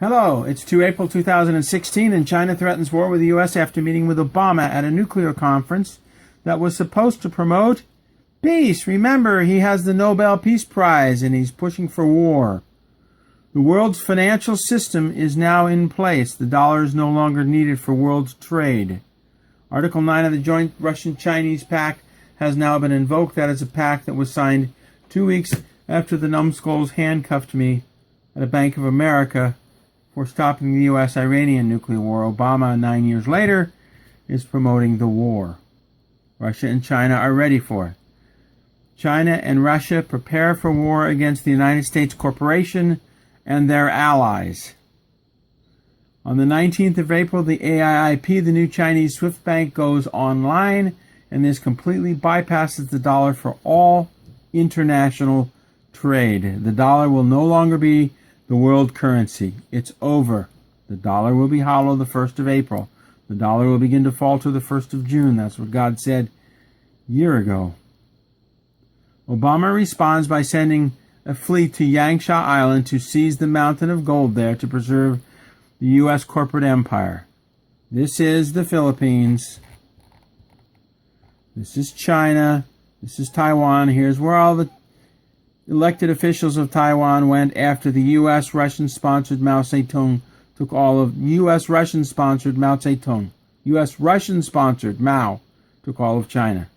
Hello, it's April 2016, and China threatens war with the U.S. after meeting with Obama at a nuclear conference that was supposed to promote peace. Remember, he has the Nobel Peace Prize, and he's pushing for war. The world's financial system is now in place. The dollar is no longer needed for world trade. Article 9 of the Joint Russian-Chinese Pact has now been invoked. That is a pact that was signed 2 weeks after the numbskulls handcuffed me at a Bank of America for stopping the U.S.-Iranian nuclear war. Obama, 9 years later, is promoting the war. Russia and China are ready for it. China and Russia prepare for war against the United States corporation and their allies. On the 19th of April, the AIIP, the new Chinese SWIFT bank, goes online, and this completely bypasses the dollar for all international trade. The dollar will no longer be the world currency. It's over. The dollar will be hollow the 1st of April. The dollar will begin to falter the 1st of June. That's what God said a year ago. Obama responds by sending a fleet to Yangsha Island to seize the mountain of gold there to preserve the U.S. corporate empire. This is the Philippines. This is China. This is Taiwan. Here's where all the elected officials of Taiwan went after the U.S. Russian-sponsored Mao Zedong took all of U.S. Russian-sponsored Mao Zedong. U.S. Russian-sponsored Mao took all of China.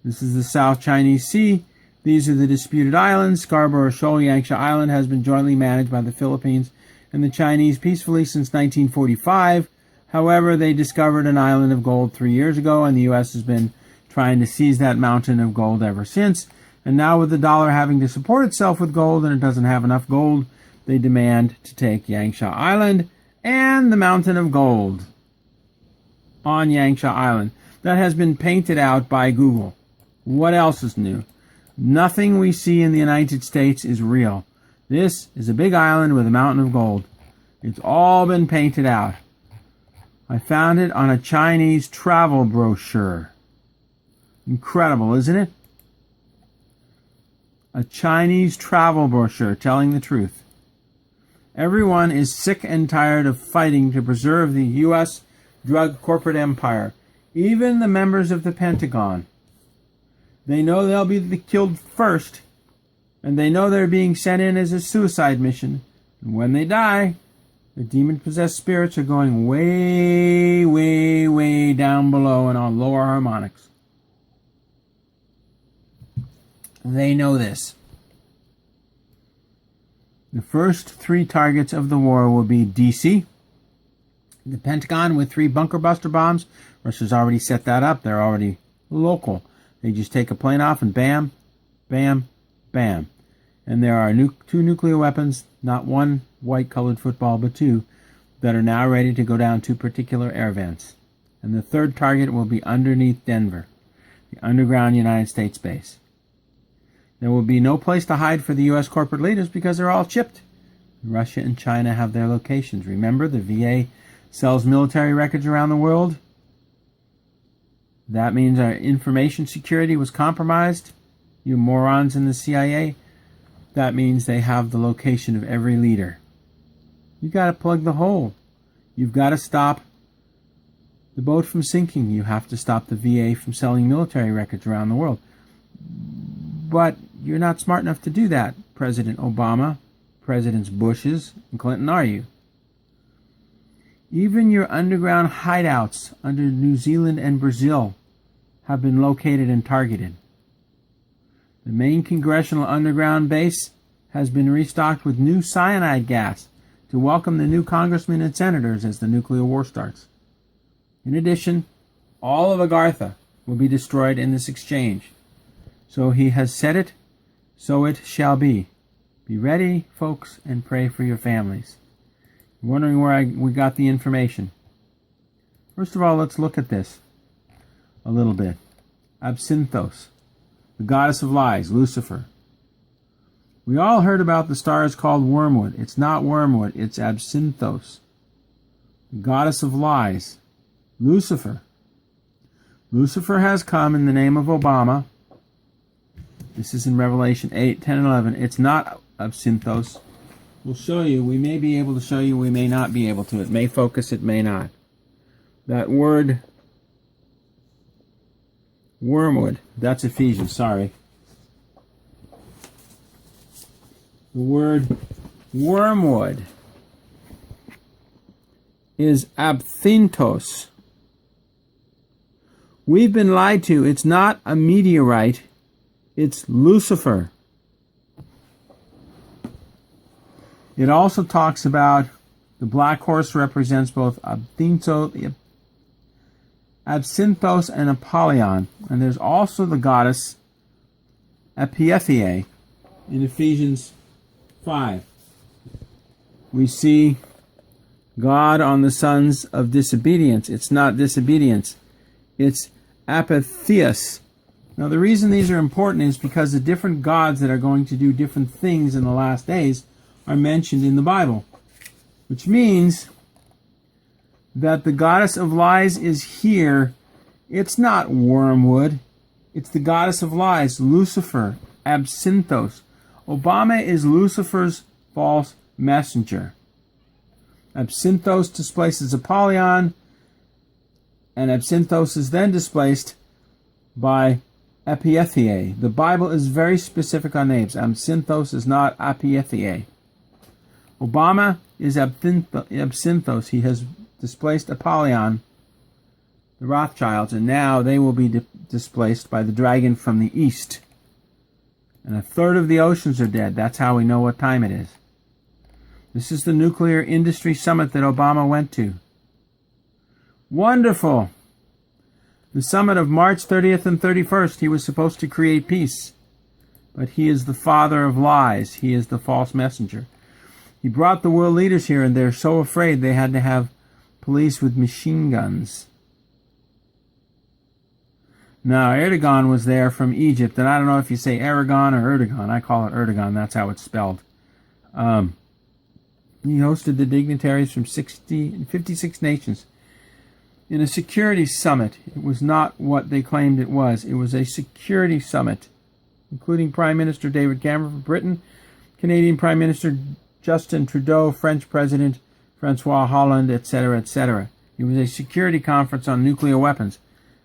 This is the South Chinese Sea. These are the disputed islands. Scarborough Shoal, Yangsha Island, has been jointly managed by the Philippines and the Chinese peacefully since 1945. However, they discovered an island of gold 3 years ago, and the U.S. has been trying to seize that mountain of gold ever since. And now with the dollar having to support itself with gold, and it doesn't have enough gold, they demand to take Yangsha Island and the mountain of gold on Yangsha Island. That has been painted out by Google. What else is new? Nothing we see in the United States is real. This is a big island with a mountain of gold. It's all been painted out. I found it on a Chinese travel brochure. Incredible, isn't it? A Chinese travel brochure telling the truth. Everyone is sick and tired of fighting to preserve the U.S. drug corporate empire, even the members of the Pentagon. They know they'll be killed first, and they know they're being sent in as a suicide mission. And when they die, the demon-possessed spirits are going way, way, way down below and on lower harmonics. They know this. The first 3 targets of the war will be D.C., the Pentagon with 3 bunker buster bombs. Russia's already set that up. They're already local. They just take a plane off and bam, bam, bam. And there are 2 nuclear weapons, not 1 white-colored football, but 2, that are now ready to go down 2 particular air vents. And the 3rd target will be underneath Denver, the underground United States base. There will be no place to hide for the U.S. corporate leaders because they're all chipped. Russia and China have their locations. Remember, the VA sells military records around the world. That means our information security was compromised. You morons in the CIA. That means they have the location of every leader. You've got to plug the hole. You've got to stop the boat from sinking. You have to stop the VA from selling military records around the world. But you're not smart enough to do that, President Obama, Presidents Bushes, and Clinton, are you? Even your underground hideouts under New Zealand and Brazil have been located and targeted. The main congressional underground base has been restocked with new cyanide gas to welcome the new congressmen and senators as the nuclear war starts. In addition, all of Agartha will be destroyed in this exchange. So he has said it, so it shall be. Be ready, folks, and pray for your families. You're wondering where we got the information. First of all, let's look at this a little bit. Absinthos, the goddess of lies, Lucifer. We all heard about the stars called wormwood. It's not wormwood, it's Absinthos, the goddess of lies, Lucifer. Lucifer has come in the name of Obama. This is in Revelation 8, 10, and 11. It's not Absinthos. We'll show you. We may be able to show you. We may not be able to. It may focus. It may not. That word, wormwood. That's Ephesians. Sorry. The word wormwood is abthintos. We've been lied to. It's not a meteorite. It's Lucifer. It also talks about the black horse represents both absinthos and Apollyon. And there's also the goddess Epithea in Ephesians 5. We see God on the sons of disobedience. It's not disobedience. It's apatheus. Now the reason these are important is because the different gods that are going to do different things in the last days are mentioned in the Bible, which means that the goddess of lies is here. It's not wormwood. It's the goddess of lies, Lucifer, absinthos. Obama is Lucifer's false messenger. Absinthos displaces Apollyon, and absinthos is then displaced by Epithea. The Bible is very specific on names. Absinthos is not Epithea. Obama is absinthos. He has displaced Apollyon, the Rothschilds, and now they will be displaced by the dragon from the east. And a third of the oceans are dead. That's how we know what time it is. This is the nuclear industry summit that Obama went to. Wonderful. The summit of March 30th and 31st, he was supposed to create peace. But he is the father of lies. He is the false messenger. He brought the world leaders here, and they're so afraid they had to have police with machine guns. Now, Erdogan was there from Egypt, and I don't know if you say Aragon or Erdogan. I call it Erdogan. That's how it's spelled. He hosted the dignitaries from 56 nations in a security summit. It was not what they claimed it was. It was a security summit, including Prime Minister David Cameron from Britain, Canadian Prime Minister Justin Trudeau, French President Francois Hollande, etc., etc. It was a security conference on nuclear weapons,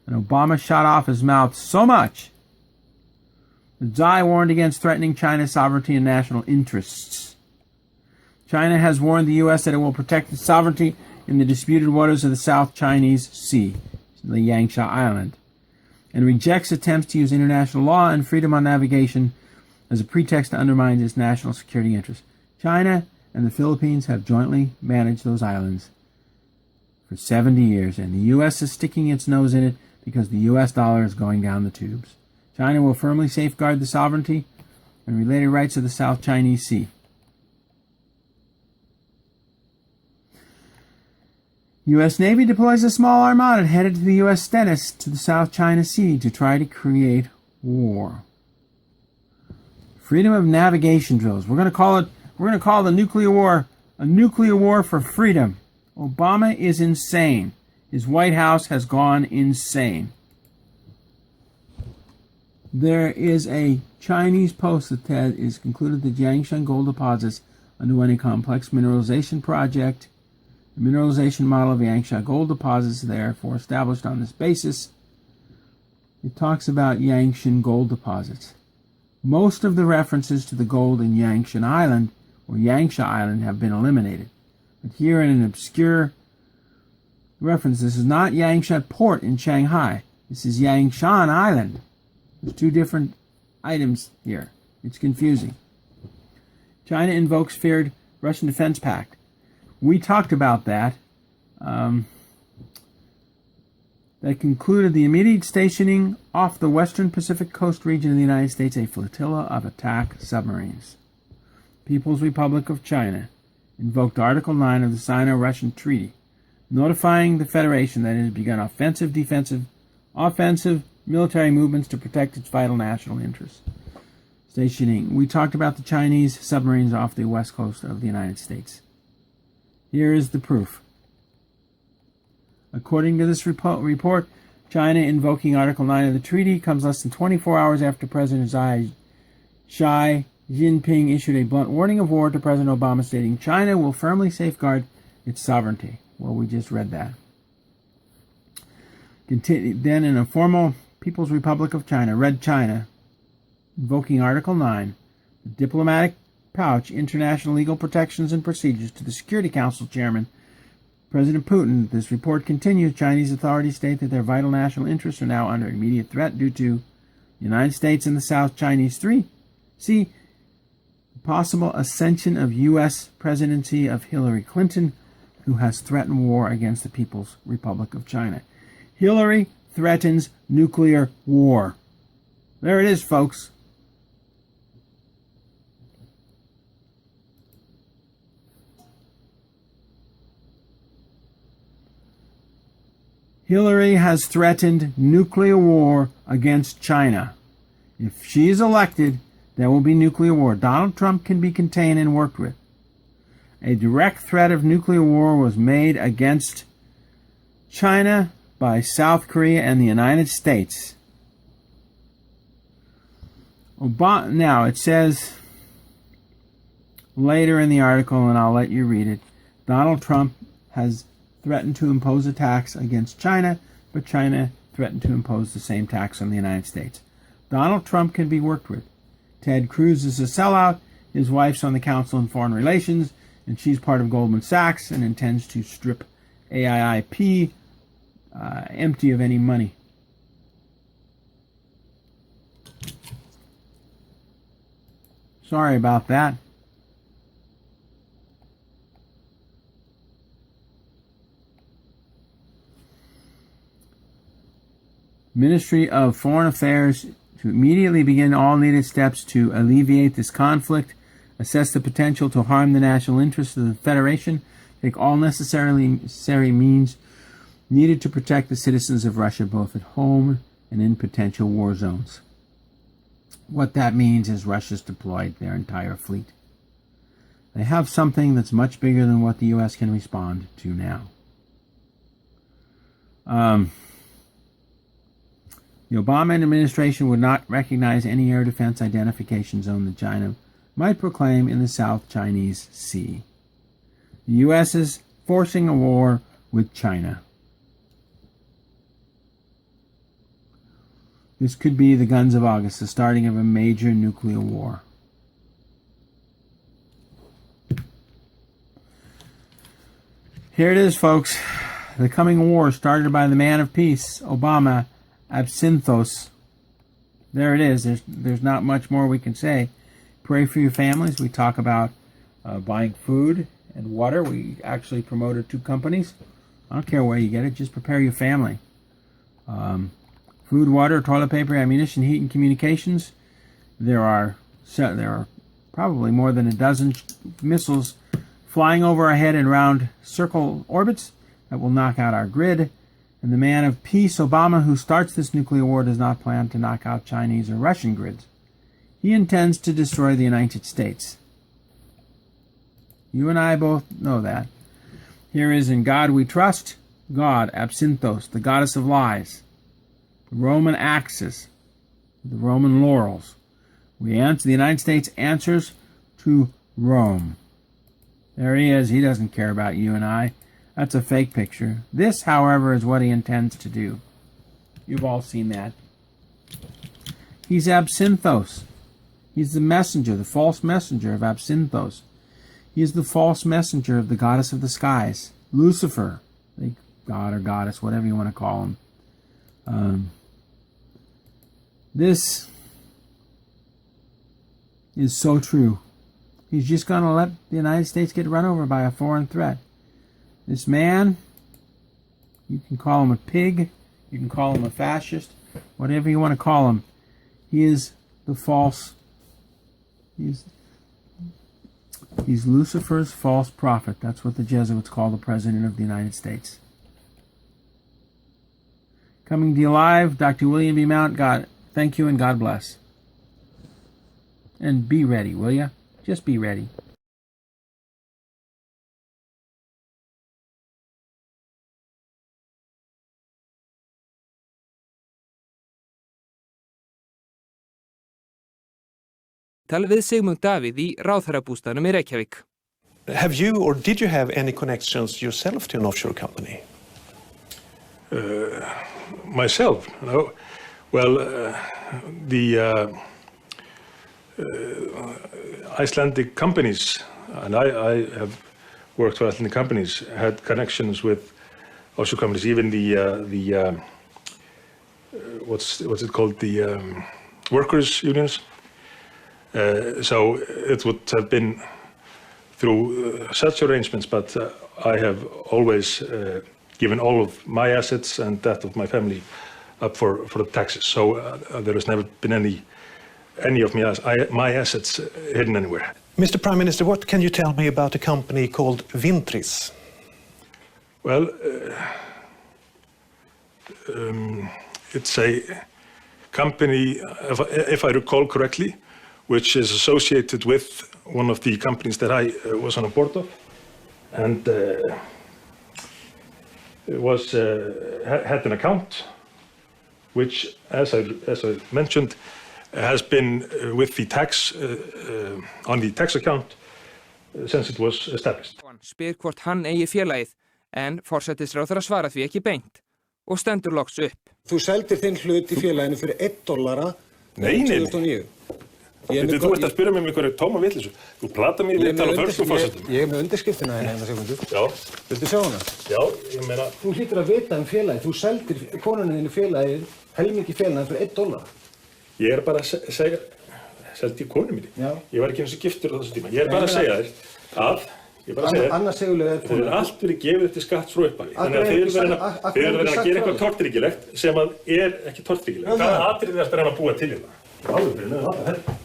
and Obama shot off his mouth so much that Tsai warned against threatening China's sovereignty and national interests. China has warned the U.S. that it will protect its sovereignty in the disputed waters of the South Chinese Sea, the Yangsha Island, and rejects attempts to use international law and freedom on navigation as a pretext to undermine its national security interests. China and the Philippines have jointly managed those islands for 70 years, and the U.S. is sticking its nose in it because the U.S. dollar is going down the tubes. China will firmly safeguard the sovereignty and related rights of the South Chinese Sea. U.S. Navy deploys a small armada headed to the U.S. Stennis to the South China Sea to try to create war. Freedom of navigation drills. We're going to call the nuclear war a nuclear war for freedom. Obama is insane. His White House has gone insane. There is a Chinese post that is concluded that Yangshan gold deposits underwent a complex mineralization project. The mineralization model of Yangshan gold deposits, therefore established on this basis. It talks about Yangshan gold deposits. Most of the references to the gold in Yangshan Island or Yangsha Island have been eliminated. But here in an obscure reference, this is not Yangshan Port in Shanghai. This is Yangshan Island. There's two different items here. It's confusing. China invokes feared Russian Defense Pact. We talked about that. That concluded the immediate stationing off the western Pacific coast region of the United States a flotilla of attack submarines. People's Republic of China invoked Article 9 of the Sino-Russian Treaty, notifying the Federation that it has begun offensive military movements to protect its vital national interests. Stationing. We talked about the Chinese submarines off the west coast of the United States. Here is the proof. According to this report, China invoking Article 9 of the treaty comes less than 24 hours after President Xi Jinping issued a blunt warning of war to President Obama, stating China will firmly safeguard its sovereignty. Well, we just read that. Then in a formal People's Republic of China, Red China, invoking Article 9, the diplomatic pouch, international legal protections and procedures to the Security Council chairman, President Putin. This report continues. Chinese authorities state that their vital national interests are now under immediate threat due to the United States and the South Chinese Sea, possible ascension of U.S. presidency of Hillary Clinton, who has threatened war against the People's Republic of China. Hillary threatens nuclear war. There it is, folks. Hillary has threatened nuclear war against China. If she is elected, there will be nuclear war. Donald Trump can be contained and worked with. A direct threat of nuclear war was made against China by South Korea and the United States. Now, it says later in the article, and I'll let you read it, Donald Trump has threatened to impose a tax against China, but China threatened to impose the same tax on the United States. Donald Trump can be worked with. Ted Cruz is a sellout. His wife's on the Council on Foreign Relations, and she's part of Goldman Sachs and intends to strip AIIP empty of any money. Sorry about that. Ministry of Foreign Affairs to immediately begin all needed steps to alleviate this conflict, assess the potential to harm the national interests of the Federation, take all necessary means needed to protect the citizens of Russia both at home and in potential war zones. What that means is Russia's deployed their entire fleet. They have something that's much bigger than what the U.S. can respond to now. The Obama administration would not recognize any air defense identification zone that China might proclaim in the South Chinese Sea. The U.S. is forcing a war with China. This could be the guns of August, the starting of a major nuclear war. Here it is, folks. The coming war started by the man of peace, Obama, Absinthos. There it is. There's not much more we can say. Pray for your families. We talk about buying food and water. We actually promoted 2 companies. I don't care where you get it. Just prepare your family. Food, water, toilet paper, ammunition, heat, and communications. There are probably more than a dozen missiles flying over our head in round circle orbits that will knock out our grid. And the man of peace, Obama, who starts this nuclear war, does not plan to knock out Chinese or Russian grids. He intends to destroy the United States. You and I both know that. Here is In God We Trust, God, Absinthos, the goddess of lies, the Roman axis, the Roman laurels. The United States answers to Rome. There he is. He doesn't care about you and I. That's a fake picture. This, however, is what he intends to do. You've all seen that. He's Absinthos. He's the messenger, the false messenger of Absinthos. He is the false messenger of the goddess of the skies, Lucifer, the god or goddess, whatever you want to call him. This is so true. He's just going to let the United States get run over by a foreign threat. This man, you can call him a pig, you can call him a fascist, whatever you want to call him. He is the false, he's Lucifer's false prophet. That's what the Jesuits call the President of the United States. Coming to you live, Dr. William B. Mount. God, thank you and God bless. And be ready, will you? Just be ready. viðtal við Sigmund Davíð í ráðherrabústaðnum í Reykjavík. Have you or did you have any connections yourself to an offshore company? Myself? No. Well, the Icelandic companies, and I have worked for Icelandic companies, had connections with offshore companies, even the what's it called, the workers' unions. So it would have been through such arrangements, but I have always given all of my assets and that of my family up for the taxes. So there has never been any of my assets hidden anywhere. Mr. Prime Minister, what can you tell me about a company called Vintris? Well, it's a company, if I recall correctly, which is associated with one of the companies that I was on a board of, and had an account, which, as I mentioned, has been with the tax on the tax account since it was established. Spyr hvort hann eigi félagið, en forsætisráðherra svarar því ekki beint og stendur loks upp. Þú seldir þinn hlut í félaginu fyrir $1 2009. Þú ert að spyrja mig einhverju tóma vitleysu. Þú platar mig við tala fölskum forsetum. Ég með undirskriftina hérna sekundu. Já. Viltu sjá hana? Já, ég meina. Þú hlýtur að vita félagið. Þú seldir konunni þinni félagið, helmingi félagið fyrir $1. Ég bara að segja, seldi ég konu minni. Já. Ég var ekki eins og giftur á þessu tíma. Ég bara að segja þér að, annars segulega þeir eru allt verið gefið til skatt frá upphafi. Þannig að þeir eru verið að gera eitthvað tortryggilegt sem að ekki tortryggilegt. Hvaða atriði ertu að reyna að búa til hérna? Alveg fyrir neðan alltaf þetta.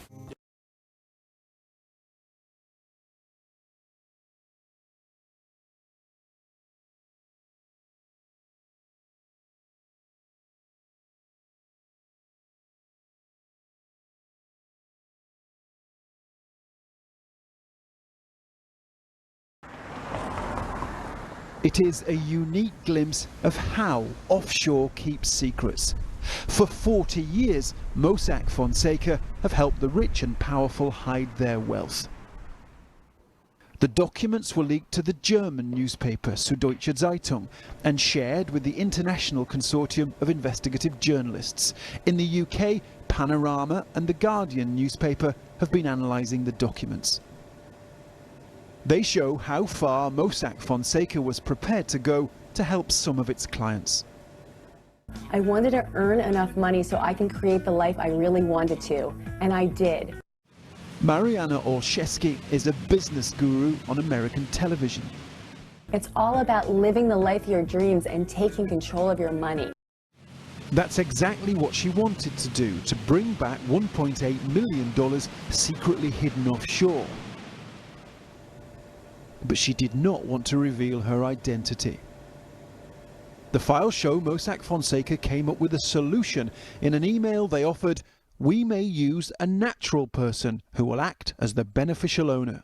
It is a unique glimpse of how offshore keeps secrets. For 40 years, Mossack Fonseca have helped the rich and powerful hide their wealth. The documents were leaked to the German newspaper Süddeutsche Zeitung and shared with the international consortium of investigative journalists. In the UK, Panorama and the Guardian newspaper have been analysing the documents. They show how far Mossack Fonseca was prepared to go to help some of its clients. I wanted to earn enough money so I can create the life I really wanted to, and I did. Mariana Olszewski is a business guru on American television. It's all about living the life of your dreams and taking control of your money. That's exactly what she wanted to do, to bring back $1.8 million secretly hidden offshore. But she did not want to reveal her identity. The files show Mossack Fonseca came up with a solution. In an email they offered, "We may use a natural person who will act as the beneficial owner."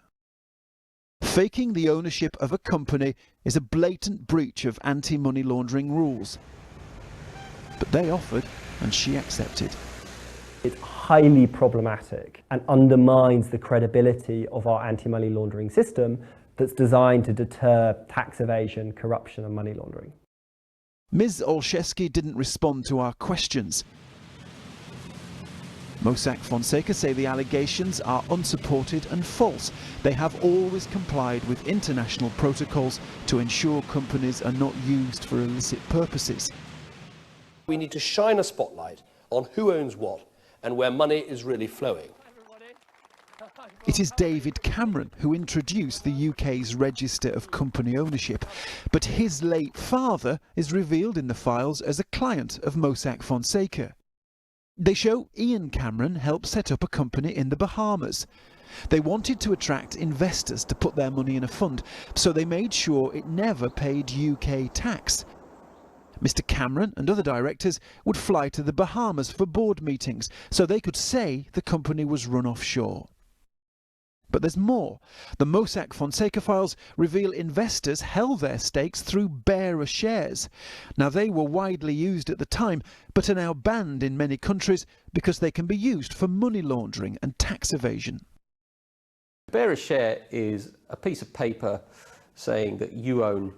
Faking the ownership of a company is a blatant breach of anti-money laundering rules. But they offered, and she accepted. It's highly problematic and undermines the credibility of our anti-money laundering system that's designed to deter tax evasion, corruption and money laundering. Ms. Olszewski didn't respond to our questions. Mossack Fonseca say the allegations are unsupported and false. They have always complied with international protocols to ensure companies are not used for illicit purposes. We need to shine a spotlight on who owns what and where money is really flowing. It is David Cameron who introduced the UK's Register of Company Ownership, but his late father is revealed in the files as a client of Mossack Fonseca. They show Ian Cameron helped set up a company in the Bahamas. They wanted to attract investors to put their money in a fund, so they made sure it never paid UK tax. Mr. Cameron and other directors would fly to the Bahamas for board meetings, so they could say the company was run offshore. But there's more. The Mossack Fonseca files reveal investors held their stakes through bearer shares. Now, they were widely used at the time, but are now banned in many countries because they can be used for money laundering and tax evasion. Bearer share is a piece of paper saying that you own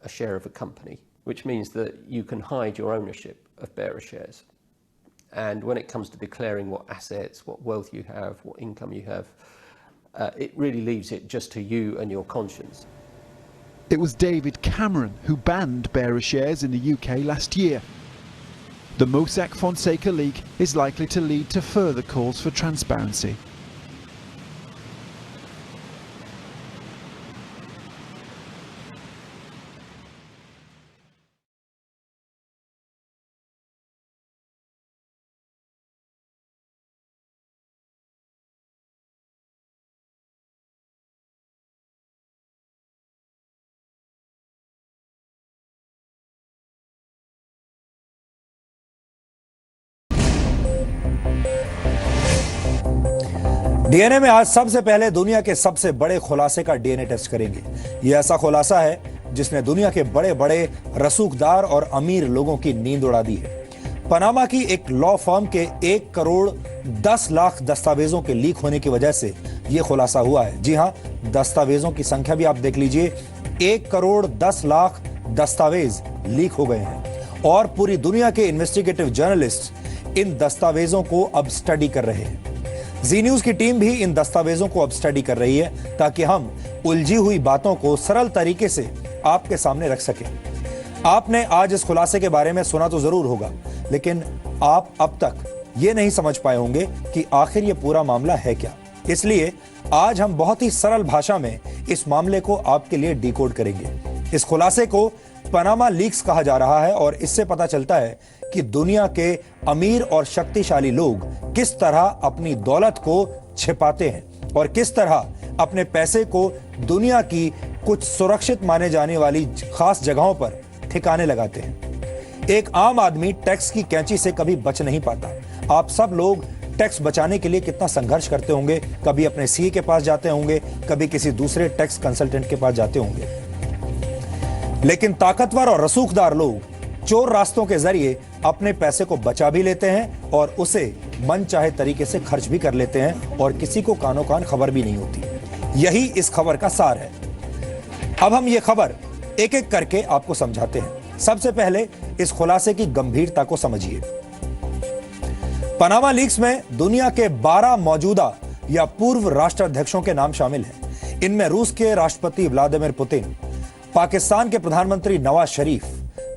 a share of a company, which means that you can hide your ownership of bearer shares. And when it comes to declaring what assets, what wealth you have, what income you have, it really leaves it just to you and your conscience. It was David Cameron who banned bearer shares in the UK last year. The Mossack Fonseca leak is likely to lead to further calls for transparency. DNA में आज सबसे पहले दुनिया के सबसे बड़े खुलासे का डीएनए टेस्ट करेंगे। यह ऐसा खुलासा है जिसने दुनिया के बड़े बड़े रसूखदार और अमीर लोगों की नींद उड़ा दी है। पनामा की एक लॉ फर्म के 1 करोड़ 10 लाख दस्तावेजों के लीक होने की वजह से यह खुलासा हुआ है। जी हां, दस्तावेजों की संख्या भी आप देख लीजिए, 1 करोड़ 10 लाख दस्तावेज लीक हो गए हैं और पूरी दुनिया के इन्वेस्टिगेटिव जर्नलिस्ट इन दस्तावेजों को अब स्टडी कर रहे हैं। जी न्यूज की टीम भी इन दस्तावेजों को अब स्टडी कर रही है ताकि हम उलझी हुई बातों को सरल तरीके से आपके सामने रख सकें। आपने आज इस खुलासे के बारे में सुना तो जरूर होगा, लेकिन आप अब तक ये नहीं समझ पाए होंगे कि आखिर ये पूरा मामला है क्या। इसलिए आज हम बहुत ही सरल भाषा में इस मामले को आपके लिए डिकोड करेंगे। इस खुलासे को पनामा लीक्स कहा जा रहा है और इससे पता चलता है कि दुनिया के अमीर और शक्तिशाली लोग किस तरह अपनी दौलत को छिपाते हैं और किस तरह अपने पैसे को दुनिया की कुछ सुरक्षित माने जाने वाली खास जगहों पर ठिकाने लगाते हैं। एक आम आदमी टैक्स की कैंची से कभी बच नहीं पाता। आप सब लोग टैक्स बचाने के लिए कितना संघर्ष करते होंगे, कभी अपने सीए के पास जाते होंगे, कभी किसी दूसरे टैक्स कंसल्टेंट के पास जाते होंगे। लेकिन ताकतवर और रसूखदार लोग चोर रास्तों के जरिए अपने पैसे को बचा भी लेते हैं और उसे मनचाहे तरीके से खर्च भी कर लेते हैं और किसी को कानो कान खबर भी नहीं होती। यही इस खबर का सार है। अब हम ये खबर एक एक करके आपको समझाते हैं। सबसे पहले इस खुलासे की गंभीरता को समझिए। पनामा लीक्स में दुनिया के 12 मौजूदा या पूर्व राष्ट्राध्यक्षों के नाम शामिल हैं। इनमें रूस के राष्ट्रपति व्लादिमीर पुतिन, पाकिस्तान के प्रधानमंत्री नवाज शरीफ,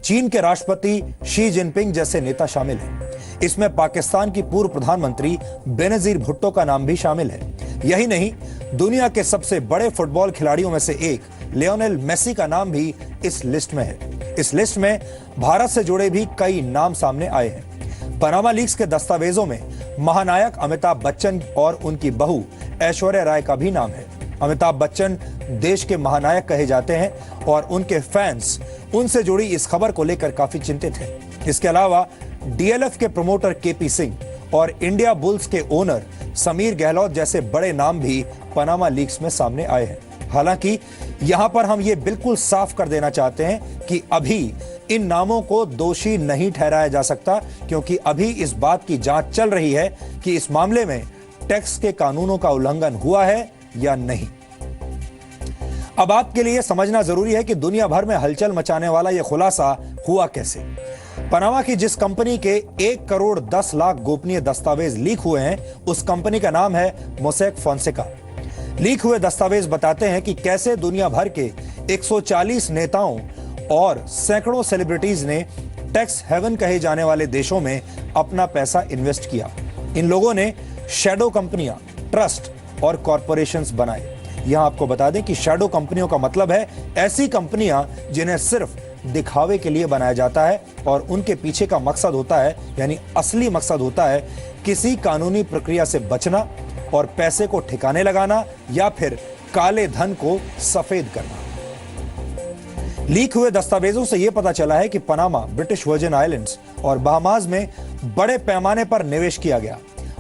चीन के राष्ट्रपति शी जिनपिंग जैसे नेता शामिल हैं। इसमें पाकिस्तान की पूर्व प्रधानमंत्री बेनजीर भुट्टो का नाम भी शामिल है। यही नहीं, दुनिया के सबसे बड़े फुटबॉल खिलाड़ियों में से एक लियोनेल मेसी का नाम भी इस लिस्ट में है। इस लिस्ट में भारत से जुड़े भी कई नाम सामने आए हैं। पनामा लीक्स के दस्तावेजों में महानायक अमिताभ बच्चन और उनकी बहू ऐश्वर्या राय का भी नाम है। अमिताभ बच्चन देश के महानायक कहे जाते हैं और उनके फैंस उनसे जुड़ी इस खबर को लेकर काफी चिंतित हैं। इसके अलावा डीएलएफ के प्रमोटर केपी सिंह और इंडिया बुल्स के ओनर समीर गहलोत जैसे बड़े नाम भी पनामा लीक्स में सामने आए हैं। हालांकि यहां पर हम ये बिल्कुल साफ कर देना चाहते हैं कि अभी इन नामों को दोषी नहीं ठहराया जा सकता, क्योंकि अभी इस बात की जांच चल रही है कि इस मामले में टैक्स के कानूनों का उल्लंघन हुआ है या नहीं। अब आपके लिए समझना जरूरी है कि दुनिया भर में हलचल मचाने वाला यह खुलासा हुआ कैसे। पनामा की जिस कंपनी के 1 करोड़ 10 लाख गोपनीय दस्तावेज लीक हुए हैं, उस कंपनी का नाम है मोसैक फोंसेका। लीक हुए दस्तावेज बताते हैं कि कैसे दुनिया भर के 140 नेताओं और सैकड़ों सेलिब्रिटीज ने टैक्स हेवन कहे जाने वाले देशों में अपना पैसा इन्वेस्ट किया। इन लोगों ने शैडो कंपनियां, ट्रस्ट और कॉरपोरेशंस बनाए। यहां आपको बता दें कि शैडो कंपनियों का मतलब है ऐसी कंपनियां जिन्हें सिर्फ दिखावे के लिए बनाया जाता है और उनके पीछे का मकसद होता है, यानी असली मकसद होता है किसी कानूनी प्रक्रिया से बचना और पैसे को ठिकाने लगाना या फिर काले धन को सफेद करना। लीक हुए दस्तावेजों से यह पता चला है कि पनामा, ब्रिटिश वर्जिन आइलैंड्स और बहामास में बड़े पैमाने पर निवेश किया गया।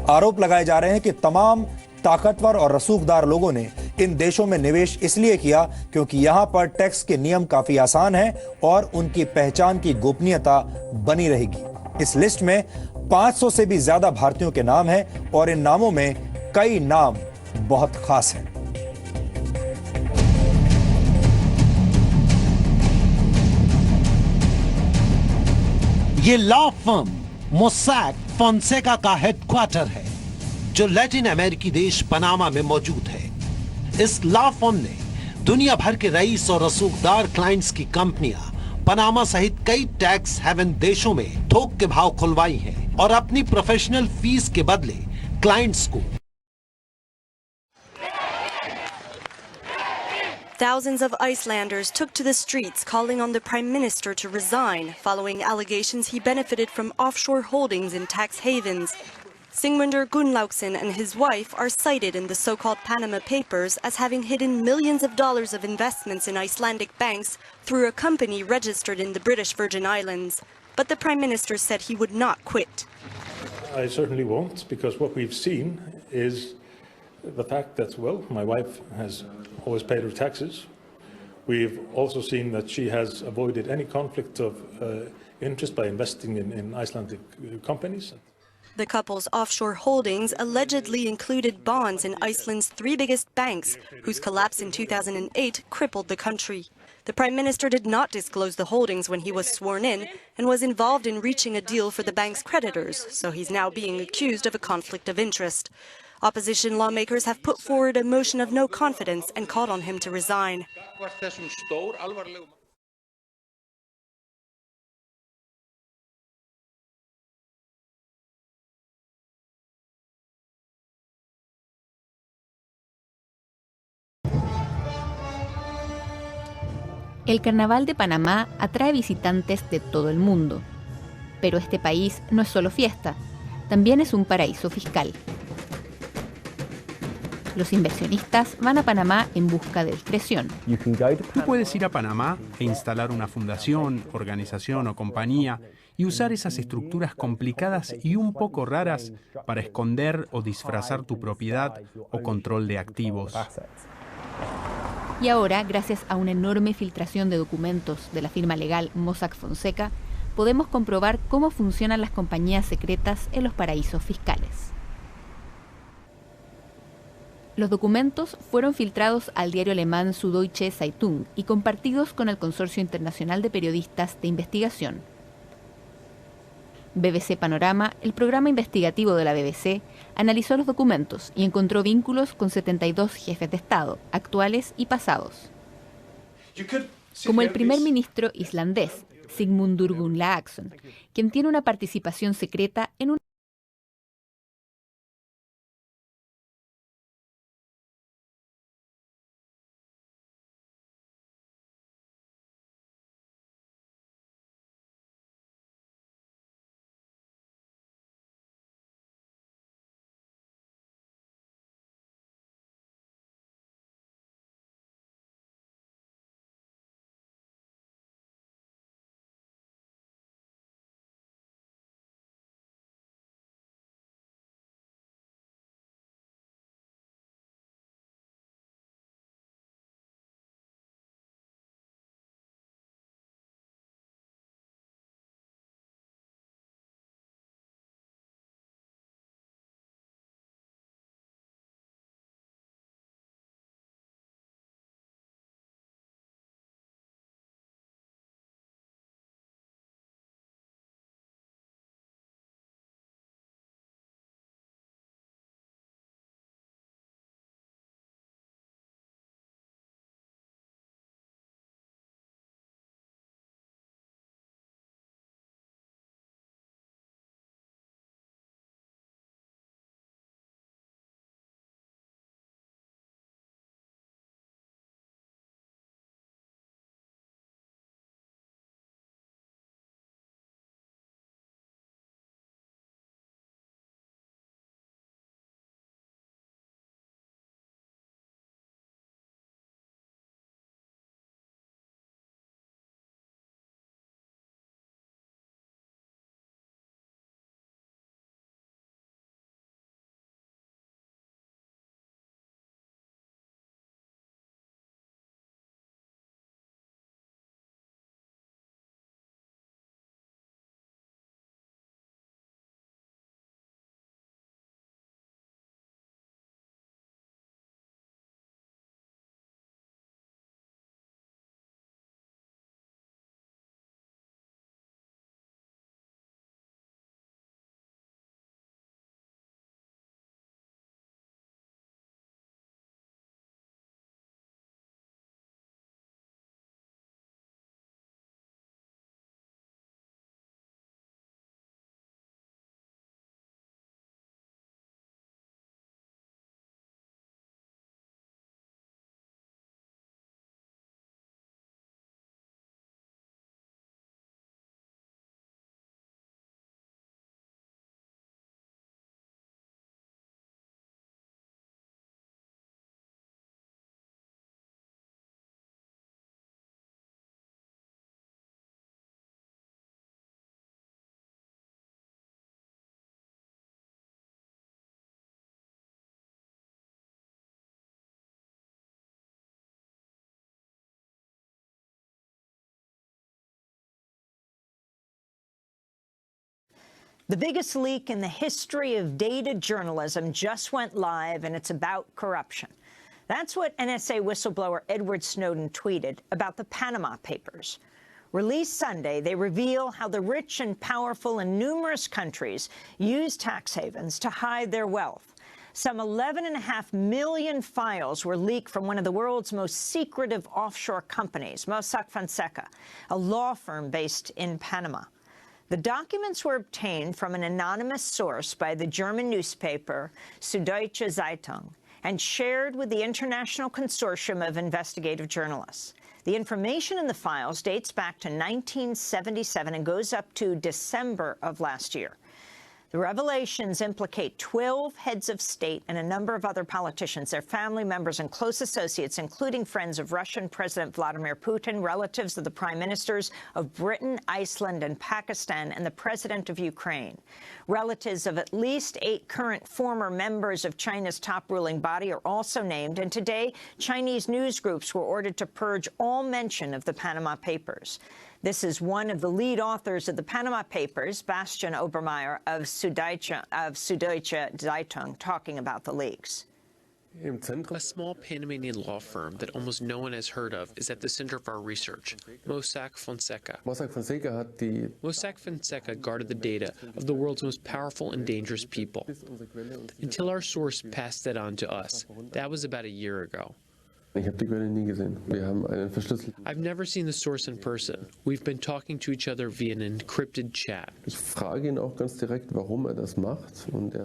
आरोप लगाए जा रहे हैं कि तमाम ताकतवर और रसूखदार लोगों ने इन देशों में निवेश इसलिए किया क्योंकि यहां पर टैक्स के नियम काफी आसान हैं और उनकी पहचान की गोपनीयता बनी रहेगी। इस लिस्ट में 500 से भी ज्यादा भारतीयों के नाम हैं और इन नामों में कई नाम बहुत खास हैं। ये लॉ फर्म मोसैक फोंसेका का हेडक्वार्टर है जो लैटिन अमेरिकी देश पनामा में मौजूद है। इस लॉ फर्म ने दुनिया भर के रईस और रसूखदार क्लाइंट्स की कंपनियां पनामा सहित कई टैक्स हेवन देशों में थोक के भाव खुलवाई हैं और अपनी प्रोफेशनल फीस के बदले क्लाइंट्स को। Thousands of Icelanders took to the streets calling on the Prime Minister to resign following allegations he benefited from offshore holdings in tax havens. Sigmundur Gunnlaugsson and his wife are cited in the so-called Panama Papers as having hidden millions of dollars of investments in Icelandic banks through a company registered in the British Virgin Islands. But the Prime Minister said he would not quit. I certainly won't, because what we've seen is the fact that, well, my wife has always paid her taxes. We've also seen that she has avoided any conflict of interest by investing in Icelandic companies. The couple's offshore holdings allegedly included bonds in Iceland's three biggest banks, whose collapse in 2008 crippled the country. The Prime Minister did not disclose the holdings when he was sworn in and was involved in reaching a deal for the bank's creditors, so he's now being accused of a conflict of interest. Opposition lawmakers have put forward a motion of no confidence and called on him to resign. El Carnaval de Panamá atrae visitantes de todo el mundo. Pero este país no es solo fiesta, también es un paraíso fiscal. Los inversionistas van a Panamá en busca de discreción. Tú puedes ir a Panamá e instalar una fundación, organización o compañía y usar esas estructuras complicadas y un poco raras para esconder o disfrazar tu propiedad o control de activos. Y ahora, gracias a una enorme filtración de documentos de la firma legal Mossack Fonseca, podemos comprobar cómo funcionan las compañías secretas en los paraísos fiscales. Los documentos fueron filtrados al diario alemán Süddeutsche Zeitung y compartidos con el Consorcio Internacional de Periodistas de Investigación. BBC Panorama, el programa investigativo de la BBC, analizó los documentos y encontró vínculos con 72 jefes de Estado, actuales y pasados. Como el primer ministro islandés, Sigmundur Gunnlaugsson, quien tiene una participación secreta en un The biggest leak in the history of data journalism just went live, and it's about corruption. That's what NSA whistleblower Edward Snowden tweeted about the Panama Papers. Released Sunday, they reveal how the rich and powerful in numerous countries use tax havens to hide their wealth. Some 11.5 million files were leaked from one of the world's most secretive offshore companies, Mossack Fonseca, a law firm based in Panama. The documents were obtained from an anonymous source by the German newspaper Süddeutsche Zeitung and shared with the International Consortium of Investigative Journalists. The information in the files dates back to 1977 and goes up to December of last year. The revelations implicate 12 heads of state and a number of other politicians, their family members and close associates, including friends of Russian President Vladimir Putin, relatives of the prime ministers of Britain, Iceland, and Pakistan, and the president of Ukraine. Relatives of at least 8 current former members of China's top ruling body are also named, and today Chinese news groups were ordered to purge all mention of the Panama Papers. This is one of the lead authors of the Panama Papers, Bastian Obermeier of Süddeutsche Zeitung, talking about the leaks. A small Panamanian law firm that almost no one has heard of is at the center of our research, Mossack Fonseca. Mossack Fonseca guarded the data of the world's most powerful and dangerous people, until our source passed that on to us. That was about a year ago. I've never seen the source in person. We've been talking to each other via an encrypted chat.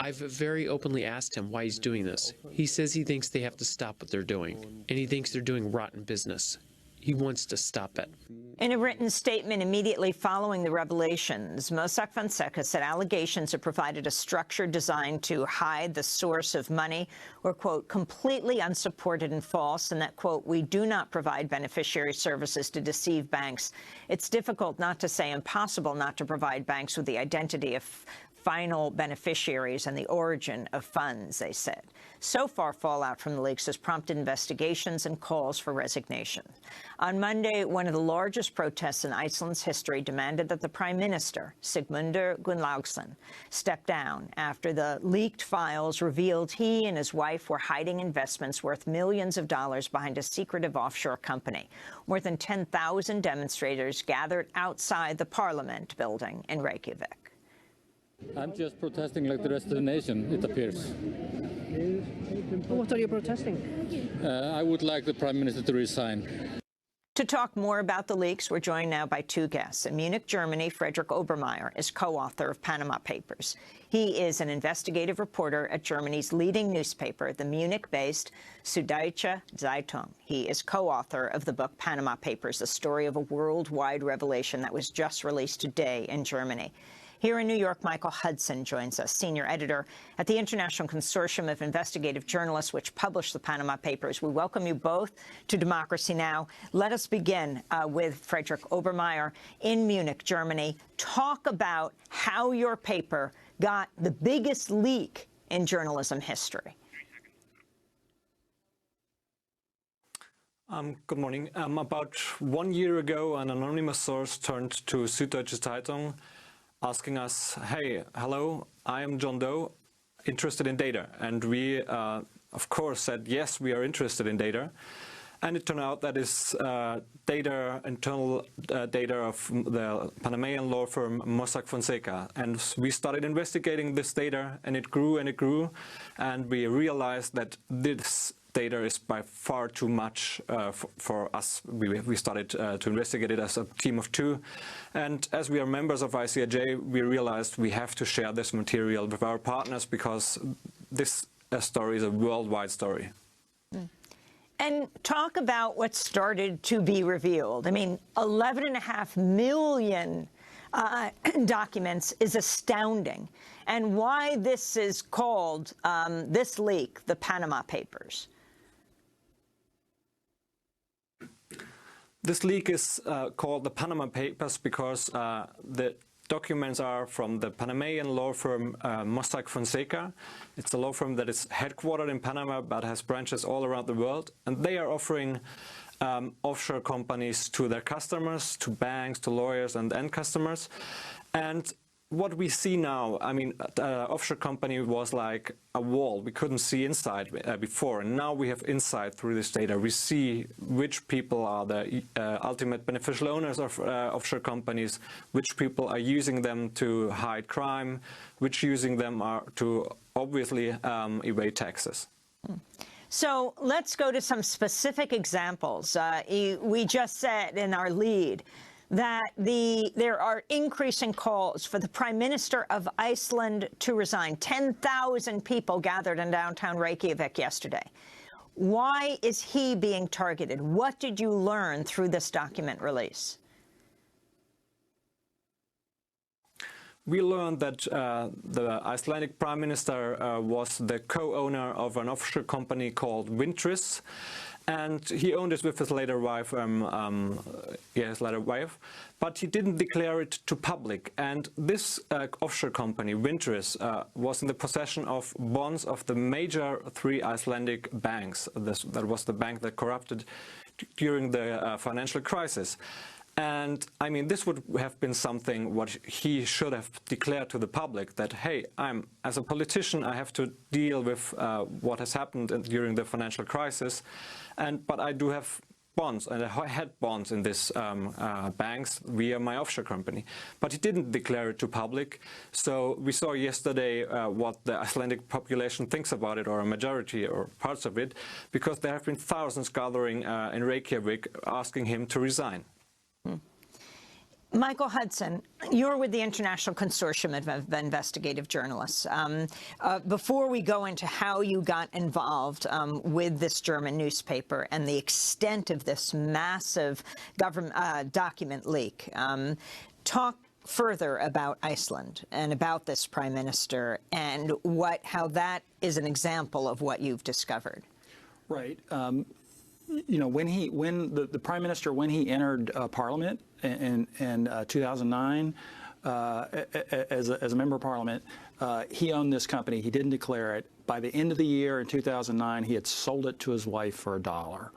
I've very openly asked him why he's doing this. He says he thinks they have to stop what they're doing, and he thinks they're doing rotten business. He wants to stop it. In a written statement immediately following the revelations, Mossack Fonseca said allegations have provided a structure designed to hide the source of money were, quote, completely unsupported and false, and that, quote, we do not provide beneficiary services to deceive banks. It's difficult, not to say impossible, not to provide banks with the identity of final beneficiaries and the origin of funds, they said. So far, fallout from the leaks has prompted investigations and calls for resignation. On Monday, one of the largest protests in Iceland's history demanded that the Prime Minister, Sigmundur Gunnlaugsson, step down after the leaked files revealed he and his wife were hiding investments worth millions of dollars behind a secretive offshore company. More than 10,000 demonstrators gathered outside the Parliament building in Reykjavik. I'm just protesting like the rest of the nation, it appears. What are you protesting? I would like the Prime Minister to resign. To talk more about the leaks, we're joined now by 2 guests. In Munich, Germany, Frederick Obermeier is co-author of Panama Papers. He is an investigative reporter at Germany's leading newspaper, the Munich-based Süddeutsche Zeitung. He is co-author of the book Panama Papers, the story of a worldwide revelation that was just released today in Germany. Here in New York, Michael Hudson joins us, senior editor at the International Consortium of Investigative Journalists, which published the Panama Papers. We welcome you both to Democracy Now! Let us begin with Frederick Obermeier in Munich, Germany. Talk about how your paper got the biggest leak in journalism history. Good morning. About 1 year ago, an anonymous source turned to Süddeutsche Zeitung, asking us, hey, hello, I am John Doe, interested in data. And we, of course, said, yes, we are interested in data. And it turned out that is data, internal data of the Panamanian law firm Mossack Fonseca. And we started investigating this data, and it grew and it grew. And we realized that this data is by far too much for us. We started to investigate it as a team of 2. And as we are members of ICIJ, we realized we have to share this material with our partners because this story is a worldwide story. And talk about what started to be revealed. I mean, 11.5 million documents is astounding. And why this is called, this leak, the Panama Papers. This leak is called the Panama Papers because the documents are from the Panamanian law firm Mossack Fonseca. It's a law firm that is headquartered in Panama but has branches all around the world. And they are offering offshore companies to their customers, to banks, to lawyers and end customers. And what we see now, I mean, offshore company was like a wall. We couldn't see inside before, and now we have insight through this data. We see which people are the ultimate beneficial owners of offshore companies, which people are using them to hide crime, which using them are to obviously evade taxes. So let's go to some specific examples. We just said in our lead that there are increasing calls for the Prime Minister of Iceland to resign. 10,000 people gathered in downtown Reykjavik yesterday. Why is he being targeted? What did you learn through this document release? We learned that the Icelandic Prime Minister was the co-owner of an offshore company called Wintris, and he owned it with his later wife, but he didn't declare it to public. And this offshore company, Wintris, was in the possession of bonds of the major 3 Icelandic banks. That was the bank that corrupted during the financial crisis. And I mean, this would have been something what he should have declared to the public, that, hey, as a politician, I have to deal with what has happened during the financial crisis, but I do have bonds, and I had bonds in these banks via my offshore company. But he didn't declare it to public. So we saw yesterday what the Icelandic population thinks about it, or a majority or parts of it, because there have been thousands gathering in Reykjavik asking him to resign. Michael Hudson, you're with the International Consortium of Investigative Journalists. Before we go into how you got involved with this German newspaper and the extent of this massive government document leak, talk further about Iceland and about this Prime Minister and how that is an example of what you've discovered. Right. You know, when the Prime Minister, when he entered Parliament in 2009 as a member of Parliament, he owned this company. He didn't declare it. By the end of the year in 2009, he had sold it to his wife for $1.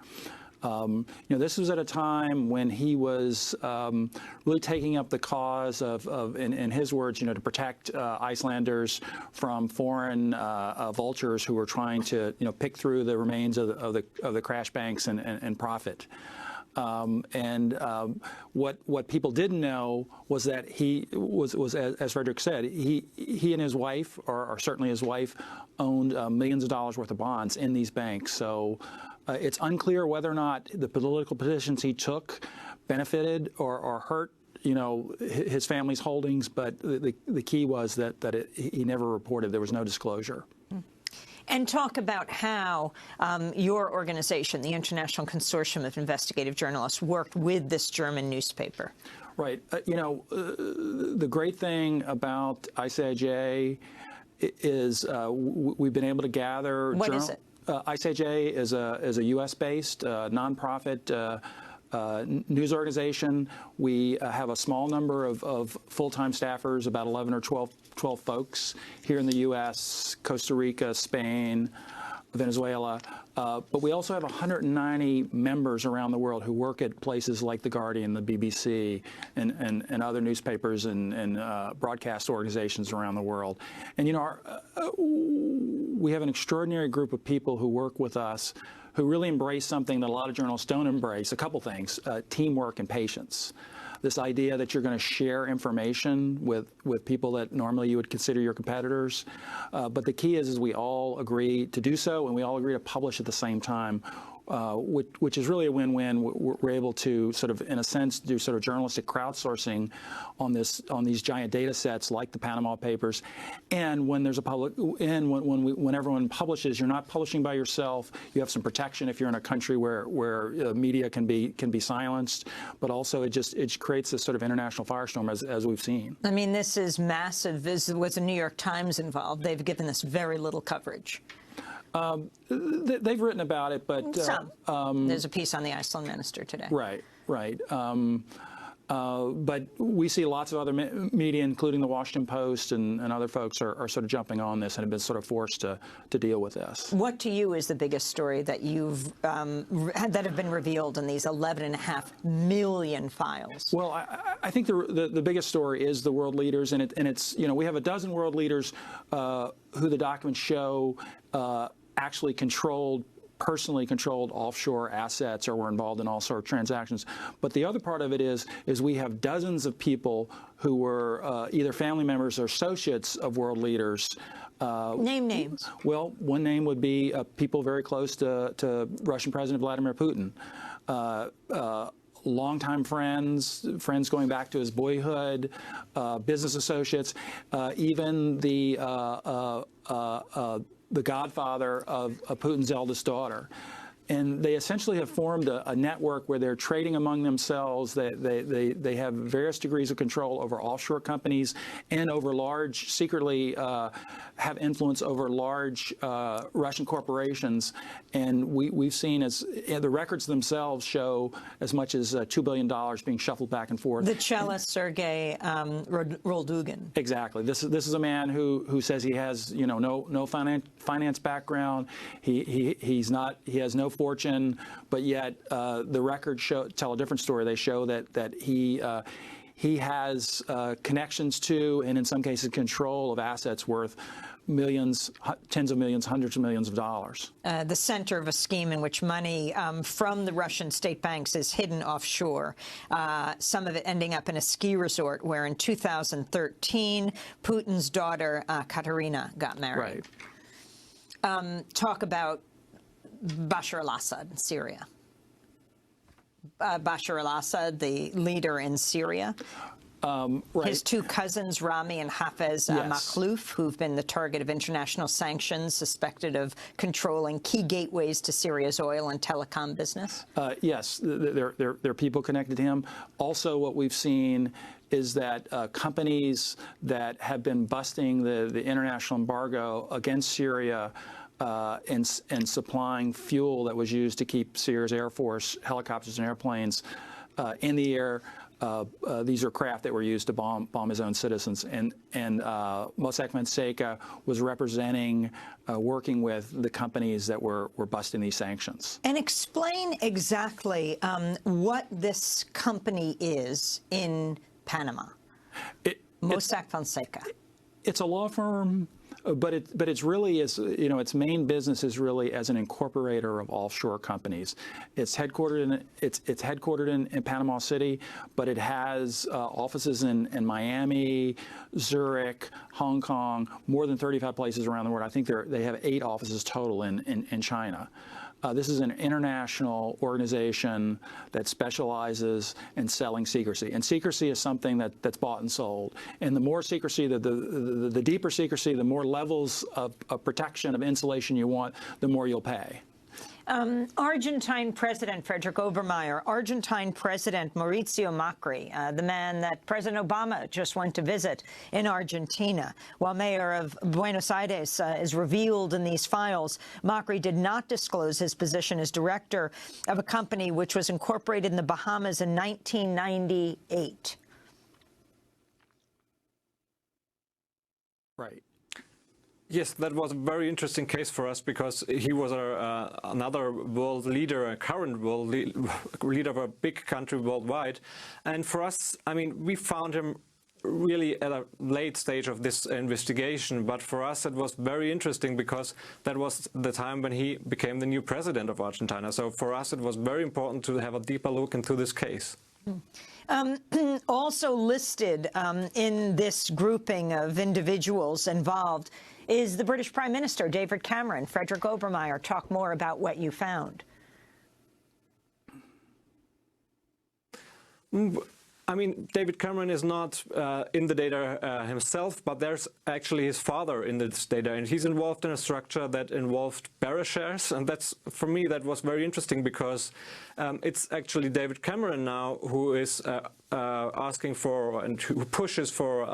You know, this was at a time when he was really taking up the cause of in his words, you know, to protect Icelanders from foreign vultures who were trying to, you know, pick through the remains of the crash banks and profit. What people didn't know was that he was as Frederick said, he and his wife, or certainly his wife, owned millions of dollars worth of bonds in these banks. So it's unclear whether or not the political positions he took benefited or hurt, you know, his family's holdings. But the key was that he never reported. There was no disclosure. And talk about how your organization, the International Consortium of Investigative Journalists, worked with this German newspaper. Right. You know, the great thing about ICIJ is we've been able to gather. What is it? ICIJ is a U.S.-based nonprofit news organization. We have a small number of full-time staffers, about 11 or 12 folks here in the U.S., Costa Rica, Spain, Venezuela. But we also have 190 members around the world who work at places like The Guardian, the BBC, and other newspapers and broadcast organizations around the world. And, you know, we have an extraordinary group of people who work with us who really embrace something that a lot of journalists don't embrace, a couple things, teamwork and patience. This idea that you're going to share information with people that normally you would consider your competitors. But the key is we all agree to do so, and we all agree to publish at the same time, which is really a win-win. We're able to sort of, in a sense, do sort of journalistic crowdsourcing on these giant data sets like the Panama Papers. And when there's a when everyone publishes, you're not publishing by yourself. You have some protection if you're in a country where media can be silenced. But also it creates this sort of international firestorm as we've seen. I mean, this is massive. Was the New York Times involved? They've given this very little coverage. They've written about it, but some. There's a piece on the Iceland Minister today. Right. But we see lots of other media, including the Washington Post and other folks, are sort of jumping on this and have been sort of forced to deal with this. What to you is the biggest story that you've that have been revealed in these 11.5 million files? Well, I think the biggest story is the world leaders, and it's we have a dozen world leaders who the documents show actually personally controlled offshore assets or were involved in all sorts of transactions. But the other part of it is we have dozens of people who were either family members or associates of world leaders. Name names. Well, one name would be people very close to Russian President Vladimir Putin. Longtime friends going back to his boyhood, business associates, even the godfather of Putin's eldest daughter. And they essentially have formed a network where they're trading among themselves. They have various degrees of control over offshore companies and over secretly have influence over large Russian corporations. And we've seen the records themselves show as much as $2 billion being shuffled back and forth. The cellist Sergei Roldugin. Exactly. This is a man who says he has no finance background. He has no fortune, but yet the records tell a different story. They show that he has connections to, and in some cases control of assets worth millions, tens of millions, hundreds of millions of dollars. The center of a scheme in which money from the Russian state banks is hidden offshore, some of it ending up in a ski resort where in 2013, Putin's daughter, Katerina, got married. Right. Talk about Bashar al-Assad in Syria. Bashar al-Assad, the leader in Syria. Right. His two cousins, Rami and Hafez Makhlouf, who've been the target of international sanctions, suspected of controlling key gateways to Syria's oil and telecom business. Yes, there are people connected to him. Also, what we've seen is that companies that have been busting the international embargo against Syria and supplying fuel that was used to keep Syria's Air Force helicopters and airplanes in the air. These are craft that were used to bomb his own citizens. And Mossack Fonseca was representing, working with the companies that were busting these sanctions. And explain exactly what this company is in Panama. Mossack Fonseca. It's a law firm. But it's really its main business is really as an incorporator of offshore companies. It's headquartered in Panama City, but it has offices in Miami, Zurich, Hong Kong, more than 35 places around the world. I think they have 8 offices total in China. This is an international organization that specializes in selling secrecy. And secrecy is something that's bought and sold. And the more secrecy, the deeper secrecy, the more levels of protection, of insulation you want, the more you'll pay. Argentine President Frederick Obermeyer, Argentine President Mauricio Macri, the man that President Obama just went to visit in Argentina. While Mayor of Buenos Aires is revealed in these files, Macri did not disclose his position as director of a company which was incorporated in the Bahamas in 1998. Right. Yes, that was a very interesting case for us because he was another world leader, a current world leader of a big country worldwide. And for us, I mean, we found him really at a late stage of this investigation. But for us, it was very interesting because that was the time when he became the new president of Argentina. So for us, it was very important to have a deeper look into this case. Also listed in this grouping of individuals involved is the British Prime Minister, David Cameron. Frederick Obermeyer, talk more about what you found. I mean, David Cameron is not in the data himself, but there's actually his father in this data, and he's involved in a structure that involved bearer shares, and that's, for me, that was very interesting because it's actually David Cameron now who is asking for and who pushes for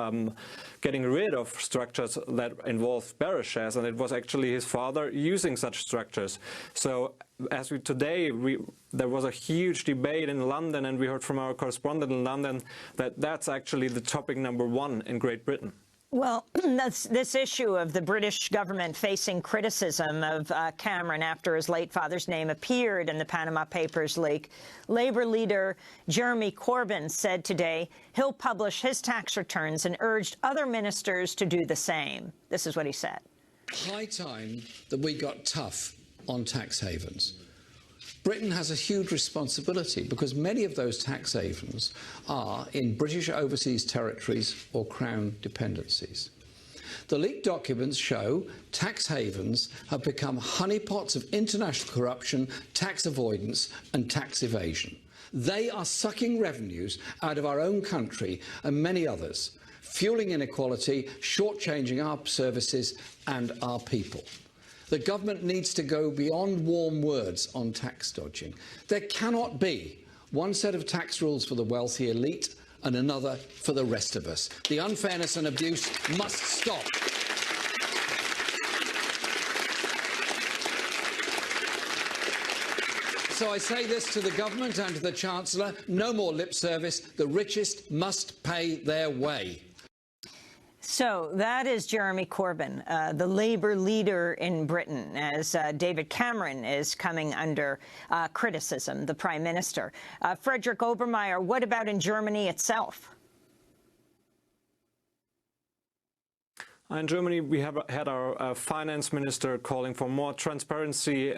getting rid of structures that involve bearer shares, and it was actually his father using such structures. So today, there was a huge debate in London, and we heard from our correspondent in London that that's actually the topic #1 in Great Britain. Well, this issue of the British government facing criticism of Cameron after his late father's name appeared in the Panama Papers leak. Labour leader Jeremy Corbyn said today he'll publish his tax returns and urged other ministers to do the same. This is what he said. High time that we got tough on tax havens. Britain has a huge responsibility because many of those tax havens are in British overseas territories or Crown dependencies. The leaked documents show tax havens have become honeypots of international corruption, tax avoidance and tax evasion. They are sucking revenues out of our own country and many others, fueling inequality, shortchanging our services and our people. The government needs to go beyond warm words on tax dodging. There cannot be one set of tax rules for the wealthy elite and another for the rest of us. The unfairness and abuse must stop. So I say this to the government and to the Chancellor, no more lip service. The richest must pay their way. So that is Jeremy Corbyn, the Labour leader in Britain, as David Cameron is coming under criticism, the Prime Minister. Frederick Obermeier, what about in Germany itself? In Germany, we have had our finance minister calling for more transparency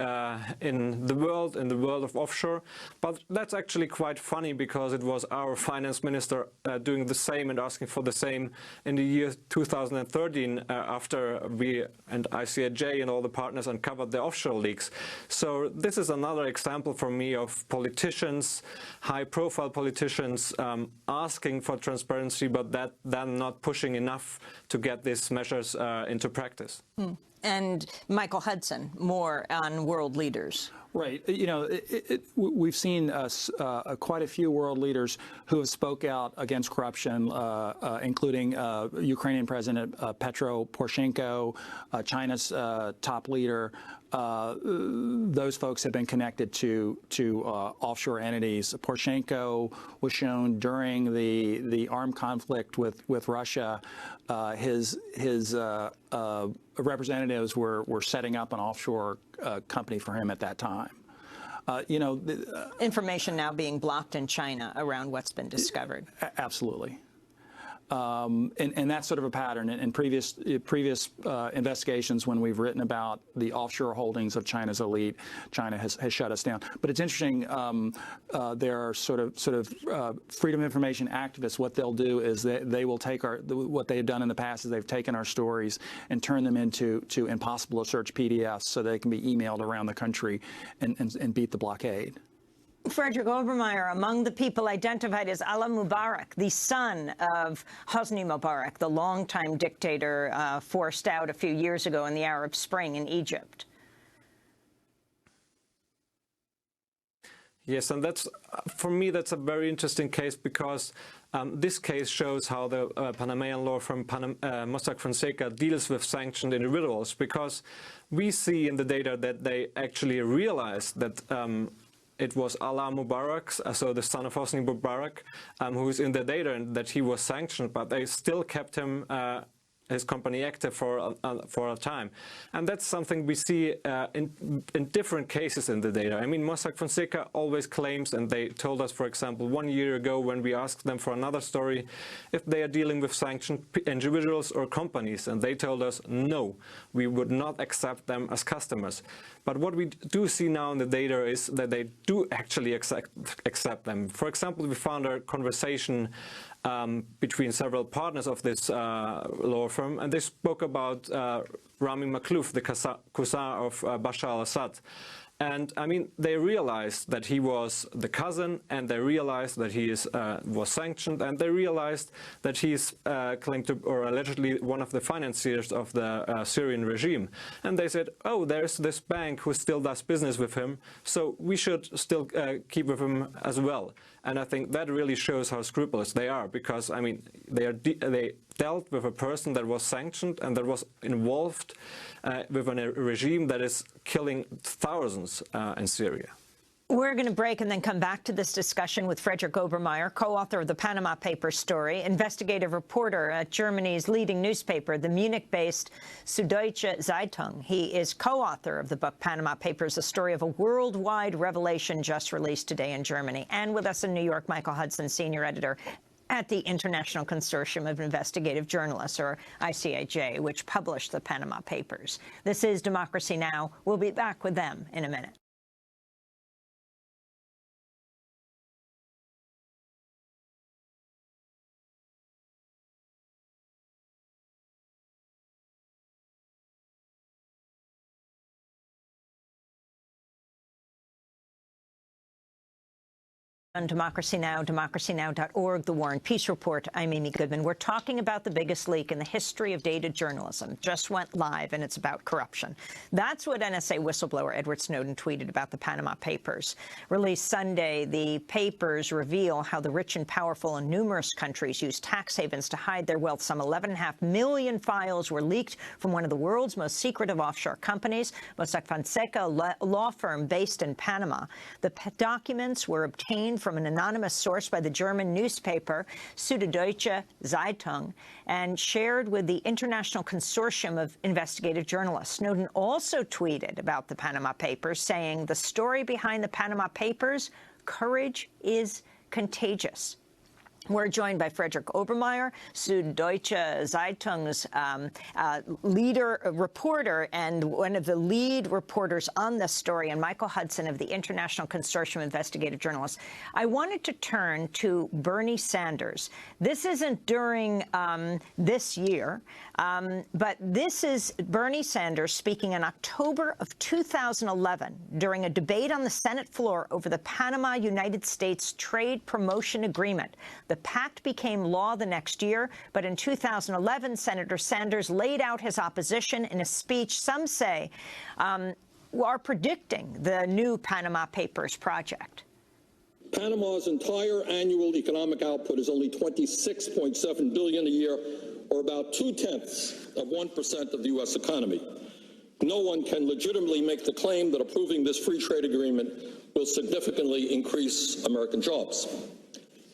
in the world of offshore. But that's actually quite funny because it was our finance minister doing the same and asking for the same in the year 2013 after we and ICAJ and all the partners uncovered the offshore leaks. So this is another example for me of politicians, high-profile politicians, asking for transparency, but then not pushing enough to get this measures into practice. And Michael Hudson, more on world leaders. Right. You know, we've seen quite a few world leaders who have spoke out against corruption, including Ukrainian President Petro Poroshenko, China's top leader. Those folks have been connected to offshore entities. Poroshenko was shown during the armed conflict with Russia. His representatives were setting up an offshore company for him at that time. You know, information now being blocked in China around what's been discovered. Absolutely. And that's sort of a pattern. In previous investigations, when we've written about the offshore holdings of China's elite, China has shut us down. But it's interesting. There are sort of freedom of information activists. What they'll do is they will take what they've done in the past is they've taken our stories and turned them into impossible to search PDFs so they can be emailed around the country and beat the blockade. Frederick Obermeier, among the people identified as Allah Mubarak, the son of Hosni Mubarak, the longtime dictator forced out a few years ago in the Arab Spring in Egypt. Yes, and that's, for me, that's a very interesting case because this case shows how the Panamanian law firm Mossack Fonseca deals with sanctioned individuals, because we see in the data that they actually realized that it was Allah Mubarak, so the son of Hosni Mubarak, who is in the data, and that he was sanctioned, but they still kept him, his company, active for a time. And that's something we see in different cases in the data. I mean, Mossack Fonseca always claims, and they told us, for example, 1 year ago when we asked them for another story, if they are dealing with sanctioned individuals or companies, and they told us, no, we would not accept them as customers. But what we do see now in the data is that they do actually accept them. For example, we found a conversation between several partners of this law firm, and they spoke about Rami Makhlouf, the cousin of Bashar al-Assad. And I mean, they realized that he was the cousin, and they realized that he was sanctioned, and they realized that he is claimed to, or allegedly, one of the financiers of the Syrian regime. And they said, oh, there's this bank who still does business with him, so we should still keep with him as well. And I think that really shows how scrupulous they are, because I mean, they dealt with a person that was sanctioned and that was involved with a regime that is killing thousands in Syria. We're going to break and then come back to this discussion with Frederick Obermeyer, co-author of the Panama Papers story, investigative reporter at Germany's leading newspaper, the Munich-based Süddeutsche Zeitung. He is co-author of the book Panama Papers, a story of a worldwide revelation, just released today in Germany. And with us in New York, Michael Hudson, senior editor at the International Consortium of Investigative Journalists, or ICIJ, which published the Panama Papers. This is Democracy Now! We'll be back with them in a minute. On Democracy Now!, democracynow.org, The War and Peace Report. I'm Amy Goodman. We're talking about the biggest leak in the history of data journalism. Just went live, and it's about corruption. That's what NSA whistleblower Edward Snowden tweeted about the Panama Papers. Released Sunday, the papers reveal how the rich and powerful in numerous countries use tax havens to hide their wealth. Some 11.5 million files were leaked from one of the world's most secretive offshore companies, Mossack Fonseca, a law firm based in Panama. The documents were obtained from an anonymous source by the German newspaper Süddeutsche Zeitung and shared with the International Consortium of Investigative Journalists. Snowden also tweeted about the Panama Papers, saying, "The story behind the Panama Papers, courage is contagious." We're joined by Frederick Obermeyer, Süddeutsche Zeitung's reporter and one of the lead reporters on this story, and Michael Hudson of the International Consortium of Investigative Journalists. I wanted to turn to Bernie Sanders. This isn't during this year, but this is Bernie Sanders speaking in October of 2011 during a debate on the Senate floor over the Panama-United States Trade Promotion Agreement. The pact became law the next year, but in 2011, Senator Sanders laid out his opposition in a speech some say are predicting the new Panama Papers project. Panama's entire annual economic output is only $26.7 billion a year, or about 0.2% of the U.S. economy. No one can legitimately make the claim that approving this free trade agreement will significantly increase American jobs.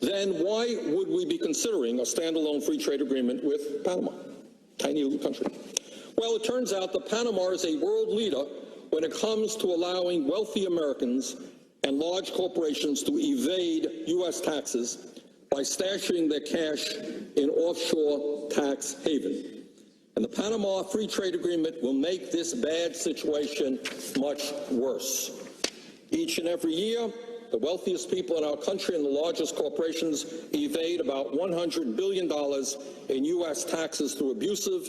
Then why would we be considering a standalone free trade agreement with Panama, tiny little country? Well, it turns out that Panama is a world leader when it comes to allowing wealthy Americans and large corporations to evade U.S. taxes by stashing their cash in offshore tax haven. And the Panama Free Trade Agreement will make this bad situation much worse. Each and every year, the wealthiest people in our country and the largest corporations evade about $100 billion in U.S. taxes through abusive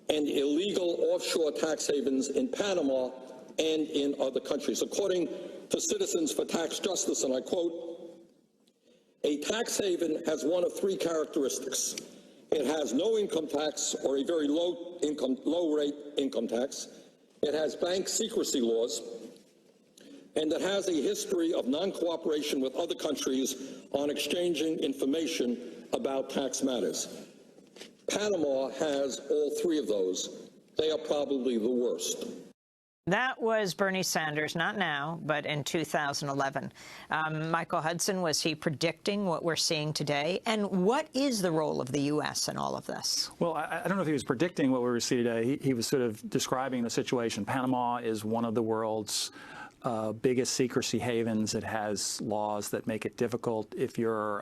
and illegal offshore tax havens in Panama and in other countries. According to Citizens for Tax Justice, and I quote, "A tax haven has one of three characteristics. It has no income tax or a very low rate income tax. It has bank secrecy laws, and it has a history of non-cooperation with other countries on exchanging information about tax matters. Panama has all three of those. They are probably the worst." That was Bernie Sanders, not now, but in 2011. Michael Hudson, was he predicting what we're seeing today? And what is the role of the U.S. in all of this? Well, I don't know if he was predicting what we were seeing today. He was sort of describing the situation. Panama is one of the world's biggest secrecy havens. It has laws that make it difficult if you're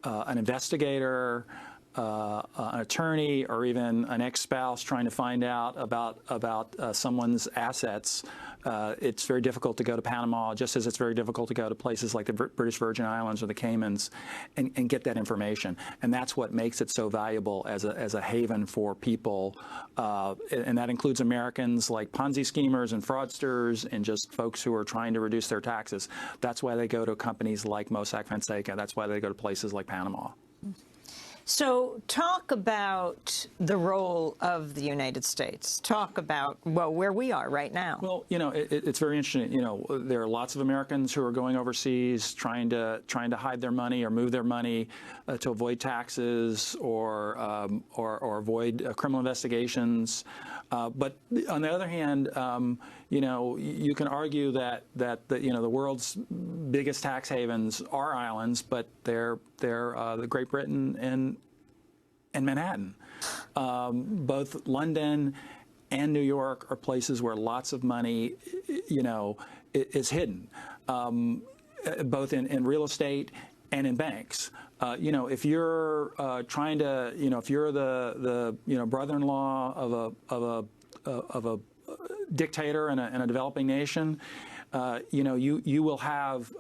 an investigator, an attorney, or even an ex-spouse trying to find out about someone's assets. It's very difficult to go to Panama, just as it's very difficult to go to places like the British Virgin Islands or the Caymans and get that information. And that's what makes it so valuable as a haven for people. And that includes Americans like Ponzi schemers and fraudsters and just folks who are trying to reduce their taxes. That's why they go to companies like Mossack Fonseca. That's why they go to places like Panama. So talk about the role of the United States. Talk about, well, where we are right now. Well, you know, it's very interesting. You know, there are lots of Americans who are going overseas trying to hide their money or move their money to avoid taxes or avoid criminal investigations. But on the other hand, you know, you can argue that the world's biggest tax havens are islands, but they're the Great Britain and Manhattan. Both London and New York are places where lots of money, you know, is hidden, both in real estate and in banks. You know, if you're trying to, you know, if you're the brother-in-law of a dictator in a developing nation, you know, you will have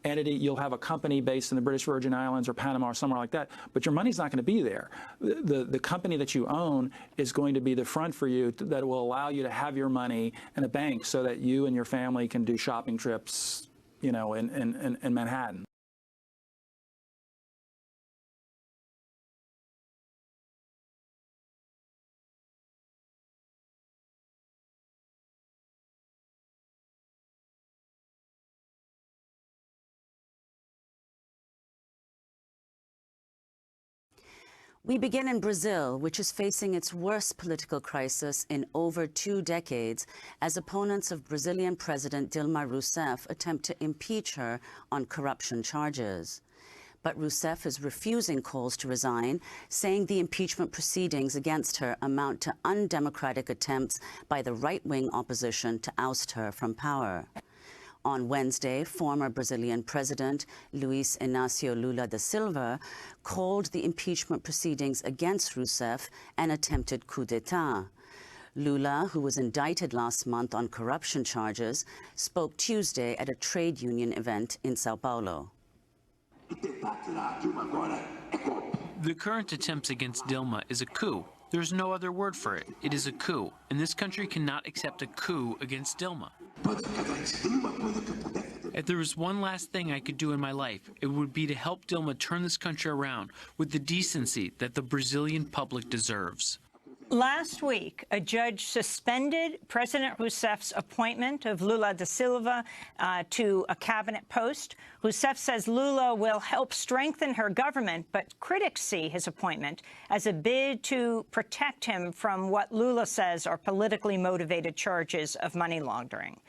you'll have a company based in the British Virgin Islands or Panama or somewhere like that, but your money's not going to be there. The company that you own is going to be the front for you that will allow you to have your money in a bank so that you and your family can do shopping trips, you know, in Manhattan. We begin in Brazil, which is facing its worst political crisis in over 2 decades, as opponents of Brazilian President Dilma Rousseff attempt to impeach her on corruption charges. But Rousseff is refusing calls to resign, saying the impeachment proceedings against her amount to undemocratic attempts by the right-wing opposition to oust her from power. On Wednesday, former Brazilian President Luiz Inácio Lula da Silva called the impeachment proceedings against Rousseff an attempted coup d'etat. Lula, who was indicted last month on corruption charges, spoke Tuesday at a trade union event in Sao Paulo. The current attempts against Dilma is a coup. There's no other word for it. It is a coup, and this country cannot accept a coup against Dilma. If there was one last thing I could do in my life, it would be to help Dilma turn this country around with the decency that the Brazilian public deserves. Last week, a judge suspended President Rousseff's appointment of Lula da Silva to a cabinet post. Rousseff says Lula will help strengthen her government, but critics see his appointment as a bid to protect him from what Lula says are politically motivated charges of money laundering.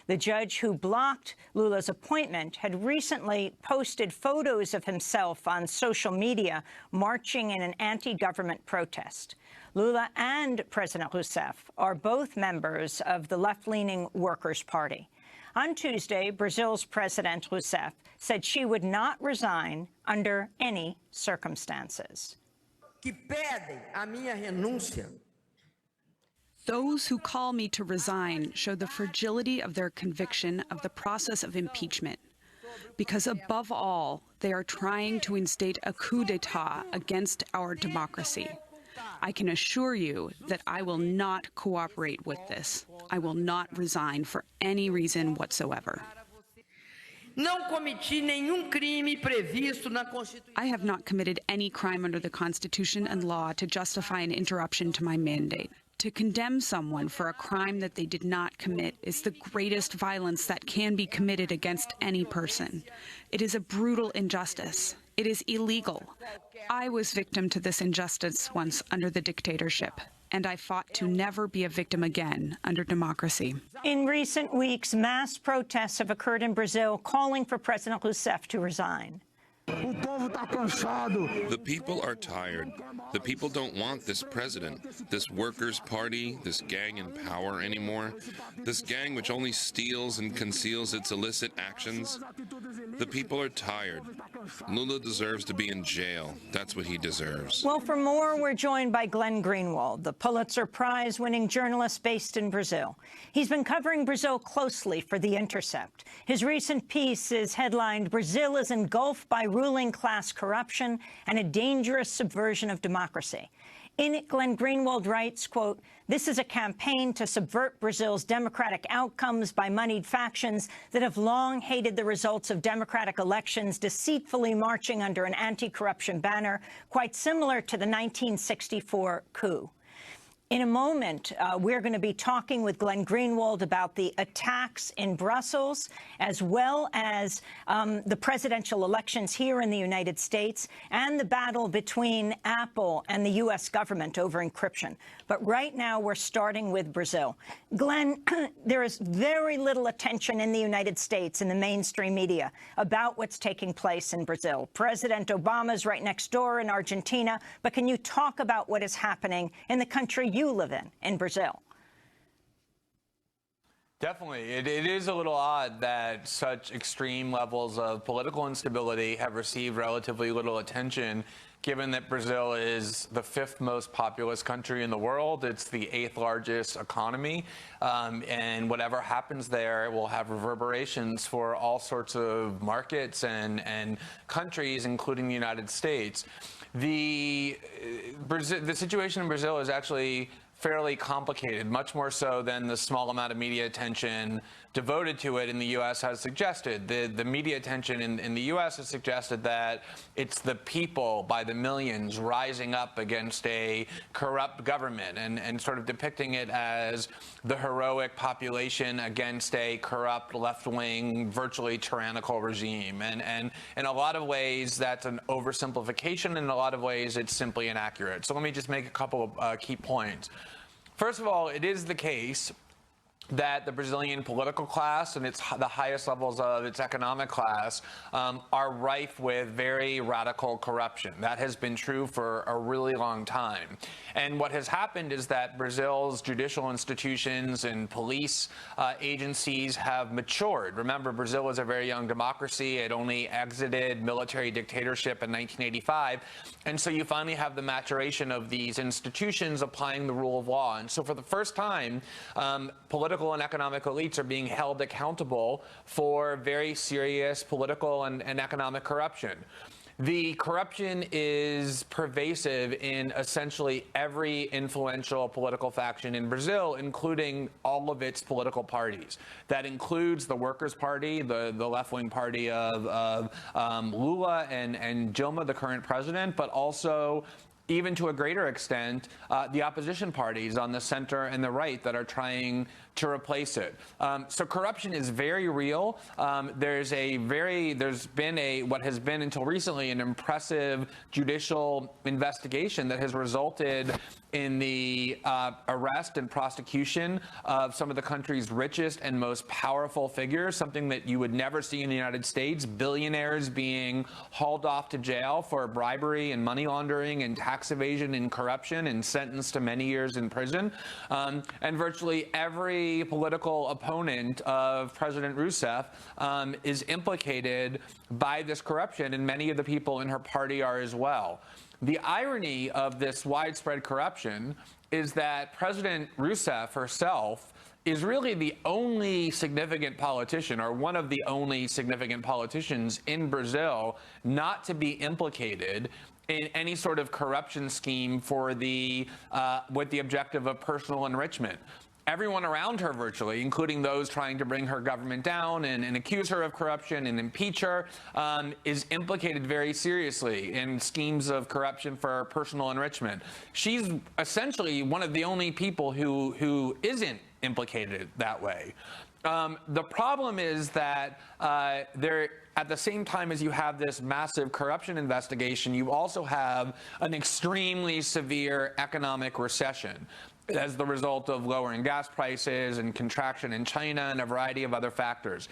The judge who blocked Lula's appointment had recently posted photos of himself on social media marching in an anti-government protest. Lula and President Rousseff are both members of the left-leaning Workers' Party. On Tuesday, Brazil's President Rousseff said she would not resign under any circumstances. Que pedem a minha renúncia. Those who call me to resign show the fragility of their conviction of the process of impeachment, because above all, they are trying to instate a coup d'etat against our democracy. I can assure you that I will not cooperate with this. I will not resign for any reason whatsoever. I have not committed any crime under the Constitution and law to justify an interruption to my mandate. To condemn someone for a crime that they did not commit is the greatest violence that can be committed against any person. It is a brutal injustice. It is illegal. I was victim to this injustice once under the dictatorship, and I fought to never be a victim again under democracy. In recent weeks, mass protests have occurred in Brazil calling for President Rousseff to resign. The people are tired. The people don't want this president, this workers' party, this gang in power anymore, this gang which only steals and conceals its illicit actions. The people are tired. Lula deserves to be in jail. That's what he deserves. Well, for more, we're joined by Glenn Greenwald, the Pulitzer Prize-winning journalist based in Brazil. He's been covering Brazil closely for The Intercept. His recent piece is headlined, "Brazil is engulfed by ruling class corruption and a dangerous subversion of democracy." In it, Glenn Greenwald writes, quote, "This is a campaign to subvert Brazil's democratic outcomes by moneyed factions that have long hated the results of democratic elections, deceitfully marching under an anti-corruption banner, quite similar to the 1964 coup." In a moment, we're going to be talking with Glenn Greenwald about the attacks in Brussels, as well as the presidential elections here in the United States and the battle between Apple and the U.S. government over encryption. But right now, we're starting with Brazil. Glenn, there is very little attention in the United States in the mainstream media about what's taking place in Brazil. President Obama's right next door in Argentina. But can you talk about what is happening in the country you live in Brazil? Definitely. It is a little odd that such extreme levels of political instability have received relatively little attention, given that Brazil is the 5th most populous country in the world. It's the 8th largest economy. And whatever happens there will have reverberations for all sorts of markets and countries, including the United States. The situation in Brazil is actually fairly complicated, much more so than the small amount of media attention devoted to it in the U.S. has suggested. The media attention in the U.S. has suggested that it's the people by the millions rising up against a corrupt government and sort of depicting it as the heroic population against a corrupt left-wing, virtually tyrannical regime. And in a lot of ways, that's an oversimplification. In a lot of ways, it's simply inaccurate. So let me just make a couple of key points. First of all, it is the case that the Brazilian political class and the highest levels of its economic class are rife with very radical corruption. That has been true for a really long time. And what has happened is that Brazil's judicial institutions and police agencies have matured. Remember, Brazil is a very young democracy. It only exited military dictatorship in 1985. And so you finally have the maturation of these institutions applying the rule of law. And so for the first time, political and economic elites are being held accountable for very serious political and economic corruption. The corruption is pervasive in essentially every influential political faction in Brazil, including all of its political parties. That includes the Workers' Party, the left-wing party of Lula and Dilma, the current president, but also, even to a greater extent, the opposition parties on the center and the right that are trying to replace it. So corruption is very real. There's been what has been until recently an impressive judicial investigation that has resulted in the arrest and prosecution of some of the country's richest and most powerful figures, something that you would never see in the United States, billionaires being hauled off to jail for bribery and money laundering and tax evasion and corruption and sentenced to many years in prison. And virtually every political opponent of President Rousseff is implicated by this corruption, and many of the people in her party are as well. The irony of this widespread corruption is that President Rousseff herself is really the only significant politician, or one of the only significant politicians in Brazil, not to be implicated in any sort of corruption scheme for with the objective of personal enrichment. Everyone around her, virtually, including those trying to bring her government down and accuse her of corruption and impeach her, is implicated very seriously in schemes of corruption for personal enrichment. She's essentially one of the only people who isn't implicated that way. The problem is that at the same time as you have this massive corruption investigation, you also have an extremely severe economic recession as the result of lowering gas prices and contraction in China and a variety of other factors.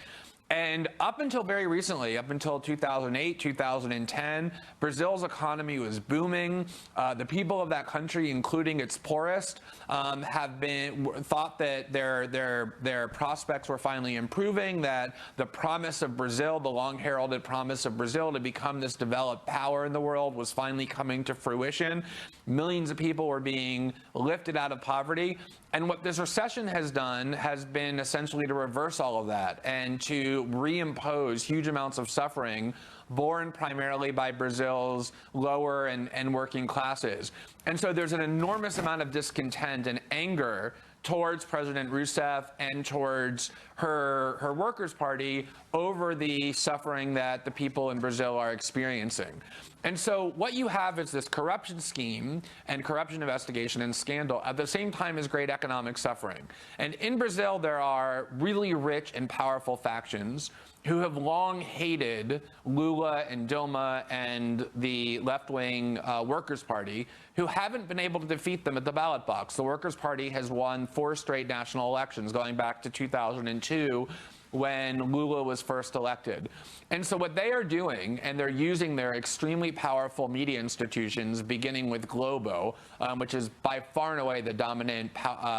And up until very recently, up until 2008, 2010, Brazil's economy was booming. The people of that country, including its poorest, thought that their prospects were finally improving, that the promise of Brazil, the long heralded promise of Brazil to become this developed power in the world, was finally coming to fruition. Millions of people were being lifted out of poverty. And what this recession has done has been essentially to reverse all of that and to reimpose huge amounts of suffering borne primarily by Brazil's lower and working classes. And so there's an enormous amount of discontent and anger towards President Rousseff and towards her Workers' Party over the suffering that the people in Brazil are experiencing. And so what you have is this corruption scheme and corruption investigation and scandal at the same time as great economic suffering. And in Brazil, there are really rich and powerful factions who have long hated Lula and Dilma and the left-wing Workers' Party, who haven't been able to defeat them at the ballot box. The Workers' Party has won 4 straight national elections, going back to 2002, when Lula was first elected. And so what they are doing, and they're using their extremely powerful media institutions, beginning with Globo, which is by far and away the dominant,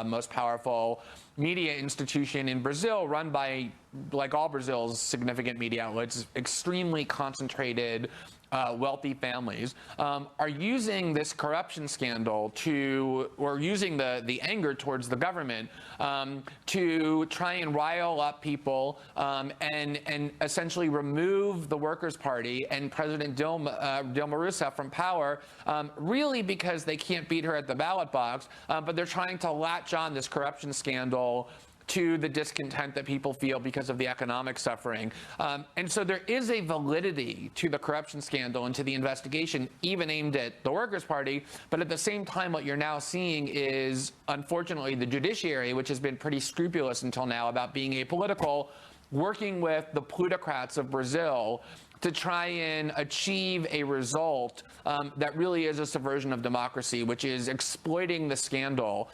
most powerful media institution in Brazil, run by, like all Brazil's significant media outlets, extremely concentrated, wealthy families, are using this corruption scandal or using the anger towards the government to try and rile up people and essentially remove the Workers' Party and President Dilma Rousseff from power, really because they can't beat her at the ballot box, but they're trying to latch on this corruption scandal to the discontent that people feel because of the economic suffering. And so there is a validity to the corruption scandal and to the investigation, even aimed at the Workers' Party. But at the same time, what you're now seeing is, unfortunately, the judiciary, which has been pretty scrupulous until now about being apolitical, working with the plutocrats of Brazil to try and achieve a result that really is a subversion of democracy, which is exploiting the scandal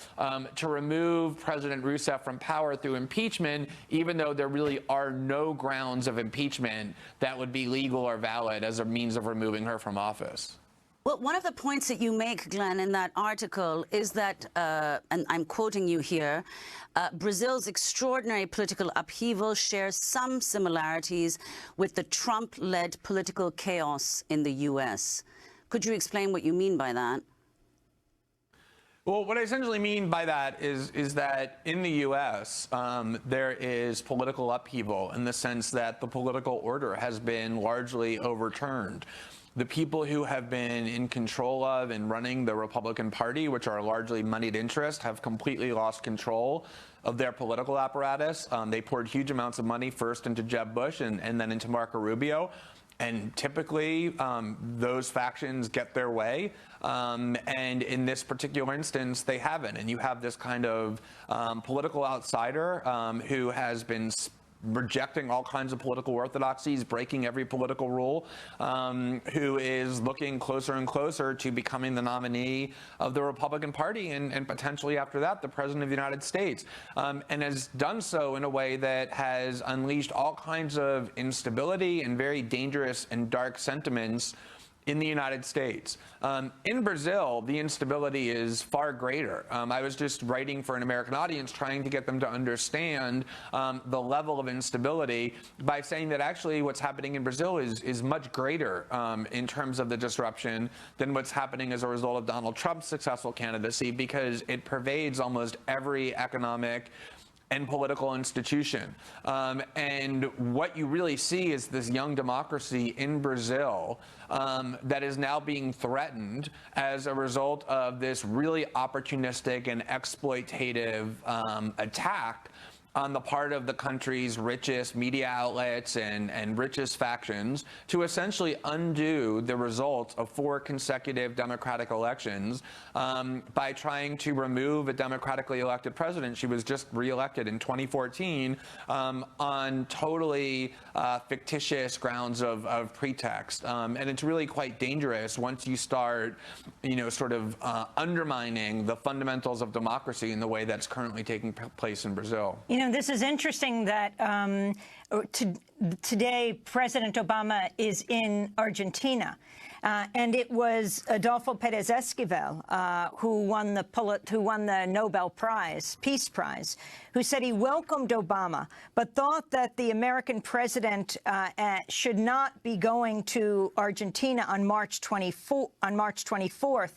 to remove President Rousseff from power through impeachment, even though there really are no grounds of impeachment that would be legal or valid as a means of removing her from office. Well, one of the points that you make, Glenn, in that article is that, and I'm quoting you here, Brazil's extraordinary political upheaval shares some similarities with the Trump-led political chaos in the U.S. Could you explain what you mean by that? Well, what I essentially mean by that is that in the U.S., there is political upheaval in the sense that the political order has been largely overturned. The people who have been in control of and running the Republican Party, which are largely moneyed interests, have completely lost control of their political apparatus. They poured huge amounts of money first into Jeb Bush and then into Marco Rubio. And typically, those factions get their way. And in this particular instance, they haven't. And you have this kind of political outsider who has been rejecting all kinds of political orthodoxies, breaking every political rule, who is looking closer and closer to becoming the nominee of the Republican Party and potentially after that, the President of the United States, and has done so in a way that has unleashed all kinds of instability and very dangerous and dark sentiments in the United States. In Brazil, the instability is far greater. I was just writing for an American audience, trying to get them to understand the level of instability by saying that actually what's happening in Brazil is much greater in terms of the disruption than what's happening as a result of Donald Trump's successful candidacy, because it pervades almost every economic and political institution. And what you really see is this young democracy in Brazil that is now being threatened as a result of this really opportunistic and exploitative attack on the part of the country's richest media outlets and richest factions to essentially undo the results of 4 consecutive democratic elections by trying to remove a democratically elected president. She was just reelected in 2014 on totally fictitious grounds of pretext. And it's really quite dangerous once you start, sort of undermining the fundamentals of democracy in the way that's currently taking place in Brazil. This is interesting that today President Obama is in Argentina. And it was Adolfo Pérez Esquivel who won the Nobel Prize, Peace Prize, who said he welcomed Obama, but thought that the American president should not be going to Argentina on March 24th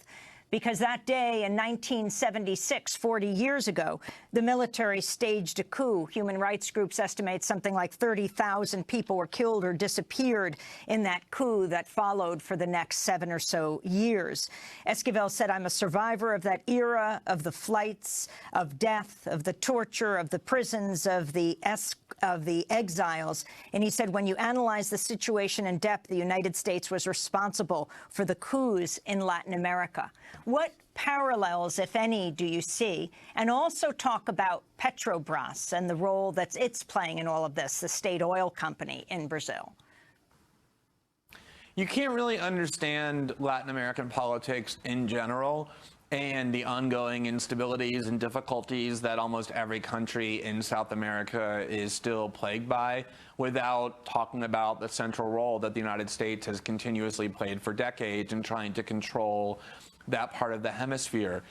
because that day in 1976, 40 years ago, the military staged a coup. Human rights groups estimate something like 30,000 people were killed or disappeared in that coup that followed for the next 7 or so years. Esquivel said, "I'm a survivor of that era, of the flights, of death, of the torture, of the prisons, of the exiles." And he said, when you analyze the situation in depth, the United States was responsible for the coups in Latin America. What parallels, if any, do you see? And also talk about Petrobras and the role that it's playing in all of this, the state oil company in Brazil. You can't really understand Latin American politics in general and the ongoing instabilities and difficulties that almost every country in South America is still plagued by without talking about the central role that the United States has continuously played for decades in trying to control that part of the hemisphere.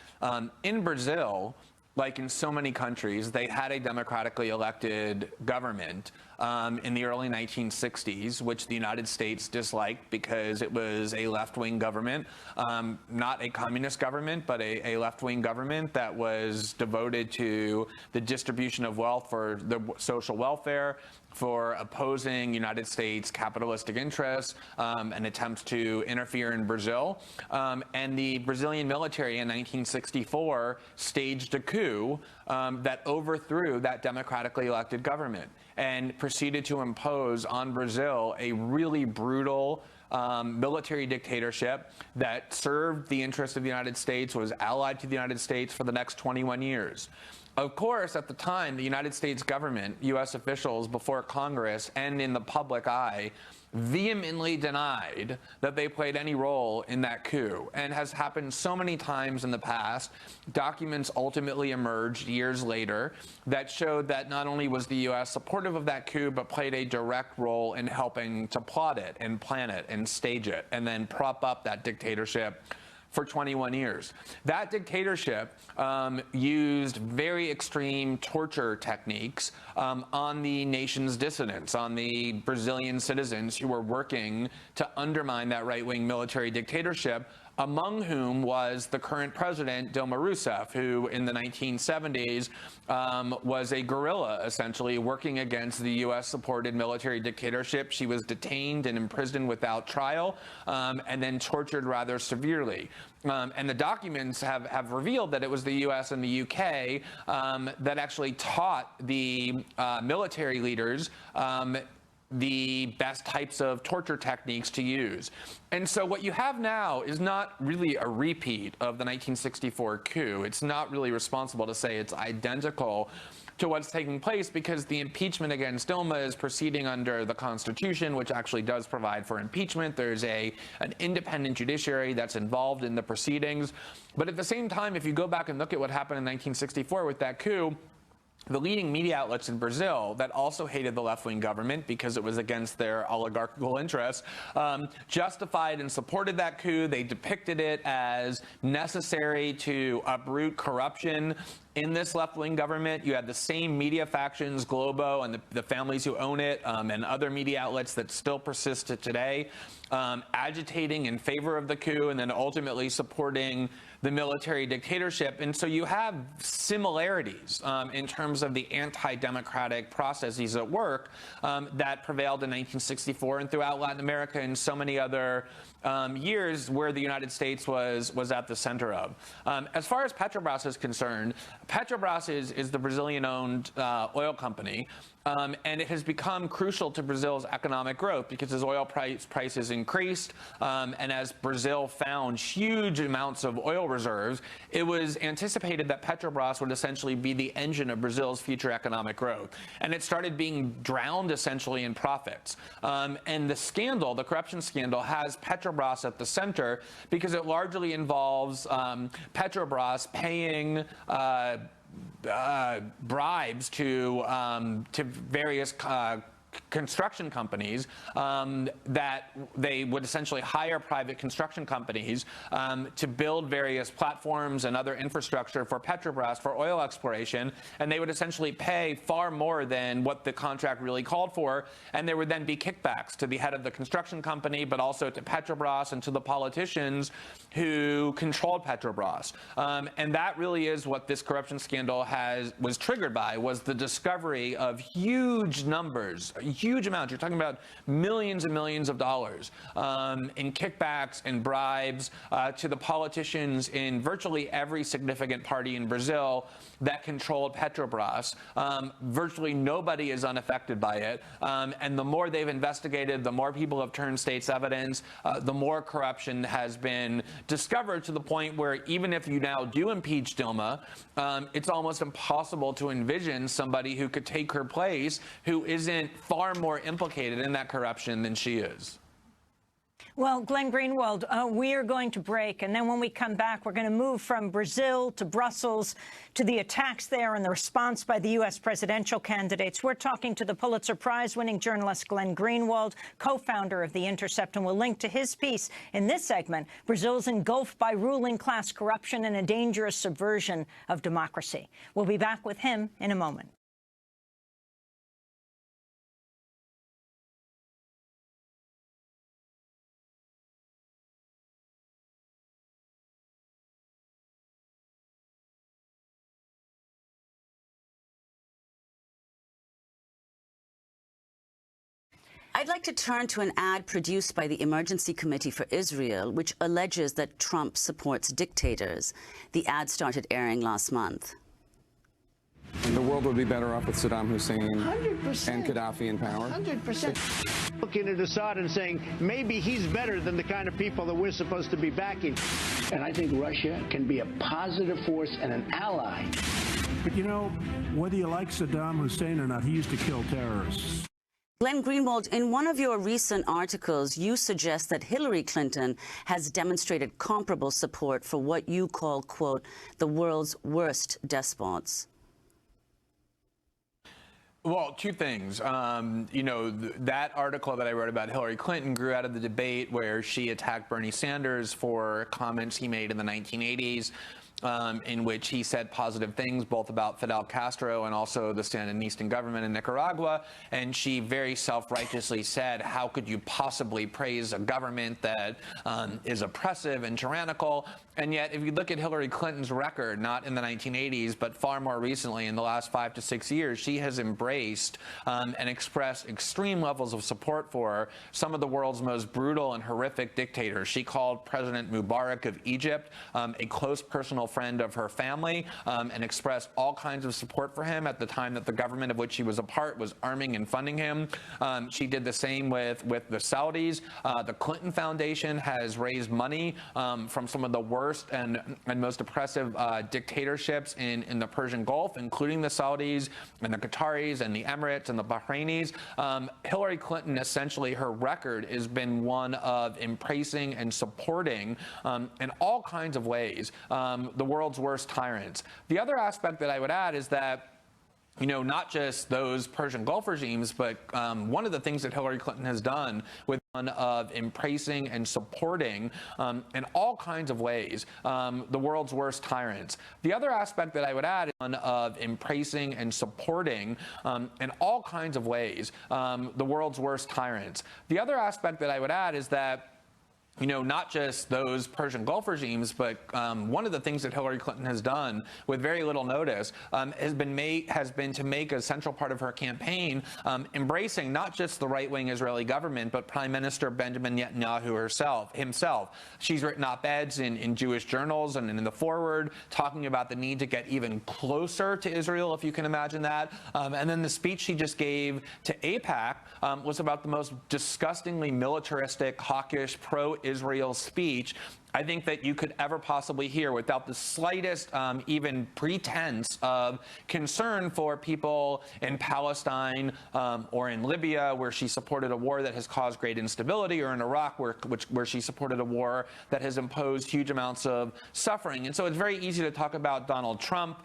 In Brazil, like in so many countries, they had a democratically elected government in the early 1960s, which the United States disliked because it was a left-wing government, not a communist government, but a left-wing government that was devoted to the distribution of wealth for the social welfare, for opposing United States capitalistic interests and attempts to interfere in Brazil. And the Brazilian military in 1964 staged a coup that overthrew that democratically elected government and proceeded to impose on Brazil a really brutal military dictatorship that served the interests of the United States, was allied to the United States for the next 21 years. Of course, at the time, the United States government, U.S. officials before Congress and in the public eye, vehemently denied that they played any role in that coup, and has happened so many times in the past. Documents ultimately emerged years later that showed that not only was the U.S. supportive of that coup, but played a direct role in helping to plot it and plan it and stage it and then prop up that dictatorship for 21 years. That dictatorship used very extreme torture techniques on the nation's dissidents, on the Brazilian citizens who were working to undermine that right-wing military dictatorship, among whom was the current president, Dilma Rousseff, who in the 1970s was a guerrilla, essentially, working against the U.S.-supported military dictatorship. She was detained and imprisoned without trial and then tortured rather severely. And the documents have revealed that it was the U.S. and the U.K. That actually taught the military leaders the best types of torture techniques to use. And so what you have now is not really a repeat of the 1964 coup. It's not really responsible to say it's identical to what's taking place, because the impeachment against Dilma is proceeding under the Constitution, which actually does provide for impeachment. There's an independent judiciary that's involved in the proceedings. But at the same time, if you go back and look at what happened in 1964 with that coup, the leading media outlets in Brazil that also hated the left-wing government because it was against their oligarchical interests justified and supported that coup. They depicted it as necessary to uproot corruption in this left-wing government. You had the same media factions, Globo and the families who own it, and other media outlets that still persist to today, agitating in favor of the coup and then ultimately supporting the military dictatorship. And so you have similarities in terms of the anti-democratic processes at work that prevailed in 1964 and throughout Latin America and so many other years where the United States was at the center of. As far as Petrobras is concerned, Petrobras is the Brazilian-owned oil company, and it has become crucial to Brazil's economic growth because as oil prices increased and as Brazil found huge amounts of oil reserves, it was anticipated that Petrobras would essentially be the engine of Brazil's future economic growth. And it started being drowned essentially in profits. And the scandal, the corruption scandal, has Petrobras at the center because it largely involves Petrobras paying bribes to various construction companies, that they would essentially hire private construction companies to build various platforms and other infrastructure for Petrobras for oil exploration, and they would essentially pay far more than what the contract really called for, and there would then be kickbacks to the head of the construction company, but also to Petrobras and to the politicians who controlled Petrobras. And that really is what this corruption scandal was triggered by, was the discovery of huge numbers, huge amounts. You're talking about millions and millions of dollars in kickbacks and bribes to the politicians in virtually every significant party in Brazil that controlled Petrobras. Virtually nobody is unaffected by it. And the more they've investigated, the more people have turned state's evidence, the more corruption has been discovered, to the point where even if you now do impeach Dilma, it's almost impossible to envision somebody who could take her place who isn't far more implicated in that corruption than she is. Well, Glenn Greenwald, we are going to break, and then when we come back, we're going to move from Brazil to Brussels to the attacks there and the response by the U.S. presidential candidates. We're talking to the Pulitzer Prize-winning journalist Glenn Greenwald, co-founder of The Intercept, and we'll link to his piece in this segment, Brazil's engulfed by ruling class corruption and a dangerous subversion of democracy. We'll be back with him in a moment. I'd like to turn to an ad produced by the Emergency Committee for Israel, which alleges that Trump supports dictators. The ad started airing last month. The world would be better off with Saddam Hussein 100%. and Gaddafi in power. 100%. Looking at Assad and saying maybe he's better than the kind of people that we're supposed to be backing. And I think Russia can be a positive force and an ally. But you know, whether you like Saddam Hussein or not, he used to kill terrorists. Glenn Greenwald, in one of your recent articles, you suggest that Hillary Clinton has demonstrated comparable support for what you call, quote, the world's worst despots. Well, two things. You know, that article that I wrote about Hillary Clinton grew out of the debate where she attacked Bernie Sanders for comments he made in the 1980s. In which he said positive things both about Fidel Castro and also the Sandinista government in Nicaragua. And she very self-righteously said, how could you possibly praise a government that is oppressive and tyrannical? And yet, if you look at Hillary Clinton's record, not in the 1980s, but far more recently, in the last 5 to 6 years, she has embraced and expressed extreme levels of support for some of the world's most brutal and horrific dictators. She called President Mubarak of Egypt a close personal friend of her family and expressed all kinds of support for him at the time that the government of which she was a part was arming and funding him. She did the same with the Saudis. The Clinton Foundation has raised money from some of the worst and most oppressive dictatorships in the Persian Gulf, including the Saudis and the Qataris and the Emirates and the Bahrainis. Hillary Clinton, essentially, her record has been one of embracing and supporting in all kinds of ways the world's worst tyrants. The other aspect that I would add is that, you know, not just those Persian Gulf regimes, but one of the things that Hillary Clinton has done with one of embracing and supporting in all kinds of ways the world's worst tyrants. The other aspect that I would add is one of embracing and supporting in all kinds of ways the world's worst tyrants. The other aspect that I would add is that, you know, not just those Persian Gulf regimes, but one of the things that Hillary Clinton has done with very little notice has been to make a central part of her campaign embracing not just the right-wing Israeli government, but Prime Minister Benjamin Netanyahu himself. She's written op-eds in Jewish journals and in the Forward talking about the need to get even closer to Israel, if you can imagine that. And then the speech she just gave to AIPAC was about the most disgustingly militaristic, hawkish, pro-Israel speech I think that you could ever possibly hear without the slightest even pretense of concern for people in Palestine or in Libya, where she supported a war that has caused great instability, or in Iraq, where she supported a war that has imposed huge amounts of suffering. And so it's very easy to talk about Donald Trump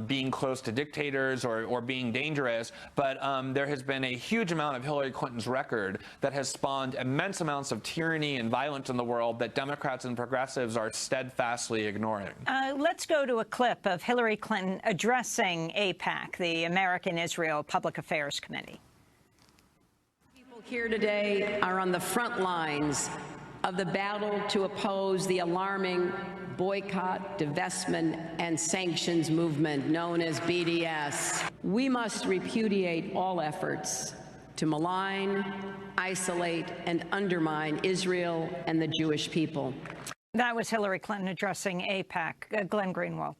being close to dictators or being dangerous, but there has been a huge amount of Hillary Clinton's record that has spawned immense amounts of tyranny and violence in the world that Democrats and progressives are steadfastly ignoring. Let's go to a clip of Hillary Clinton addressing AIPAC, the American-Israel Public Affairs Committee. People here today are on the front lines of the battle to oppose the alarming boycott, divestment, and sanctions movement known as BDS. We must repudiate all efforts to malign, isolate, and undermine Israel and the Jewish people. That was Hillary Clinton addressing AIPAC. Glenn Greenwald.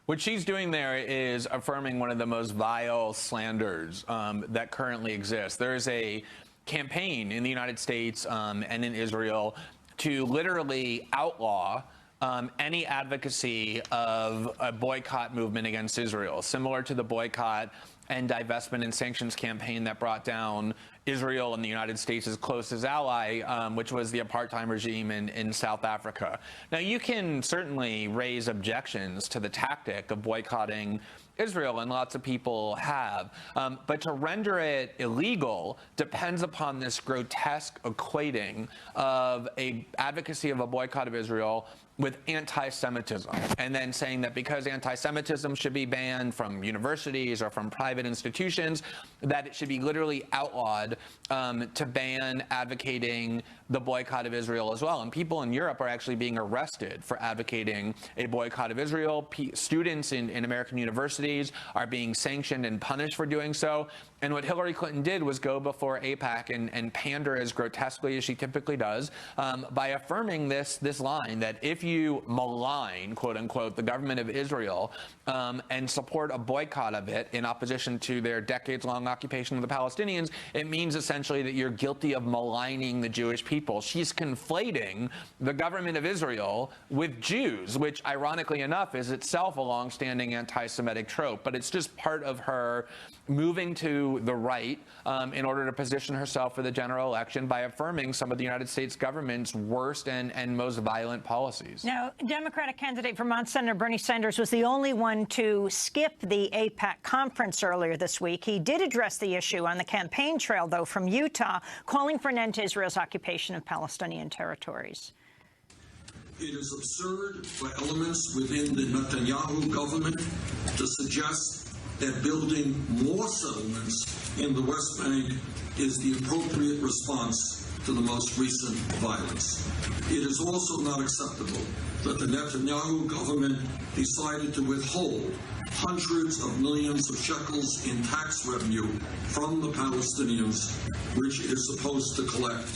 What she's doing there is affirming one of the most vile slanders that currently exists. There is a campaign in the United States and in Israel to literally outlaw any advocacy of a boycott movement against Israel, similar to the boycott and divestment and sanctions campaign that brought down Israel and the United States' closest ally, which was the apartheid regime in South Africa. Now, you can certainly raise objections to the tactic of boycotting Israel, and lots of people have. But to render it illegal depends upon this grotesque equating of a advocacy of a boycott of Israel with anti-Semitism, and then saying that because anti-Semitism should be banned from universities or from private institutions, that it should be literally outlawed to ban advocating the boycott of Israel as well. And people in Europe are actually being arrested for advocating a boycott of Israel. Students in American universities are being sanctioned and punished for doing so. And what Hillary Clinton did was go before AIPAC and pander as grotesquely as she typically does by affirming this line that if you malign, quote unquote, the government of Israel and support a boycott of it in opposition to their decades-long occupation of the Palestinians, it means essentially that you're guilty of maligning the Jewish people. She's conflating the government of Israel with Jews, which ironically enough is itself a longstanding anti-Semitic trope, but it's just part of her moving to the right in order to position herself for the general election by affirming some of the United States government's worst and most violent policies. Now, Democratic candidate Vermont Senator Bernie Sanders was the only one to skip the AIPAC conference earlier this week. He did address the issue on the campaign trail, though, from Utah, calling for an end to Israel's occupation of Palestinian territories. It is absurd for elements within the Netanyahu government to suggest that building more settlements in the West Bank is the appropriate response to the most recent violence. It is also not acceptable that the Netanyahu government decided to withhold hundreds of millions of shekels in tax revenue from the Palestinians, which it is supposed to collect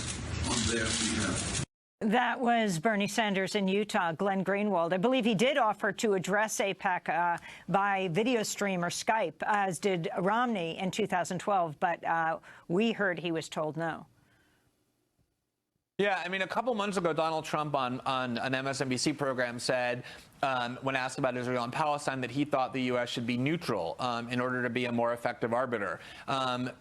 on their behalf. That was Bernie Sanders in Utah. Glenn Greenwald, I believe he did offer to address AIPAC by video stream or Skype, as did Romney in 2012, but we heard he was told no. Yeah, I mean, a couple months ago, Donald Trump on an MSNBC program said, when asked about Israel and Palestine, that he thought the U.S. should be neutral in order to be a more effective arbiter,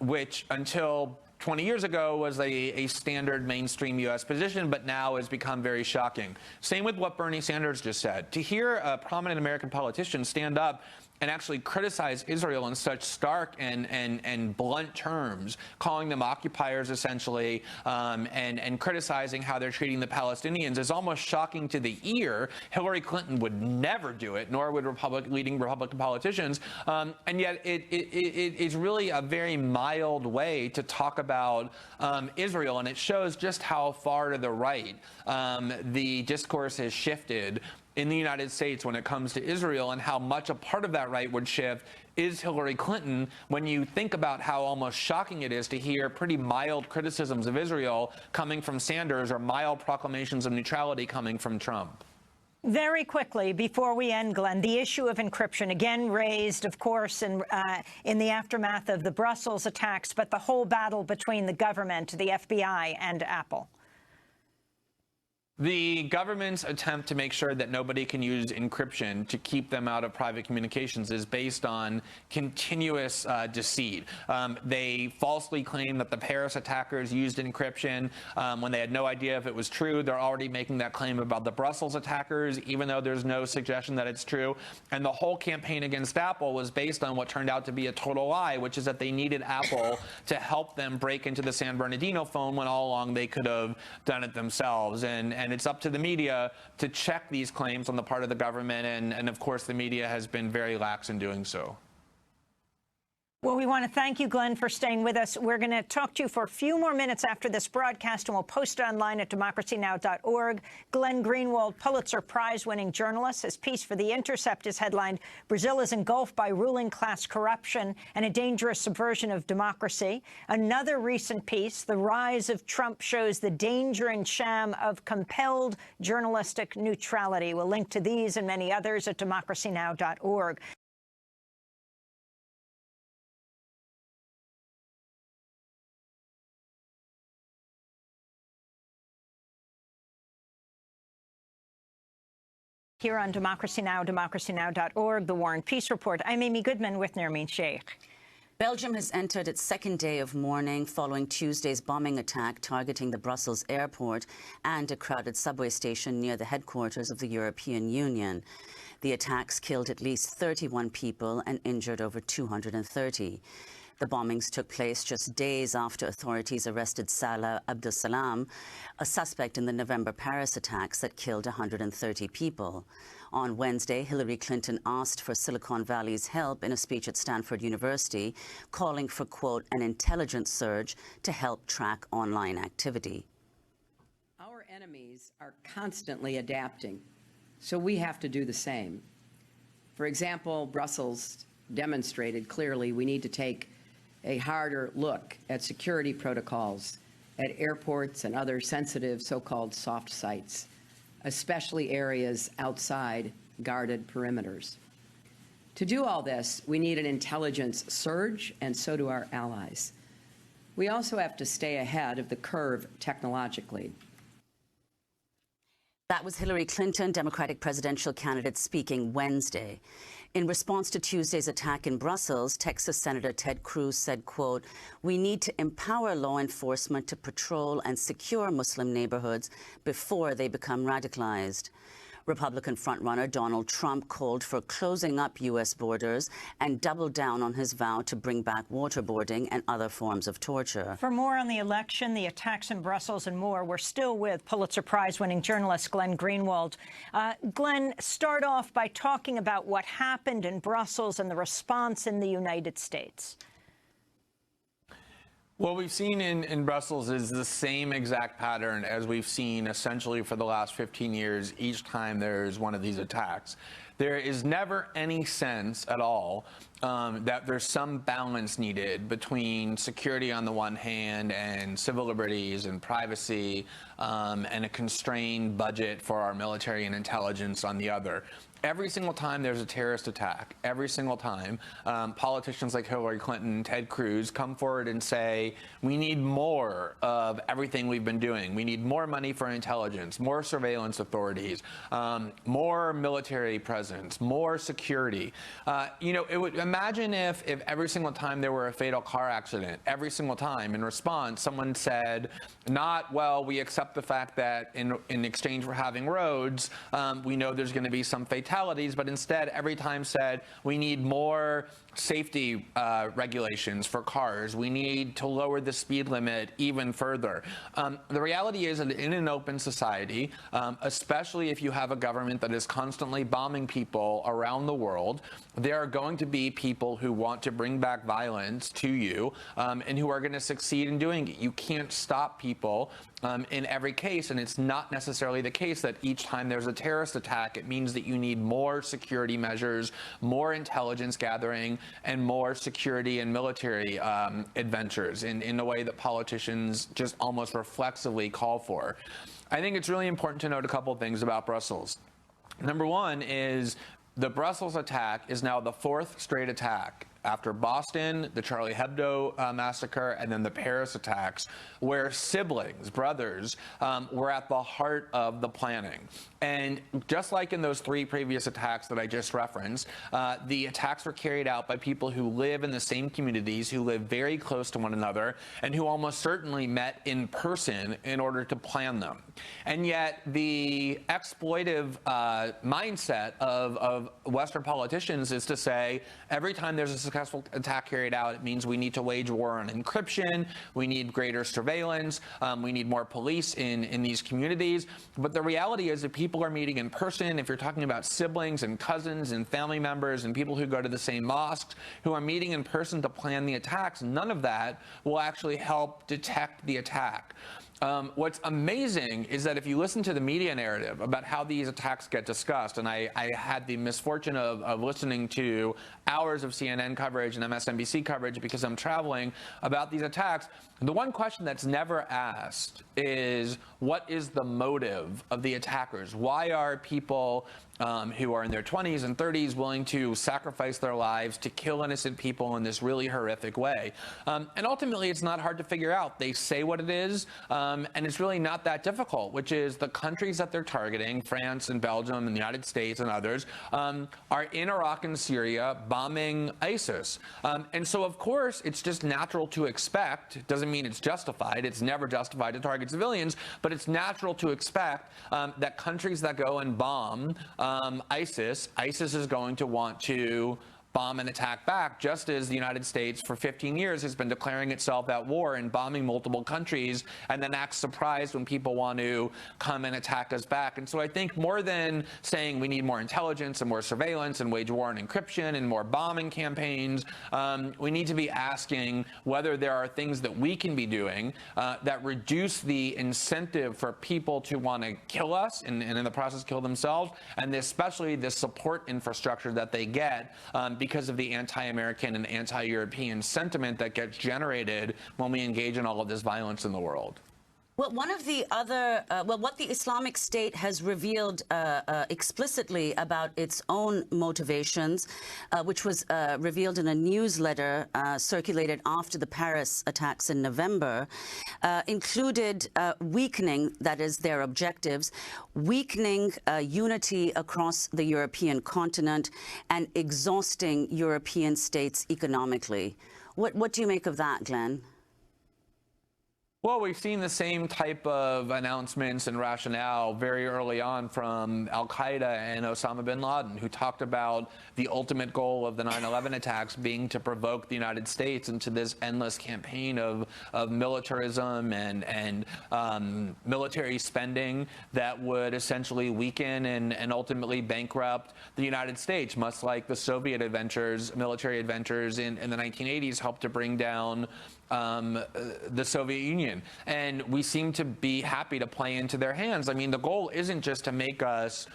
which until 20 years ago was a standard mainstream U.S. position, but now has become very shocking. Same with what Bernie Sanders just said. To hear a prominent American politician stand up and actually criticize Israel in such stark and blunt terms, calling them occupiers essentially, and criticizing how they're treating the Palestinians is almost shocking to the ear. Hillary Clinton would never do it, nor would leading Republican politicians, and yet it is really a very mild way to talk about Israel, and it shows just how far to the right the discourse has shifted in the United States when it comes to Israel, and how much a part of that right would shift is Hillary Clinton when you think about how almost shocking it is to hear pretty mild criticisms of Israel coming from Sanders or mild proclamations of neutrality coming from Trump. Very quickly, before we end, Glenn, the issue of encryption, again raised, of course, in the aftermath of the Brussels attacks, but the whole battle between the government, the FBI, and Apple. The government's attempt to make sure that nobody can use encryption to keep them out of private communications is based on continuous deceit. They falsely claim that the Paris attackers used encryption when they had no idea if it was true. They're already making that claim about the Brussels attackers, even though there's no suggestion that it's true. And the whole campaign against Apple was based on what turned out to be a total lie, which is that they needed Apple to help them break into the San Bernardino phone when all along they could have done it themselves. And it's up to the media to check these claims on the part of the government, and of course the media has been very lax in doing so. Well, we want to thank you, Glenn, for staying with us. We're going to talk to you for a few more minutes after this broadcast, and we'll post it online at democracynow.org. Glenn Greenwald, Pulitzer Prize-winning journalist. His piece for The Intercept is headlined, "Brazil is engulfed by ruling class corruption and a dangerous subversion of democracy." Another recent piece, "The Rise of Trump Shows the Danger and Sham of Compelled Journalistic Neutrality." We'll link to these and many others at democracynow.org. Here on Democracy Now!, democracynow.org, The War and Peace Report. I'm Amy Goodman with Nermeen Sheikh. Belgium has entered its second day of mourning following Tuesday's bombing attack targeting the Brussels airport and a crowded subway station near the headquarters of the European Union. The attacks killed at least 31 people and injured over 230. The bombings took place just days after authorities arrested Salah Abdeslam, a suspect in the November Paris attacks that killed 130 people. On Wednesday, Hillary Clinton asked for Silicon Valley's help in a speech at Stanford University, calling for, quote, an intelligence surge to help track online activity. Our enemies are constantly adapting, so we have to do the same. For example, Brussels demonstrated clearly we need to take a harder look at security protocols at airports and other sensitive so-called soft sites, especially areas outside guarded perimeters. To do all this, we need an intelligence surge, and so do our allies. We also have to stay ahead of the curve technologically. That was Hillary Clinton, Democratic presidential candidate, speaking Wednesday. In response to Tuesday's attack in Brussels, Texas Senator Ted Cruz said, quote, we need to empower law enforcement to patrol and secure Muslim neighborhoods before they become radicalized. Republican frontrunner Donald Trump called for closing up U.S. borders and doubled down on his vow to bring back waterboarding and other forms of torture. For more on the election, the attacks in Brussels and more, we're still with Pulitzer Prize-winning journalist Glenn Greenwald. Glenn, start off by talking about what happened in Brussels and the response in the United States. What we've seen in Brussels is the same exact pattern as we've seen essentially for the last 15 years each time there's one of these attacks. There is never any sense at all that there's some balance needed between security on the one hand and civil liberties and privacy and a constrained budget for our military and intelligence on the other. Every single time there's a terrorist attack, every single time, politicians like Hillary Clinton, Ted Cruz come forward and say, we need more of everything we've been doing. We need more money for intelligence, more surveillance authorities, more military presence, more security. Imagine if every single time there were a fatal car accident, every single time in response, someone said, not, well, we accept the fact that in exchange for having roads, we know there's going to be some fatalities, but instead every time said we need more safety regulations for cars. We need to lower the speed limit even further. The reality is that in an open society, especially if you have a government that is constantly bombing people around the world, there are going to be people who want to bring back violence to you and who are going to succeed in doing it. You can't stop people in every case, and it's not necessarily the case that each time there's a terrorist attack, it means that you need more security measures, more intelligence gathering, and more security and military adventures in a way that politicians just almost reflexively call for. I think it's really important to note a couple of things about Brussels. Number one is the Brussels attack is now the fourth straight attack after Boston, the Charlie Hebdo massacre, and then the Paris attacks, where siblings, brothers, were at the heart of the planning. And just like in those 3 previous attacks that I just referenced, the attacks were carried out by people who live in the same communities, who live very close to one another, and who almost certainly met in person in order to plan them. And yet the exploitive mindset of Western politicians is to say, every time there's a successful attack carried out, it means we need to wage war on encryption, we need greater surveillance, we need more police in these communities. But the reality is that people are meeting in person. If you're talking about siblings and cousins and family members and people who go to the same mosques who are meeting in person to plan the attacks, none of that will actually help detect the attack. What's amazing is that if you listen to the media narrative about how these attacks get discussed, and I had the misfortune of listening to hours of CNN coverage and MSNBC coverage because I'm traveling about these attacks, the one question that's never asked is, what is the motive of the attackers? Why are people who are in their 20s and 30s willing to sacrifice their lives to kill innocent people in this really horrific way? And ultimately, it's not hard to figure out. They say what it is, and it's really not that difficult, which is the countries that they're targeting, France and Belgium and the United States and others, are in Iraq and Syria bombing ISIS. And so, of course, it's just natural to expect, doesn't mean it's justified, it's never justified to target civilians, but it's natural to expect that countries that go and bomb ISIS is going to want to bomb and attack back, just as the United States for 15 years has been declaring itself at war and bombing multiple countries and then acts surprised when people want to come and attack us back. And so I think more than saying we need more intelligence and more surveillance and wage war on encryption and more bombing campaigns, we need to be asking whether there are things that we can be doing that reduce the incentive for people to want to kill us and in the process kill themselves, and especially the support infrastructure that they get because of the anti-American and anti-European sentiment that gets generated when we engage in all of this violence in the world. Well, one of the other, what the Islamic State has revealed explicitly about its own motivations, which was revealed in a newsletter circulated after the Paris attacks in November, included weakening, that is, their objectives, weakening unity across the European continent, and exhausting European states economically. What do you make of that, Glenn? Well, we've seen the same type of announcements and rationale very early on from al-Qaeda and Osama bin Laden, who talked about the ultimate goal of the 9/11 attacks being to provoke the United States into this endless campaign of militarism and military spending that would essentially weaken and ultimately bankrupt the United States, much like the Soviet adventures, military adventures in the 1980s helped to bring down the Soviet Union. And we seem to be happy to play into their hands. I mean, the goal isn't just to make us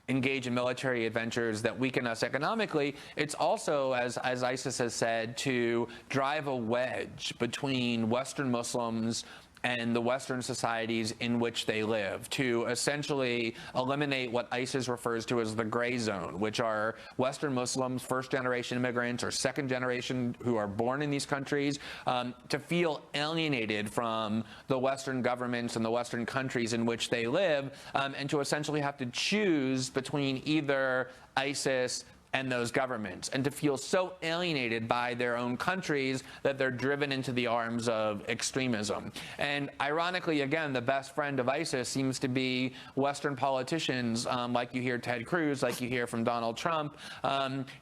engage in military adventures that weaken us economically. It's also, as ISIS has said, to drive a wedge between Western Muslims and the Western societies in which they live, to essentially eliminate what ISIS refers to as the gray zone, which are Western Muslims, first-generation immigrants or second-generation who are born in these countries, to feel alienated from the Western governments and the Western countries in which they live, and to essentially have to choose between either ISIS and those governments, and to feel so alienated by their own countries that they're driven into the arms of extremism. And ironically, again, the best friend of ISIS seems to be Western politicians, like you hear Ted Cruz, like you hear from Donald Trump,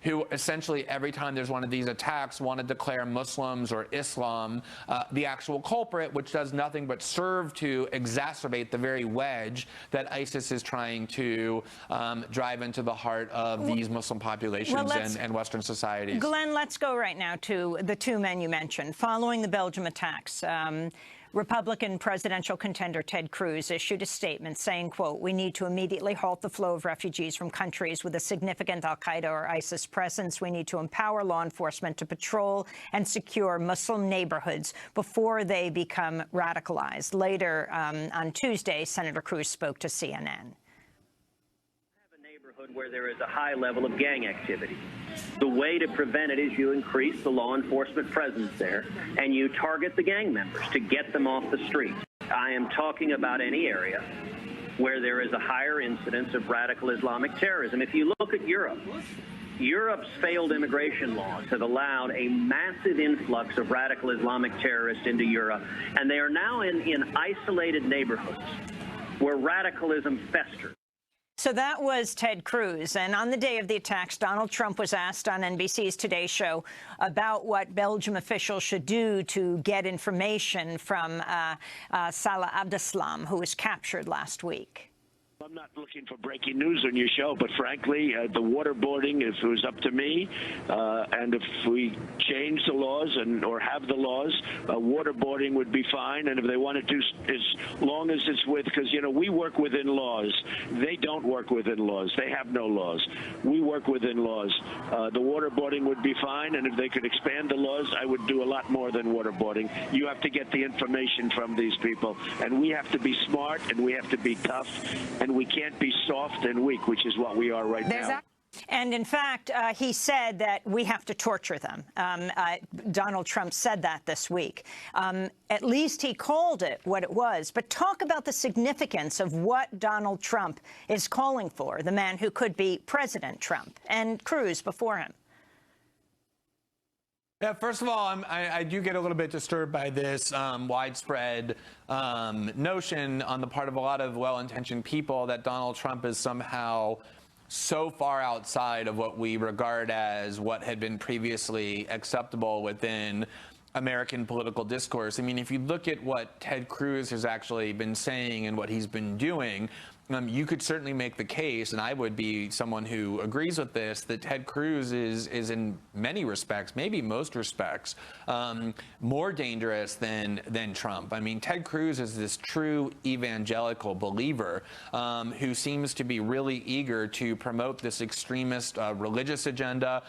who essentially every time there's one of these attacks want to declare Muslims or Islam the actual culprit, which does nothing but serve to exacerbate the very wedge that ISIS is trying to drive into the heart of these Muslim populations and Western societies. Glenn, let's go right now to the two men you mentioned. Following the Belgium attacks, Republican presidential contender Ted Cruz issued a statement saying, quote, "We need to immediately halt the flow of refugees from countries with a significant al-Qaeda or ISIS presence. We need to empower law enforcement to patrol and secure Muslim neighborhoods before they become radicalized." Later on Tuesday, Senator Cruz spoke to CNN. where there is a high level of gang activity. The way to prevent it is you increase the law enforcement presence there and you target the gang members to get them off the street. I am talking about any area where there is a higher incidence of radical Islamic terrorism. If you look at Europe, Europe's failed immigration laws have allowed a massive influx of radical Islamic terrorists into Europe, and they are now in isolated neighborhoods where radicalism festers. So that was Ted Cruz. And on the day of the attacks, Donald Trump was asked on NBC's Today Show about what Belgium officials should do to get information from Salah Abdeslam, who was captured last week. I'm not looking for breaking news on your show, but frankly, the waterboarding, if it was up to me, and if we change the laws or have the laws, waterboarding would be fine. And if they want to do, as long as it's with, because, you know, we work within laws. They don't work within laws. They have no laws. We work within laws. The waterboarding would be fine. And if they could expand the laws, I would do a lot more than waterboarding. You have to get the information from these people. And we have to be smart and we have to be tough. And we can't be soft and weak, which is what we are right now. And in fact, he said that we have to torture them. Donald Trump said that this week. At least he called it what it was. But talk about the significance of what Donald Trump is calling for, the man who could be President Trump, and Cruz before him. Yeah, first of all, I do get a little bit disturbed by this widespread notion on the part of a lot of well-intentioned people that Donald Trump is somehow so far outside of what we regard as what had been previously acceptable within American political discourse. I mean, if you look at what Ted Cruz has actually been saying and what he's been doing, you could certainly make the case, and I would be someone who agrees with this, that Ted Cruz is in many respects, maybe most respects, more dangerous than Trump. I mean, Ted Cruz is this true evangelical believer who seems to be really eager to promote this extremist religious agenda.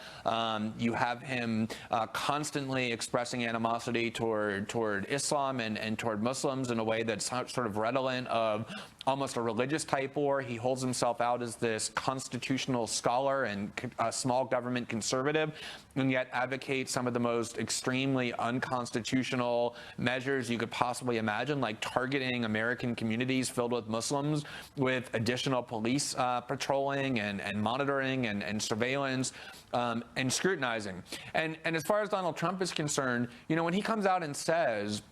You have him constantly expressing animosity toward Islam and toward Muslims in a way that's sort of redolent of almost a religious type war. He holds himself out as this constitutional scholar and small government conservative, and yet advocates some of the most extremely unconstitutional measures you could possibly imagine, like targeting American communities filled with Muslims with additional police patrolling and monitoring and surveillance and scrutinizing. And as far as Donald Trump is concerned, you know, when he comes out and says,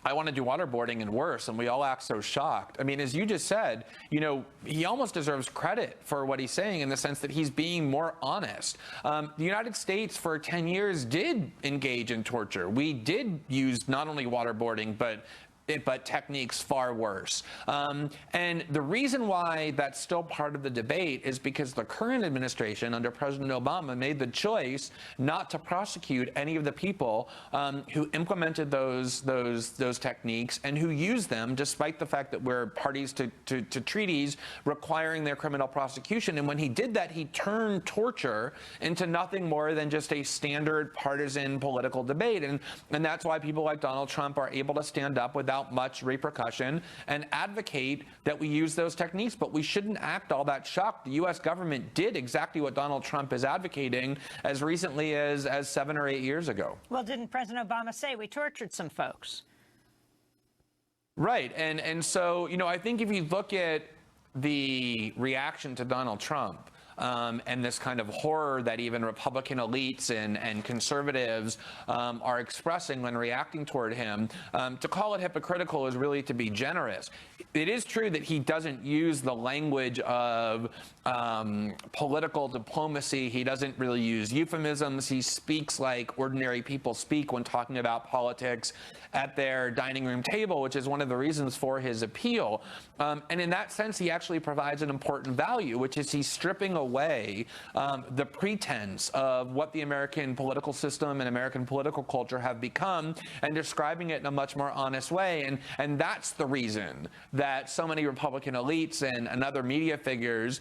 I want to do waterboarding and worse, and we all act so shocked. I mean, as you just said, you know, he almost deserves credit for what he's saying in the sense that he's being more honest. The United States for 10 years did engage in torture. We did use not only waterboarding, but techniques far worse. And the reason why that's still part of the debate is because the current administration under President Obama made the choice not to prosecute any of the people who implemented those techniques and who used them, despite the fact that we're parties to treaties requiring their criminal prosecution. And when he did that, he turned torture into nothing more than just a standard partisan political debate. And that's why people like Donald Trump are able to stand up without much repercussion and advocate that we use those techniques. But we shouldn't act all that shocked. The U.S. government did exactly what Donald Trump is advocating as recently as 7 or 8 years ago. Well, didn't President Obama say we tortured some folks? Right. And so, you know, I think if you look at the reaction to Donald Trump, and this kind of horror that even Republican elites and conservatives are expressing when reacting toward him, to call it hypocritical is really to be generous. It is true that he doesn't use the language of political diplomacy. He doesn't really use euphemisms. He speaks like ordinary people speak when talking about politics at their dining room table, which is one of the reasons for his appeal. And in that sense, he actually provides an important value, which is he's stripping away the pretense of what the American political system and American political culture have become and describing it in a much more honest way. And that's the reason that so many Republican elites and other media figures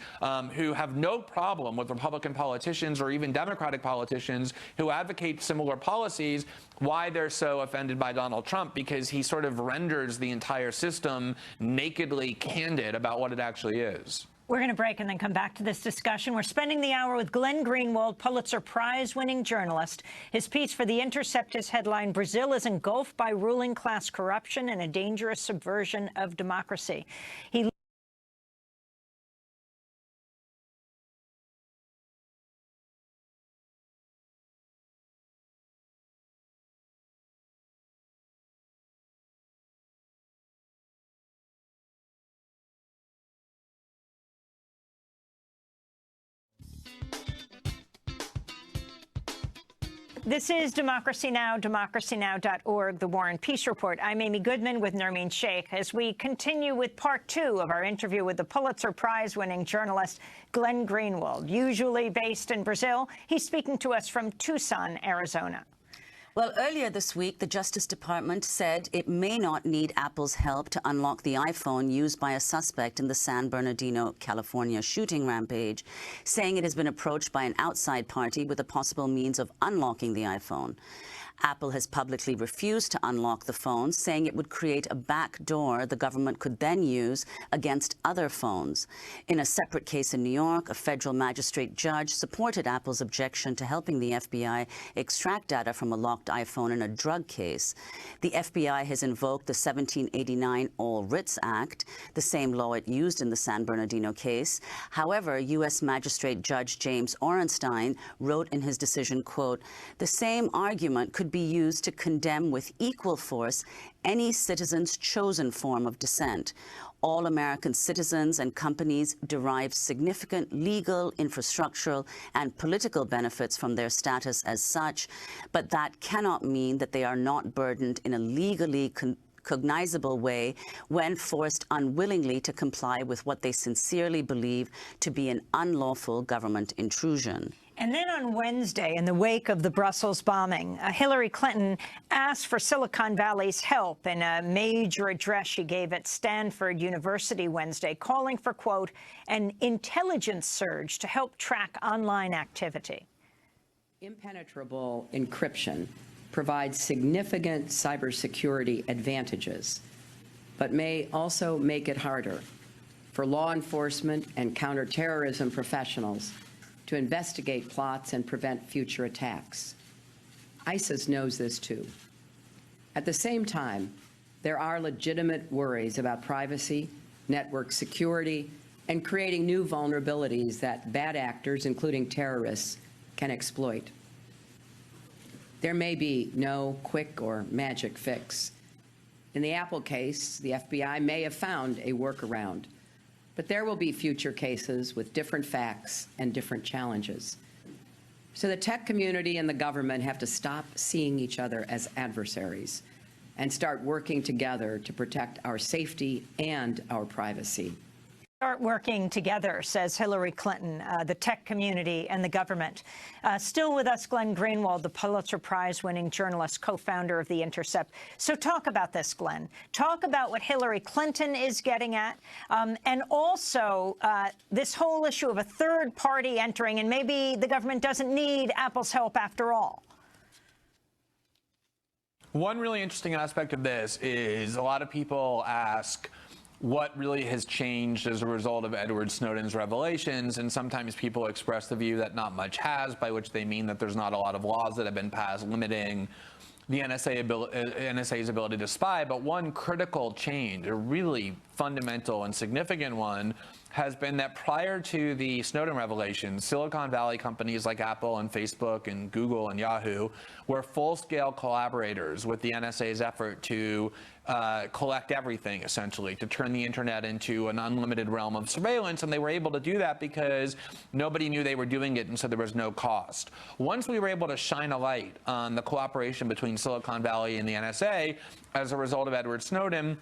who have no problem with Republican politicians or even Democratic politicians who advocate similar policies, why they're so offended by Donald Trump, because he sort of renders the entire system nakedly candid about what it actually is. We're going to break and then come back to this discussion. We're spending the hour with Glenn Greenwald, Pulitzer Prize-winning journalist. His piece for The Intercept is headline, "Brazil is engulfed by ruling class corruption and a dangerous subversion of democracy." He This is Democracy Now!, democracynow.org, The War and Peace Report. I'm Amy Goodman with Nermeen Sheikh as we continue with part 2 of our interview with the Pulitzer Prize-winning journalist Glenn Greenwald. Usually based in Brazil, he's speaking to us from Tucson, Arizona. Well, earlier this week, the Justice Department said it may not need Apple's help to unlock the iPhone used by a suspect in the San Bernardino, California shooting rampage, saying it has been approached by an outside party with a possible means of unlocking the iPhone. Apple has publicly refused to unlock the phone, saying it would create a back door the government could then use against other phones. In a separate case in New York, a federal magistrate judge supported Apple's objection to helping the FBI extract data from a locked iPhone in a drug case. The FBI has invoked the 1789 All Writs Act, the same law it used in the San Bernardino case. However, U.S. Magistrate Judge James Orenstein wrote in his decision, quote, "The same argument could be used to condemn with equal force any citizen's chosen form of dissent. All American citizens and companies derive significant legal, infrastructural, and political benefits from their status as such, but that cannot mean that they are not burdened in a legally cognizable way when forced unwillingly to comply with what they sincerely believe to be an unlawful government intrusion." And then on Wednesday, in the wake of the Brussels bombing, Hillary Clinton asked for Silicon Valley's help in a major address she gave at Stanford University Wednesday, calling for, quote, "an intelligence surge to help track online activity." Impenetrable encryption provides significant cybersecurity advantages, but may also make it harder for law enforcement and counterterrorism professionals to investigate plots and prevent future attacks. ISIS knows this too. At the same time, there are legitimate worries about privacy, network security, and creating new vulnerabilities that bad actors, including terrorists, can exploit. There may be no quick or magic fix. In the Apple case, the FBI may have found a workaround, but there will be future cases with different facts and different challenges. So the tech community and the government have to stop seeing each other as adversaries and start working together to protect our safety and our privacy. Start working together, says Hillary Clinton, the tech community and the government. Still with us, Glenn Greenwald, the Pulitzer Prize-winning journalist, co-founder of The Intercept. So talk about this, Glenn. Talk about what Hillary Clinton is getting at, and also this whole issue of a third party entering, and maybe the government doesn't need Apple's help after all. One really interesting aspect of this is a lot of people ask, what really has changed as a result of Edward Snowden's revelations? And sometimes people express the view that not much has, by which they mean that there's not a lot of laws that have been passed limiting the NSA's ability to spy. But one critical change, a really fundamental and significant one, has been that prior to the Snowden revelations, Silicon Valley companies like Apple and Facebook and Google and Yahoo were full-scale collaborators with the NSA's effort to collect everything, essentially, to turn the internet into an unlimited realm of surveillance. And they were able to do that because nobody knew they were doing it, and so there was no cost. Once we were able to shine a light on the cooperation between Silicon Valley and the NSA as a result of Edward Snowden,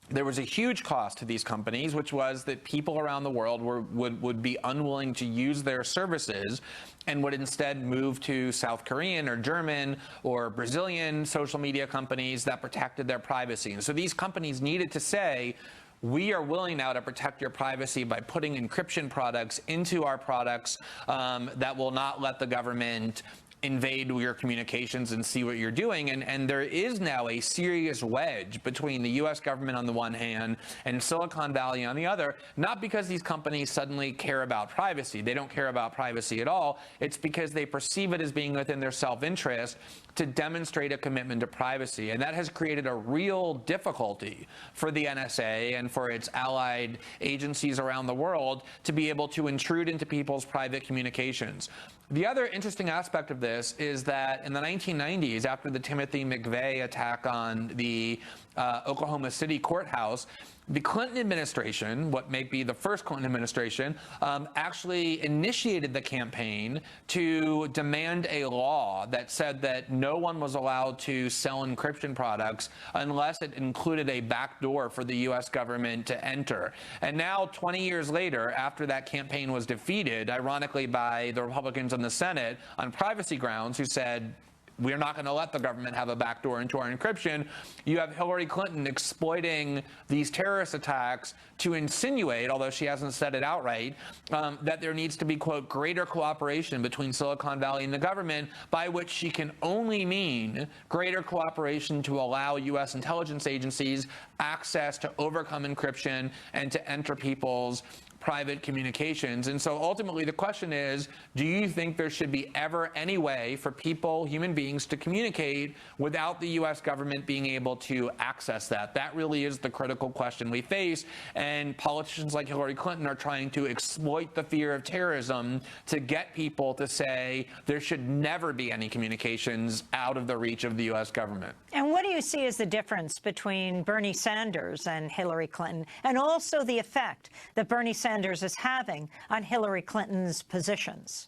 there was a huge cost to these companies, which was that people around the world would be unwilling to use their services and would instead move to South Korean or German or Brazilian social media companies that protected their privacy. And so these companies needed to say, we are willing now to protect your privacy by putting encryption products into our products that will not let the government invade your communications and see what you're doing. And there is now a serious wedge between the U.S. government on the one hand and Silicon Valley on the other, not because these companies suddenly care about privacy. They don't care about privacy at all. It's because they perceive it as being within their self-interest to demonstrate a commitment to privacy. And that has created a real difficulty for the NSA and for its allied agencies around the world to be able to intrude into people's private communications. The other interesting aspect of this is that in the 1990s, after the Timothy McVeigh attack on the Oklahoma City courthouse, the Clinton administration, what may be the first Clinton administration, actually initiated the campaign to demand a law that said that no one was allowed to sell encryption products unless it included a backdoor for the U.S. government to enter. And now, 20 years later, after that campaign was defeated, ironically by the Republicans in the Senate on privacy grounds, who said, we're not going to let the government have a backdoor into our encryption, you have Hillary Clinton exploiting these terrorist attacks to insinuate, although she hasn't said it outright, that there needs to be, quote, greater cooperation between Silicon Valley and the government, by which she can only mean greater cooperation to allow U.S. intelligence agencies access to overcome encryption and to enter people's private communications. And so ultimately the question is, do you think there should be ever any way for people, human beings, to communicate without the U.S. government being able to access that? That really is the critical question we face. And politicians like Hillary Clinton are trying to exploit the fear of terrorism to get people to say there should never be any communications out of the reach of the U.S. government. And what do you see as the difference between Bernie Sanders and Hillary Clinton, and also the effect that Bernie Sanders is having on Hillary Clinton's positions?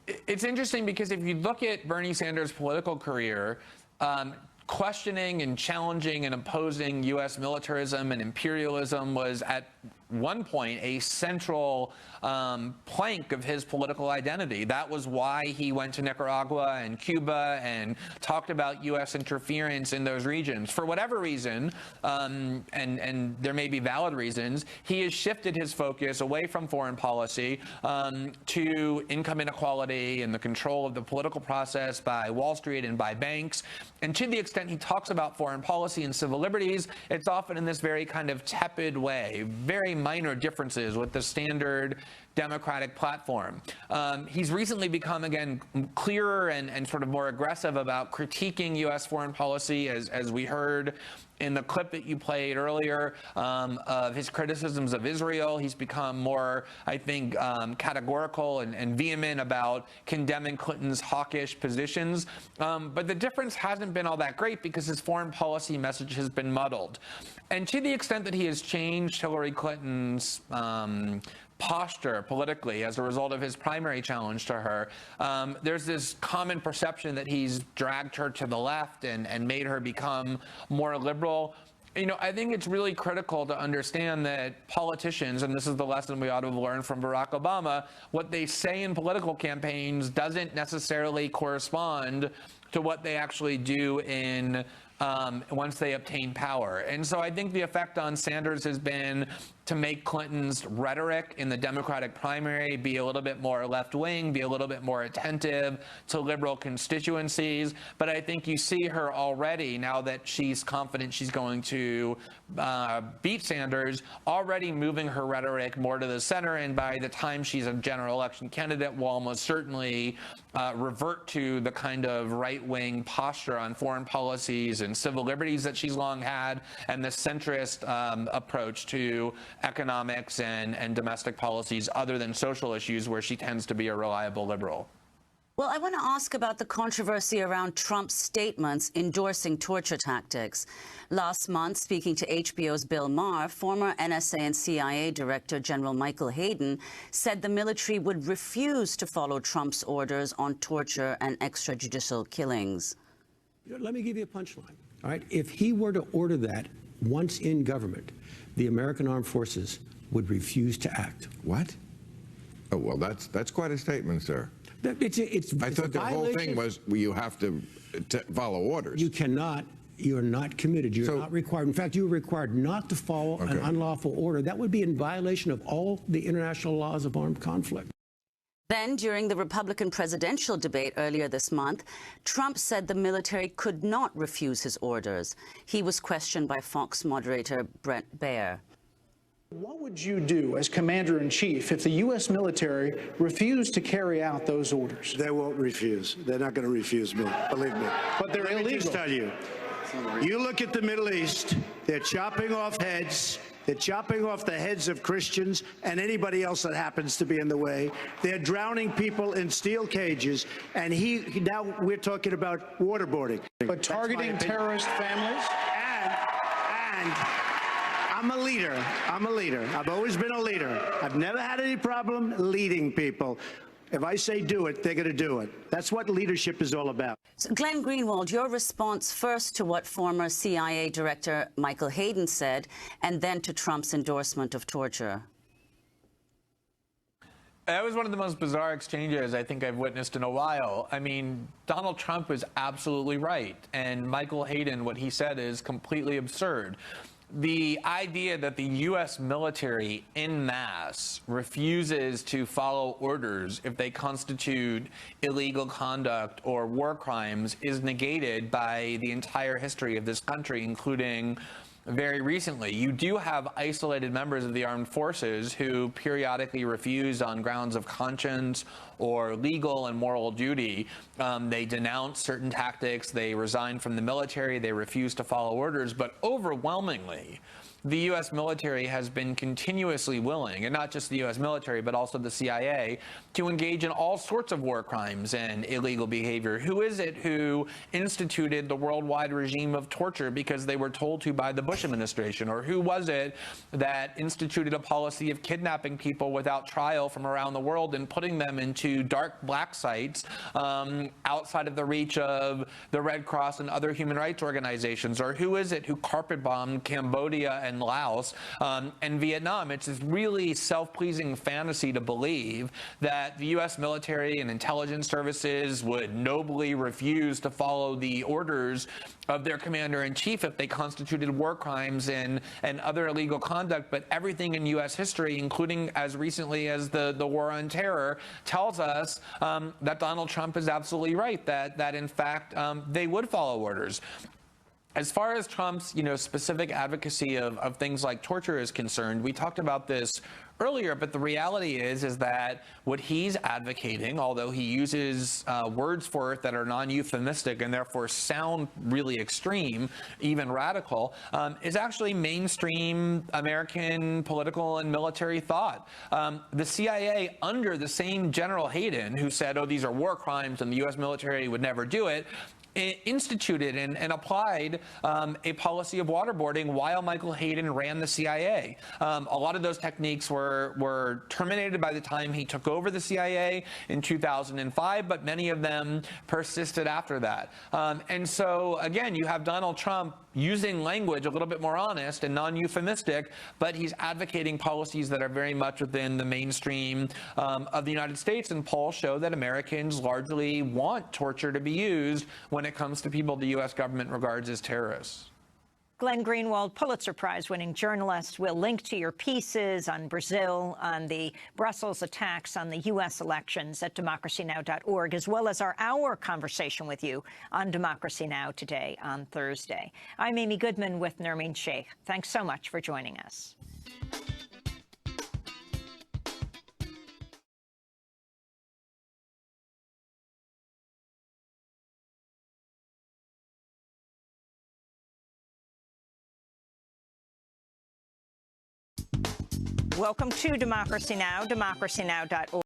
It's interesting because if you look at Bernie Sanders' political career, questioning and challenging and opposing U.S. militarism and imperialism was at one point a central plank of his political identity. That was why he went to Nicaragua and Cuba and talked about U.S. interference in those regions. For whatever reason, and there may be valid reasons, he has shifted his focus away from foreign policy to income inequality and the control of the political process by Wall Street and by banks. And to the extent he talks about foreign policy and civil liberties, it's often in this very kind of tepid way, very minor differences with the standard Democratic platform. He's recently become, again, clearer and sort of more aggressive about critiquing U.S. foreign policy, as we heard in the clip that you played earlier of his criticisms of Israel. He's become more, I think, categorical and vehement about condemning Clinton's hawkish positions. But the difference hasn't been all that great because his foreign policy message has been muddled. And to the extent that he has changed Hillary Clinton's posture politically as a result of his primary challenge to her, there's this common perception that he's dragged her to the left and made her become more liberal. You know, I think it's really critical to understand that politicians, and this is the lesson we ought to have learned from Barack Obama, what they say in political campaigns doesn't necessarily correspond to what they actually do in once they obtain power. And so I think the effect on Sanders has been to make Clinton's rhetoric in the Democratic primary be a little bit more left-wing, be a little bit more attentive to liberal constituencies. But I think you see her already, now that she's confident she's going to beat Sanders, already moving her rhetoric more to the center. And by the time she's a general election candidate, will almost certainly revert to the kind of right-wing posture on foreign policies and civil liberties that she's long had, and the centrist approach to economics and domestic policies other than social issues, where she tends to be a reliable liberal. Well, I want to ask about the controversy around Trump's statements endorsing torture tactics. Last month, speaking to HBO's Bill Maher, former NSA and CIA Director General Michael Hayden said the military would refuse to follow Trump's orders on torture and extrajudicial killings. Let me give you a punchline. All right, if he were to order that once in government, the American Armed Forces would refuse to act. What? Oh, well, that's quite a statement, sir. I thought the whole thing was you have to follow orders. You cannot. You're not committed. You're not required. In fact, you're required not to follow an unlawful order. That would be in violation of all the international laws of armed conflict. Then, during the Republican presidential debate earlier this month, Trump said the military could not refuse his orders. He was questioned by Fox moderator Brett Baier. What would you do as commander-in-chief if the U.S. military refused to carry out those orders? They won't refuse. They're not going to refuse me, believe me. But they're illegal. Let me just tell you, you look at the Middle East, they're chopping off heads. They're chopping off the heads of Christians and anybody else that happens to be in the way. They're drowning people in steel cages. And now we're talking about waterboarding. But targeting terrorist families? And I'm a leader. I'm a leader. I've always been a leader. I've never had any problem leading people. If I say do it, they're going to do it. That's what leadership is all about. So Glenn Greenwald, your response first to what former CIA Director Michael Hayden said, and then to Trump's endorsement of torture. That was one of the most bizarre exchanges I think I've witnessed in a while. I mean, Donald Trump was absolutely right, and Michael Hayden, what he said is completely absurd. The idea that the U.S. military en masse refuses to follow orders if they constitute illegal conduct or war crimes is negated by the entire history of this country, including very recently. You do have isolated members of the armed forces who periodically refuse on grounds of conscience or legal and moral duty. They denounce certain tactics, they resign from the military, they refuse to follow orders, but overwhelmingly, the U.S. military has been continuously willing, and not just the U.S. military, but also the CIA, to engage in all sorts of war crimes and illegal behavior. Who is it who instituted the worldwide regime of torture because they were told to by the Bush administration? Or who was it that instituted a policy of kidnapping people without trial from around the world and putting them into dark black sites outside of the reach of the Red Cross and other human rights organizations? Or who is it who carpet bombed Cambodia and Laos and Vietnam? It's this really self-pleasing fantasy to believe that the U.S. military and intelligence services would nobly refuse to follow the orders of their commander-in-chief if they constituted war crimes and other illegal conduct. But everything in U.S. history, including as recently as the war on terror, tells us that Donald Trump is absolutely right, that in fact they would follow orders. As far as Trump's, specific advocacy of things like torture is concerned, we talked about this earlier, but the reality is that what he's advocating, although he uses words for it that are non-euphemistic and therefore sound really extreme, even radical, is actually mainstream American political and military thought. The CIA, under the same General Hayden, who said, oh, these are war crimes and the U.S. military would never do it, instituted and applied a policy of waterboarding while Michael Hayden ran the CIA. A lot of those techniques were terminated by the time he took over the CIA in 2005, but many of them persisted after that. And so, again, you have Donald Trump using language a little bit more honest and non-euphemistic, but he's advocating policies that are very much within the mainstream of the United States, and polls show that Americans largely want torture to be used when it comes to people the U.S. government regards as terrorists. Glenn Greenwald, Pulitzer Prize-winning journalist. We'll link to your pieces on Brazil, on the Brussels attacks on the U.S. elections at democracynow.org, as well as our conversation with you on Democracy Now! Today on Thursday. I'm Amy Goodman with Nermeen Sheikh. Thanks so much for joining us. Welcome to Democracy Now!, democracynow.org.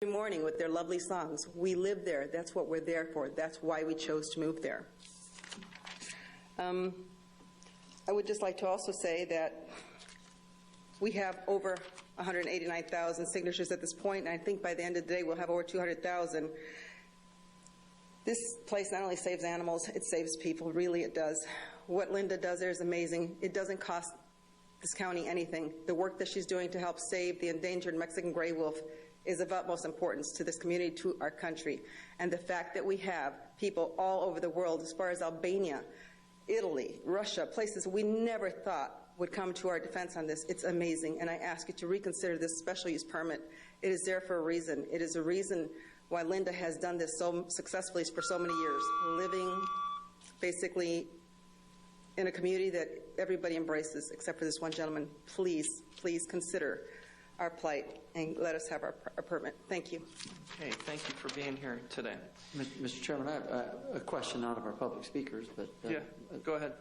Every morning with their lovely songs. We live there. That's what we're there for. That's why we chose to move there. I would just like to also say that we have over 189,000 signatures at this point, and I think by the end of the day we'll have over 200,000. This place not only saves animals, it saves people. Really, it does. What Linda does there is amazing. It doesn't cost this county anything. The work that she's doing to help save the endangered Mexican gray wolf is of utmost importance to this community, to our country. And the fact that we have people all over the world, as far as Albania, Italy, Russia, places we never thought would come to our defense on this, it's amazing. And I ask you to reconsider this special use permit. It is there for a reason. It is a reason why Linda has done this so successfully for so many years, living basically in a community that everybody embraces except for this one gentleman. Please, please consider our plight and let us have our permit. Thank you. Okay, thank you for being here today. Mr. Chairman, I have a question out of our public speakers, but yeah, go ahead.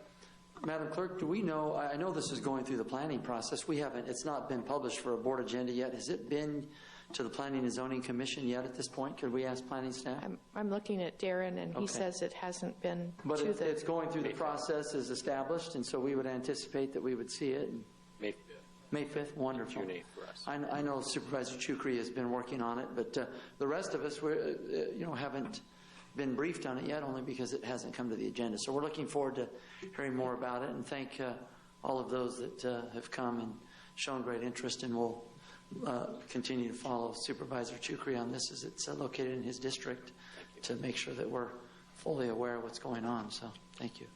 Madam Clerk, do we know, I know this is going through the planning process. We haven't, it's not been published for a board agenda yet. Has it been to the Planning and Zoning Commission yet at this point? Could we ask planning staff? I'm looking at Darren, and he says it hasn't been But it's going through the process is established, and so we would anticipate that we would see it. May 5th. May 5th, wonderful. June 8th for us. I know Supervisor Chukri has been working on it, but the rest of us, haven't been briefed on it yet, only because it hasn't come to the agenda. So we're looking forward to hearing more about it, and thank all of those that have come and shown great interest, and we'll continue to follow Supervisor Chukri on this as it's located in his district to make sure that we're fully aware of what's going on. So thank you.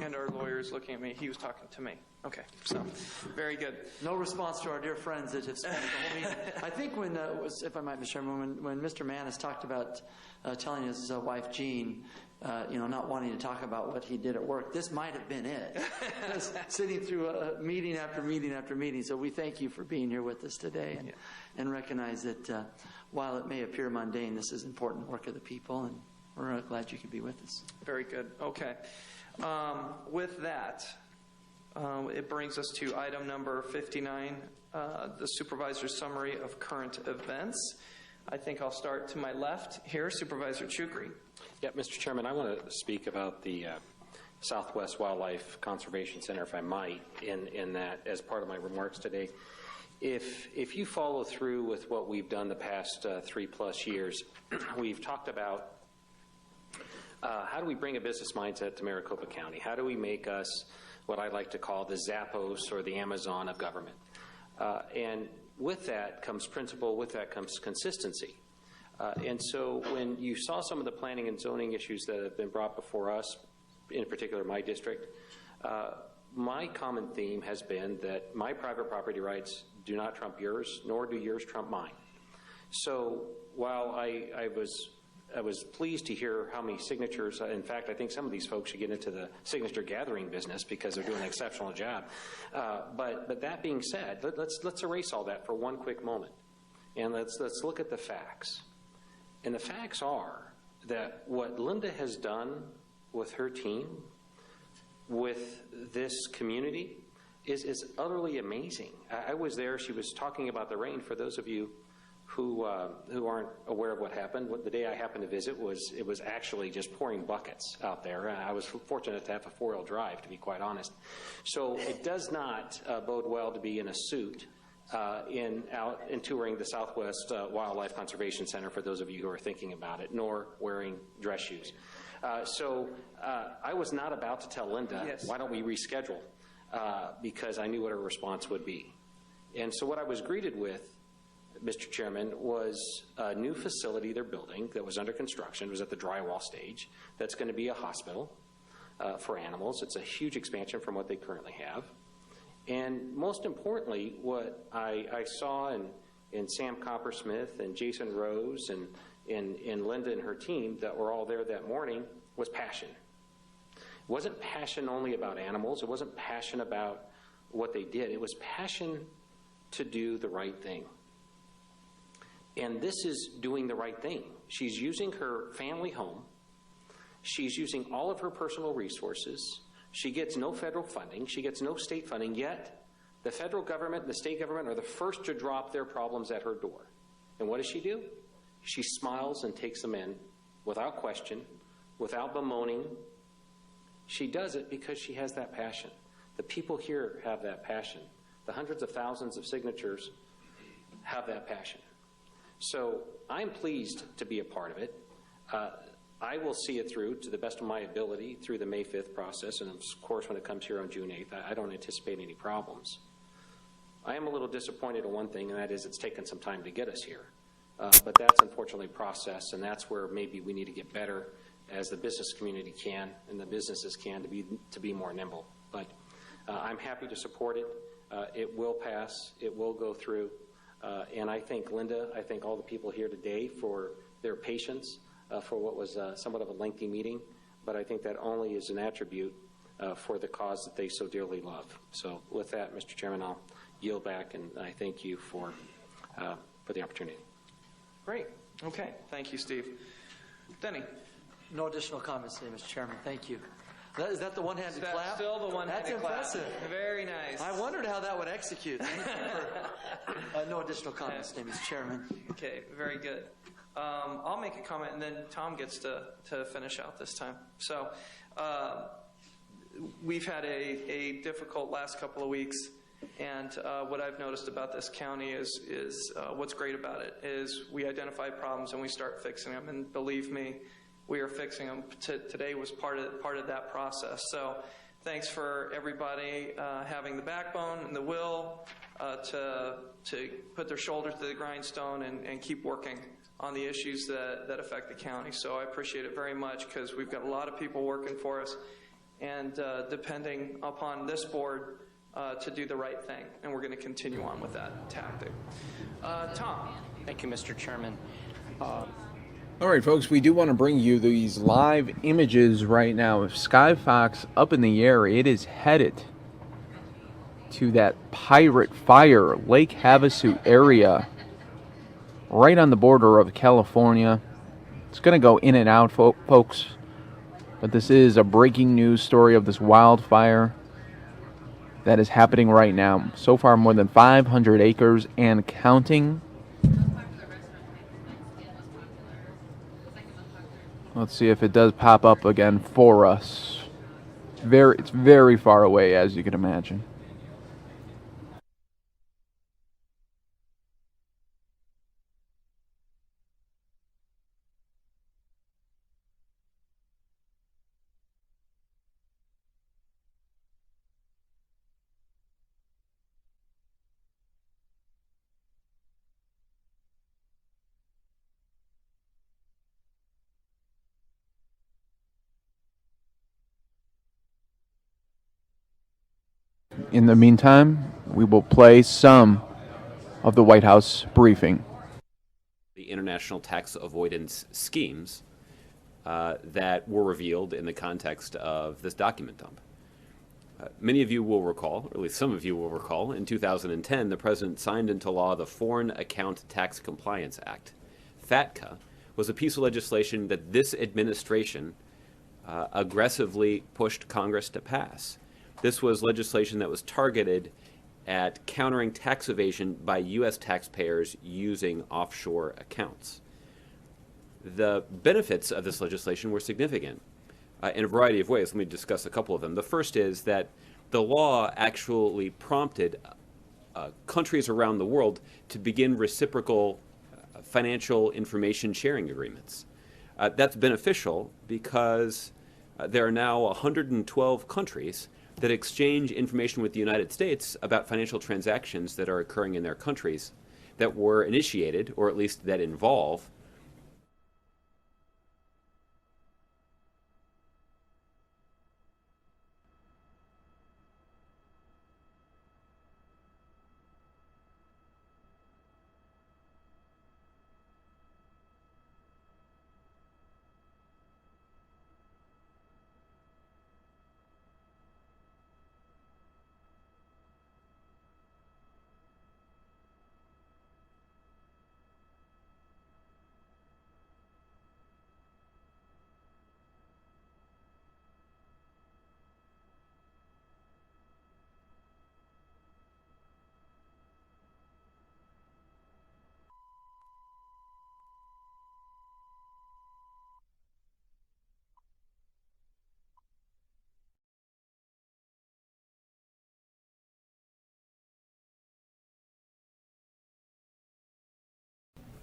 And our lawyer is looking at me. He was talking to me. Okay, so very good. No response to our dear friends that have spent the whole meeting. I think when, if I might, Mr. Chairman, when Mr. Manis talked about telling his wife Jean, not wanting to talk about what he did at work, this might have been it. Sitting through a meeting after meeting after meeting. So we thank you for being here with us today, and recognize that while it may appear mundane, this is important work of the people, and we're glad you could be with us. Very good. Okay. With that, it brings us to item number 59, the supervisor's summary of current events. I think I'll start to my left here, Supervisor Chukri. Yeah, Mr. Chairman, I want to speak about the Southwest Wildlife Conservation Center, if I might, in that as part of my remarks today. If you follow through with what we've done the past 3+ years, we've talked about how do we bring a business mindset to Maricopa County? How do we make us what I like to call the Zappos or the Amazon of government? And with that comes principle, with that comes consistency. And so when you saw some of the planning and zoning issues that have been brought before us, in particular my district, my common theme has been that my private property rights do not trump yours, nor do yours trump mine. So while I was pleased to hear how many signatures. In fact, I think some of these folks should get into the signature gathering business because they're doing an exceptional job. But that being said, let's erase all that for one quick moment, and let's look at the facts. And the facts are that what Linda has done with her team, with this community, is utterly amazing. I was there. She was talking about the rain. For those of you who aren't aware of what happened, the day I happened to visit it was actually just pouring buckets out there. I was fortunate to have a 4-wheel drive, to be quite honest. So it does not bode well to be in a suit out touring the Southwest Wildlife Conservation Center, for those of you who are thinking about it, nor wearing dress shoes. So I was not about to tell Linda, why don't we reschedule, because I knew what her response would be. And so what I was greeted with, Mr. Chairman, was a new facility they're building that was under construction. It was at the drywall stage. That's going to be a hospital for animals. It's a huge expansion from what they currently have. And most importantly, what I saw in Sam Coppersmith and Jason Rose and in Linda and her team that were all there that morning was passion. It wasn't passion only about animals. It wasn't passion about what they did. It was passion to do the right thing. And this is doing the right thing. She's using her family home. She's using all of her personal resources. She gets no federal funding. She gets no state funding. Yet the federal government and the state government are the first to drop their problems at her door. And what does she do? She smiles and takes them in without question, without bemoaning, She does it because she has that passion. The people here have that passion. The hundreds of thousands of signatures have that passion. So I'm pleased to be a part of it. I will see it through to the best of my ability through the May 5th process, and of course when it comes here on June 8th, I don't anticipate any problems. I am a little disappointed in one thing, and that is it's taken some time to get us here. But that's unfortunately process, and that's where maybe we need to get better as the business community can and the businesses can to be more nimble. But I'm happy to support it. It will pass. It will go through. And I thank Linda, I thank all the people here today for their patience for what was somewhat of a lengthy meeting, but I think that only is an attribute for the cause that they so dearly love. So with that, Mr. Chairman, I'll yield back, and I thank you for the opportunity. Great. Okay. Thank you, Steve. Denny. No additional comments today, Mr. Chairman. Thank you. Is that the one-handed That's clap? still the one-handed clap. That's impressive. Very nice. I wondered how that would execute. No additional comments today, Mr. Chairman. Okay, very good. I'll make a comment, and then Tom gets to finish out this time. So we've had a difficult last couple of weeks, and what I've noticed about this county is what's great about it is we identify problems and we start fixing them, and believe me, we are fixing them. Today was part of that process. So thanks for everybody having the backbone and the will to put their shoulders to the grindstone and keep working on the issues that affect the county. So I appreciate it very much because we've got a lot of people working for us and depending upon this board to do the right thing. And we're going to continue on with that tactic. Tom. Thank you, Mr. Chairman. All right, folks, we do want to bring you these live images right now of Skyfox up in the air. It is headed to that Pirate Fire, Lake Havasu area, right on the border of California. It's going to go in and out, folks, but this is a breaking news story of this wildfire that is happening right now. So far, more than 500 acres and counting. Let's see if it does pop up again for us. It's very far away, as you can imagine. In the meantime, we will play some of the White House briefing. The international tax avoidance schemes that were revealed in the context of this document dump. Many of you will recall, or at least some of you will recall, in 2010, the President signed into law the Foreign Account Tax Compliance Act. FATCA was a piece of legislation that this administration aggressively pushed Congress to pass. This was legislation that was targeted at countering tax evasion by U.S. taxpayers using offshore accounts. The benefits of this legislation were significant in a variety of ways. Let me discuss a couple of them. The first is that the law actually prompted countries around the world to begin reciprocal financial information sharing agreements. That's beneficial because there are now 112 countries that exchange information with the United States about financial transactions that are occurring in their countries that were initiated, or at least that involve,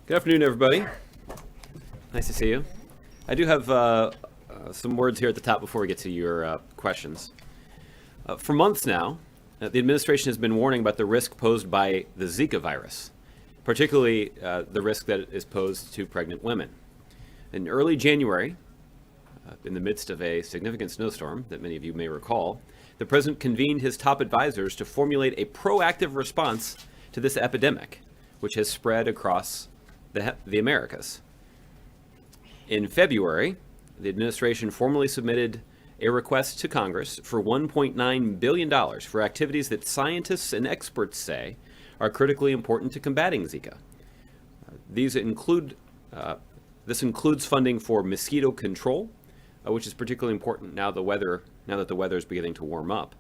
Good afternoon, everybody. Nice to see you. I do have some words here at the top before we get to your questions. For months now, the administration has been warning about the risk posed by the Zika virus, particularly the risk that is posed to pregnant women. In early January, in the midst of a significant snowstorm that many of you may recall, the president convened his top advisors to formulate a proactive response to this epidemic, which has spread across the Americas. In February, the administration formally submitted a request to Congress for $1.9 billion for activities that scientists and experts say are critically important to combating Zika. This includes funding for mosquito control, which is particularly important now that the weather is beginning to warm up.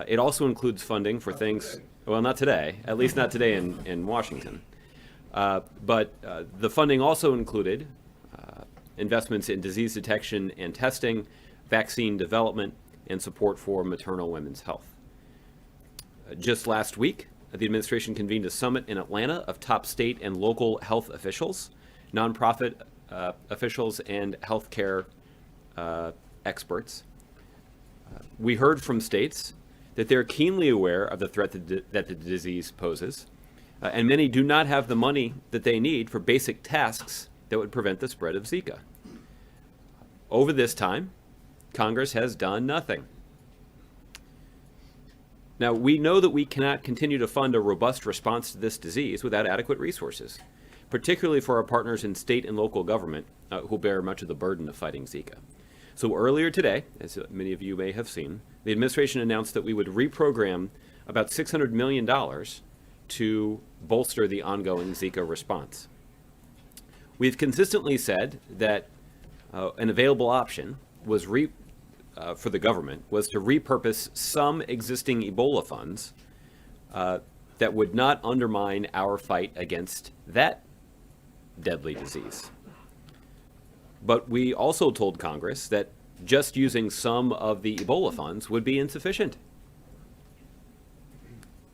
It also includes funding for things, well, not today, at least not today in Washington. But the funding also included investments in disease detection and testing, vaccine development, and support for maternal women's health. Just last week, the administration convened a summit in Atlanta of top state and local health officials, nonprofit officials, and healthcare experts. We heard from states that they're keenly aware of the threat that the disease poses, and many do not have the money that they need for basic tasks that would prevent the spread of Zika. Over this time, Congress has done nothing. Now, we know that we cannot continue to fund a robust response to this disease without adequate resources, particularly for our partners in state and local government who bear much of the burden of fighting Zika. So earlier today, as many of you may have seen, the administration announced that we would reprogram about $600 million to bolster the ongoing Zika response. We've consistently said that an available option was for the government was to repurpose some existing Ebola funds that would not undermine our fight against that deadly disease. But we also told Congress that just using some of the Ebola funds would be insufficient.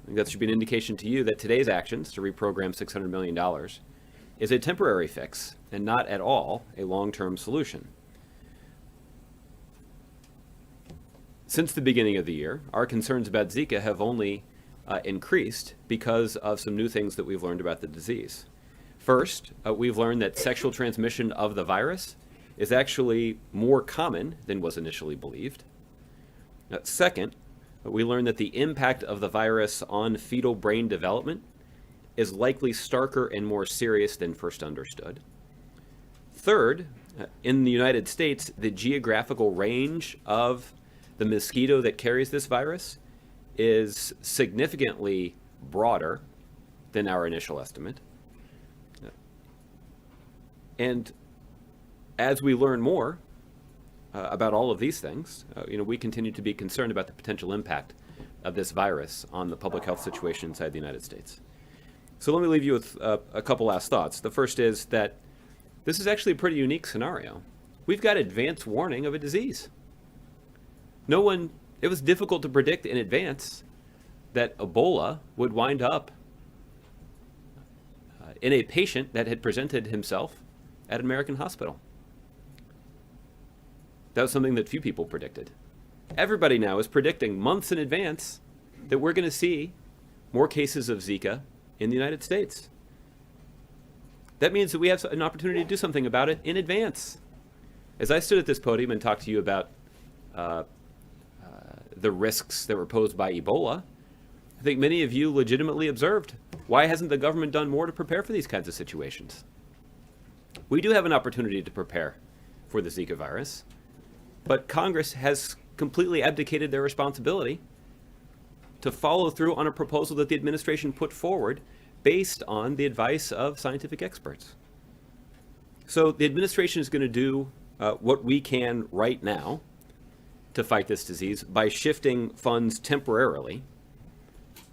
I think that should be an indication to you that today's actions to reprogram $600 million is a temporary fix and not at all a long-term solution. Since the beginning of the year, our concerns about Zika have only increased because of some new things that we've learned about the disease. First, we've learned that sexual transmission of the virus is actually more common than was initially believed. Second, we learned that the impact of the virus on fetal brain development is likely starker and more serious than first understood. Third, in the United States, the geographical range of the mosquito that carries this virus is significantly broader than our initial estimate. And as we learn more about all of these things, we continue to be concerned about the potential impact of this virus on the public health situation inside the United States. So let me leave you with a couple last thoughts. The first is that this is actually a pretty unique scenario. We've got advance warning of a disease. It was difficult to predict in advance that Ebola would wind up in a patient that had presented himself at an American hospital. That was something that few people predicted. Everybody now is predicting months in advance that we're going to see more cases of Zika in the United States. That means that we have an opportunity to do something about it in advance. As I stood at this podium and talked to you about the risks that were posed by Ebola, I think many of you legitimately observed, why hasn't the government done more to prepare for these kinds of situations? We do have an opportunity to prepare for the Zika virus, but Congress has completely abdicated their responsibility to follow through on a proposal that the administration put forward based on the advice of scientific experts. So the administration is going to do what we can right now to fight this disease by shifting funds temporarily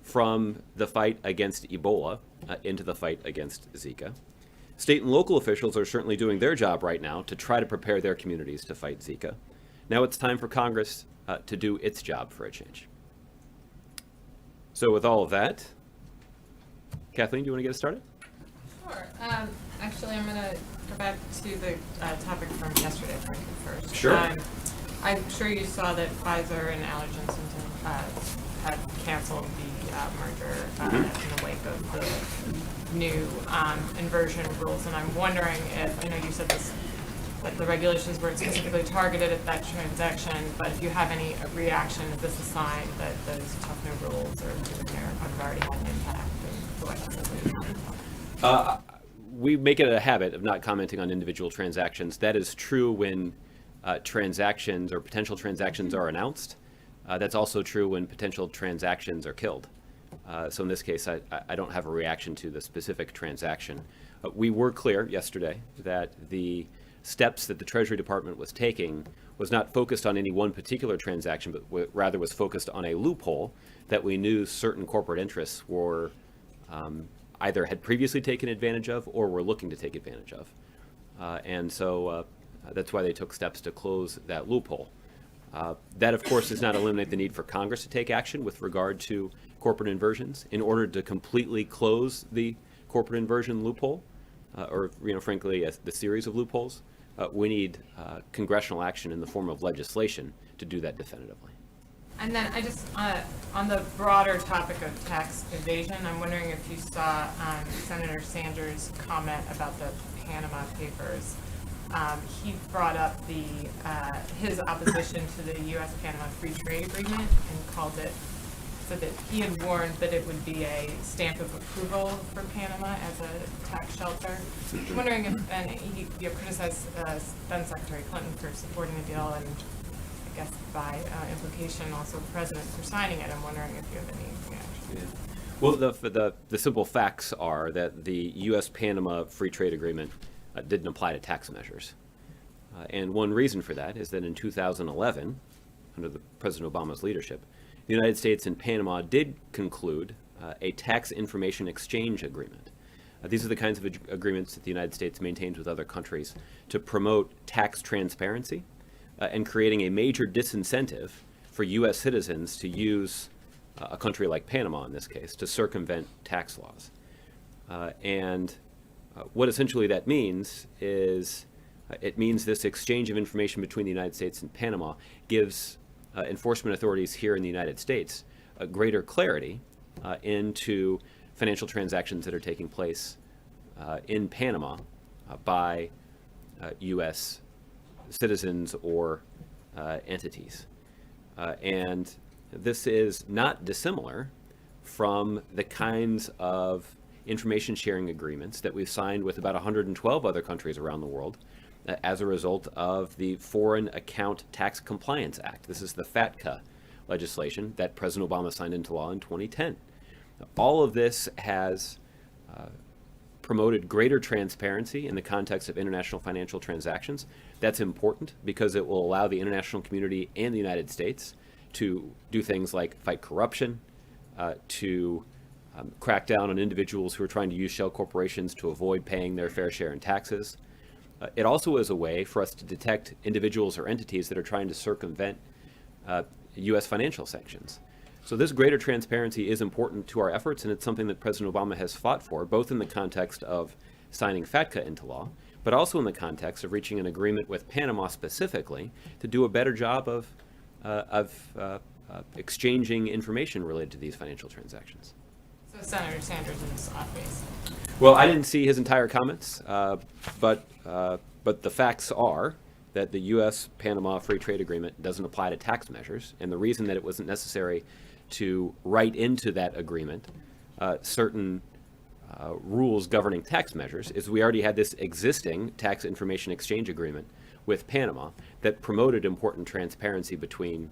from the fight against Ebola into the fight against Zika. State and local officials are certainly doing their job right now to try to prepare their communities to fight Zika. Now it's time for Congress to do its job for a change. So with all of that, Kathleen, do you want to get us started? Sure. Sure. Actually, I'm going to go back to the topic from yesterday first. Sure. I'm sure you saw that Pfizer and Allergen Symptom had canceled the merger in the wake of the new inversion rules. And I'm wondering if, I know you said this, that the regulations weren't specifically targeted at that transaction, but if you have any reaction, is this a sign that those tough new rules have already had an impact? We make it a habit of not commenting on individual transactions. That is true when transactions or potential transactions are announced. That's also true when potential transactions are killed. So in this case, I don't have a reaction to the specific transaction. We were clear yesterday that the steps that the Treasury Department was taking was not focused on any one particular transaction, but rather was focused on a loophole that we knew certain corporate interests were either had previously taken advantage of or were looking to take advantage of. And so that's why they took steps to close that loophole. That, of course, does not eliminate the need for Congress to take action with regard to corporate inversions. In order to completely close the corporate inversion loophole, or frankly, the series of loopholes, we need congressional action in the form of legislation to do that definitively. And then I just, on the broader topic of tax evasion, I'm wondering if you saw Senator Sanders' comment about the Panama Papers. He brought up his opposition to the U.S.-Panama Free Trade Agreement and called it, said that he had warned that it would be a stamp of approval for Panama as a tax shelter. I'm wondering if, and he criticized then Secretary Clinton for supporting the deal, and I guess by implication also the president for signing it. I'm wondering if you have any reaction. Yeah. Well, the simple facts are that the U.S.-Panama Free Trade Agreement didn't apply to tax measures. And one reason for that is that in 2011, under President Obama's leadership, the United States and Panama did conclude a tax information exchange agreement. These are the kinds of agreements that the United States maintains with other countries to promote tax transparency and creating a major disincentive for U.S. citizens to use a country like Panama, in this case, to circumvent tax laws. What essentially that means is it means this exchange of information between the United States and Panama gives enforcement authorities here in the United States a greater clarity into financial transactions that are taking place in Panama by U.S. citizens or entities. And this is not dissimilar from the kinds of information sharing agreements that we've signed with about 112 other countries around the world as a result of the Foreign Account Tax Compliance Act. This is the FATCA legislation that President Obama signed into law in 2010. All of this has promoted greater transparency in the context of international financial transactions. That's important because it will allow the international community and the United States to do things like fight corruption, to crack down on individuals who are trying to use shell corporations to avoid paying their fair share in taxes. It also is a way for us to detect individuals or entities that are trying to circumvent U.S. financial sanctions. So this greater transparency is important to our efforts, and it's something that President Obama has fought for, both in the context of signing FATCA into law, but also in the context of reaching an agreement with Panama specifically to do a better job of exchanging information related to these financial transactions. So Senator Sanders is off base. Well, I didn't see his entire comments, but the facts are that the U.S.-Panama Free Trade Agreement doesn't apply to tax measures, and the reason that it wasn't necessary to write into that agreement certain rules governing tax measures is we already had this existing tax information exchange agreement with Panama that promoted important transparency between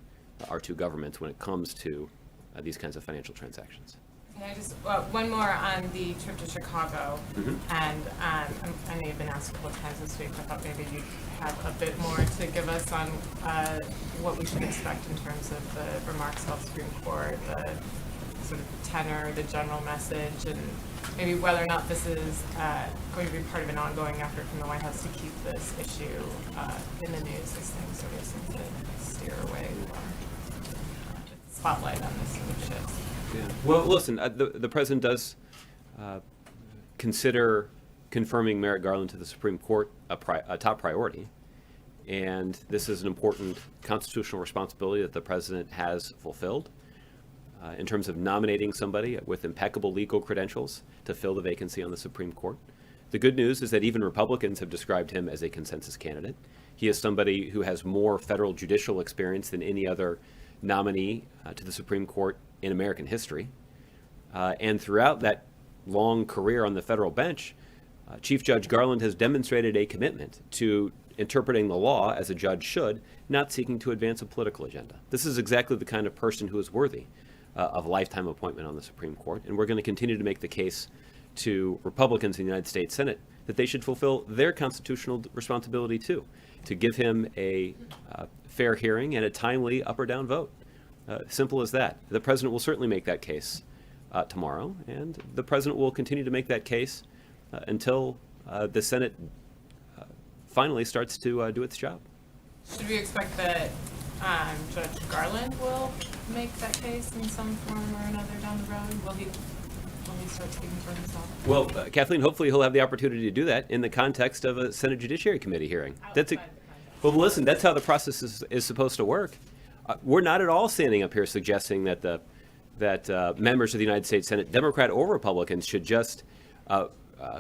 our two governments when it comes to these kinds of financial transactions. Can I just, one more on the trip to Chicago, and I know you've been asked a couple of times this week, I thought maybe you'd have a bit more to give us on what we should expect in terms of the remarks about the Supreme Court, the sort of tenor, the general message, and maybe whether or not this is going to be part of an ongoing effort from the White House to keep this issue in the news as things sort of seem to steer away from the spotlight on this sort of shifts. Yeah. Well, listen, the president does consider confirming Merrick Garland to the Supreme Court a top priority. And this is an important constitutional responsibility that the president has fulfilled in terms of nominating somebody with impeccable legal credentials to fill the vacancy on the Supreme Court. The good news is that even Republicans have described him as a consensus candidate. He is somebody who has more federal judicial experience than any other nominee to the Supreme Court in American history. And throughout that long career on the federal bench, Chief Judge Garland has demonstrated a commitment to interpreting the law as a judge should, not seeking to advance a political agenda. This is exactly the kind of person who is worthy of a lifetime appointment on the Supreme Court, and we're going to continue to make the case to Republicans in the United States Senate that they should fulfill their constitutional responsibility too, to give him a fair hearing and a timely up or down vote. Simple as that. The president will certainly make that case tomorrow, and the president will continue to make that case until the Senate finally starts to do its job. Should we expect that Judge Garland will make that case in some form or another down the road? Will he start speaking for himself? Well, Kathleen, hopefully he'll have the opportunity to do that in the context of a Senate Judiciary Committee hearing. Well, listen, that's how the process is supposed to work. We're not at all standing up here suggesting that members of the United States Senate, Democrat or Republicans, should just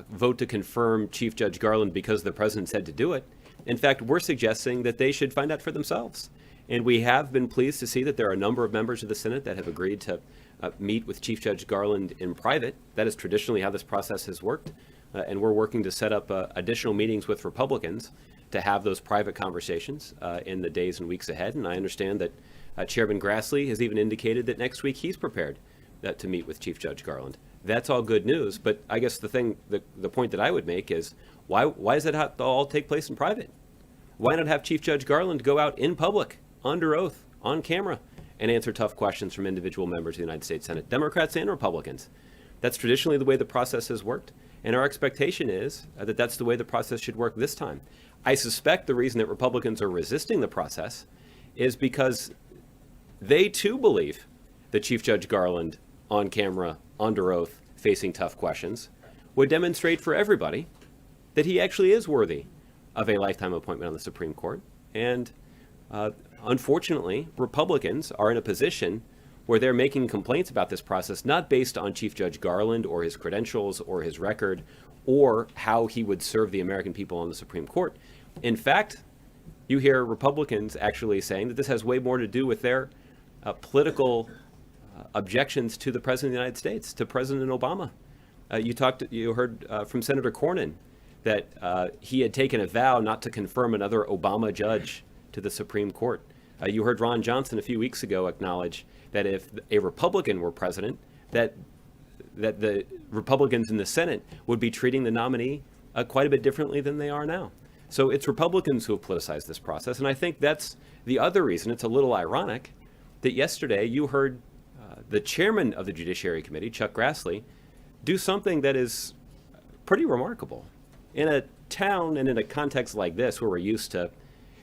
vote to confirm Chief Judge Garland because the president said to do it. In fact, we're suggesting that they should find out for themselves. And we have been pleased to see that there are a number of members of the Senate that have agreed to meet with Chief Judge Garland in private. That is traditionally how this process has worked. And we're working to set up additional meetings with Republicans to have those private conversations in the days and weeks ahead. And I understand that Chairman Grassley has even indicated that next week he's prepared to meet with Chief Judge Garland. That's all good news. But I guess the point that I would make is, why does that have to all take place in private? Why not have Chief Judge Garland go out in public, under oath, on camera, and answer tough questions from individual members of the United States Senate, Democrats and Republicans? That's traditionally the way the process has worked, and our expectation is that that's the way the process should work this time. I suspect the reason that Republicans are resisting the process is because they too believe that Chief Judge Garland, on camera, under oath, facing tough questions, would demonstrate for everybody that he actually is worthy of a lifetime appointment on the Supreme Court. And unfortunately, Republicans are in a position where they're making complaints about this process, not based on Chief Judge Garland or his credentials or his record or how he would serve the American people on the Supreme Court. In fact, you hear Republicans actually saying that this has way more to do with their political objections to the President of the United States, to President Obama. You heard from Senator Cornyn that he had taken a vow not to confirm another Obama judge to the Supreme Court. You heard Ron Johnson a few weeks ago acknowledge that if a Republican were president, that the Republicans in the Senate would be treating the nominee quite a bit differently than they are now. So it's Republicans who have politicized this process, and I think that's the other reason it's a little ironic that yesterday you heard the chairman of the Judiciary Committee, Chuck Grassley, do something that is pretty remarkable. In a town and in a context like this, where we're used to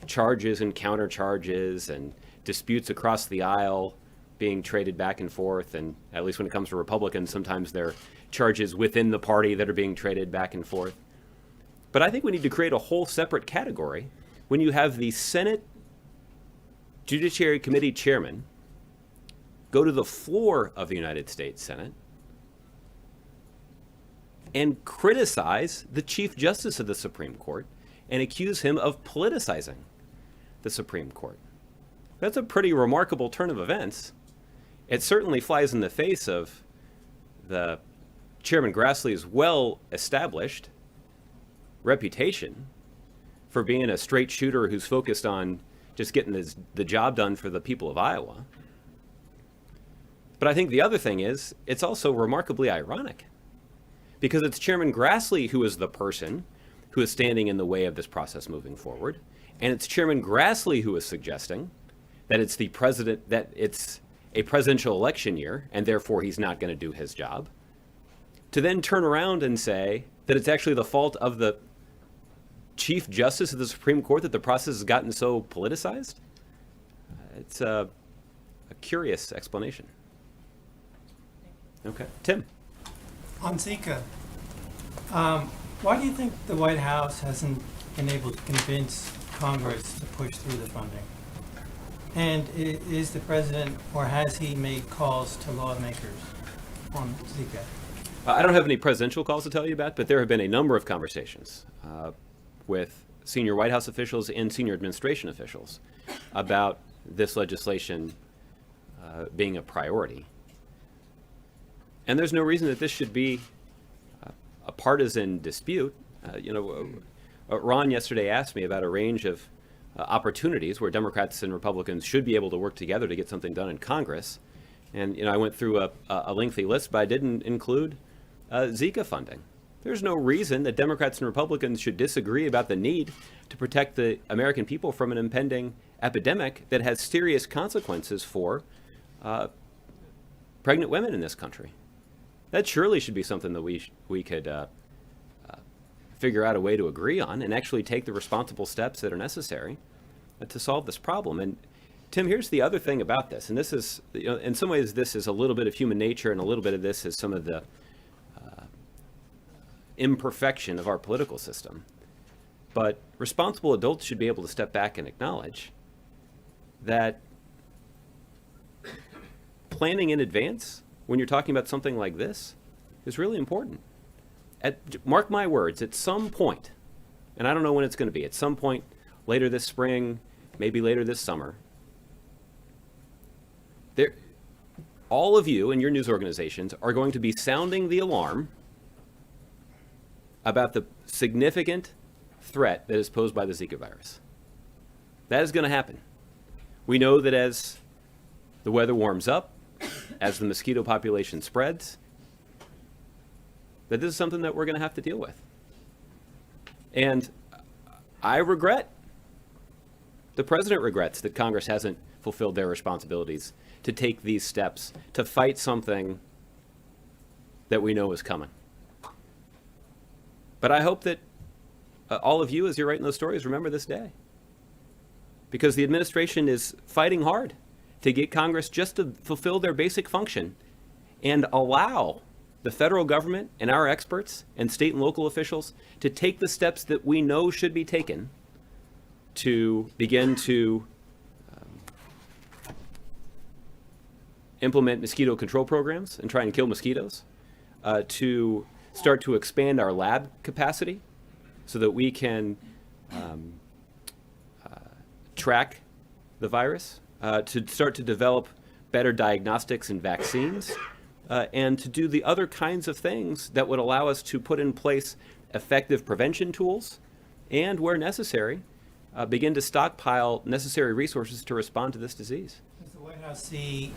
charges and countercharges and disputes across the aisle being traded back and forth, and at least when it comes to Republicans, sometimes there are charges within the party that are being traded back and forth. But I think we need to create a whole separate category when you have the Senate Judiciary Committee chairman go to the floor of the United States Senate and criticize the Chief Justice of the Supreme Court and accuse him of politicizing the Supreme Court. That's a pretty remarkable turn of events. It certainly flies in the face of the Chairman Grassley's well-established reputation for being a straight shooter who's focused on just getting the job done for the people of Iowa. But I think the other thing is, it's also remarkably ironic, because it's Chairman Grassley who is the person who is standing in the way of this process moving forward, and it's Chairman Grassley who is suggesting that it's a presidential election year, and therefore he's not going to do his job, to then turn around and say that it's actually the fault of the Chief Justice of the Supreme Court that the process has gotten so politicized. It's a curious explanation. Okay, Tim. On Zika, Why do you think the White House hasn't been able to convince Congress to push through the funding? And is the president, or has he made calls to lawmakers on Zika? I don't have any presidential calls to tell you about, but there have been a number of conversations with senior White House officials and senior administration officials about this legislation being a priority. And there's no reason that this should be a partisan dispute. Ron yesterday asked me about a range of opportunities where Democrats and Republicans should be able to work together to get something done in Congress. And I went through a lengthy list, but I didn't include Zika funding. There's no reason that Democrats and Republicans should disagree about the need to protect the American people from an impending epidemic that has serious consequences for pregnant women in this country. That surely should be something that we could figure out a way to agree on and actually take the responsible steps that are necessary to solve this problem. And Tim, here's the other thing about this, and this is, in some ways, this is a little bit of human nature, and a little bit of this is some of the imperfection of our political system. But responsible adults should be able to step back and acknowledge that planning in advance when you're talking about something like this is really important. Mark my words, at some point, and I don't know when it's going to be, at some point later this spring, maybe later this summer, all of you and your news organizations are going to be sounding the alarm about the significant threat that is posed by the Zika virus. That is going to happen. We know that as the weather warms up, as the mosquito population spreads, that this is something that we're going to have to deal with. And I regret, the president regrets that Congress hasn't fulfilled their responsibilities to take these steps to fight something that we know is coming. But I hope that all of you, as you're writing those stories, remember this day. Because the administration is fighting hard to get Congress just to fulfill their basic function and allow the federal government and our experts and state and local officials to take the steps that we know should be taken to begin to implement mosquito control programs and try and kill mosquitoes, to start to expand our lab capacity so that we can track the virus, to start to develop better diagnostics and vaccines, and to do the other kinds of things that would allow us to put in place effective prevention tools and, where necessary, begin to stockpile necessary resources to respond to this disease. Does the White House see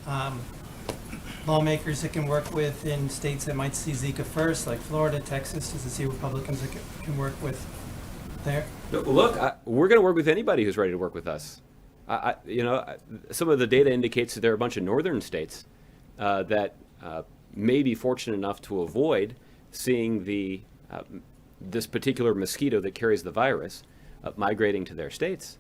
lawmakers it can work with in states that might see Zika first, like Florida, Texas? Does it see Republicans it can work with there? Look, we're going to work with anybody who's ready to work with us. Some of the data indicates that there are a bunch of northern states that may be fortunate enough to avoid seeing this particular mosquito that carries the virus migrating to their states.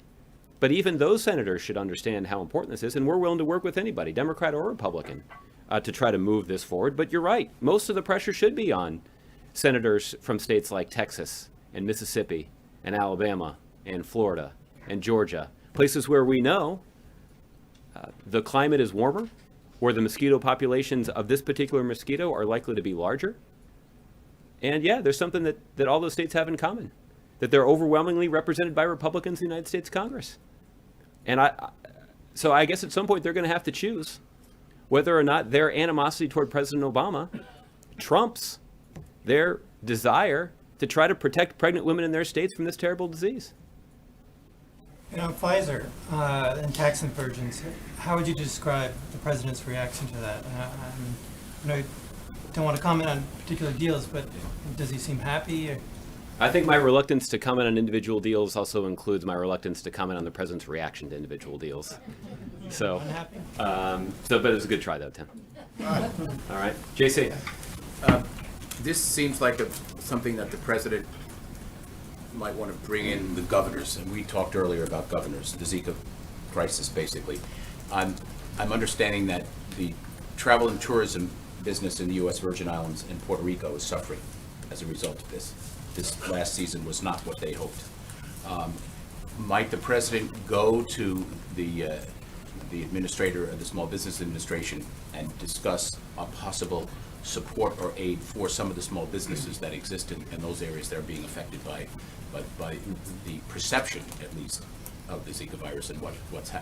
But even those senators should understand how important this is, and we're willing to work with anybody, Democrat or Republican, to try to move this forward. But you're right, most of the pressure should be on senators from states like Texas and Mississippi and Alabama and Florida and Georgia, places where we know the climate is warmer, where the mosquito populations of this particular mosquito are likely to be larger. And yeah, there's something that all those states have in common, that they're overwhelmingly represented by Republicans in the United States Congress. And so I guess at some point they're going to have to choose whether or not their animosity toward President Obama trumps their desire to try to protect pregnant women in their states from this terrible disease. Pfizer and tax inversions, how would you describe the president's reaction to that? I know you don't want to comment on particular deals, but does he seem happy? Or? I think my reluctance to comment on individual deals also includes my reluctance to comment on the president's reaction to individual deals. So, but it was a good try, though, Tim. All right, JC. This seems like something that the president might want to bring in the governors, and we talked earlier about governors, the Zika crisis, basically. I'm understanding that the travel and tourism business in the U.S. Virgin Islands and Puerto Rico is suffering as a result of this. this last season was not what they hoped. Might the president go to the administrator of the Small Business Administration and discuss a possible support or aid for some of the small businesses that exist in those areas that are being affected by the perception, at least, of the Zika virus, and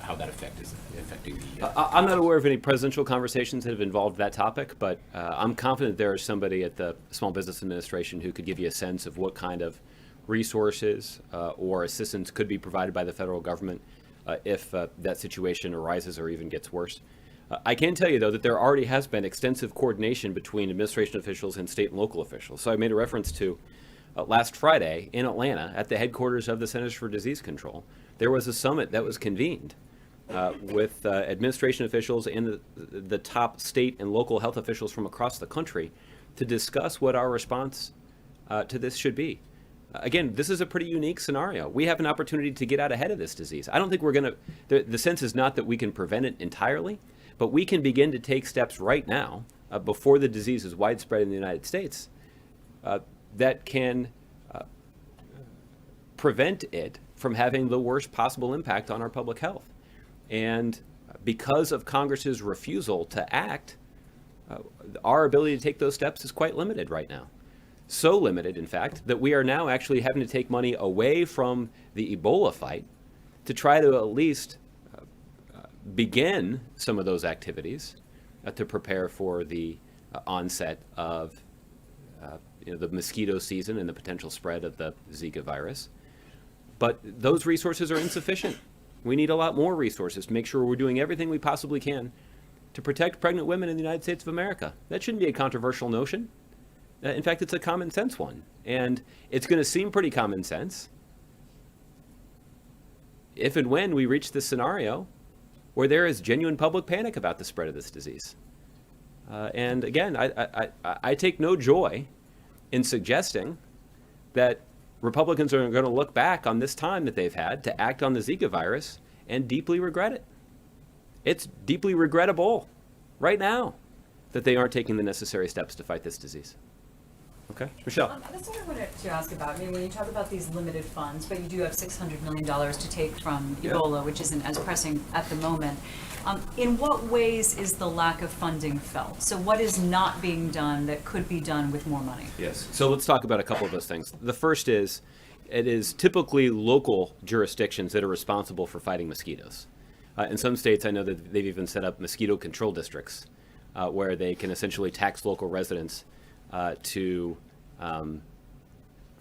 how that effect is affecting the... I'm not aware of any presidential conversations that have involved that topic, but I'm confident there is somebody at the Small Business Administration who could give you a sense of what kind of resources or assistance could be provided by the federal government if that situation arises or even gets worse. I can tell you, though, that there already has been extensive coordination between administration officials and state and local officials. So I made a reference to last Friday in Atlanta at the headquarters of the Centers for Disease Control. There was a summit that was convened with administration officials and the top state and local health officials from across the country to discuss what our response to this should be. Again, this is a pretty unique scenario. We have an opportunity to get out ahead of this disease. I don't think we're going to, the sense is not that we can prevent it entirely, but we can begin to take steps right now before the disease is widespread in the United States that can prevent it from having the worst possible impact on our public health. And because of Congress's refusal to act, our ability to take those steps is quite limited right now. So limited, in fact, that we are now actually having to take money away from the Ebola fight to try to at least begin some of those activities to prepare for the onset of the mosquito season and the potential spread of the Zika virus. But those resources are insufficient. We need a lot more resources to make sure we're doing everything we possibly can to protect pregnant women in the United States of America. That shouldn't be a controversial notion. In fact, it's a common sense one. And it's going to seem pretty common sense if and when we reach this scenario where there is genuine public panic about the spread of this disease. And again, I take no joy in suggesting that Republicans are going to look back on this time that they've had to act on the Zika virus and deeply regret it. It's deeply regrettable right now that they aren't taking the necessary steps to fight this disease. Okay, Michelle. That's what I wanted to ask about. I mean, when you talk about these limited funds, but you do have $600 million to take from Ebola, which isn't as pressing at the moment. In what ways is the lack of funding felt? So what is not being done that could be done with more money? Yes. So let's talk about a couple of those things. The first is, it is typically local jurisdictions that are responsible for fighting mosquitoes. In some states, I know that they've even set up mosquito control districts where they can essentially tax local residents to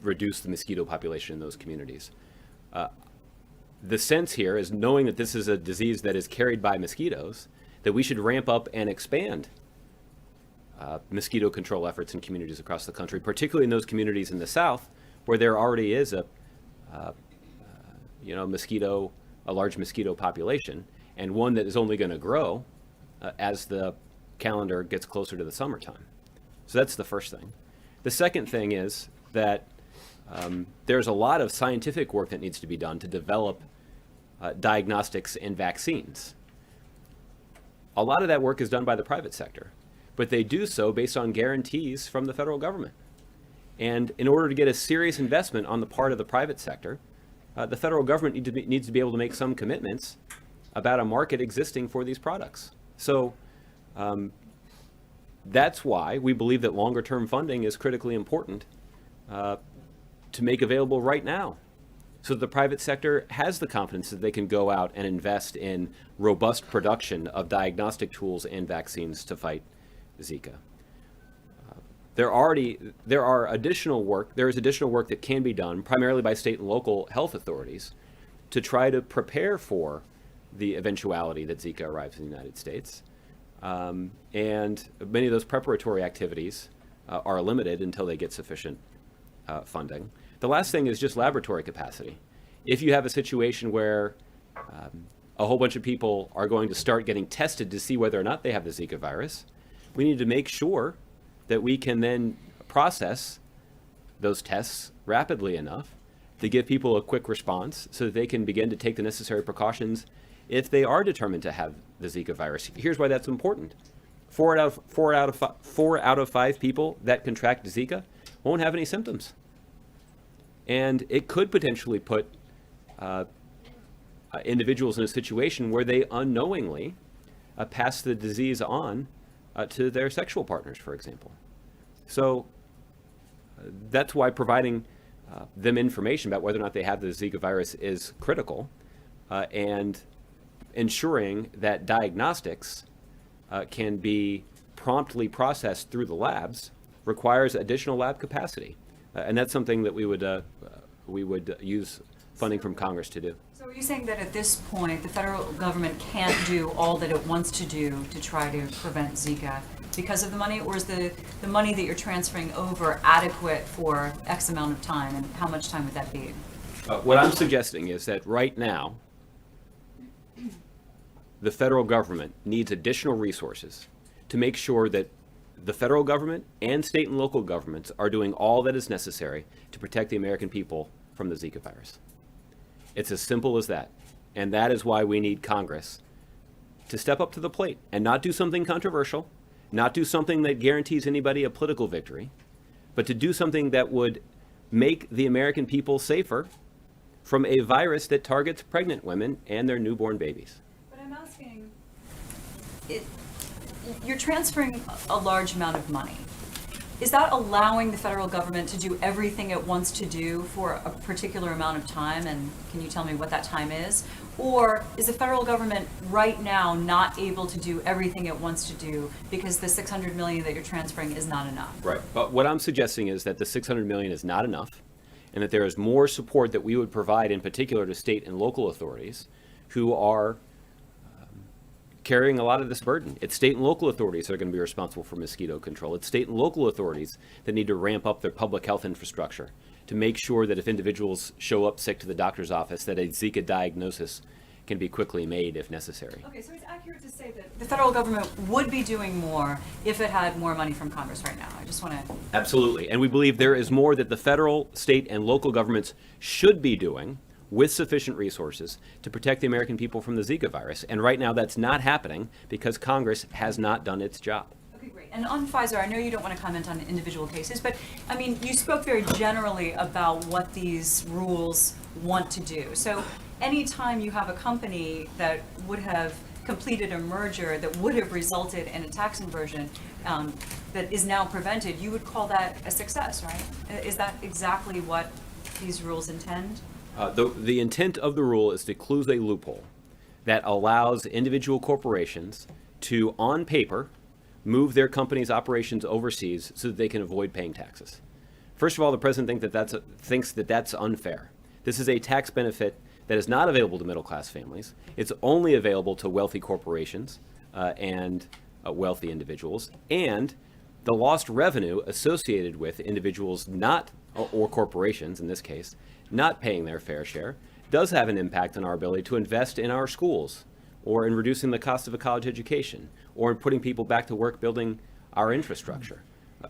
reduce the mosquito population in those communities. The sense here is, knowing that this is a disease that is carried by mosquitoes, that we should ramp up and expand mosquito control efforts in communities across the country, particularly in those communities in the South where there already is a large mosquito population, and one that is only going to grow as the calendar gets closer to the summertime. So that's the first thing. The second thing is that there's a lot of scientific work that needs to be done to develop diagnostics and vaccines. A lot of that work is done by the private sector, but they do so based on guarantees from the federal government. And in order to get a serious investment on the part of the private sector, the federal government needs to be able to make some commitments about a market existing for these products. So that's why we believe that longer term funding is critically important to make available right now, so that the private sector has the confidence that they can go out and invest in robust production of diagnostic tools and vaccines to fight Zika. There is additional work that can be done primarily by state and local health authorities to try to prepare for the eventuality that Zika arrives in the United States. And many of those preparatory activities are limited until they get sufficient funding. The last thing is just laboratory capacity. If you have a situation where a whole bunch of people are going to start getting tested to see whether or not they have the Zika virus, we need to make sure that we can then process those tests rapidly enough to give people a quick response so that they can begin to take the necessary precautions if they are determined to have the Zika virus. Here's why that's important. 4 out of 5 people that contract Zika won't have any symptoms. And it could potentially put individuals in a situation where they unknowingly pass the disease on to their sexual partners, for example. So that's why providing them information about whether or not they have the Zika virus is critical, and ensuring that diagnostics can be promptly processed through the labs requires additional lab capacity. And that's something that we would use funding from Congress to do. So are you saying that at this point, the federal government can't do all that it wants to do to try to prevent Zika because of the money, or is the money that you're transferring over adequate for X amount of time, and how much time would that be? What I'm suggesting is that right now, the federal government needs additional resources to make sure that the federal government and state and local governments are doing all that is necessary to protect the American people from the Zika virus. It's as simple as that. And that is why we need Congress to step up to the plate and not do something controversial, not do something that guarantees anybody a political victory, but to do something that would make the American people safer from a virus that targets pregnant women and their newborn babies. But I'm asking, you're transferring a large amount of money. Is that allowing the federal government to do everything it wants to do for a particular amount of time? And can you tell me what that time is? Or is the federal government right now not able to do everything it wants to do because the $600 million that you're transferring is not enough? Right. But what I'm suggesting is that the $600 million is not enough, and that there is more support that we would provide, in particular to state and local authorities who are carrying a lot of this burden. It's state and local authorities that are going to be responsible for mosquito control. It's state and local authorities that need to ramp up their public health infrastructure to make sure that if individuals show up sick to the doctor's office, that a Zika diagnosis can be quickly made if necessary. Okay, so it's accurate to say that the federal government would be doing more if it had more money from Congress right now. I just want to... Absolutely. And we believe there is more that the federal, state, and local governments should be doing with sufficient resources to protect the American people from the Zika virus. And right now that's not happening because Congress has not done its job. Okay, great. And on Pfizer, I know you don't want to comment on individual cases, but I mean, you spoke very generally about what these rules want to do. So anytime you have a company that would have completed a merger that would have resulted in a tax inversion that is now prevented, you would call that a success, right? Is that exactly what these rules intend? The intent of the rule is to close a loophole that allows individual corporations to, on paper, move their company's operations overseas so that they can avoid paying taxes. First of all, the president thinks that that's unfair. This is a tax benefit that is not available to middle-class families. It's only available to wealthy corporations and wealthy individuals. And the lost revenue associated with individuals not, or corporations in this case, not paying their fair share does have an impact on our ability to invest in our schools, or in reducing the cost of a college education, or in putting people back to work building our infrastructure.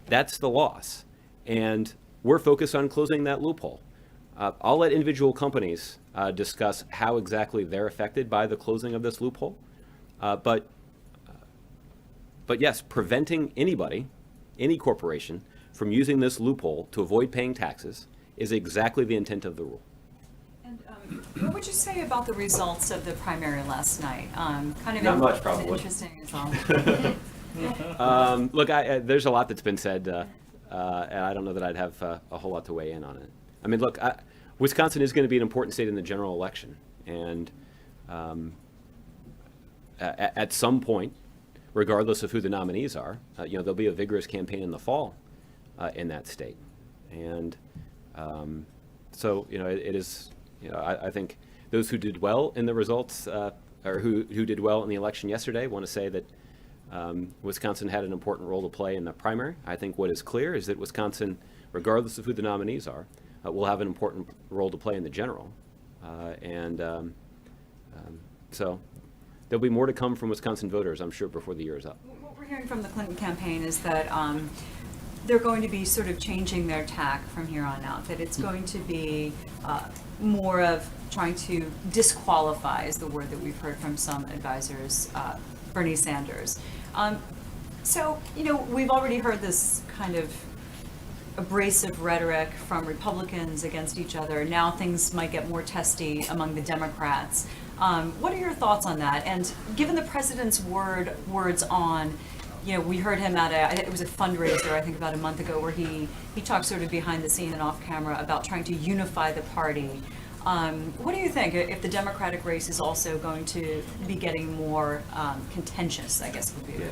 That's the loss. And we're focused on closing that loophole. I'll let individual companies discuss how exactly they're affected by the closing of this loophole. But yes, preventing anybody, any corporation, from using this loophole to avoid paying taxes is exactly the intent of the rule. And what would you say about the results of the primary last night? Kind of Not much, probably. Interesting as well. Look, there's a lot that's been said, and I don't know that I'd have a whole lot to weigh in on it. I mean, look, Wisconsin is going to be an important state in the general election, and at some point, regardless of who the nominees are, there'll be a vigorous campaign in the fall in that state, and so it is. I think those who did well in the results, or who did well in the election yesterday, want to say that Wisconsin had an important role to play in the primary. I think what is clear is that Wisconsin, regardless of who the nominees are, will have an important role to play in the general, so there'll be more to come from Wisconsin voters, I'm sure, before the year is up. What we're hearing from the Clinton campaign is that they're going to be sort of changing their tack from here on out, that it's going to be more of trying to disqualify, is the word that we've heard from some advisors, Bernie Sanders. So, we've already heard this kind of abrasive rhetoric from Republicans against each other. Now things might get more testy among the Democrats. What are your thoughts on that? And given the president's words on, we heard him at it was a fundraiser, I think about a month ago, where he talked sort of behind the scene and off camera about trying to unify the party. What do you think if the Democratic race is also going to be getting more contentious, I guess would be the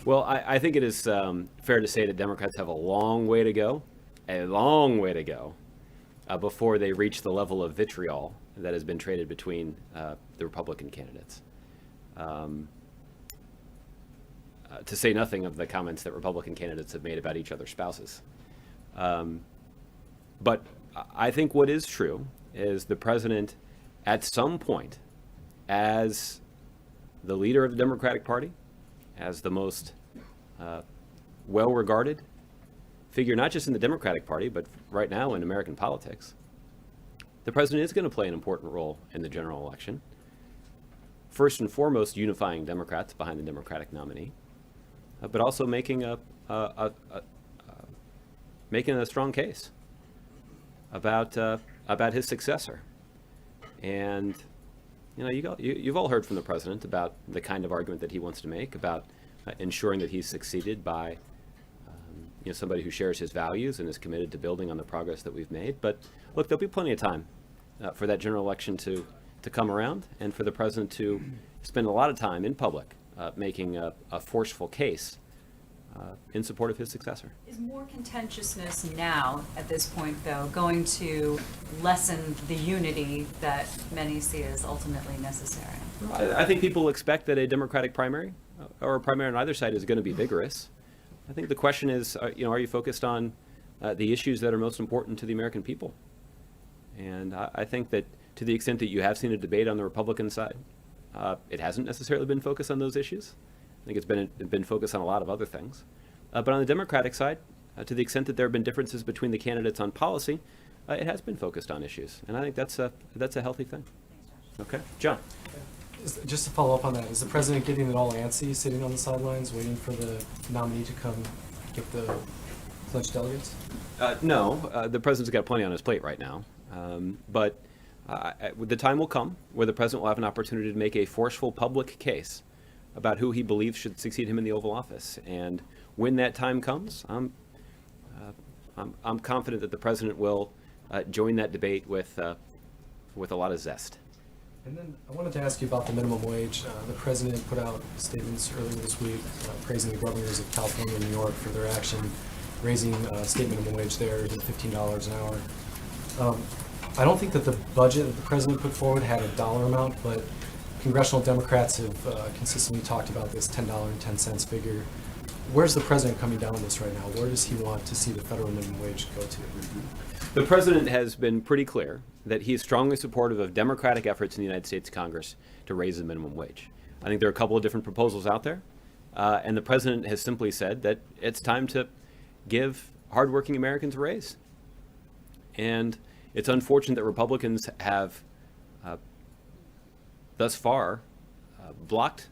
Well, I think it is fair to say that Democrats have a long way to go, before they reach the level of vitriol that has been traded between the Republican candidates. To say nothing of the comments that Republican candidates have made about each other's spouses. But I think what is true is the president, at some point, as the leader of the Democratic Party, as the most well-regarded figure, not just in the Democratic Party, but right now in American politics, the president is going to play an important role in the general election. First and foremost, unifying Democrats behind the Democratic nominee, but also making a strong case about his successor. And you've all heard from the president about the kind of argument that he wants to make about ensuring that he's succeeded by somebody who shares his values and is committed to building on the progress that we've made. But look, there'll be plenty of time for that general election to come around, and for the president to spend a lot of time in public making a forceful case in support of his successor. Is more contentiousness now, at this point, though, going to lessen the unity that many see as ultimately necessary? I think people expect that a Democratic primary, or a primary on either side, is going to be vigorous. I think the question is, are you focused on the issues that are most important to the American people? And I think that to the extent that you have seen a debate on the Republican side, it hasn't necessarily been focused on those issues. I think it's been focused on a lot of other things. But on the Democratic side, to the extent that there have been differences between the candidates on policy, it has been focused on issues. And I think that's a healthy thing. Okay, John. Just to follow up on that, is the president getting it all antsy, sitting on the sidelines, waiting for the nominee to come get the pledged delegates? No, the president's got plenty on his plate right now. But the time will come where the president will have an opportunity to make a forceful public case about who he believes should succeed him in the Oval Office. And when that time comes, I'm confident that the president will join that debate with a lot of zest. And then I wanted to ask you about the minimum wage. The president put out statements earlier this week praising the governors of California and New York for their action, raising state minimum wage there to $15 an hour. I don't think that the budget that the president put forward had a dollar amount, but congressional Democrats have consistently talked about this $10.10 figure. Where's the president coming down on this right now? Where does he want to see the federal minimum wage go to? The president has been pretty clear that he is strongly supportive of Democratic efforts in the United States Congress to raise the minimum wage. I think there are a couple of different proposals out there, and the president has simply said that it's time to give hardworking Americans a raise. And it's unfortunate that Republicans have thus far blocked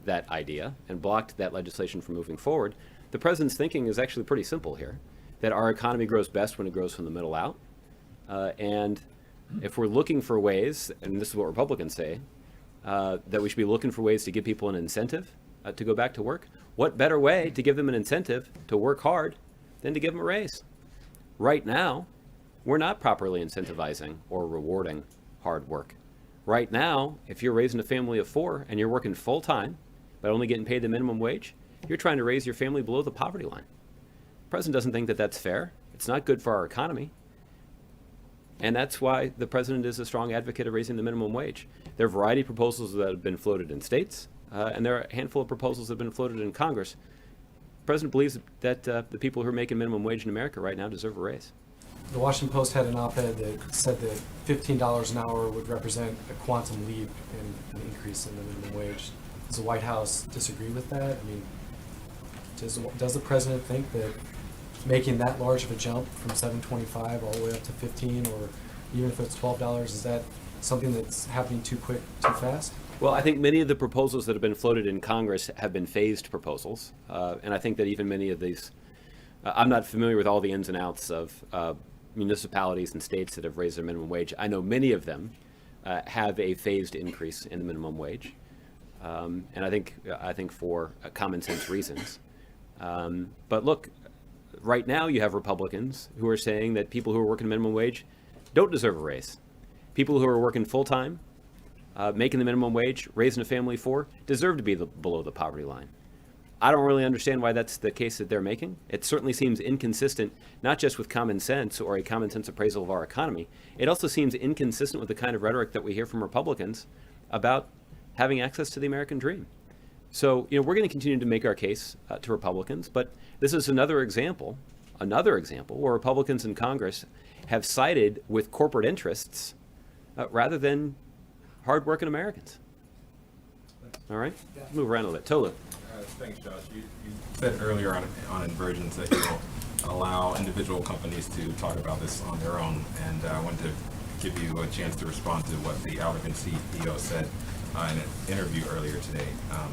that idea and blocked that legislation from moving forward. The president's thinking is actually pretty simple here, that our economy grows best when it grows from the middle out. And if we're looking for ways, and this is what Republicans say, that we should be looking for ways to give people an incentive to go back to work, what better way to give them an incentive to work hard than to give them a raise? Right now, we're not properly incentivizing or rewarding hard work. Right now, if you're raising a family of 4 and you're working full-time, but only getting paid the minimum wage, you're trying to raise your family below the poverty line. The president doesn't think that that's fair. It's not good for our economy. And that's why the president is a strong advocate of raising the minimum wage. There are a variety of proposals that have been floated in states, and there are a handful of proposals that have been floated in Congress. The president believes that the people who are making minimum wage in America right now deserve a raise. The Washington Post had an op-ed that said that $15 an hour would represent a quantum leap in an increase in the minimum wage. Does the White House disagree with that? I mean, does the president think that making that large of a jump from $7.25 all the way up to $15, or even if it's $12, is that something that's happening too quick, too fast? Well, I think many of the proposals that have been floated in Congress have been phased proposals, and I think that even many of these I'm not familiar with all the ins and outs of municipalities and states that have raised their minimum wage. I know many of them have a phased increase in the minimum wage, and I think for common sense reasons. But look, right now you have Republicans who are saying that people who are working minimum wage don't deserve a raise. People who are working full time, making the minimum wage, raising a family for, deserve to be below the poverty line. I don't really understand why that's the case that they're making. It certainly seems inconsistent, not just with common sense or a common sense appraisal of our economy. It also seems inconsistent with the kind of rhetoric that we hear from Republicans about having access to the American dream. So, we're going to continue to make our case to Republicans, but this is another example where Republicans in Congress have sided with corporate interests rather than hardworking Americans. All right, let's move around a little bit. Tolu. Thanks, Josh. You said earlier on Inversions that you'll allow individual companies to talk about this on their own, and I wanted to give you a chance to respond to what the Allergan CEO said in an interview earlier today.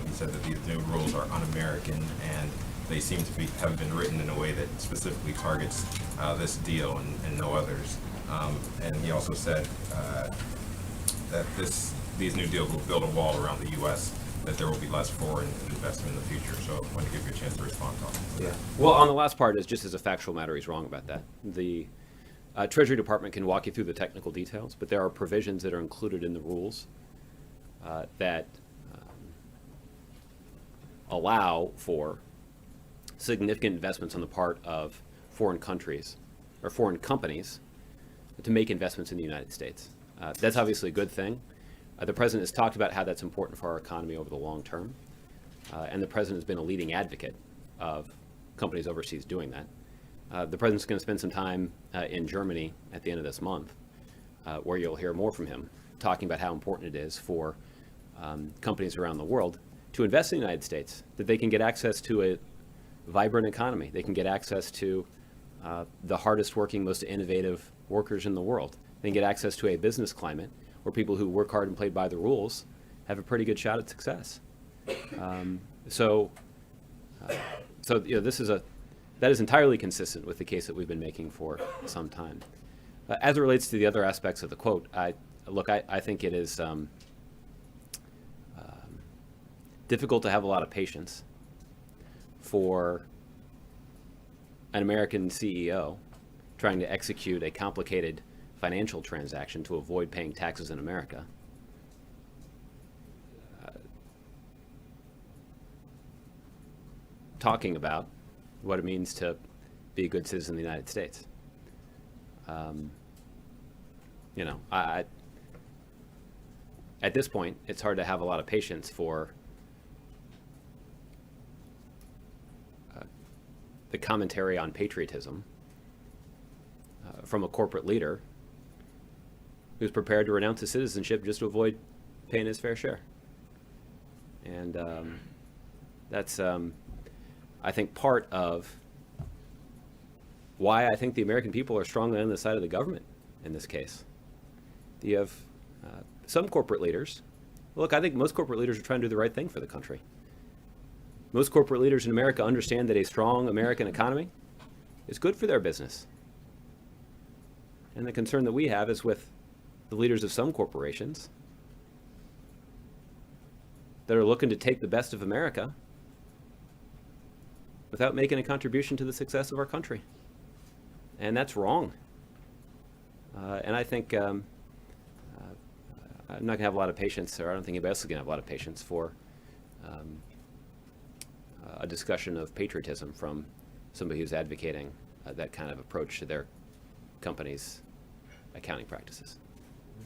He said that these new rules are un-American and they seem to have been written in a way that specifically targets this deal and no others. And he also said that these new deals will build a wall around the U.S., that there will be less foreign investment in the future. So I want to give you a chance to respond to that. Well, on the last part, just as a factual matter, he's wrong about that. The Treasury Department can walk you through the technical details, but there are provisions that are included in the rules that allow for significant investments on the part of foreign countries or foreign companies to make investments in the United States. That's obviously a good thing. The president has talked about how that's important for our economy over the long term, and the president has been a leading advocate of companies overseas doing that. The president's going to spend some time in Germany at the end of this month, where you'll hear more from him, talking about how important it is for companies around the world to invest in the United States, that they can get access to a vibrant economy. They can get access to the hardest working, most innovative workers in the world. They can get access to a business climate where people who work hard and play by the rules have a pretty good shot at success. So that is entirely consistent with the case that we've been making for some time. As it relates to the other aspects of the quote, I think it is difficult to have a lot of patience for an American CEO trying to execute a complicated financial transaction to avoid paying taxes in America. Talking about what it means to be a good citizen of the United States. At this point, it's hard to have a lot of patience for the commentary on patriotism from a corporate leader who's prepared to renounce his citizenship just to avoid paying his fair share. And that's, I think, part of why I think the American people are strongly on the side of the government in this case. You have some corporate leaders. Look, I think most corporate leaders are trying to do the right thing for the country. Most corporate leaders in America understand that a strong American economy is good for their business. And the concern that we have is with the leaders of some corporations that are looking to take the best of America without making a contribution to the success of our country. And that's wrong. And I think I'm not going to have a lot of patience, or I don't think anybody else is going to have a lot of patience for a discussion of patriotism from somebody who's advocating that kind of approach to their company's accounting practices.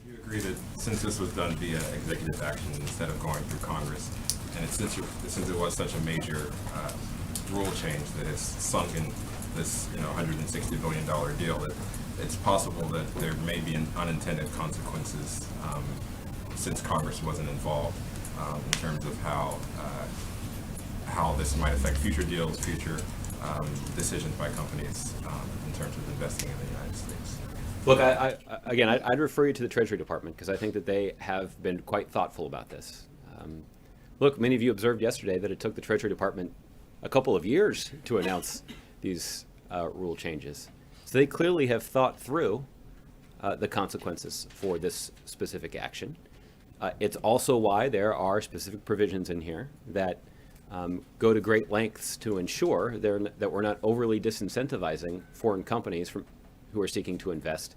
Would you agree that since this was done via executive action instead of going through Congress, and since it was such a major rule change that it's sunk in this $160 billion deal, that it's possible that there may be unintended consequences since Congress wasn't involved in terms of how this might affect future deals, future decisions by companies in terms of investing in the United States? Look, I'd refer you to the Treasury Department because I think that they have been quite thoughtful about this. Look, many of you observed yesterday that it took the Treasury Department a couple of years to announce these rule changes. So they clearly have thought through the consequences for this specific action. It's also why there are specific provisions in here that go to great lengths to ensure that we're not overly disincentivizing foreign companies who are seeking to invest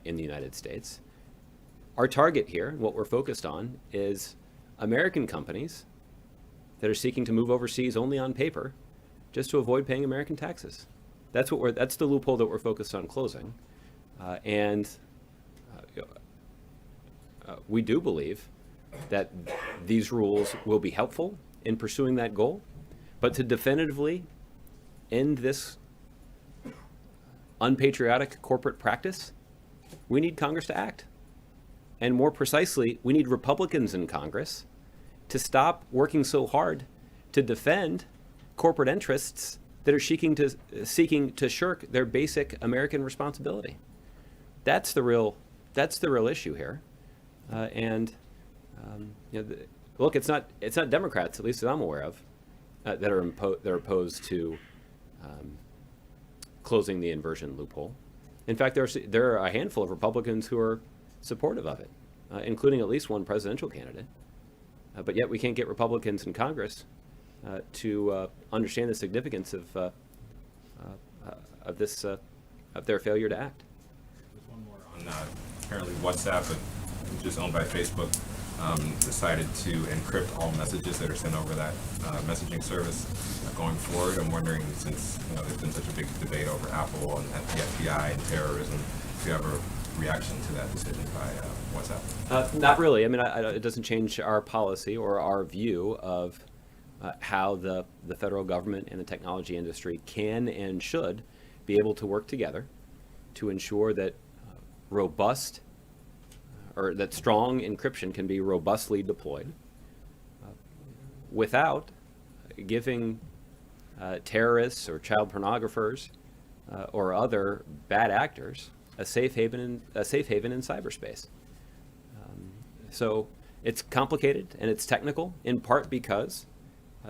in the United States. Our target here, what we're focused on, is American companies that are seeking to move overseas only on paper, just to avoid paying American taxes. That's the loophole that we're focused on closing, we do believe that these rules will be helpful in pursuing that goal, but to definitively end this unpatriotic corporate practice, we need Congress to act. And more precisely, we need Republicans in Congress to stop working so hard to defend corporate interests that are seeking to shirk their basic American responsibility. That's the real issue here. Look, it's not Democrats, at least that I'm aware of, that are opposed to closing the inversion loophole. In fact, there are a handful of Republicans who are supportive of it, including at least one presidential candidate. But yet we can't get Republicans in Congress to understand the significance of their failure to act. There's one more on apparently WhatsApp, which is owned by Facebook, decided to encrypt all messages that are sent over that messaging service going forward. I'm wondering, since there's been such a big debate over Apple and the FBI and terrorism, if you have a reaction to that decision by WhatsApp? Not really. I mean, it doesn't change our policy or our view of how the federal government and the technology industry can and should be able to work together to ensure that that strong encryption can be robustly deployed without giving terrorists or child pornographers or other bad actors a safe haven in cyberspace. So it's complicated and it's technical, in part because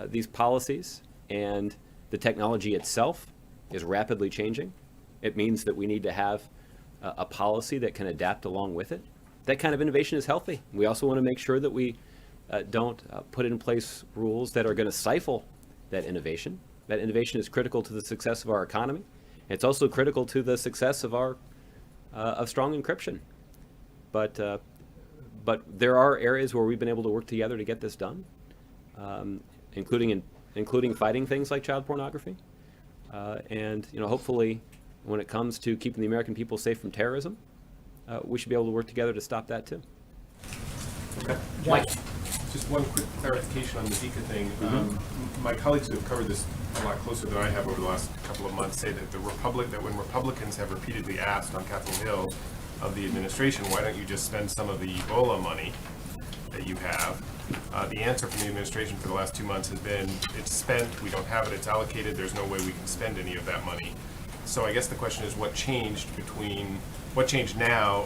these policies and the technology itself is rapidly changing. It means that we need to have a policy that can adapt along with it. That kind of innovation is healthy. We also want to make sure that we don't put in place rules that are going to stifle that innovation. That innovation is critical to the success of our economy. It's also critical to the success of strong encryption. But there are areas where we've been able to work together to get this done, including fighting things like child pornography. And hopefully, when it comes to keeping the American people safe from terrorism, we should be able to work together to stop that too. Okay. Mike. Just one quick clarification on the Zika thing. My colleagues who have covered this a lot closer than I have over the last couple of months say that when Republicans have repeatedly asked on Capitol Hill of the administration, why don't you just spend some of the Ebola money that you have? The answer from the administration for the last 2 months has been, it's spent, we don't have it, it's allocated, there's no way we can spend any of that money. So I guess the question is, what changed now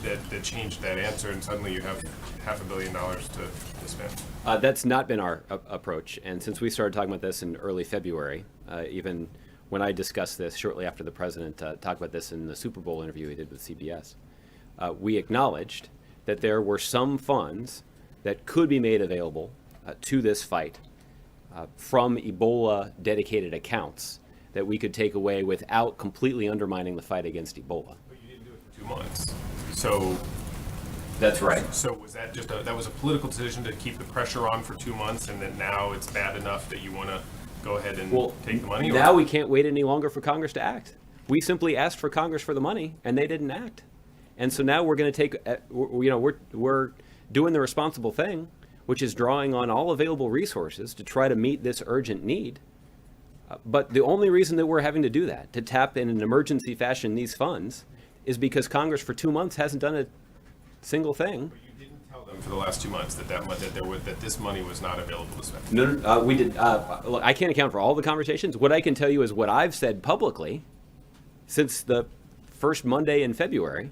that changed that answer, and suddenly you have $500 million to spend? That's not been our approach. And since we started talking about this in early February, even when I discussed this shortly after the president talked about this in the Super Bowl interview he did with CBS, we acknowledged that there were some funds that could be made available to this fight from Ebola dedicated accounts that we could take away without completely undermining the fight against Ebola. But you didn't do it for 2 months. So that's right. So was that that was a political decision to keep the pressure on for 2 months, and then now it's bad enough that you want to go ahead and take the money? Now we can't wait any longer for Congress to act. We simply asked for Congress for the money, and they didn't act. And so now we're going to take, we're doing the responsible thing, which is drawing on all available resources to try to meet this urgent need. But the only reason that we're having to do that, to tap in an emergency fashion these funds, is because Congress for 2 months hasn't done a single thing. But you didn't tell them for the last 2 months that this money was not available to spend. No, we did. Look, I can't account for all the conversations. What I can tell you is what I've said publicly since the first Monday in February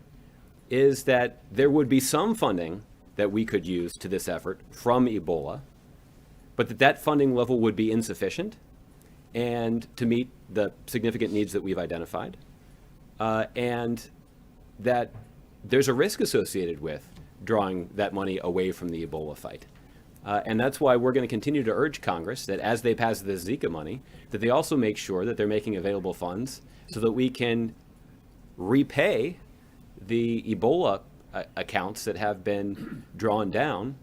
is that there would be some funding that we could use to this effort from Ebola, but that funding level would be insufficient. and to meet the significant needs that we've identified, and that there's a risk associated with drawing that money away from the Ebola fight. And that's why we're going to continue to urge Congress that as they pass the Zika money, that they also make sure that they're making available funds so that we can repay the Ebola accounts that have been drawn down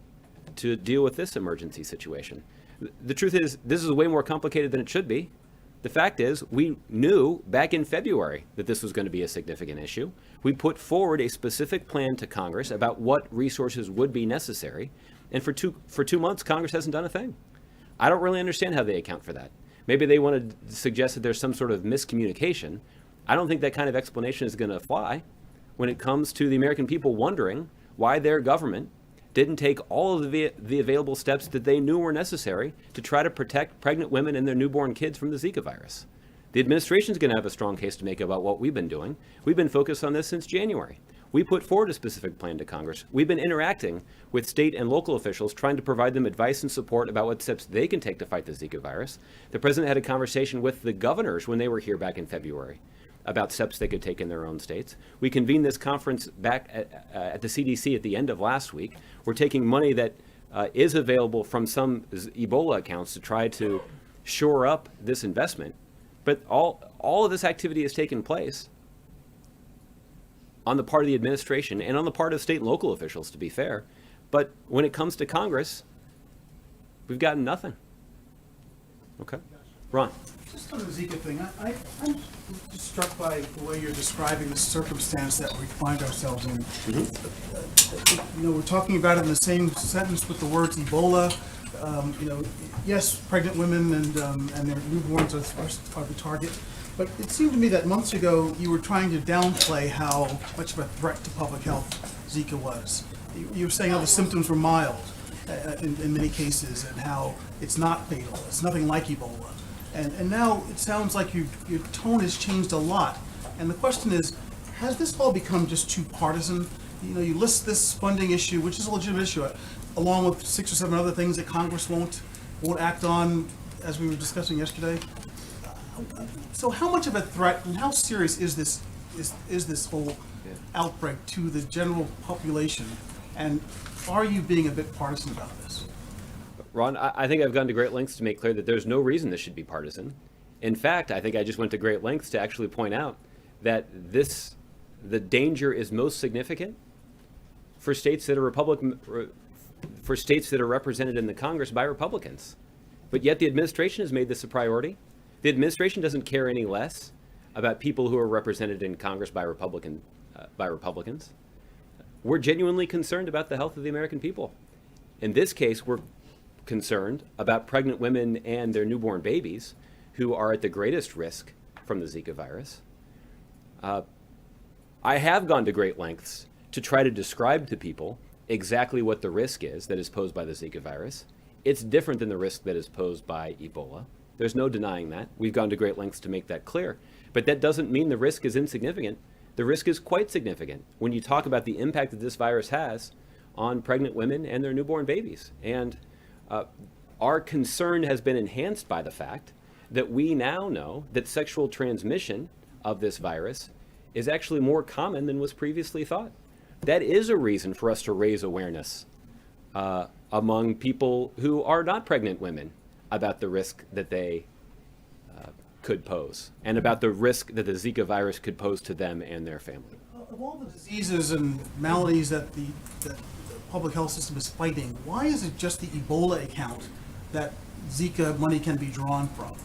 to deal with this emergency situation. The truth is, this is way more complicated than it should be. The fact is, we knew back in February that this was going to be a significant issue. We put forward a specific plan to Congress about what resources would be necessary. And for two months, Congress hasn't done a thing. I don't really understand how they account for that. Maybe they want to suggest that there's some sort of miscommunication. I don't think that kind of explanation is going to fly when it comes to the American people wondering why their government didn't take all of the available steps that they knew were necessary to try to protect pregnant women and their newborn kids from the Zika virus. The administration's going to have a strong case to make about what we've been doing. We've been focused on this since January. We put forward a specific plan to Congress. We've been interacting with state and local officials, trying to provide them advice and support about what steps they can take to fight the Zika virus. The president had a conversation with the governors when they were here back in February about steps they could take in their own states. We convened this conference back at the CDC at the end of last week. We're taking money that is available from some Ebola accounts to try to shore up this investment. But all of this activity has taken place on the part of the administration and on the part of state and local officials, to be fair. But when it comes to Congress, we've gotten nothing. Okay. Ron. Just on the Zika thing, I'm just struck by the way you're describing the circumstance that we find ourselves in. We're talking about it in the same sentence with the words Ebola. Yes, pregnant women and their newborns are the target. But it seemed to me that months ago you were trying to downplay how much of a threat to public health Zika was. You were saying how the symptoms were mild in many cases and how it's not fatal. It's nothing like Ebola. And now it sounds like your tone has changed a lot. And the question is, has this all become just too partisan? You list this funding issue, which is a legitimate issue, along with 6 or 7 other things that Congress won't act on, as we were discussing yesterday. So how much of a threat and how serious is this whole outbreak to the general population? And are you being a bit partisan about this? Ron, I think I've gone to great lengths to make clear that there's no reason this should be partisan. In fact, I think I just went to great lengths to actually point out that the danger is most significant for states that are for states that are represented in the Congress by Republicans. But yet the administration has made this a priority. The administration doesn't care any less about people who are represented in Congress by Republicans. We're genuinely concerned about the health of the American people. In this case, we're concerned about pregnant women and their newborn babies who are at the greatest risk from the Zika virus. I have gone to great lengths to try to describe to people exactly what the risk is that is posed by the Zika virus. It's different than the risk that is posed by Ebola. There's no denying that. We've gone to great lengths to make that clear. But that doesn't mean the risk is insignificant. The risk is quite significant when you talk about the impact that this virus has on pregnant women and their newborn babies. And our concern has been enhanced by the fact that we now know that sexual transmission of this virus is actually more common than was previously thought. That is a reason for us to raise awareness among people who are not pregnant women about the risk that they could pose and about the risk that the Zika virus could pose to them and their family. Of all the diseases and maladies that the public health system is fighting, why is it just the Ebola account that Zika money can be drawn from?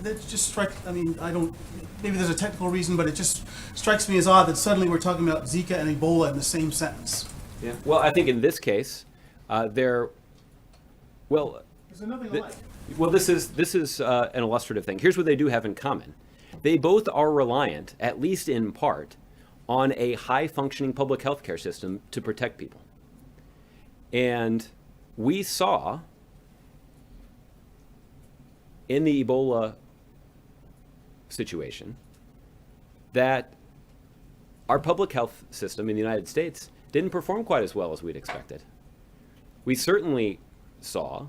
That just strikes, maybe there's a technical reason, but it just strikes me as odd that suddenly we're talking about Zika and Ebola in the same sentence. Yeah. Well, I think in this case, There's nothing alike. Well, this is an illustrative thing. Here's what they do have in common. They both are reliant, at least in part, on a high-functioning public health care system to protect people. And we saw in the Ebola situation that our public health system in the United States didn't perform quite as well as we'd expected. We certainly saw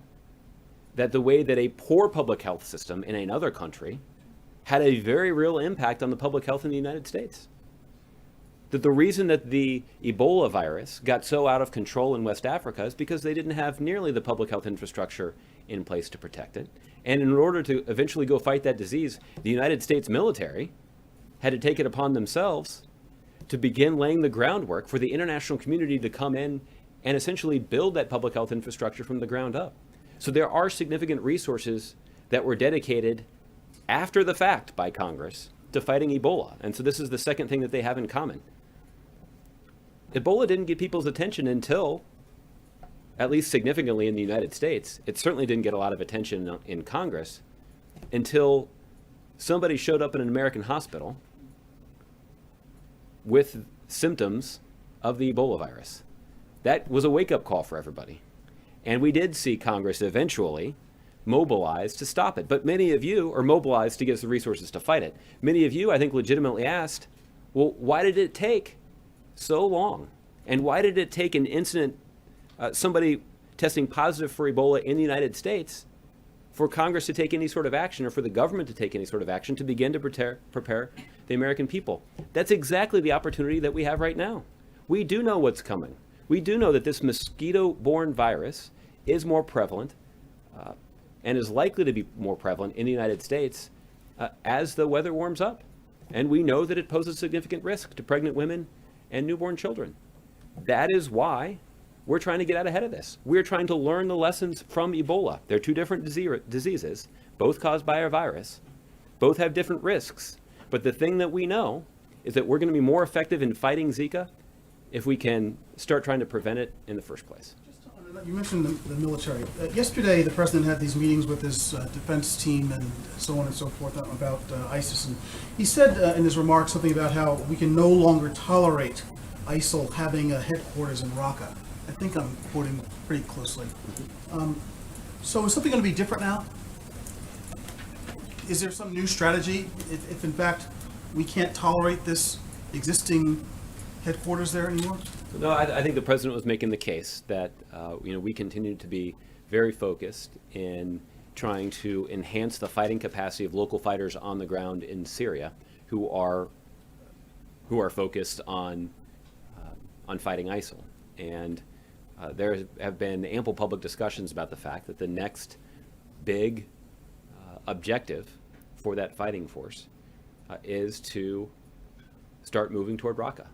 that the way that a poor public health system in another country had a very real impact on the public health in the United States. That the reason that the Ebola virus got so out of control in West Africa is because they didn't have nearly the public health infrastructure in place to protect it. And in order to eventually go fight that disease, the United States military had to take it upon themselves to begin laying the groundwork for the international community to come in and essentially build that public health infrastructure from the ground up. So there are significant resources that were dedicated after the fact by Congress to fighting Ebola. And so this is the second thing that they have in common. Ebola didn't get people's attention until, at least significantly in the United States, it certainly didn't get a lot of attention in Congress until somebody showed up in an American hospital with symptoms of the Ebola virus. That was a wake-up call for everybody. And we did see Congress eventually mobilize to stop it. But many of you are mobilized to give us the resources to fight it. Many of you, I think, legitimately asked, well, why did it take so long? And why did it take an incident, somebody testing positive for Ebola in the United States, for Congress to take any sort of action or for the government to take any sort of action to begin to prepare the American people? That's exactly the opportunity that we have right now. We do know what's coming. We do know that this mosquito-borne virus is more prevalent and is likely to be more prevalent in the United States as the weather warms up. And we know that it poses significant risk to pregnant women and newborn children. That is why we're trying to get out ahead of this. We're trying to learn the lessons from Ebola. They're two different diseases, both caused by a virus. Both have different risks. But the thing that we know is that we're going to be more effective in fighting Zika if we can start trying to prevent it in the first place. You mentioned the military. Yesterday, the president had these meetings with his defense team and so on and so forth about ISIS. And he said in his remarks something about how we can no longer tolerate ISIL having a headquarters in Raqqa. I think I'm quoting pretty closely. So is something going to be different now? Is there some new strategy if in fact we can't tolerate this existing headquarters there anymore? No, I think the president was making the case that we continue to be very focused in trying to enhance the fighting capacity of local fighters on the ground in Syria who are focused on fighting ISIL. And there have been ample public discussions about the fact that the next big objective for that fighting force is to start moving toward Raqqa.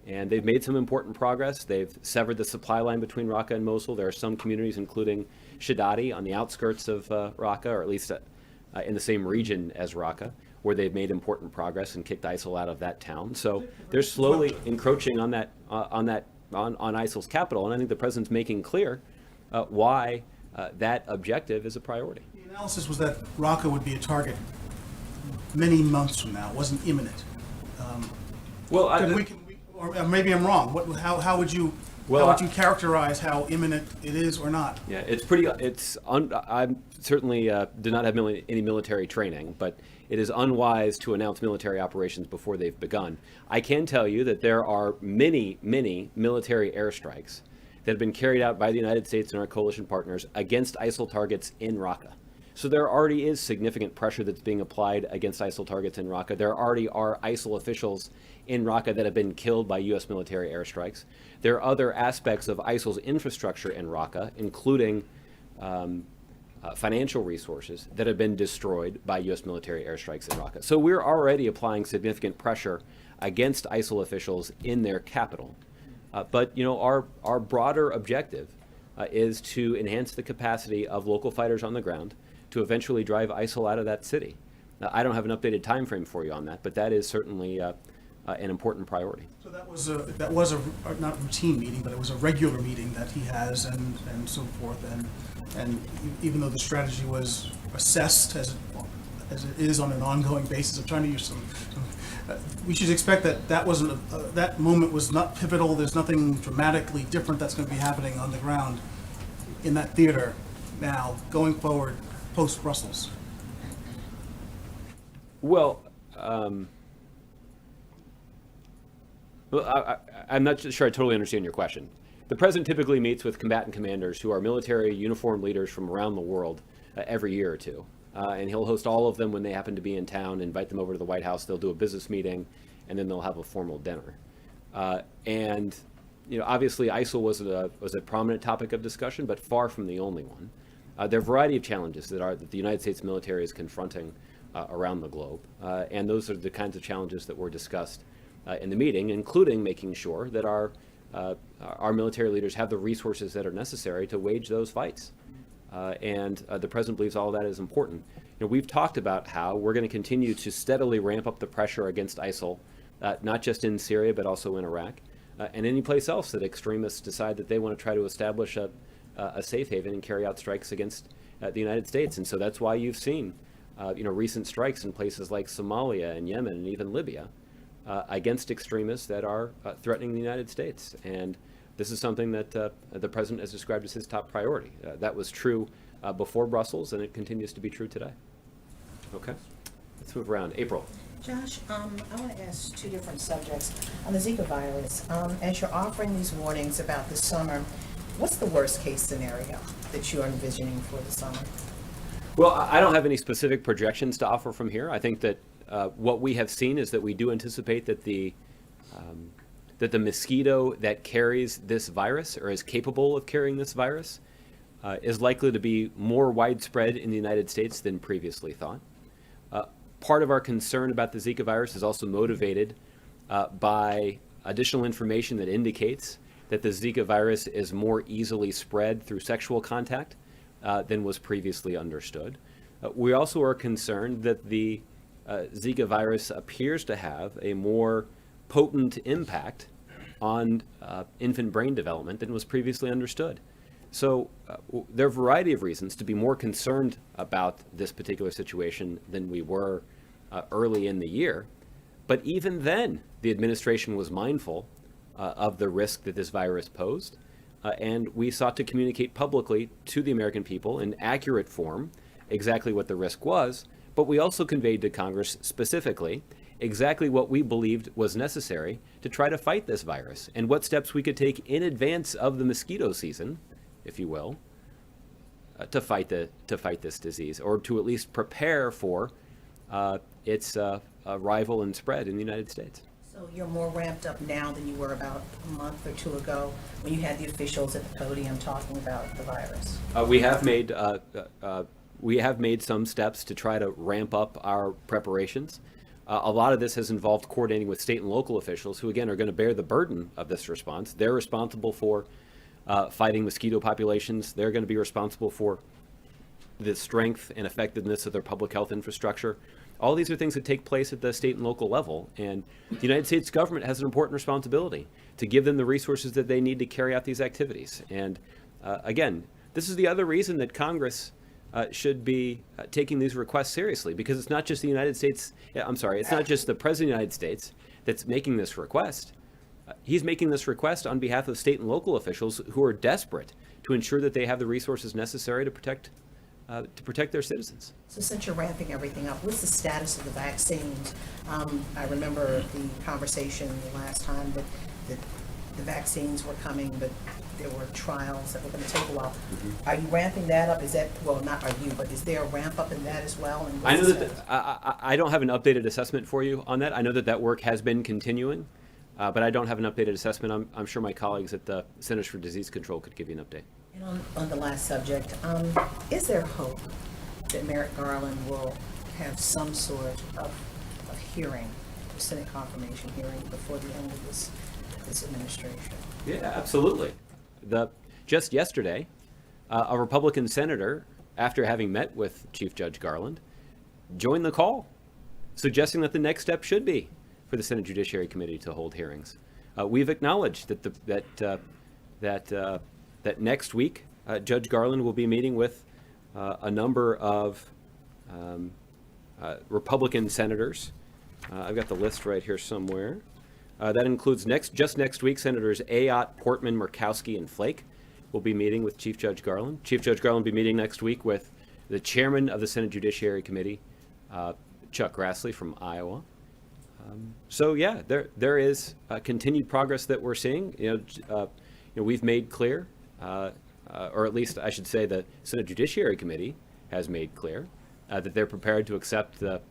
And they've made some important progress. They've severed the supply line between Raqqa and Mosul. There are some communities, including Shadadi, on the outskirts of Raqqa, or at least in the same region as Raqqa, where they've made important progress and kicked ISIL out of that town. So they're slowly encroaching on ISIL's capital, and I think the president's making clear why that objective is a priority. The analysis was that Raqqa would be a target many months from now. It wasn't imminent. Or maybe I'm wrong. How would you characterize how imminent it is or not? Yeah, it's pretty. I certainly do not have any military training, but it is unwise to announce military operations before they've begun. I can tell you that there are many, many military airstrikes that have been carried out by the United States and our coalition partners against ISIL targets in Raqqa. So there already is significant pressure that's being applied against ISIL targets in Raqqa. There already are ISIL officials in Raqqa that have been killed by U.S. military airstrikes. There are other aspects of ISIL's infrastructure in Raqqa, including financial resources, that have been destroyed by U.S. military airstrikes in Raqqa. So we're already applying significant pressure against ISIL officials in their capital. But our broader objective is to enhance the capacity of local fighters on the ground to eventually drive ISIL out of that city. Now, I don't have an updated time frame for you on that, but that is certainly an important priority. So that was a not routine meeting, but it was a regular meeting that he has and so forth. And even though the strategy was assessed as it is on an ongoing basis, I'm trying to use some we should expect that wasn't that moment was not pivotal. There's nothing dramatically different that's going to be happening on the ground in that theater now going forward post Brussels. Well, I'm not sure I totally understand your question. The president typically meets with combatant commanders who are military uniformed leaders from around the world every year or two. And he'll host all of them when they happen to be in town, invite them over to the White House. They'll do a business meeting, and then they'll have a formal dinner. And obviously ISIL was a prominent topic of discussion, but far from the only one. There are a variety of challenges that the United States military is confronting around the globe, and those are the kinds of challenges that were discussed in the meeting, including making sure that our military leaders have the resources that are necessary to wage those fights. And the president believes all of that is important. We've talked about how we're going to continue to steadily ramp up the pressure against ISIL, not just in Syria, but also in Iraq, and any place else that extremists decide that they want to try to establish a safe haven and carry out strikes against the United States. And so that's why you've seen recent strikes in places like Somalia and Yemen and even Libya against extremists that are threatening the United States. And this is something that the president has described as his top priority. That was true before Brussels, and it continues to be true today. Okay, let's move around. April. Josh, I want to ask two different subjects. On the Zika virus, as you're offering these warnings about the summer, what's the worst case scenario that you're envisioning for the summer? Well, I don't have any specific projections to offer from here. I think that what we have seen is that we do anticipate that the mosquito that carries this virus, or is capable of carrying this virus, is likely to be more widespread in the United States than previously thought. Part of our concern about the Zika virus is also motivated by additional information that indicates that the Zika virus is more easily spread through sexual contact than was previously understood. We also are concerned that the Zika virus appears to have a more potent impact on infant brain development than was previously understood. So there are a variety of reasons to be more concerned about this particular situation than we were early in the year. But even then, the administration was mindful of the risk that this virus posed. And we sought to communicate publicly to the American people in accurate form exactly what the risk was. But we also conveyed to Congress specifically exactly what we believed was necessary to try to fight this virus and what steps we could take in advance of the mosquito season, if you will, to fight this disease, or to at least prepare for its arrival and spread in the United States. So you're more ramped up now than you were about a month or two ago when you had the officials at the podium talking about the virus? We have made some steps to try to ramp up our preparations. A lot of this has involved coordinating with state and local officials who, again, are going to bear the burden of this response. They're responsible for fighting mosquito populations. They're going to be responsible for the strength and effectiveness of their public health infrastructure. All these are things that take place at the state and local level. And the United States government has an important responsibility to give them the resources that they need to carry out these activities. And again, this is the other reason that Congress should be taking these requests seriously, because it's not just the United States, it's not just the President of the United States that's making this request. He's making this request on behalf of state and local officials who are desperate to ensure that they have the resources necessary to protect their citizens. So since you're ramping everything up, what's the status of the vaccines? I remember the conversation the last time that the vaccines were coming, but there were trials that were going to take a while. Mm-hmm. Are you ramping that up? Is that, well, not are you, but is there a ramp up in that as well? And I know that I don't have an updated assessment for you on that. I know that work has been continuing, but I don't have an updated assessment. I'm sure my colleagues at the Centers for Disease Control could give you an update. And on the last subject, is there hope that Merrick Garland will have some sort of hearing, Senate confirmation hearing, before the end of this administration? Yeah, absolutely. Just yesterday, a Republican senator, after having met with Chief Judge Garland, joined the call, suggesting that the next step should be for the Senate Judiciary Committee to hold hearings. We've acknowledged that next week, Judge Garland will be meeting with a number of Republican senators. I've got the list right here somewhere. That includes just next week, Senators Ayotte, Portman, Murkowski, and Flake will be meeting with Chief Judge Garland. Chief Judge Garland will be meeting next week with the chairman of the Senate Judiciary Committee, Chuck Grassley from Iowa. So yeah, there is continued progress that we're seeing. We've made clear, or at least I should say, the Senate Judiciary Committee has made clear that they're prepared to accept the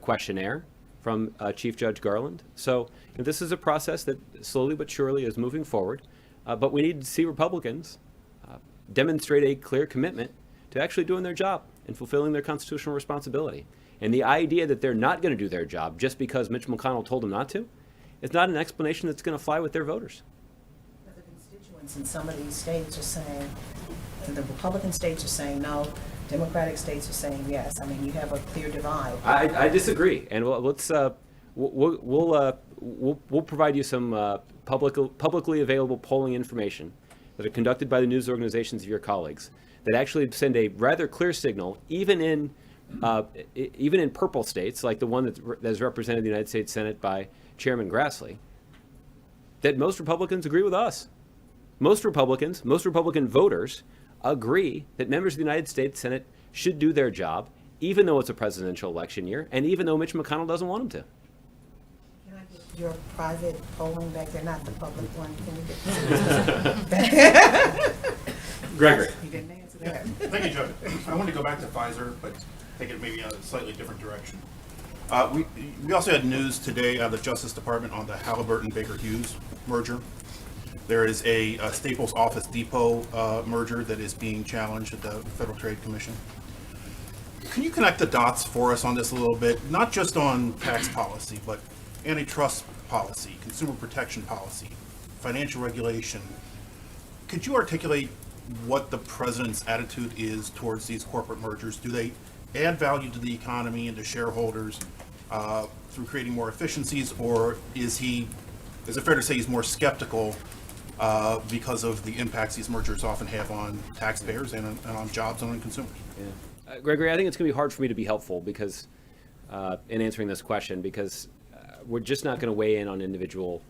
questionnaire from Chief Judge Garland. So this is a process that slowly but surely is moving forward, but we need to see Republicans demonstrate a clear commitment to actually doing their job and fulfilling their constitutional responsibility. And the idea that they're not going to do their job just because Mitch McConnell told them not to is not an explanation that's going to fly with their voters. But the constituents in some of these states are saying, and the Republican states are saying no, Democratic states are saying yes. I mean, you have a clear divide. I disagree, and we'll provide you some publicly available polling information that are conducted by the news organizations of your colleagues that actually send a rather clear signal, even in purple states like the one that is represented in the United States Senate by Chairman Grassley, that most Republicans agree with us. Most Republican voters agree that members of the United States Senate should do their job, even though it's a presidential election year, and even though Mitch McConnell doesn't want them to. Can I get your private polling back there, not the public one? Can we get Gregory. You didn't answer that. Thank you, Judge. I want to go back to Pfizer, but take it maybe in a slightly different direction. We also had news today out of the Justice Department on the Halliburton-Baker Hughes merger. There is a Staples Office Depot merger that is being challenged at the Federal Trade Commission. Can you connect the dots for us on this a little bit, not just on tax policy, but antitrust policy, consumer protection policy, financial regulation? Could you articulate what the president's attitude is towards these corporate mergers? Do they add value to the economy and to shareholders through creating more efficiencies, or is it fair to say he's more skeptical because of the impacts these mergers often have on taxpayers and on jobs and on consumers? Yeah. Gregory, I think it's going to be hard for me to be helpful because in answering this question, because we're just not going to weigh in on individual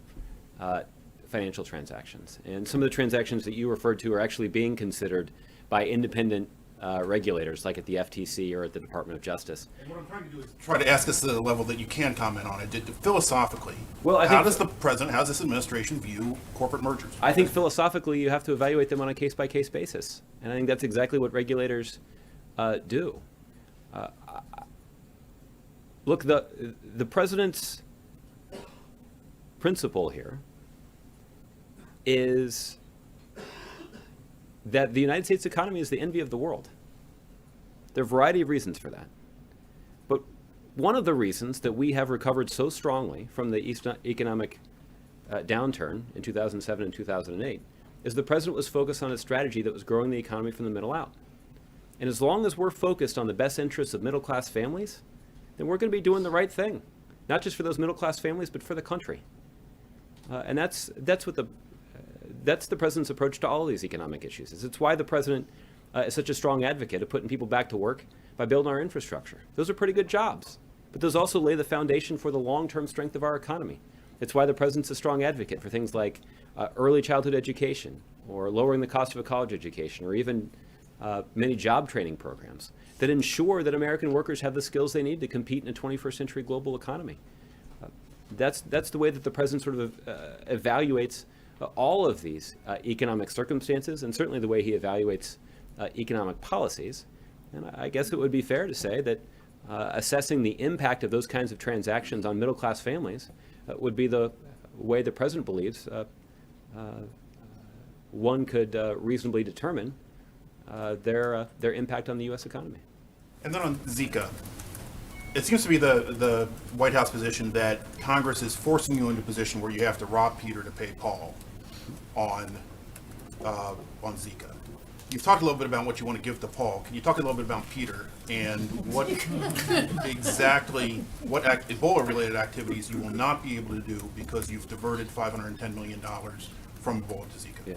financial transactions. And some of the transactions that you referred to are actually being considered by independent regulators, like at the FTC or at the Department of Justice. And what I'm trying to do is try to ask us to the level that you can comment on it. Philosophically, well, how does this administration view corporate mergers? I think philosophically you have to evaluate them on a case-by-case basis. And I think that's exactly what regulators do. Look, the president's principle here is that the United States economy is the envy of the world. There are a variety of reasons for that. But one of the reasons that we have recovered so strongly from the economic downturn in 2007 and 2008 is the president was focused on a strategy that was growing the economy from the middle out. And as long as we're focused on the best interests of middle-class families, then we're going to be doing the right thing, not just for those middle-class families, but for the country. And that's the president's approach to all of these economic issues. It's why the president is such a strong advocate of putting people back to work by building our infrastructure. Those are pretty good jobs, but those also lay the foundation for the long-term strength of our economy. It's why the president's a strong advocate for things like early childhood education, or lowering the cost of a college education, or even many job training programs that ensure that American workers have the skills they need to compete in a 21st century global economy. That's the way that the president sort of evaluates all of these economic circumstances, and certainly the way he evaluates economic policies. And I guess it would be fair to say that assessing the impact of those kinds of transactions on middle-class families would be the way the president believes one could reasonably determine their impact on the U.S. economy. And then on Zika, it seems to be the White House position that Congress is forcing you into a position where you have to rob Peter to pay Paul on Zika. You've talked a little bit about what you want to give to Paul. Can you talk a little bit about Peter and what exactly, what Ebola-related activities you will not be able to do because you've diverted $510 million from Ebola to Zika? Yeah.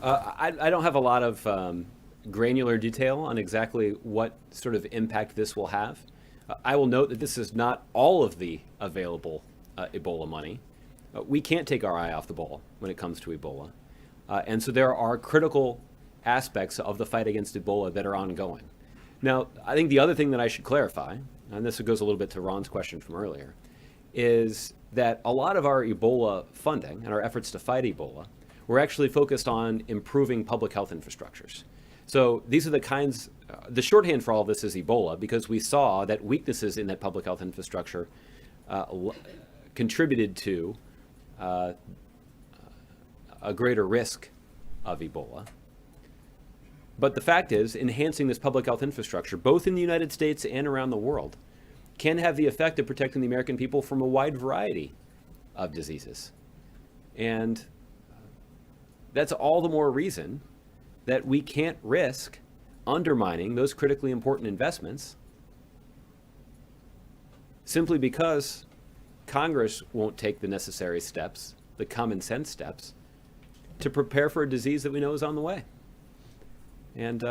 I don't have a lot of granular detail on exactly what sort of impact this will have. I will note that this is not all of the available Ebola money. We can't take our eye off the ball when it comes to Ebola. And so there are critical aspects of the fight against Ebola that are ongoing. Now, I think the other thing that I should clarify, and this goes a little bit to Ron's question from earlier, is that a lot of our Ebola funding and our efforts to fight Ebola were actually focused on improving public health infrastructures. So these are the kinds, the shorthand for all of this is Ebola, because we saw that weaknesses in that public health infrastructure contributed to a greater risk of Ebola. But the fact is, enhancing this public health infrastructure, both in the United States and around the world, can have the effect of protecting the American people from a wide variety of diseases. And that's all the more reason that we can't risk undermining those critically important investments simply because Congress won't take the necessary steps, the common sense steps, to prepare for a disease that we know is on the way. And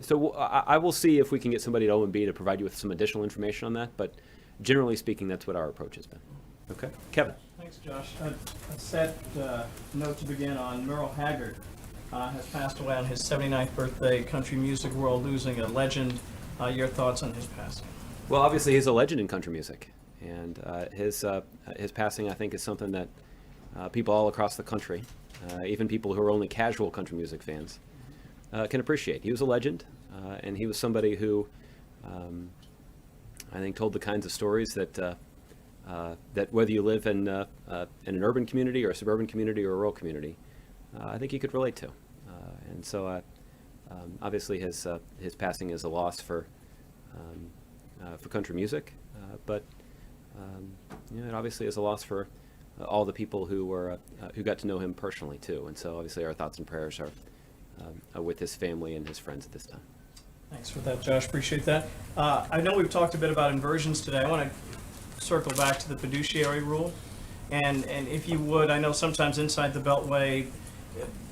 so I will see if we can get somebody at OMB to provide you with some additional information on that, but generally speaking, that's what our approach has been. Okay, Kevin. Thanks, Josh. A sad note to begin on. Merle Haggard has passed away on his 79th birthday. Country music world losing a legend. Your thoughts on his passing? Well, obviously he's a legend in country music, and his passing, I think, is something that people all across the country, even people who are only casual country music fans, can appreciate. He was a legend, and he was somebody who I think told the kinds of stories that that whether you live in an urban community or a suburban community or a rural community, I think you could relate to. And so obviously his passing is a loss for country music, but it obviously is a loss for all the people who got to know him personally too. And so obviously our thoughts and prayers are with his family and his friends at this time. Thanks for that, Josh. Appreciate that. I know we've talked a bit about inversions today. I want to circle back to the fiduciary rule. And if you would, I know sometimes inside the Beltway,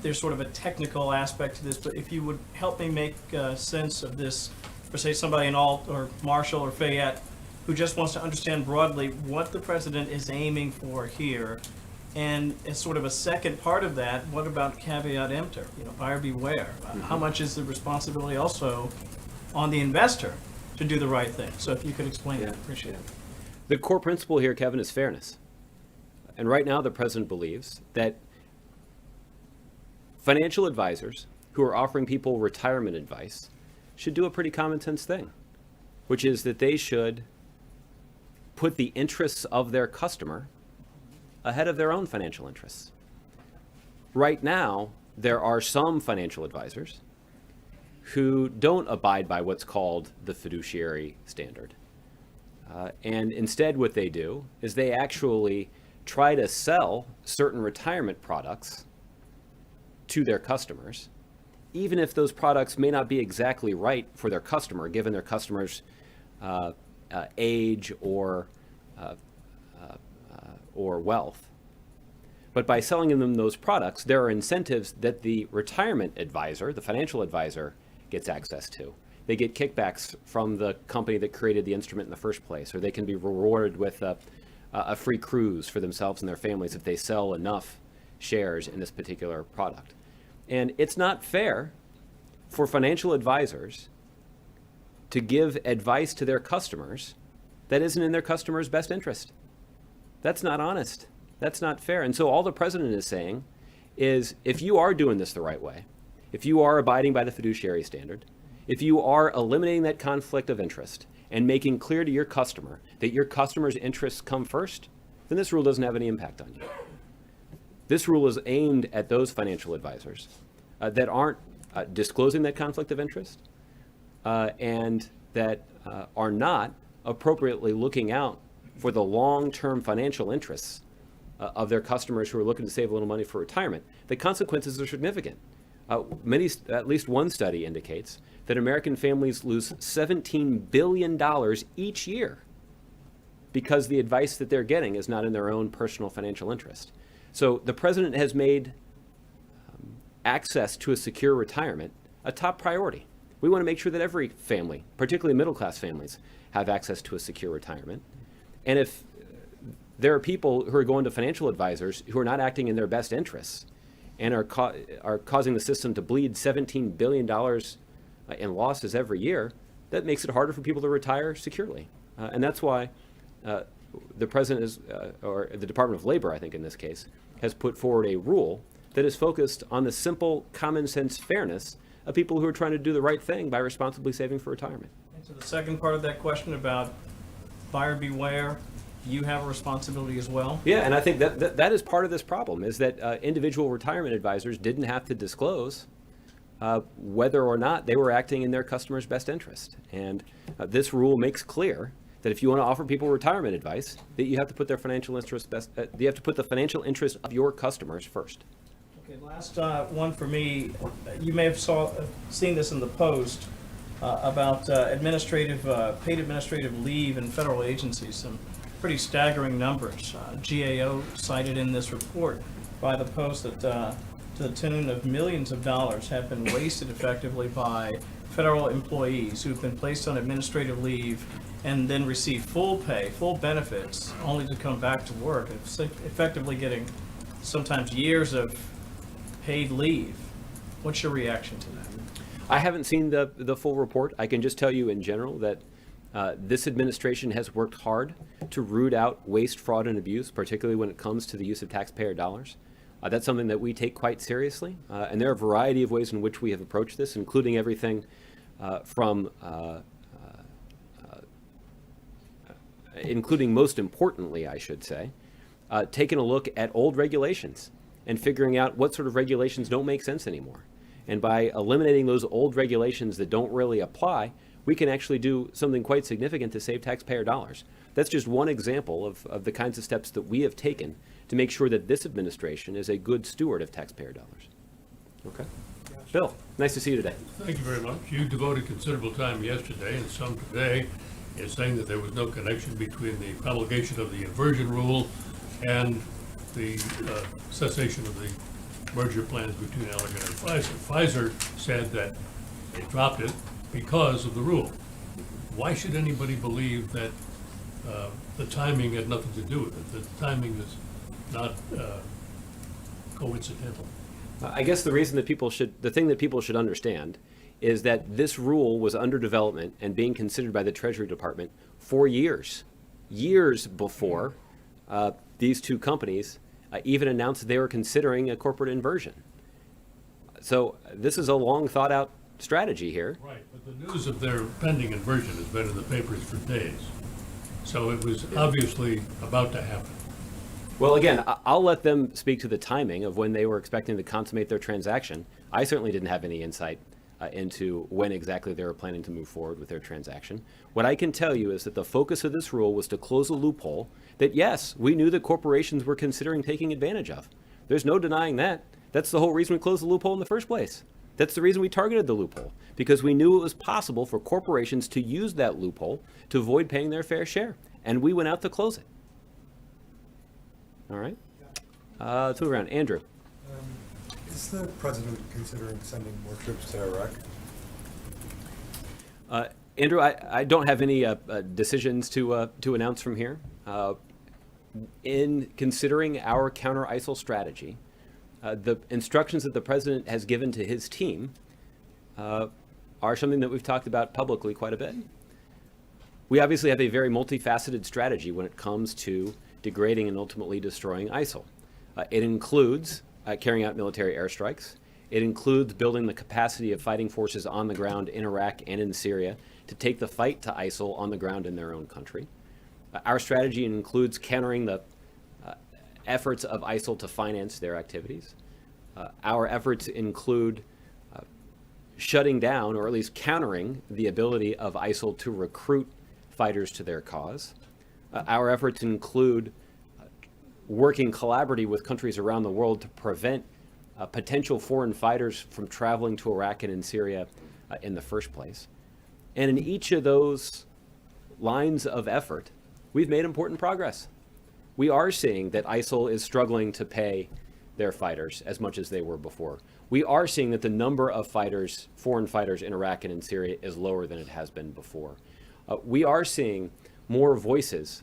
there's sort of a technical aspect to this, but if you would help me make sense of this, for say somebody in Alt or Marshall or Fayette who just wants to understand broadly what the president is aiming for here. And as sort of a second part of that, what about caveat emptor, buyer beware? How much is the responsibility also on the investor to do the right thing? So if you could explain that, appreciate it. The core principle here, Kevin, is fairness. And right now the president believes that financial advisors who are offering people retirement advice should do a pretty common sense thing, which is that they should put the interests of their customer ahead of their own financial interests. Right now, there are some financial advisors who don't abide by what's called the fiduciary standard. And instead what they do is they actually try to sell certain retirement products to their customers, even if those products may not be exactly right for their customer, given their customer's age or wealth. But by selling them those products, there are incentives that the retirement advisor, the financial advisor, gets access to. They get kickbacks from the company that created the instrument in the first place, or they can be rewarded with a free cruise for themselves and their families if they sell enough shares in this particular product. And it's not fair for financial advisors to give advice to their customers that isn't in their customers' best interest. That's not honest. That's not fair. And so all the president is saying is, if you are doing this the right way, if you are abiding by the fiduciary standard, if you are eliminating that conflict of interest and making clear to your customer that your customer's interests come first, then this rule doesn't have any impact on you. This rule is aimed at those financial advisors that aren't disclosing that conflict of interest and that are not appropriately looking out for the long-term financial interests of their customers who are looking to save a little money for retirement. The consequences are significant. At least one study indicates that American families lose $17 billion each year because the advice that they're getting is not in their own personal financial interest. So the president has made access to a secure retirement a top priority. We want to make sure that every family, particularly middle-class families, have access to a secure retirement. And if there are people who are going to financial advisors who are not acting in their best interests and are causing the system to bleed $17 billion in losses every year, that makes it harder for people to retire securely. And that's why the president is, or the Department of Labor, I think in this case, has put forward a rule that is focused on the simple common sense fairness of people who are trying to do the right thing by responsibly saving for retirement. And to the second part of that question about buyer beware, you have a responsibility as well. Yeah, and I think that is part of this problem, is that individual retirement advisors didn't have to disclose whether or not they were acting in their customers' best interest. And this rule makes clear that if you want to offer people retirement advice, that you have to put their financial interest you have to put the financial interest of your customers first. Okay, last one for me. You may have seen this in the Post about paid administrative leave in federal agencies. Some pretty staggering numbers. GAO cited in this report by the Post that to the tune of millions of dollars have been wasted effectively by federal employees who've been placed on administrative leave and then receive full pay, full benefits, only to come back to work, effectively getting sometimes years of paid leave. What's your reaction to that? I haven't seen the full report. I can just tell you in general that this administration has worked hard to root out waste, fraud, and abuse, particularly when it comes to the use of taxpayer dollars. That's something that we take quite seriously, and there are a variety of ways in which we have approached this, including everything including most importantly, I should say, taking a look at old regulations and figuring out what sort of regulations don't make sense anymore. And by eliminating those old regulations that don't really apply, we can actually do something quite significant to save taxpayer dollars. That's just one example of the kinds of steps that we have taken to make sure that this administration is a good steward of taxpayer dollars. Okay. Bill, nice to see you today. Thank you very much. You devoted considerable time yesterday and some today in saying that there was no connection between the promulgation of the inversion rule and the cessation of the merger plans between Allergan and Pfizer. Pfizer said that they dropped it because of the rule. Why should anybody believe that the timing had nothing to do with it, that the timing is not coincidental? I guess the thing that people should understand is that this rule was under development and being considered by the Treasury Department for years before these two companies even announced they were considering a corporate inversion. So this is a long thought out strategy here. Right, but the news of their pending inversion has been in the papers for days. So it was obviously about to happen. Well, again, I'll let them speak to the timing of when they were expecting to consummate their transaction. I certainly didn't have any insight into when exactly they were planning to move forward with their transaction. What I can tell you is that the focus of this rule was to close a loophole that, yes, we knew that corporations were considering taking advantage of. There's no denying that. That's the whole reason we closed the loophole in the first place. That's the reason we targeted the loophole, because we knew it was possible for corporations to use that loophole to avoid paying their fair share, and we went out to close it. All right. Let's move around. Andrew. Is the president considering sending more troops to Iraq? Andrew, I don't have any decisions to announce from here. In considering our counter-ISIL strategy, the instructions that the president has given to his team are something that we've talked about publicly quite a bit. We obviously have a very multifaceted strategy when it comes to degrading and ultimately destroying ISIL. It includes carrying out military airstrikes. It includes building the capacity of fighting forces on the ground in Iraq and in Syria to take the fight to ISIL on the ground in their own country. Our strategy includes countering the efforts of ISIL to finance their activities. Our efforts include shutting down, or at least countering, the ability of ISIL to recruit fighters to their cause. Our efforts include working collaboratively with countries around the world to prevent potential foreign fighters from traveling to Iraq and in Syria in the first place. And in each of those lines of effort, we've made important progress. We are seeing that ISIL is struggling to pay their fighters as much as they were before. We are seeing that the number of fighters, foreign fighters in Iraq and in Syria is lower than it has been before. We are seeing more voices,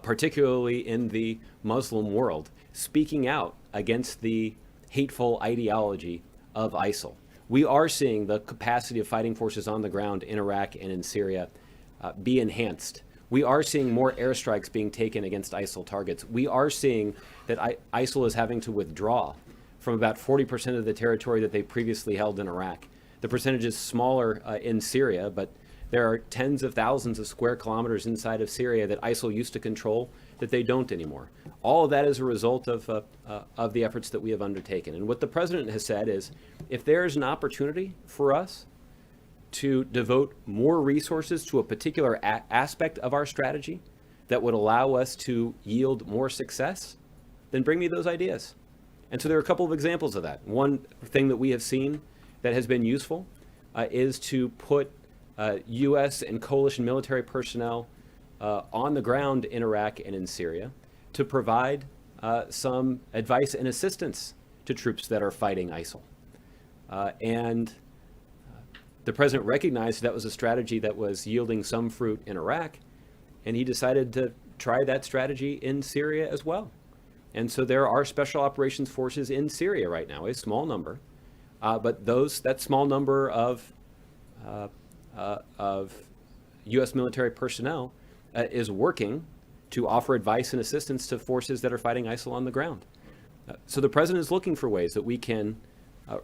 particularly in the Muslim world, speaking out against the hateful ideology of ISIL. We are seeing the capacity of fighting forces on the ground in Iraq and in Syria be enhanced. We are seeing more airstrikes being taken against ISIL targets. We are seeing that ISIL is having to withdraw from about 40% of the territory that they previously held in Iraq. The percentage is smaller in Syria, but there are tens of thousands of square kilometers inside of Syria that ISIL used to control that they don't anymore. All of that is a result of the efforts that we have undertaken. And what the president has said is, if there is an opportunity for us to devote more resources to a particular aspect of our strategy that would allow us to yield more success, then bring me those ideas. And so there are a couple of examples of that. One thing that we have seen that has been useful is to put U.S. and coalition military personnel on the ground in Iraq and in Syria to provide some advice and assistance to troops that are fighting ISIL. And the president recognized that was a strategy that was yielding some fruit in Iraq, and he decided to try that strategy in Syria as well. And so there are special operations forces in Syria right now, a small number, but that small number of U.S. military personnel is working to offer advice and assistance to forces that are fighting ISIL on the ground. So the president is looking for ways that we can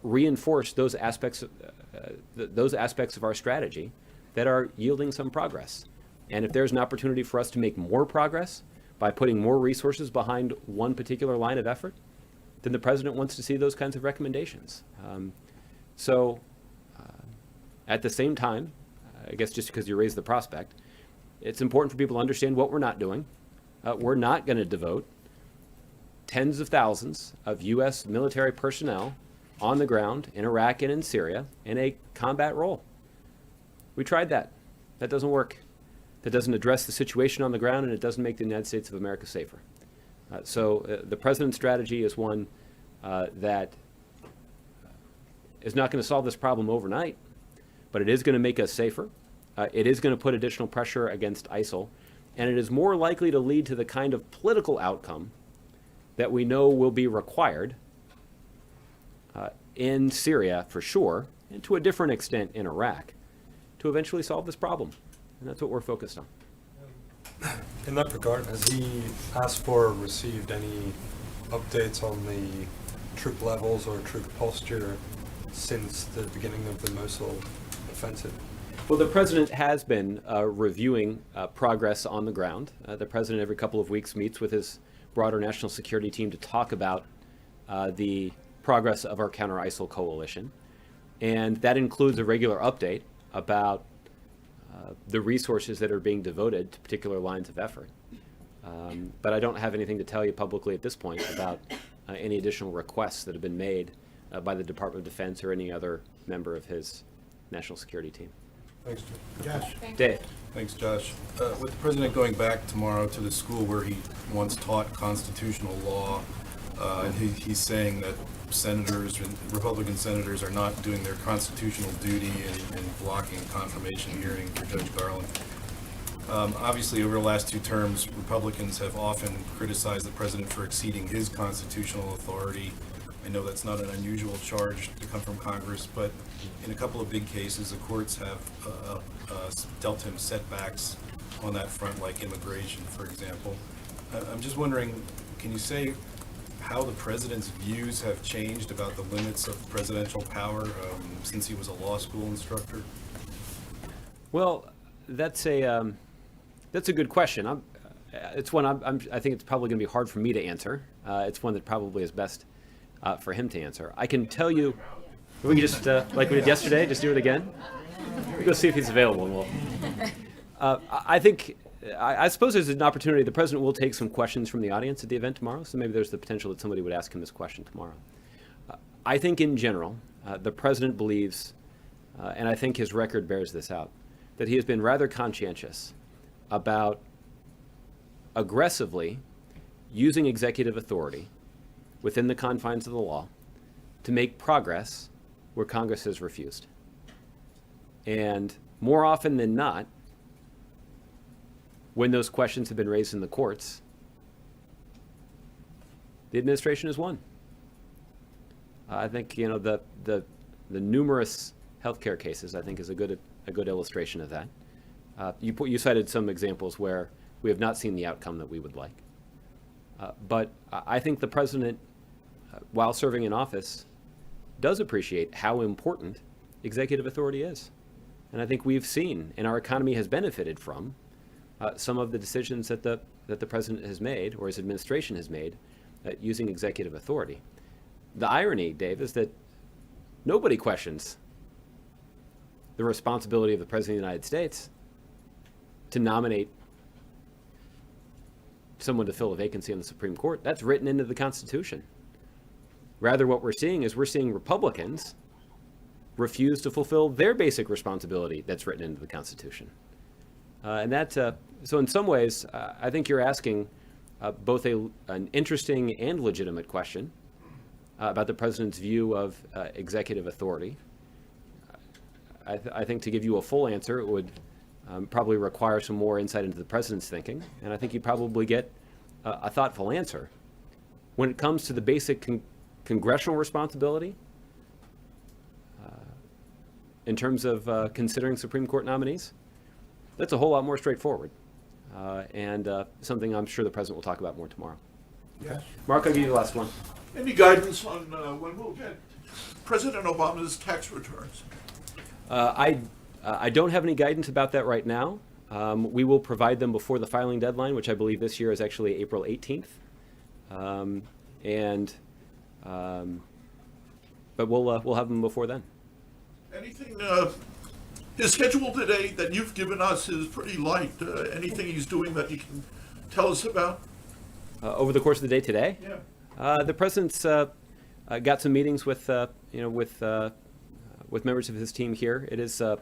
reinforce those aspects of our strategy that are yielding some progress. And if there's an opportunity for us to make more progress by putting more resources behind one particular line of effort, then the president wants to see those kinds of recommendations. At the same time, I guess just because you raised the prospect, it's important for people to understand what we're not doing. We're not going to devote tens of thousands of U.S. military personnel on the ground in Iraq and in Syria in a combat role. We tried that. That doesn't work. That doesn't address the situation on the ground, and it doesn't make the United States of America safer. The president's strategy is one that is not going to solve this problem overnight, but it is going to make us safer. It is going to put additional pressure against ISIL, and it is more likely to lead to the kind of political outcome that we know will be required in Syria for sure, and to a different extent in Iraq, to eventually solve this problem. And that's what we're focused on. In that regard, has he asked for or received any updates on the troop levels or troop posture since the beginning of the Mosul offensive? Well, the president has been reviewing progress on the ground. The president every couple of weeks meets with his broader national security team to talk about the progress of our counter-ISIL coalition. And that includes a regular update about the resources that are being devoted to particular lines of effort. But I don't have anything to tell you publicly at this point about any additional requests that have been made by the Department of Defense or any other member of his national security team. Thanks, Josh. Dave. Thanks, Josh. With the president going back tomorrow to the school where he once taught constitutional law, and he's saying that senators, Republican senators, are not doing their constitutional duty in blocking a confirmation hearing for Judge Garland. Obviously, over the last two terms, Republicans have often criticized the president for exceeding his constitutional authority. I know that's not an unusual charge to come from Congress, but in a couple of big cases, the courts have dealt him setbacks on that front, like immigration, for example. I'm just wondering, can you say how the president's views have changed about the limits of presidential power since he was a law school instructor? Well, that's a good question. It's one I think it's probably going to be hard for me to answer. It's one that probably is best for him to answer. I can tell you, we can just like we did yesterday, just do it again. We'll go see if he's available, and we'll. I suppose there's an opportunity. The president will take some questions from the audience at the event tomorrow, so maybe there's the potential that somebody would ask him this question tomorrow. I think in general, the president believes, and I think his record bears this out, that he has been rather conscientious about aggressively using executive authority within the confines of the law to make progress where Congress has refused. And more often than not, when those questions have been raised in the courts, the administration has won. I think the numerous healthcare cases, I think, is a good illustration of that. You cited some examples where we have not seen the outcome that we would like. But I think the president while serving in office, does appreciate how important executive authority is. And I think we've seen, and our economy has benefited from, some of the decisions that the president has made, or his administration has made, using executive authority. The irony, Dave, is that nobody questions the responsibility of the President of the United States to nominate someone to fill a vacancy on the Supreme Court. That's written into the Constitution. Rather, what we're seeing is Republicans refuse to fulfill their basic responsibility that's written into the Constitution. So in some ways, I think you're asking both an interesting and legitimate question about the president's view of executive authority. I think to give you a full answer, it would probably require some more insight into the president's thinking, and I think you probably get a thoughtful answer. When it comes to the basic congressional responsibility, in terms of considering Supreme Court nominees, that's a whole lot more straightforward, and something I'm sure the president will talk about more tomorrow. Yes. Mark, I'll give you the last one. Any guidance on when we'll get President Obama's tax returns? I don't have any guidance about that right now. We will provide them before the filing deadline, which I believe this year is actually April 18th. But we'll have them before then. Anything, his schedule today that you've given us is pretty light. Anything he's doing that you can tell us about? Over the course of the day today? Yeah. The president's got some meetings with members of his team here. It is a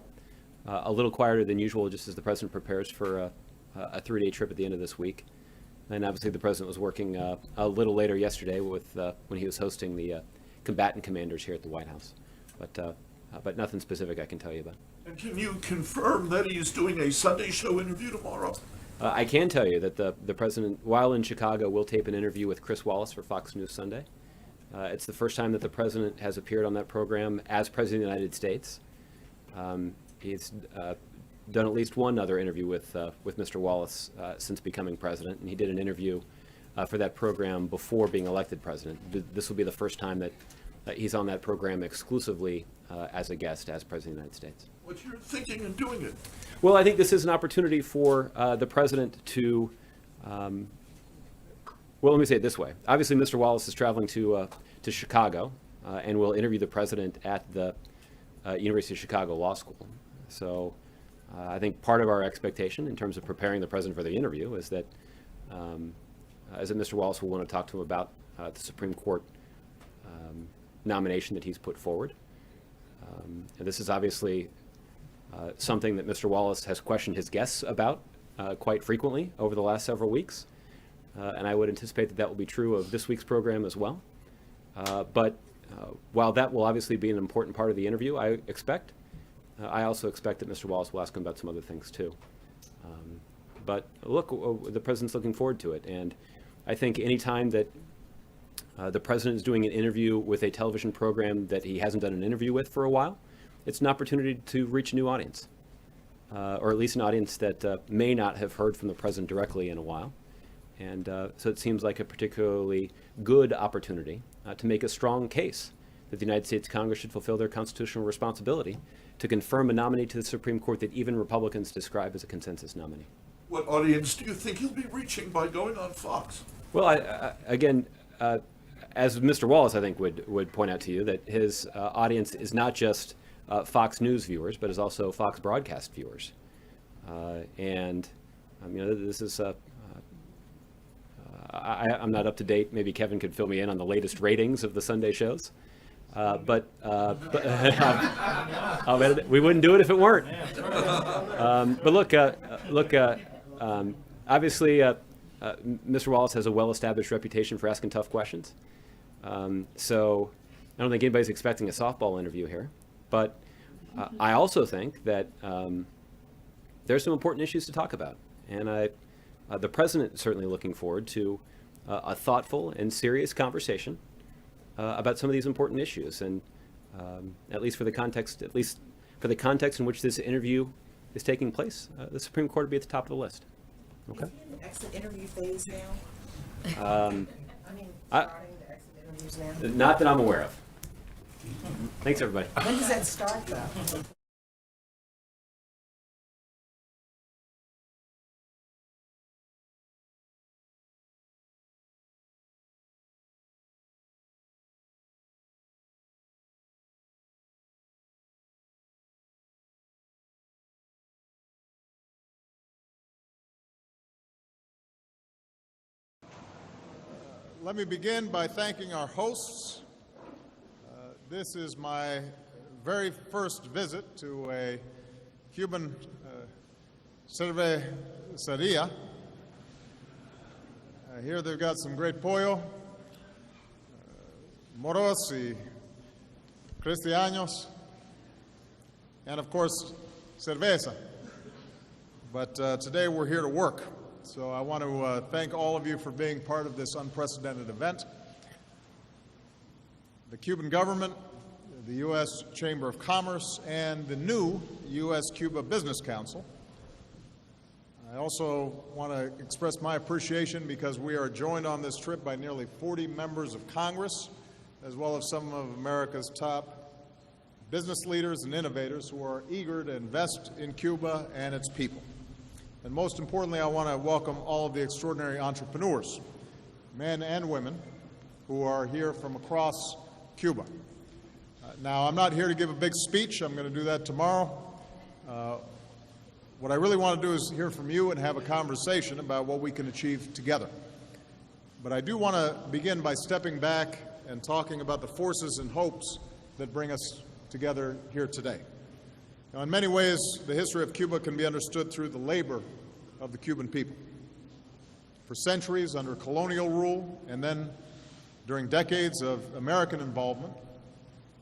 little quieter than usual, just as the president prepares for a 3-day trip at the end of this week. And obviously the president was working a little later yesterday with when he was hosting the combatant commanders here at the White House. But nothing specific I can tell you about. And can you confirm that he's doing a Sunday show interview tomorrow? I can tell you that the president, while in Chicago, will tape an interview with Chris Wallace for Fox News Sunday. It's the first time that the president has appeared on that program as President of the United States. He's done at least one other interview with Mr. Wallace since becoming president, and he did an interview for that program before being elected president. This will be the first time that he's on that program exclusively as a guest as President of the United States. What's your thinking in doing it? Well, I think this is an opportunity for the president to, well, let me say it this way. Obviously, Mr. Wallace is traveling to Chicago and will interview the president at the University of Chicago Law School. So I think part of our expectation in terms of preparing the president for the interview is that Mr. Wallace will want to talk to him about the Supreme Court nomination that he's put forward. And this is obviously something that Mr. Wallace has questioned his guests about quite frequently over the last several weeks. And I would anticipate that that will be true of this week's program as well. But while that will obviously be an important part of the interview, I also expect that Mr. Wallace will ask him about some other things too. But look, the president's looking forward to it. And I think any time that the president is doing an interview with a television program that he hasn't done an interview with for a while, it's an opportunity to reach a new audience, or at least an audience that may not have heard from the president directly in a while. And so it seems like a particularly good opportunity to make a strong case that the United States Congress should fulfill their constitutional responsibility to confirm a nominee to the Supreme Court that even Republicans describe as a consensus nominee. What audience do you think he'll be reaching by going on Fox? Well, again, as Mr. Wallace, I think, would point out to you, that his audience is not just Fox News viewers, but is also Fox broadcast viewers. And this is I'm not up to date. Maybe Kevin could fill me in on the latest ratings of the Sunday shows. But we wouldn't do it if it weren't. But look, obviously, Mr. Wallace has a well-established reputation for asking tough questions. So I don't think anybody's expecting a softball interview here. But I also think that there's some important issues to talk about. And the president is certainly looking forward to a thoughtful and serious conversation about some of these important issues. And at least for the context in which this interview is taking place, the Supreme Court would be at the top of the list. Okay. Is he in the exit interview phase now? Um, I mean, I- starting the exit interview fundraisers now? Not that I'm aware of. Thanks, everybody. When does that start, though? Let me begin by thanking our hosts. This is my very first visit to a Cuban cerveceria. Here they've got some great pollo, moros y cristianos, and of course, cerveza. But today we're here to work. So I want to thank all of you for being part of this unprecedented event. The Cuban government, the U.S. Chamber of Commerce, and the new U.S.-Cuba Business Council. I also want to express my appreciation because we are joined on this trip by nearly 40 members of Congress, as well as some of America's top business leaders and innovators who are eager to invest in Cuba and its people. And most importantly, I want to welcome all of the extraordinary entrepreneurs, men and women, who are here from across Cuba. Now, I'm not here to give a big speech. I'm going to do that tomorrow. What I really want to do is hear from you and have a conversation about what we can achieve together. But I do want to begin by stepping back and talking about the forces and hopes that bring us together here today. Now, in many ways, the history of Cuba can be understood through the labor of the Cuban people. For centuries under colonial rule, and then during decades of American involvement,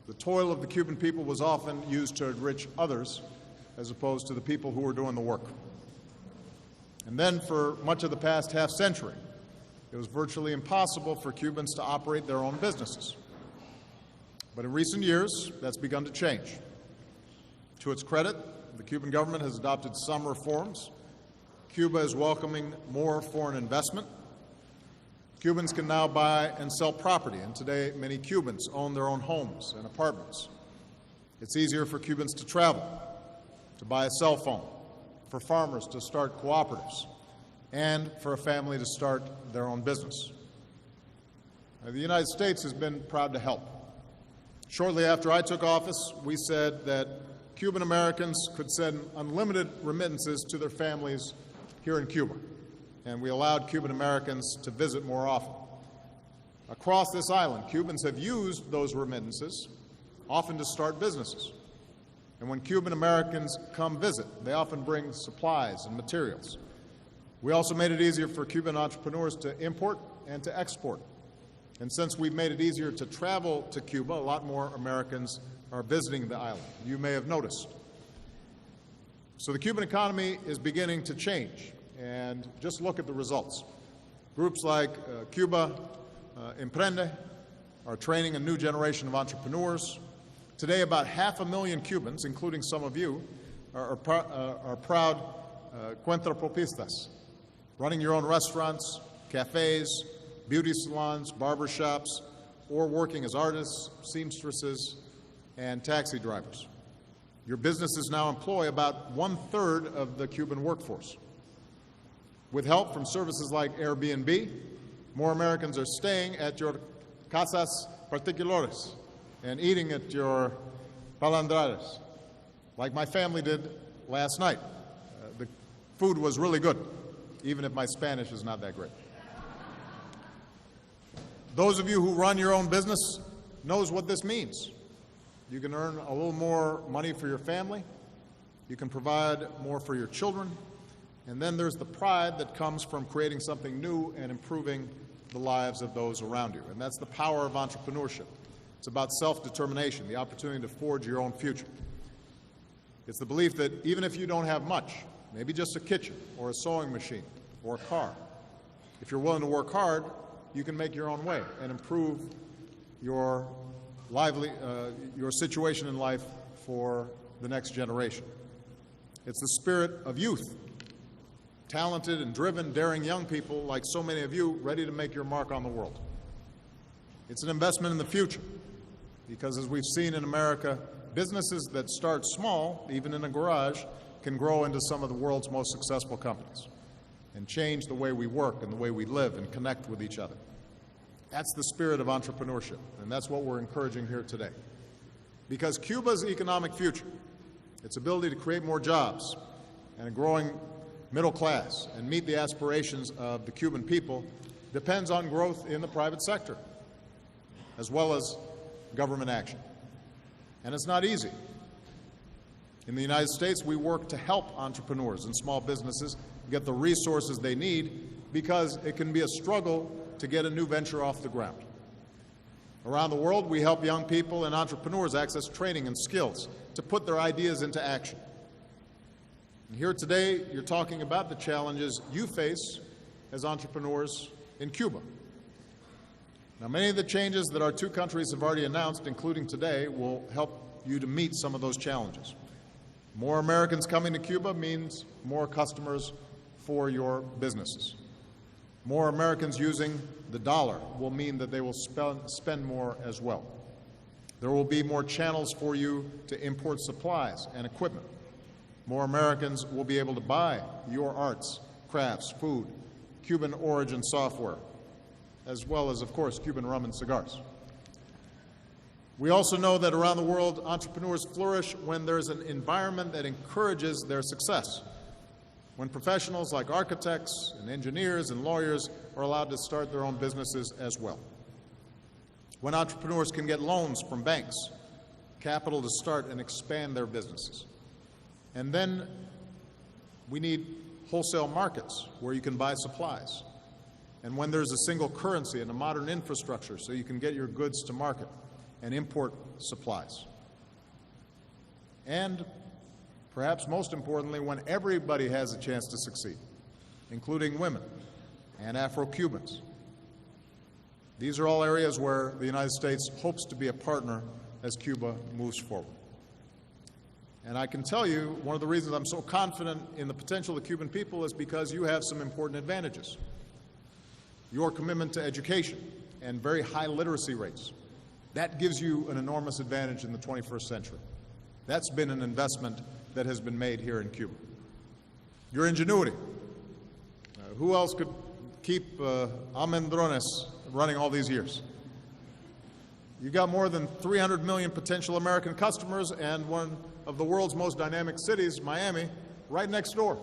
the toil of the Cuban people was often used to enrich others as opposed to the people who were doing the work. And then for much of the past half century, it was virtually impossible for Cubans to operate their own businesses. But in recent years, that's begun to change. To its credit, the Cuban government has adopted some reforms. Cuba is welcoming more foreign investment. Cubans can now buy and sell property, and today many Cubans own their own homes and apartments. It's easier for Cubans to travel, to buy a cell phone, for farmers to start cooperatives, and for a family to start their own business. The United States has been proud to help. Shortly after I took office, we said that Cuban Americans could send unlimited remittances to their families here in Cuba, and we allowed Cuban Americans to visit more often. Across this island, Cubans have used those remittances often to start businesses. And when Cuban Americans come visit, they often bring supplies and materials. We also made it easier for Cuban entrepreneurs to import and to export. And since we've made it easier to travel to Cuba, a lot more Americans are visiting the island. You may have noticed. So the Cuban economy is beginning to change, and just look at the results. Groups like Cuba Emprende are training a new generation of entrepreneurs. Today, about 500,000 Cubans, including some of you, are proud cuentapropistas, running your own restaurants, cafes, beauty salons, barber shops, or working as artists, seamstresses, and taxi drivers. Your businesses now employ about 1/3 of the Cuban workforce. With help from services like Airbnb, more Americans are staying at your casas particulares and eating at your palandrares, like my family did last night. The food was really good, even if my Spanish is not that great. Those of you who run your own business knows what this means. You can earn a little more money for your family, you can provide more for your children, and then there's the pride that comes from creating something new and improving the lives of those around you. And that's the power of entrepreneurship. It's about self-determination, the opportunity to forge your own future. It's the belief that even if you don't have much, maybe just a kitchen or a sewing machine or a car, if you're willing to work hard, you can make your own way and improve your situation in life for the next generation. It's the spirit of youth, talented and driven, daring young people like so many of you, ready to make your mark on the world. It's an investment in the future, because as we've seen in America, businesses that start small, even in a garage, can grow into some of the world's most successful companies and change the way we work and the way we live and connect with each other. That's the spirit of entrepreneurship, and that's what we're encouraging here today. Because Cuba's economic future, its ability to create more jobs and a growing middle class and meet the aspirations of the Cuban people, depends on growth in the private sector, as well as government action. And it's not easy. In the United States, we work to help entrepreneurs and small businesses get the resources they need, because it can be a struggle to get a new venture off the ground. Around the world, we help young people and entrepreneurs access training and skills to put their ideas into action. And here today, you're talking about the challenges you face as entrepreneurs in Cuba. Now, many of the changes that our two countries have already announced, including today, will help you to meet some of those challenges. More Americans coming to Cuba means more customers for your businesses. More Americans using the dollar will mean that they will spend more as well. There will be more channels for you to import supplies and equipment. More Americans will be able to buy your arts, crafts, food, Cuban origin software, as well as, of course, Cuban rum and cigars. We also know that around the world, entrepreneurs flourish when there's an environment that encourages their success. When professionals like architects and engineers and lawyers are allowed to start their own businesses as well. When entrepreneurs can get loans from banks, capital to start and expand their businesses. And then we need wholesale markets where you can buy supplies. And when there's a single currency and a modern infrastructure so you can get your goods to market and import supplies. And perhaps most importantly, when everybody has a chance to succeed, including women and Afro-Cubans. These are all areas where the United States hopes to be a partner as Cuba moves forward. And I can tell you, one of the reasons I'm so confident in the potential of the Cuban people is because you have some important advantages. Your commitment to education and very high literacy rates, that gives you an enormous advantage in the 21st century. That's been an investment that has been made here in Cuba. Your ingenuity. Who else could keep Almendrones running all these years? You got more than 300 million potential American customers and one of the world's most dynamic cities, Miami, right next door.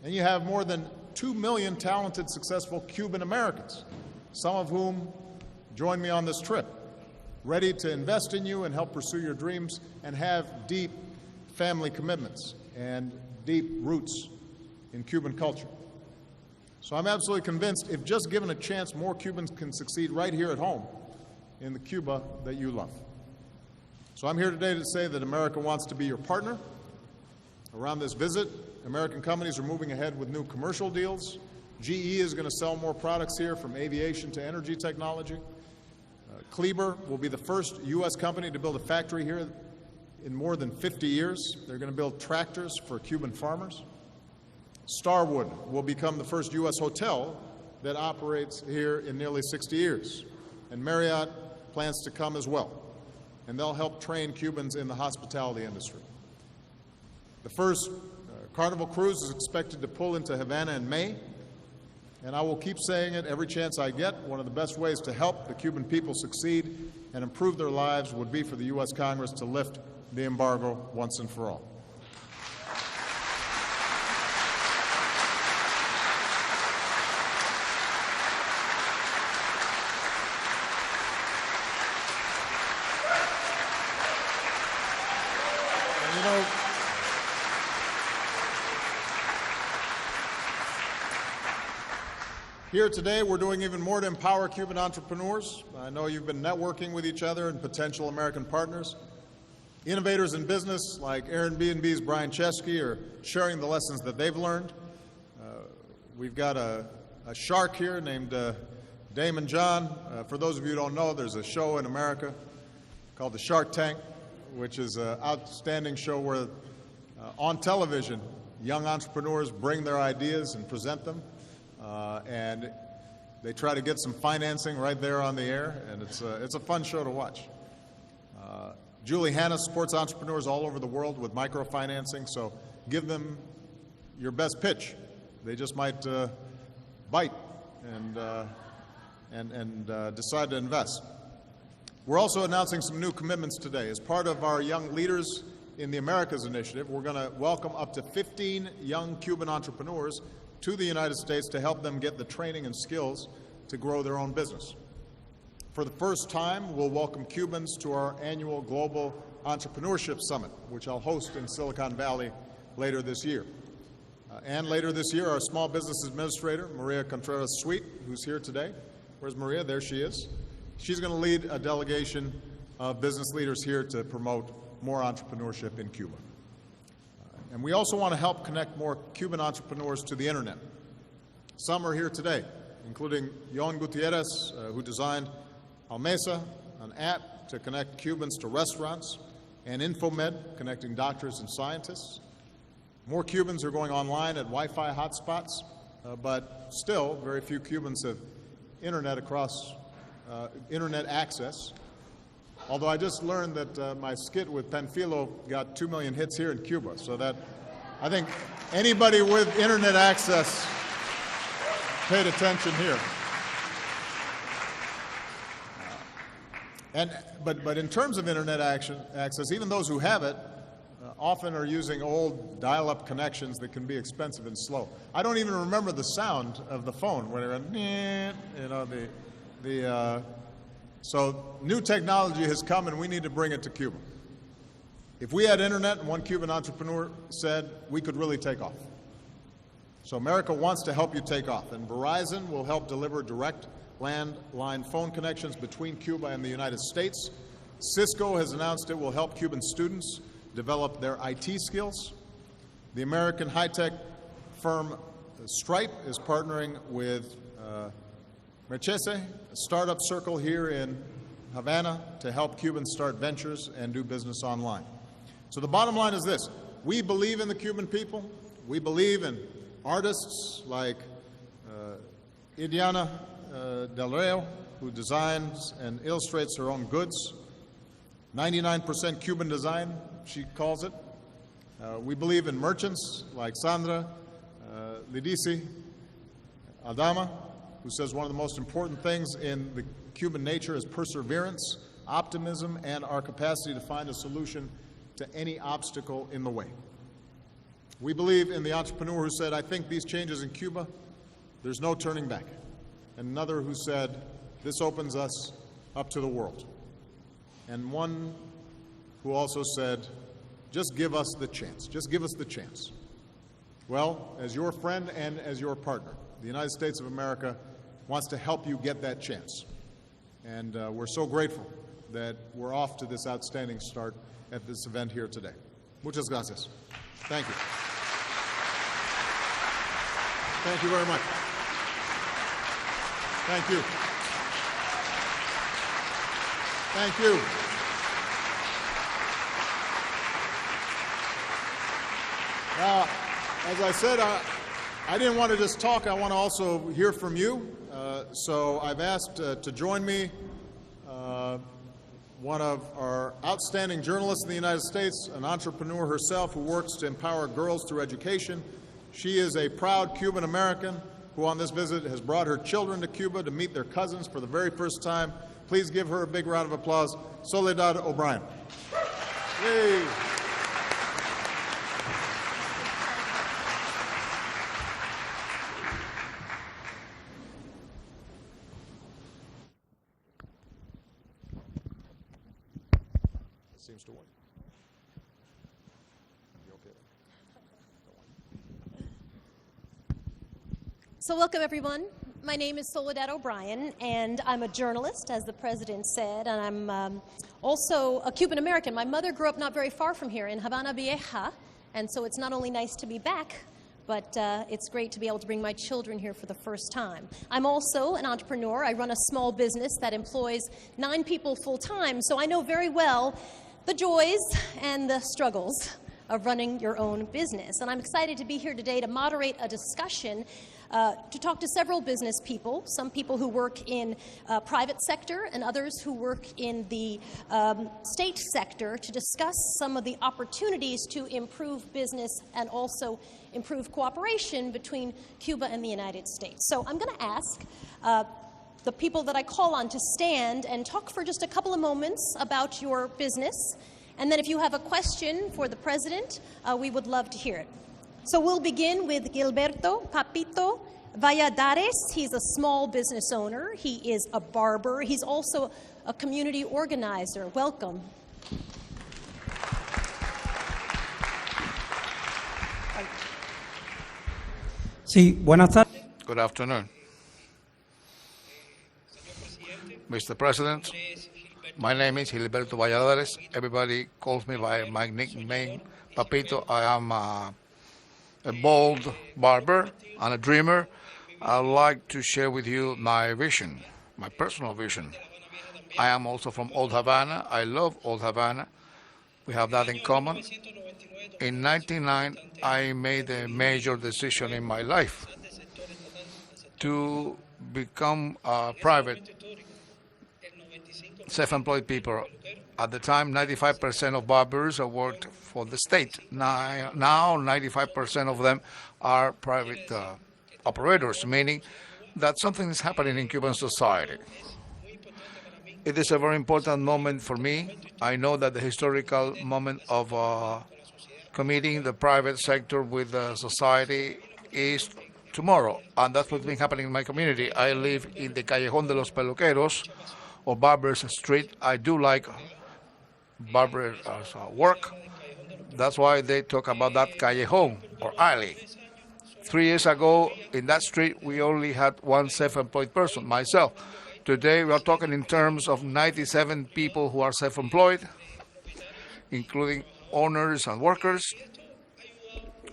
And you have more than 2 million talented, successful Cuban Americans, some of whom joined me on this trip, ready to invest in you and help pursue your dreams and have deep family commitments and deep roots in Cuban culture. So I'm absolutely convinced if just given a chance, more Cubans can succeed right here at home in the Cuba that you love. So I'm here today to say that America wants to be your partner. Around this visit, American companies are moving ahead with new commercial deals. GE is going to sell more products here, from aviation to energy technology. Kleber will be the first U.S. company to build a factory here in more than 50 years. They're going to build tractors for Cuban farmers. Starwood will become the first U.S. hotel that operates here in nearly 60 years. And Marriott plans to come as well. And they'll help train Cubans in the hospitality industry. The first Carnival cruise is expected to pull into Havana in May. And I will keep saying it every chance I get. One of the best ways to help the Cuban people succeed and improve their lives would be for the U.S. Congress to lift the embargo once and for all. And, you know, here today, we're doing even more to empower Cuban entrepreneurs. I know you've been networking with each other and potential American partners. Innovators in business like Airbnb's Brian Chesky are sharing the lessons that they've learned. We've got a shark here named Damon John. For those of you who don't know, there's a show in America called the Shark Tank, which is an outstanding show where on television, young entrepreneurs bring their ideas and present them. And They try to get some financing right there on the air, and it's a fun show to watch. Julie Hanna supports entrepreneurs all over the world with microfinancing, so give them your best pitch. They just might bite and decide to invest. We're also announcing some new commitments today. As part of our Young Leaders in the Americas initiative, we're going to welcome up to 15 young Cuban entrepreneurs to the United States to help them get the training and skills to grow their own business. For the first time, we'll welcome Cubans to our annual Global Entrepreneurship Summit, which I'll host in Silicon Valley later this year. And later this year, our Small Business Administrator, Maria Contreras-Sweet, who's here today. Where's Maria? There she is. She's going to lead a delegation of business leaders here to promote more entrepreneurship in Cuba. And we also want to help connect more Cuban entrepreneurs to the internet. Some are here today, including Yon Gutierrez, who designed Almesa, an app to connect Cubans to restaurants, and Infomed, connecting doctors and scientists. More Cubans are going online at Wi-Fi hotspots, but still very few Cubans have internet access. Although I just learned that my skit with Panfilo got 2 million hits here in Cuba, so that I think anybody with internet access paid attention here. But in terms of internet access, even those who have it often are using old dial-up connections that can be expensive and slow. I don't even remember the sound of the phone when it went, you know, so new technology has come and we need to bring it to Cuba. If we had internet, and one Cuban entrepreneur said, we could really take off. So America wants to help you take off, and Verizon will help deliver direct landline phone connections between Cuba and the United States. Cisco has announced it will help Cuban students develop their IT skills. The American high-tech firm Stripe is partnering with Merchese, a startup circle here in Havana, to help Cubans start ventures and do business online. So the bottom line is this: we believe in the Cuban people. We believe in artists like Idiana Del Rio, who designs and illustrates her own goods. 99% Cuban design, she calls it. We believe in merchants like Sandra Lidisi Aldama, who says one of the most important things in the Cuban nature is perseverance, optimism, and our capacity to find a solution to any obstacle in the way. We believe in the entrepreneur who said, I think these changes in Cuba, there's no turning back. And another who said, this opens us up to the world. And one who also said, just give us the chance. Just give us the chance. Well, as your friend and as your partner, the United States of America wants to help you get that chance. And we're so grateful that we're off to this outstanding start at this event here today. Muchas gracias. Thank you. Thank you very much. Thank you. Thank you. Now, as I said, I didn't want to just talk. I want to also hear from you. So I've asked to join me one of our outstanding journalists in the United States, an entrepreneur herself who works to empower girls through education. She is a proud Cuban American who on this visit has brought her children to Cuba to meet their cousins for the very first time. Please give her a big round of applause. Soledad O'Brien. Yay. Seems to work. You okay? So welcome, everyone. My name is Soledad O'Brien, and I'm a journalist, as the president said, and I'm also a Cuban American. My mother grew up not very far from here in Havana Vieja, and so it's not only nice to be back, but it's great to be able to bring my children here for the first time. I'm also an entrepreneur. I run a small business that employs 9 people full-time, so I know very well the joys and the struggles of running your own business. And I'm excited to be here today to moderate a discussion to talk to several business people, some people who work in private sector and others who work in the state sector, to discuss some of the opportunities to improve business and also improve cooperation between Cuba and the United States. So I'm going to ask the people that I call on to stand and talk for just a couple of moments about your business. And then if you have a question for the President, we would love to hear it. So we'll begin with Gilberto Papito Valladares. He's a small business owner. He is a barber. He's also a community organizer. Welcome. Sí, buenas tardes. Good afternoon. Mr. President, my name is Gilberto Valladares. Everybody calls me by my nickname, Papito. I am a bold barber and a dreamer. I'd like to share with you my vision, my personal vision. I am also from Old Havana. I love Old Havana. We have that in common. In 1999, I made a major decision in my life to become a private self-employed people. At the time, 95% of barbers worked for the state. Now 95% of them are private operators, meaning that something is happening in Cuban society. It is a very important moment for me. I know that the historical moment of committing the private sector with the society is tomorrow, and that's what's been happening in my community. I live in the Callejón de los Peluqueros, or Barber's Street. I do like barber work. That's why they talk about that callejón or alley. 3 years ago, in that street, we only had one self-employed person, myself. Today, we are talking in terms of 97 people who are self-employed, including owners and workers.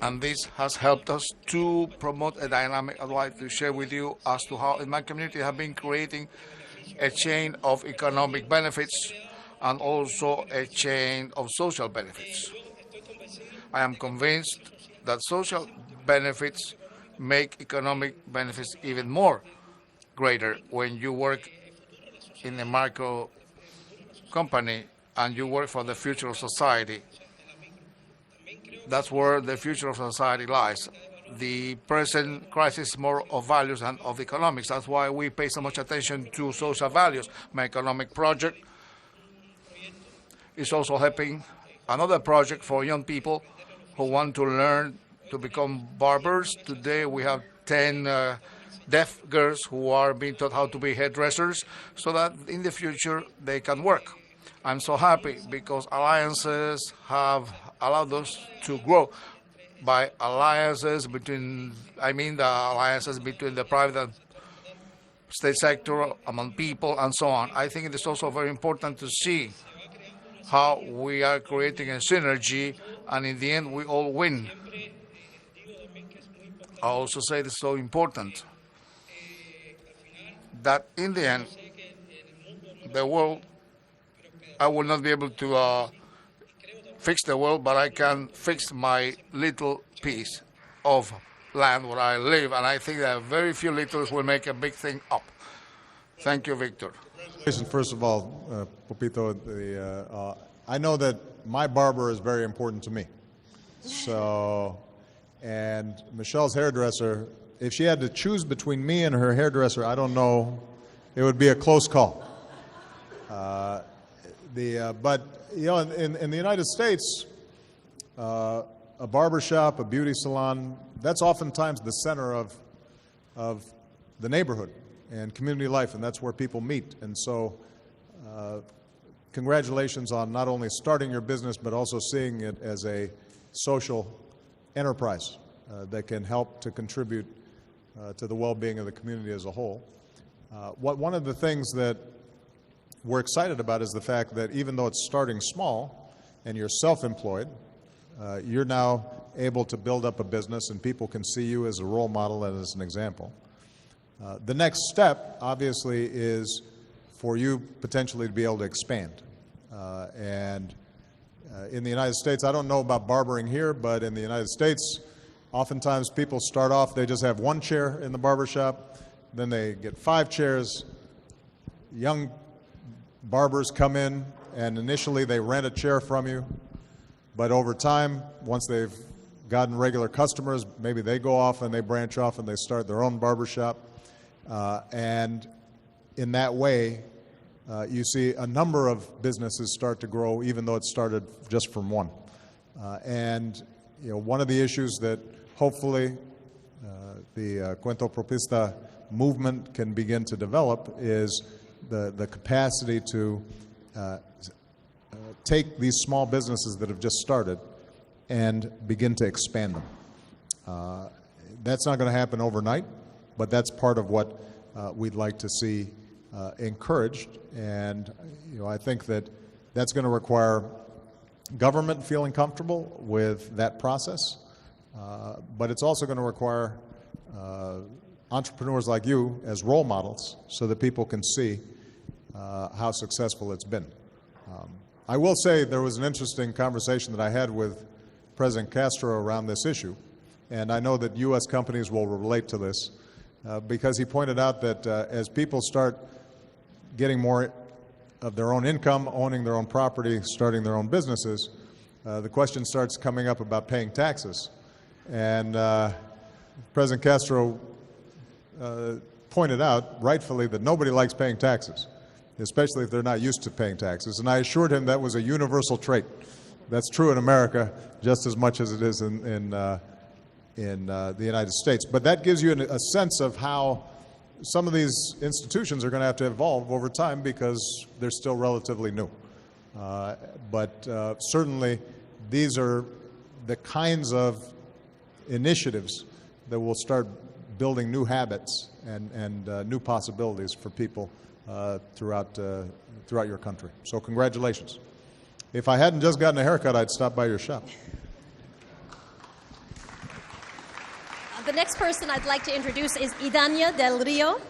And this has helped us to promote a dynamic I'd like to share with you as to how in my community have been creating a chain of economic benefits and also a chain of social benefits. I am convinced that social benefits make economic benefits even more greater when you work in a micro company and you work for the future of society. That's where the future of society lies. The present crisis is more of values than of economics. That's why we pay so much attention to social values. My economic project is also helping another project for young people who want to learn to become barbers. Today we have 10 deaf girls who are being taught how to be hairdressers so that in the future they can work. I'm so happy because alliances have allowed us to grow. By alliances between, I mean the alliances between the private and state sector, among people, and so on. I think it is also very important to see how we are creating a synergy, and in the end, we all win. I also say it is so important that in the end, the world, I will not be able to fix the world, but I can fix my little piece of land where I live, and I think that very few littles will make a big thing up. Thank you, Victor. First of all, Popito, I know that my barber is very important to me. So, and Michelle's hairdresser, if she had to choose between me and her hairdresser, I don't know, it would be a close call. But you know, in the United States, a barbershop, a beauty salon, that's oftentimes the center of the neighborhood and community life, and that's where people meet. And so congratulations on not only starting your business, but also seeing it as a social enterprise that can help to contribute to the well-being of the community as a whole. One of the things that we're excited about is the fact that even though it's starting small and you're self-employed, you're now able to build up a business and people can see you as a role model and as an example. The next step, obviously, is for you potentially to be able to expand. In the United States, I don't know about barbering here, but in the United States, Oftentimes people start off, they just have one chair in the barber shop, then they get 5 chairs. Young barbers come in and initially they rent a chair from you, but over time, once they've gotten regular customers, maybe they go off and they branch off and they start their own barber shop. And in that way, you see a number of businesses start to grow, even though it started just from one. And one of the issues that hopefully the Cuento Propista movement can begin to develop is the capacity to take these small businesses that have just started and begin to expand them. That's not going to happen overnight, but that's part of what we'd like to see encouraged. And I think that that's going to require government feeling comfortable with that process, but it's also going to require entrepreneurs like you as role models so that people can see how successful it's been. I will say there was an interesting conversation that I had with President Castro around this issue, and I know that U.S. companies will relate to this because he pointed out that as people start getting more of their own income, owning their own property, starting their own businesses, the question starts coming up about paying taxes. And President Castro pointed out, rightfully, that nobody likes paying taxes, especially if they're not used to paying taxes. And I assured him that was a universal trait. That's true in America just as much as it is in the United States. But that gives you a sense of how some of these institutions are going to have to evolve over time because they're still relatively new. But certainly, these are the kinds of initiatives that will start building new habits and new possibilities for people throughout your country. So congratulations. If I hadn't just gotten a haircut, I'd stop by your shop. The next person I'd like to introduce is Idania Del Rio,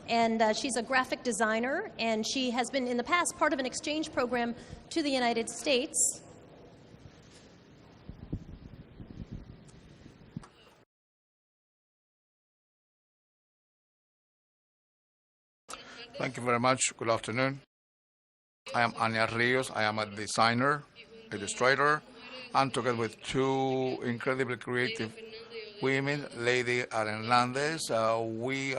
and she's a graphic designer, and she has been in the past part of an exchange program to the United States. Thank you very much. Good afternoon. I am Anya Rios. I am a designer, illustrator, and together with 2 incredibly creative women, Lady Hernandez, we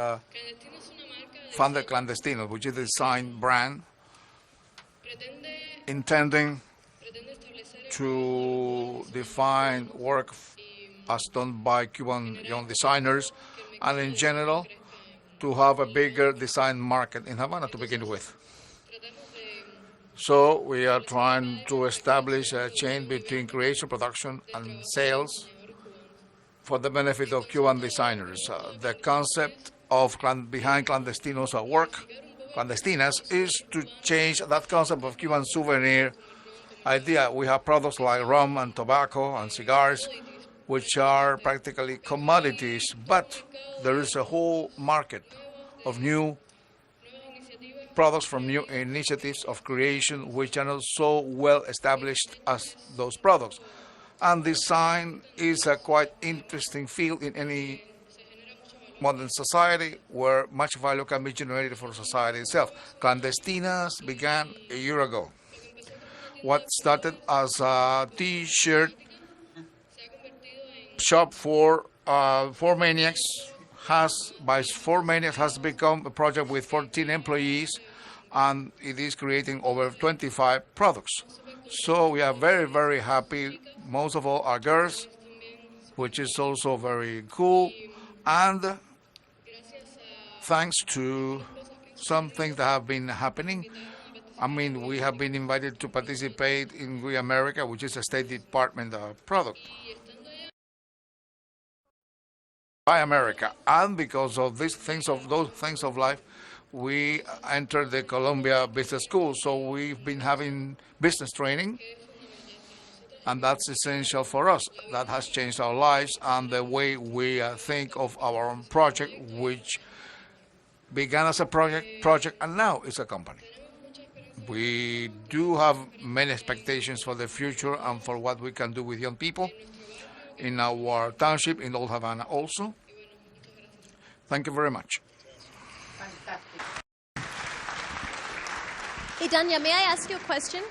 founded Clandestino, which is a design brand intending to define work as done by Cuban young designers and in general to have a bigger design market in Havana to begin with. So we are trying to establish a chain between creation, production, and sales for the benefit of Cuban designers. The concept of behind Clandestino's work, Clandestinas, is to change that concept of Cuban souvenir idea. We have products like rum and tobacco and cigars, which are practically commodities, but there is a whole market of new products from new initiatives of creation which are not so well established as those products. And design is a quite interesting field in any modern society where much value can be generated for society itself. Clandestinas began a year ago. What started as a T-shirt shop for maniacs has become a project with 14 employees, and it is creating over 25 products. So we are very, very happy. Most of all are girls, which is also very cool. And thanks to some things that have been happening, I mean, we have been invited to participate in We America, which is a State Department product. By America, and because of those things of life, we entered the Columbia Business School. So we've been having business training, and that's essential for us. That has changed our lives and the way we think of our own project, which began as a project, and now it's a company. We do have many expectations for the future and for what we can do with young people. in our township in Old Havana also. Thank you very much. Hey, Danya, may I ask you a question?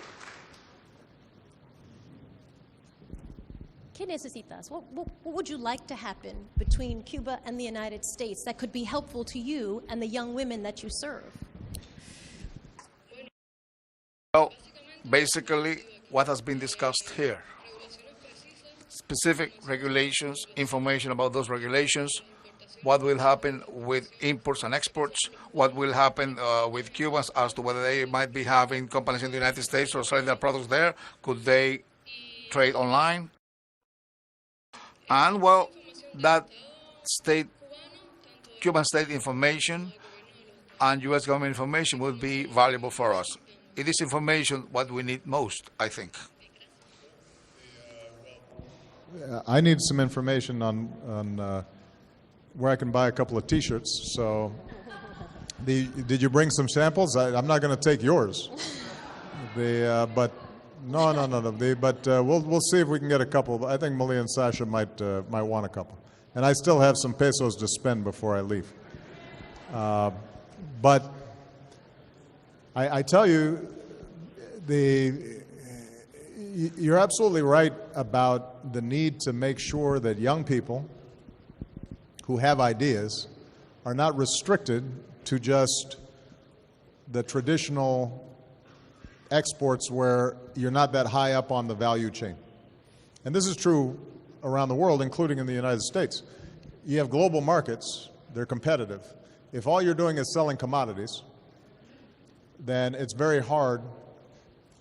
¿Qué necesitas? What would you like to happen between Cuba and the United States that could be helpful to you and the young women that you serve? Well, basically what has been discussed here. Specific regulations, information about those regulations, what will happen with imports and exports, what will happen with Cubans as to whether they might be having companies in the United States or selling their products there. Could they trade online? And well, that Cuban state information and U.S. government information would be valuable for us. It is information what we need most, I think. I need some information on where I can buy a couple of T-shirts. So, did you bring some samples? I'm not going to take yours. But no. But we'll see if we can get a couple. I think Malia and Sasha might want a couple. And I still have some pesos to spend before I leave. But I tell you, you're absolutely right about the need to make sure that young people who have ideas are not restricted to just the traditional exports where you're not that high up on the value chain. And this is true around the world, including in the United States. You have global markets, they're competitive. If all you're doing is selling commodities, then it's very hard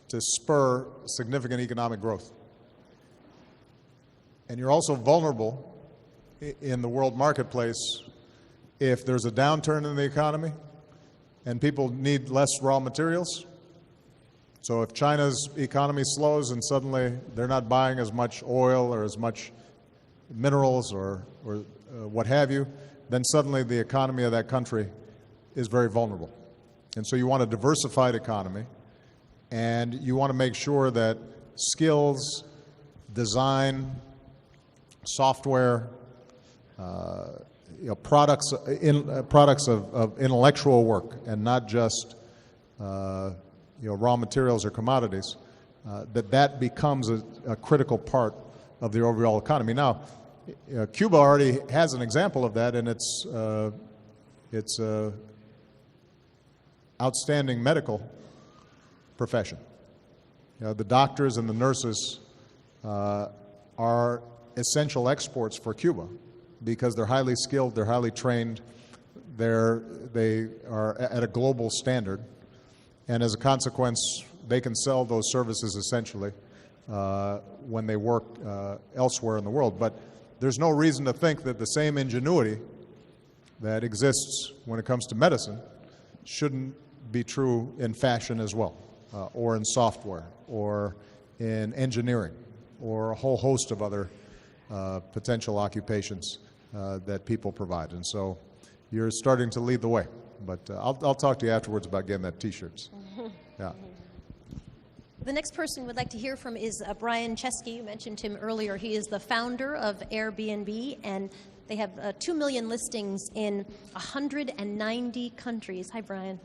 to spur significant economic growth. And you're also vulnerable in the world marketplace if there's a downturn in the economy and people need less raw materials. So if China's economy slows and suddenly they're not buying as much oil or as much minerals or what have you, then suddenly the economy of that country is very vulnerable. And so you want a diversified economy, and you want to make sure that skills, design, software, products of intellectual work, and not just raw materials or commodities, that becomes a critical part of the overall economy. Now, Cuba already has an example of that in its outstanding medical profession. The doctors and the nurses are essential exports for Cuba because they're highly skilled, they're highly trained, they are at a global standard, and as a consequence, they can sell those services essentially when they work elsewhere in the world. But there's no reason to think that the same ingenuity that exists when it comes to medicine shouldn't be true in fashion as well, or in software, or in engineering, or a whole host of other potential occupations that people provide. And so you're starting to lead the way. But I'll talk to you afterwards about getting that T-shirts. Yeah. The next person we'd like to hear from is Brian Chesky. You mentioned him earlier. He is the founder of Airbnb, and they have 2 million listings in 190 countries. Hi, Brian.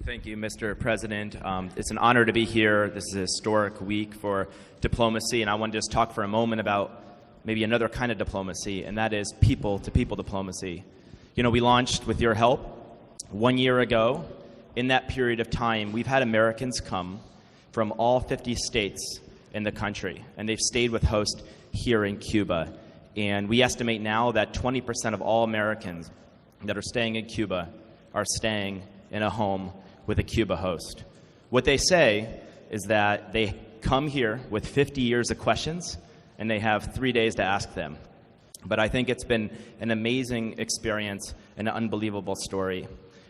Thank you, Mr. President. It's an honor to be here. This is a historic week for diplomacy, and I want to just talk for a moment about maybe another kind of diplomacy, and that is people-to-people diplomacy. You know, we launched with your help 1 year ago. In that period of time, we've had Americans come from all 50 states in the country, and they've stayed with host here in Cuba. And we estimate now that 20% of all Americans that are staying in Cuba are staying in a home with a Cuba host. What they say is that they come here with 50 years of questions, and they have 3 days to ask them. But I think it's been an amazing experience and an unbelievable story.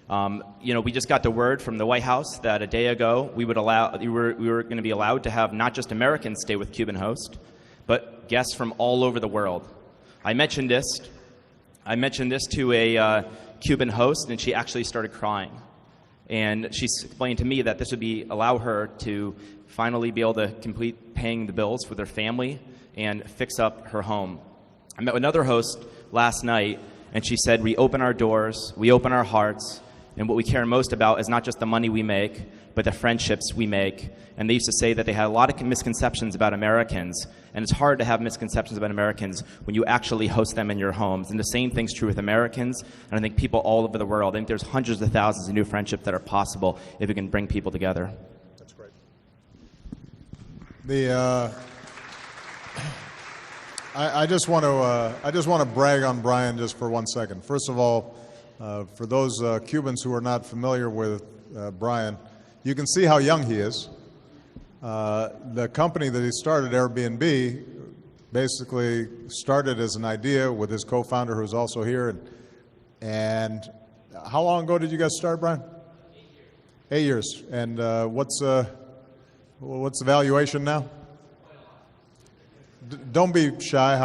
We just got the word from the White House that a day ago we were going to be allowed to have not just Americans stay with Cuban host, but guests from all over the world. I mentioned this to a Cuban host, and she actually started crying. And she explained to me that this would allow her to finally be able to complete paying the bills for their family and fix up her home. I met with another host last night, and she said, we open our doors, we open our hearts, and what we care most about is not just the money we make, but the friendships we make. And they used to say that they had a lot of misconceptions about Americans, and it's hard to have misconceptions about Americans when you actually host them in your homes. And the same thing's true with Americans, and I think people all over the world. I think there's hundreds of thousands of new friendships that are possible if we can bring people together. That's great. I just want to brag on Brian just for 1 second. First of all, for those Cubans who are not familiar with Brian, you can see how young he is. The company that he started, Airbnb, basically started as an idea with his co-founder, who's also here. And how long ago did you guys start, Brian? 8 years. And what's the valuation now? Don't be shy.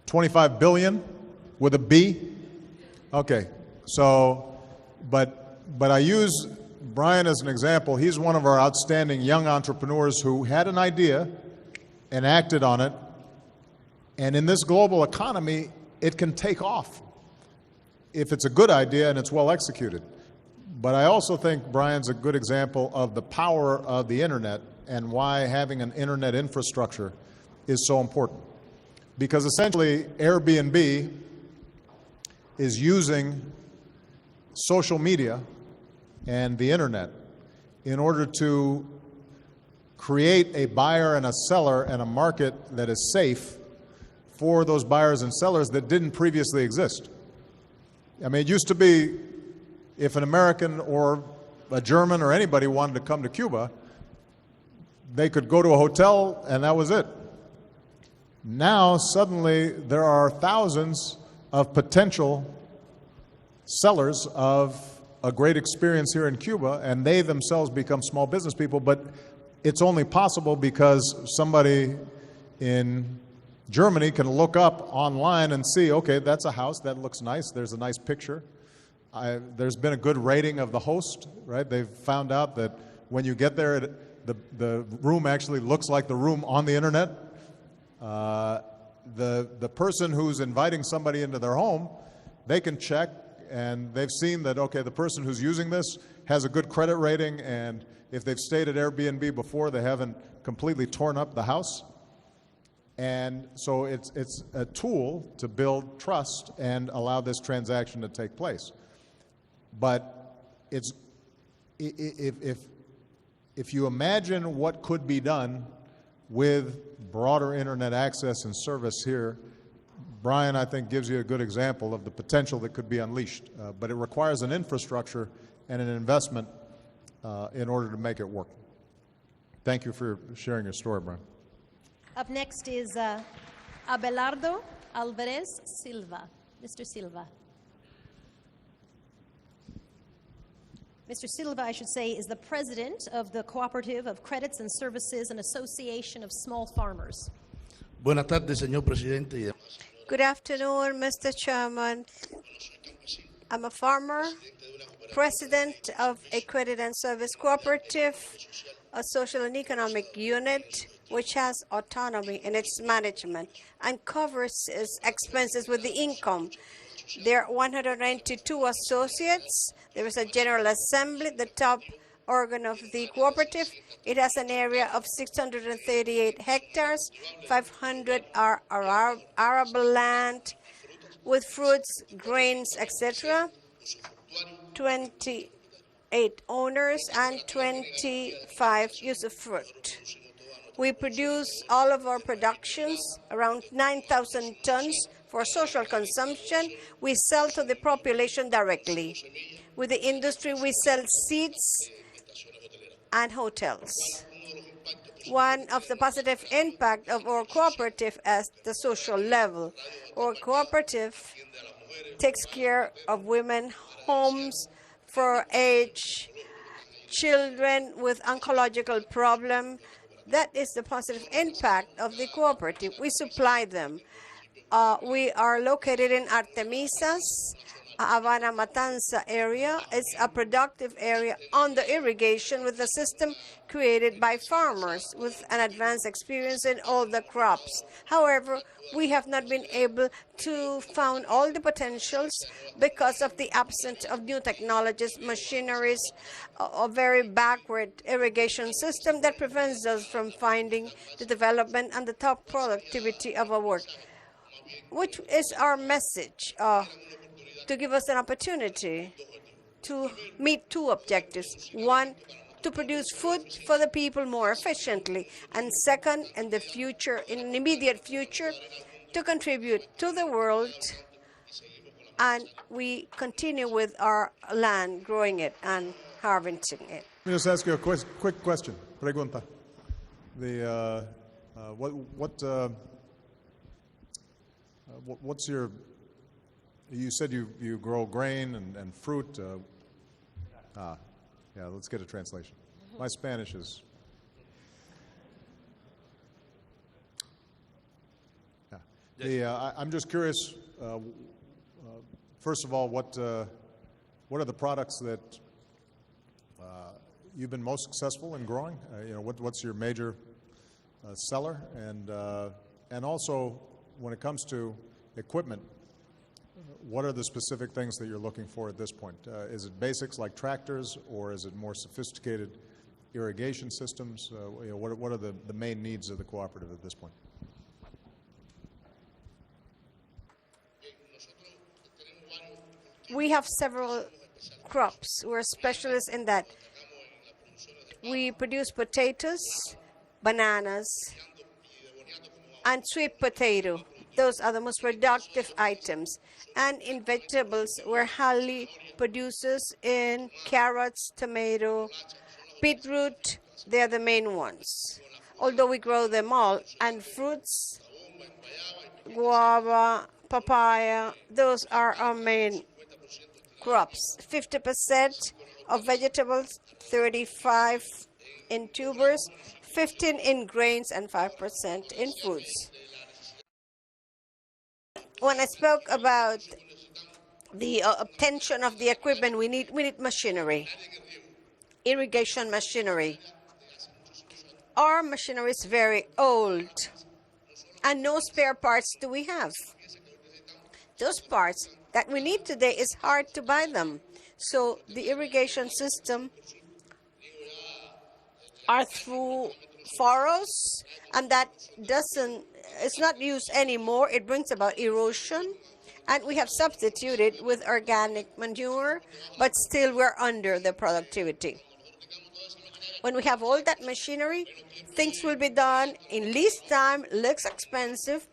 25 billion with a B? Okay. So, but I use Brian as an example. He's one of our outstanding young entrepreneurs who had an idea and acted on it. And in this global economy, it can take off if it's a good idea and it's well executed. But I also think Brian's a good example of the power of the internet and why having an internet infrastructure is so important. Because essentially, Airbnb is using social media and the internet in order to create a buyer and a seller and a market that is safe for those buyers and sellers that didn't previously exist. I mean, it used to be if an American or a German or anybody wanted to come to Cuba, they could go to a hotel and that was it. Now, suddenly, there are thousands of potential sellers of a great experience here in Cuba, and they themselves become small business people, but it's only possible because somebody in Germany can look up online and see, okay, that's a house, that looks nice, there's a nice picture. There's been a good rating of the host, right? They've found out that when you get there, the room actually looks like the room on the internet. The person who's inviting somebody into their home, they can check, and they've seen that, okay, the person who's using this has a good credit rating, and if they've stayed at Airbnb before, they haven't completely torn up the house. And so it's a tool to build trust and allow this transaction to take place. But it's, if you imagine what could be done with broader internet access and service here, Brian, I think, gives you a good example of the potential that could be unleashed. But it requires an infrastructure and an investment in order to make it work. Thank you for sharing your story, Brian. Up next is Abelardo Alvarez Silva. Mr. Silva. Mr. Silva, I should say, is the president of the Cooperative of Credits and Services and Association of Small Farmers. Buenas tardes, señor presidente. Good afternoon, Mr. Chairman. I'm a farmer, president of a credit and service cooperative, a social and economic unit which has autonomy in its management and covers its expenses with the income. There are 192 associates. There is a General Assembly, the top organ of the cooperative. It has an area of 638 hectares. 500 are arable land with fruits, grains, etc. 28 owners and 25 usufruct. We produce all of our productions, around 9,000 tons for social consumption. We sell to the population directly. With the industry, we sell seeds and hotels. One of the positive impact of our cooperative at the social level, our cooperative takes care of women, homes for age, children with oncological problem. That is the positive impact of the cooperative. We supply them. We are located in Artemisas, Havana Matanza area is a productive area under irrigation with a system created by farmers with an advanced experience in all the crops. However, we have not been able to find all the potentials because of the absence of new technologies, machineries, a very backward irrigation system that prevents us from finding the development and the top productivity of our work. Which is our message? To give us an opportunity to meet two objectives. One, to produce food for the people more efficiently. And second, in the future, in an immediate future, to contribute to the world. And we continue with our land, growing it and harvesting it. Let me just ask you a quick question. Pregunta. What's your? You said you grow grain and fruit. Yeah, let's get a translation. My Spanish is. Yeah. I'm just curious. First of all, what are the products that you've been most successful in growing? What's your major seller? And also, when it comes to equipment, what are the specific things that you're looking for at this point? Is it basics like tractors, or is it more sophisticated irrigation systems? What are the main needs of the cooperative at this point? We have several crops. We're specialists in that. We produce potatoes, bananas, and sweet potato. Those are the most productive items. And in vegetables, we're highly producers in carrots, tomato, beetroot. They're the main ones, although we grow them all. And fruits, guava, papaya, those are our main crops. 50% of vegetables, 35% in tubers, 15% in grains, and 5% in fruits. When I spoke about the obtention of the equipment, we need machinery, irrigation machinery. Our machinery is very old, and no spare parts do we have. Those parts that we need today is hard to buy them. So the irrigation system are through furrows, and that it's not used anymore. It brings about erosion, and we have substituted with organic manure, but still we're under the productivity. When we have all that machinery, things will be done in least time, less expensive,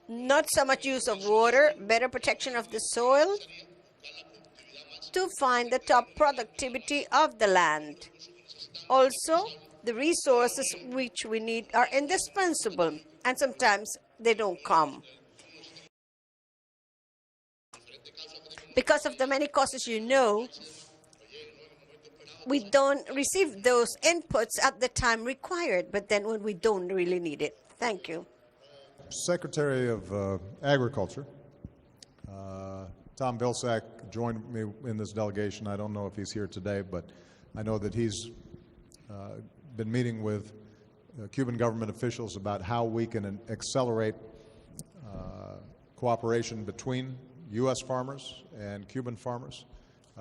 not so much use of water, better protection of the soil, to find the top productivity of the land. Also, the resources which we need are indispensable, and sometimes they don't come. Because of the many causes we don't receive those inputs at the time required, but then when we don't really need it. Thank you. Secretary of Agriculture, Tom Vilsack, joined me in this delegation. I don't know if he's here today, but I know that he's been meeting with Cuban government officials about how we can accelerate cooperation between U.S. farmers and Cuban farmers.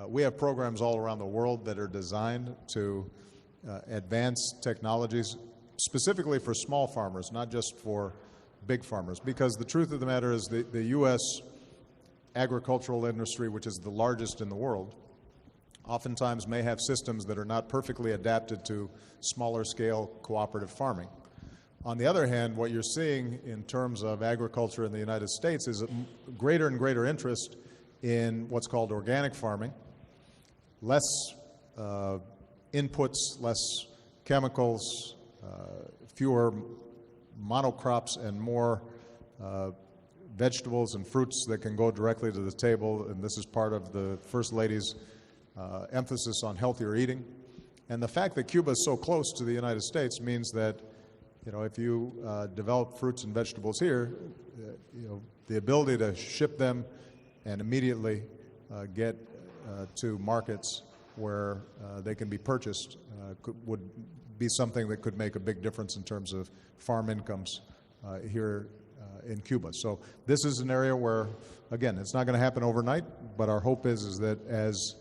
We have programs all around the world that are designed to advance technologies specifically for small farmers, not just for big farmers, because the truth of the matter is the U.S. agricultural industry, which is the largest in the world, oftentimes may have systems that are not perfectly adapted to smaller scale cooperative farming. On the other hand, what you're seeing in terms of agriculture in the United States is a greater and greater interest in what's called organic farming, less inputs, less chemicals, fewer monocrops, and more vegetables and fruits that can go directly to the table. And this is part of the First Lady's emphasis on healthier eating. And the fact that Cuba is so close to the United States means that, if you develop fruits and vegetables here, the ability to ship them and immediately get to markets where they can be purchased would be something that could make a big difference in terms of farm incomes here in Cuba. So this is an area where, again, it's not going to happen overnight, but our hope is that as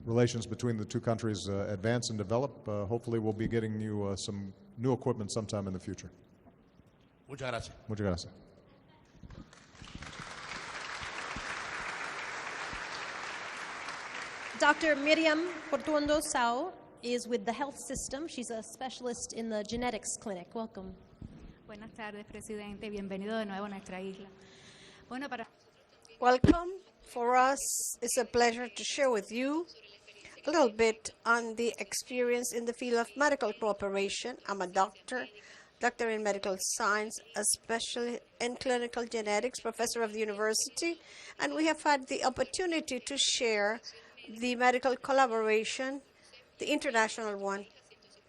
relations between the two countries advance and develop, hopefully we'll be getting you some new equipment sometime in the future. Muchas gracias. Muchas gracias. Dr. Miriam Portuondo Sao is with the health system. She's a specialist in the genetics clinic. Welcome. Buenas tardes, presidente. Bienvenido de nuevo a nuestra isla. Bueno, para Welcome. For us, it's a pleasure to share with you a little bit on the experience in the field of medical cooperation. I'm a doctor in medical science, especially in clinical genetics, professor of the university, and we have had the opportunity to share the medical collaboration, the international one.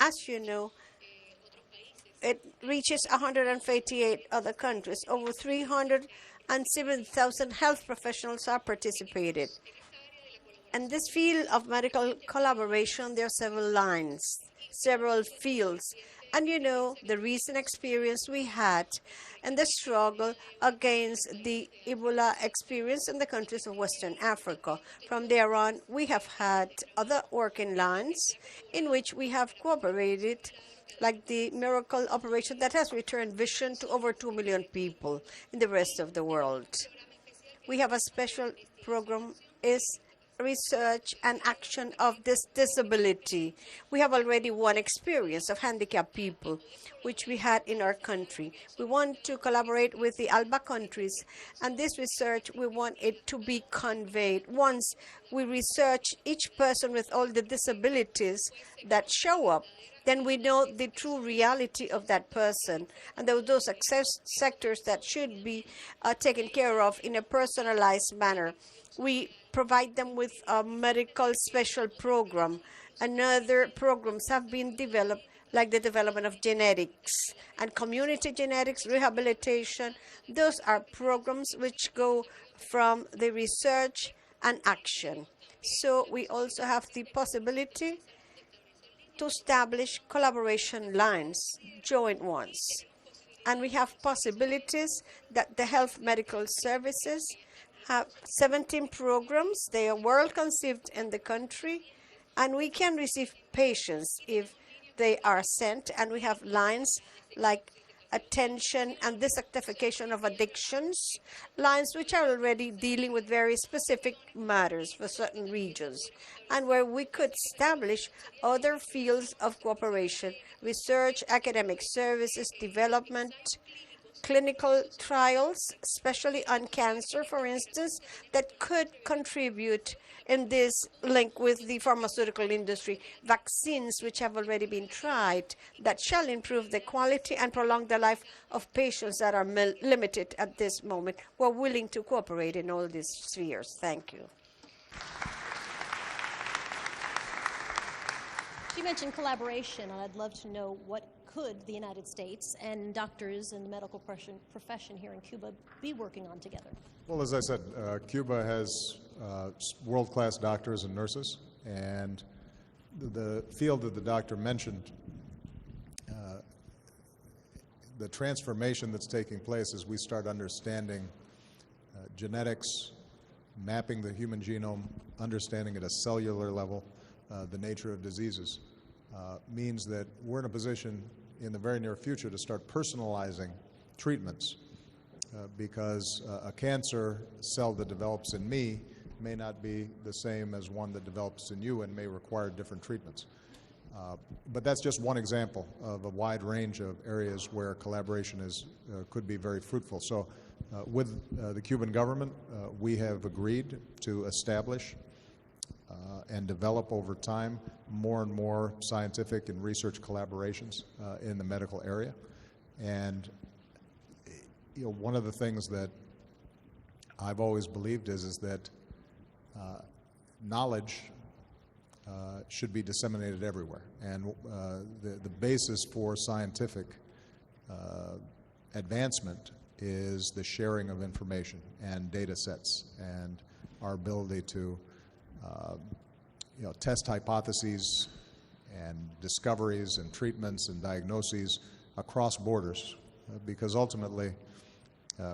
As you know, it reaches 158 other countries. Over 307,000 health professionals are participated. In this field of medical collaboration, there are several lines, several fields. And you know, the recent experience we had and the struggle against the Ebola experience in the countries of Western Africa. From there on, we have had other working lines in which we have cooperated, like the miracle operation that has returned vision to over 2 million people in the rest of the world. We have a special program, is research and action of this disability. We have already one experience of handicapped people, which we had in our country. We want to collaborate with the ALBA countries, and this research, we want it to be conveyed. Once we research each person with all the disabilities that show up, then we know the true reality of that person, and those success sectors that should be taken care of in a personalized manner. We provide them with a medical special program, and other programs have been developed, like the development of genetics and community genetics, rehabilitation. Those are programs which go from the research and action. So we also have the possibility to establish collaboration lines, joint ones. And we have possibilities that the health medical services have 17 programs. They are world conceived in the country, and we can receive patients if they are sent, and we have lines like attention and desertification of addictions, lines which are already dealing with very specific matters for certain regions, and where we could establish other fields of cooperation, research, academic services, development, clinical trials, especially on cancer, for instance, that could contribute in this link with the pharmaceutical industry, vaccines which have already been tried that shall improve the quality and prolong the life of patients that are limited at this moment. We're willing to cooperate in all these spheres. Thank you. You mentioned collaboration, and I'd love to know what could the United States and doctors in the medical profession here in Cuba be working on together? Well, as I said, Cuba has world-class doctors and nurses, and the field that the doctor mentioned, the transformation that's taking place as we start understanding genetics, mapping the human genome, understanding at a cellular level the nature of diseases, means that we're in a position in the very near future to start personalizing treatments because a cancer cell that develops in me may not be the same as one that develops in you and may require different treatments. But that's just one example of a wide range of areas where collaboration could be very fruitful. So with the Cuban government, we have agreed to establish and develop over time more and more scientific and research collaborations in the medical area. And one of the things that I've always believed is that knowledge should be disseminated everywhere. And the basis for scientific advancement is the sharing of information and data sets. And our ability to test hypotheses and discoveries and treatments and diagnoses across borders, because ultimately,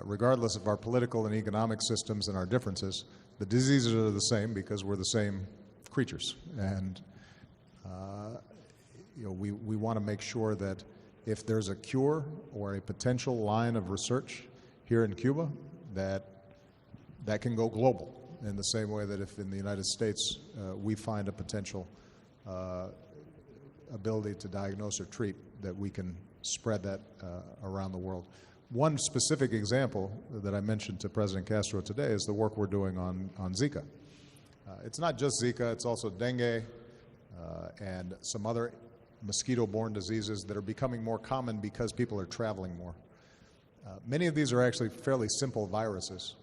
regardless of our political and economic systems and our differences, the diseases are the same because we're the same creatures. And we want to make sure that if there's a cure or a potential line of research here in Cuba, that can go global, in the same way that if in the United States we find a potential ability to diagnose or treat, that we can spread that around the world. One specific example that I mentioned to President Castro today is the work we're doing on Zika. It's not just Zika, it's also dengue and some other mosquito-borne diseases that are becoming more common because people are traveling more. Many of these are actually fairly simple viruses,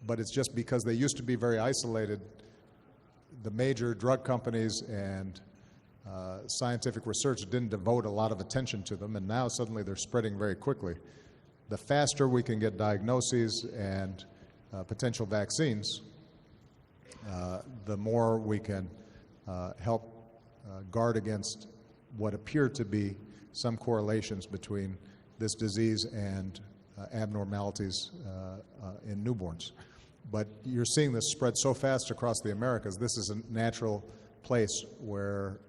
but it's just because they used to be very isolated. The major drug companies and scientific research didn't devote a lot of attention to them, and now suddenly they're spreading very quickly. The faster we can get diagnoses and potential vaccines, the more we can help guard against what appear to be some correlations between this disease and abnormalities in newborns. But you're seeing this spread so fast across the Americas. This is a natural place where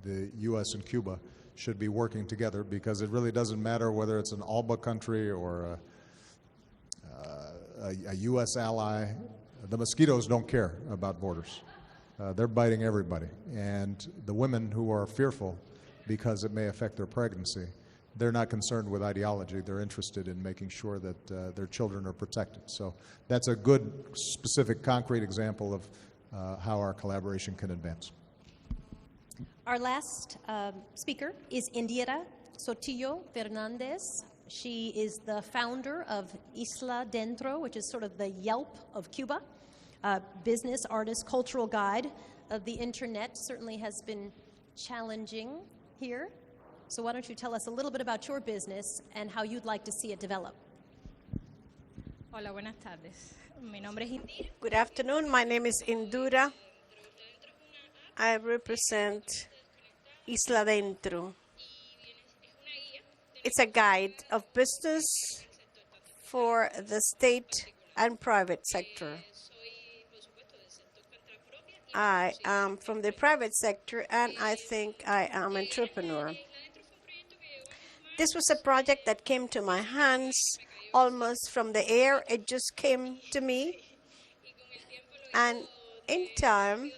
the U.S. and Cuba should be working together, because it really doesn't matter whether it's an ALBA country or a U.S. ally. The mosquitoes don't care about borders. They're biting everybody. And the women who are fearful because it may affect their pregnancy, they're not concerned with ideology. They're interested in making sure that their children are protected. So that's a good, specific, concrete example of how our collaboration can advance. Our last speaker is Indira Sotillo Fernandez. She is the founder of Isla Dentro, which is sort of the Yelp of Cuba. Business, artist, cultural guide of the internet. Certainly has been challenging here. So why don't you tell us a little bit about your business and how you'd like to see it develop? Hola, buenas tardes. Mi nombre es Indira. Good afternoon. My name is Indura. I represent Isla Dentro. It's a guide of business for the state and private sector. I am from the private sector, and I think I am an entrepreneur. This was a project that came to my hands almost from the air. It just came to me. And in time,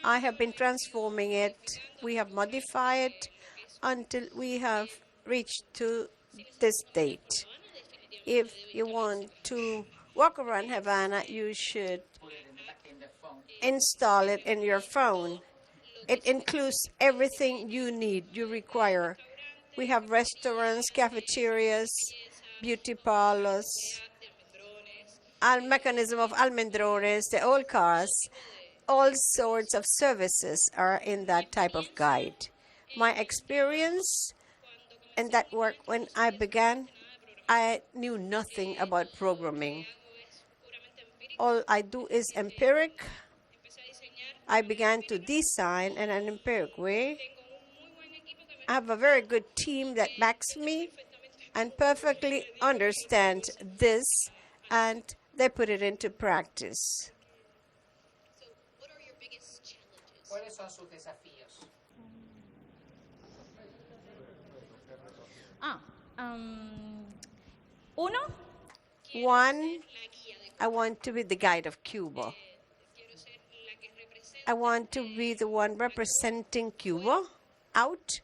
I have been transforming it. We have modified it until we have reached to this date. If you want to walk around Havana, you should install it in your phone. It includes everything you need, you require. We have restaurants, cafeterias, beauty parlors, mechanism of almendrones, the old cars. All sorts of services are in that type of guide. My experience in that work, when I began, I knew nothing about programming. All I do is empiric. I began to design in an empiric way. I have a very good team that backs me and perfectly understand this, and they put it into practice. ¿Cuáles son sus desafíos? One, I want to be the guide of Cuba. I want to be the one representing Cuba out,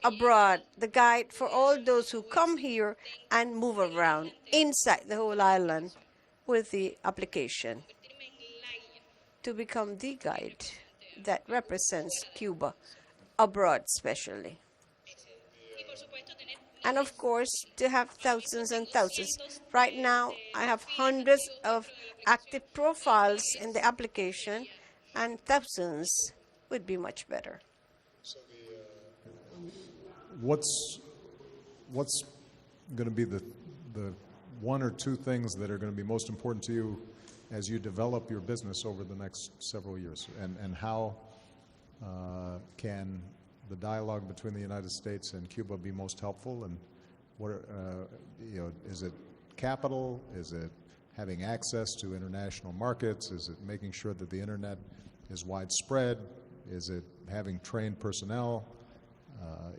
abroad, the guide for all those who come here and move around inside the whole island with the application, to become the guide that represents Cuba, abroad especially. And of course, to have thousands and thousands. Right now, I have hundreds of active profiles in the application, and thousands would be much better. What's going to be the one or two things that are going to be most important to you as you develop your business over the next several years, and how can the dialogue between the United States and Cuba be most helpful, and what is it capital, is it having access to international markets, is it making sure that the internet is widespread, is it having trained personnel,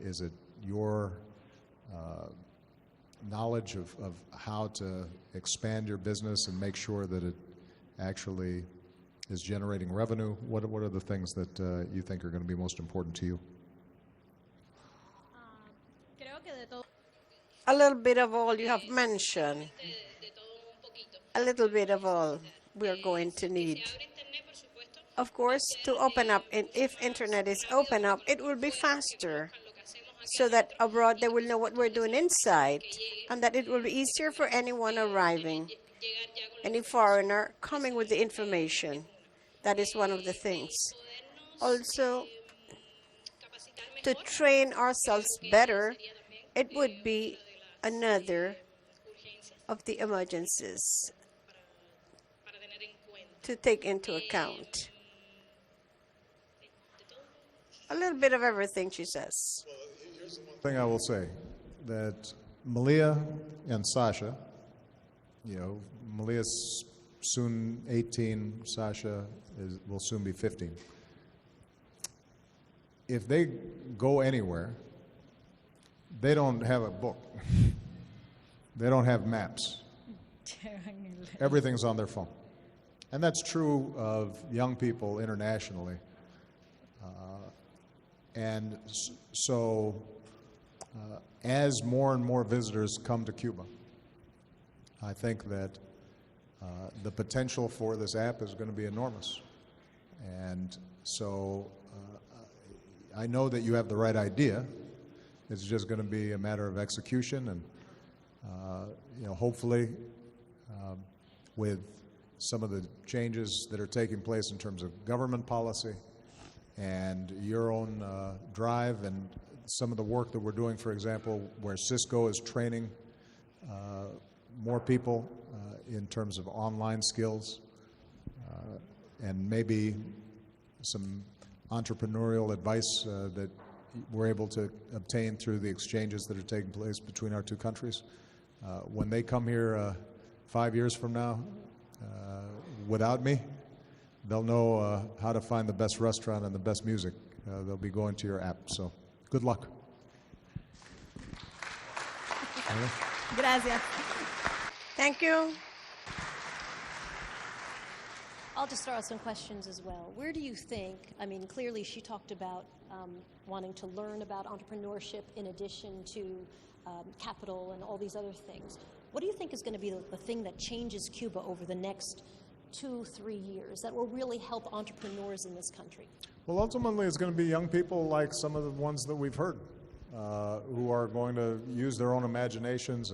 is it your knowledge of how to expand your business and make sure that it actually is generating revenue? What are the things that you think are going to be most important to you? A little bit of all you have mentioned. A little bit of all we're going to need. Of course, to open up, and if internet is open up, it will be faster, so that abroad they will know what we're doing inside, and that it will be easier for anyone arriving, any foreigner coming with the information. That is one of the things. Also, to train ourselves better, it would be another of the emergencies to take into account. A little bit of everything, she says. Thing I will say, that Malia and Sasha, Malia's soon 18, Sasha will soon be 15. If they go anywhere, they don't have a book. They don't have maps. Everything's on their phone. And that's true of young people internationally. And so as more and more visitors come to Cuba, I think that the potential for this app is going to be enormous. And so I know that you have the right idea. It's just going to be a matter of execution, and hopefully with some of the changes that are taking place in terms of government policy and your own drive, and some of the work that we're doing, for example, where Cisco is training more people in terms of online skills, and maybe some entrepreneurial advice that we're able to obtain through the exchanges that are taking place between our two countries. When they come here 5 years from now, without me, they'll know how to find the best restaurant and the best music. They'll be going to your app. So good luck. Gracias. Thank you. I'll just throw out some questions as well. Where do you think, clearly she talked about wanting to learn about entrepreneurship in addition to capital and all these other things. What do you think is going to be the thing that changes Cuba over the next 2-3 years that will really help entrepreneurs in this country? Well, ultimately, it's going to be young people like some of the ones that we've heard, who are going to use their own imaginations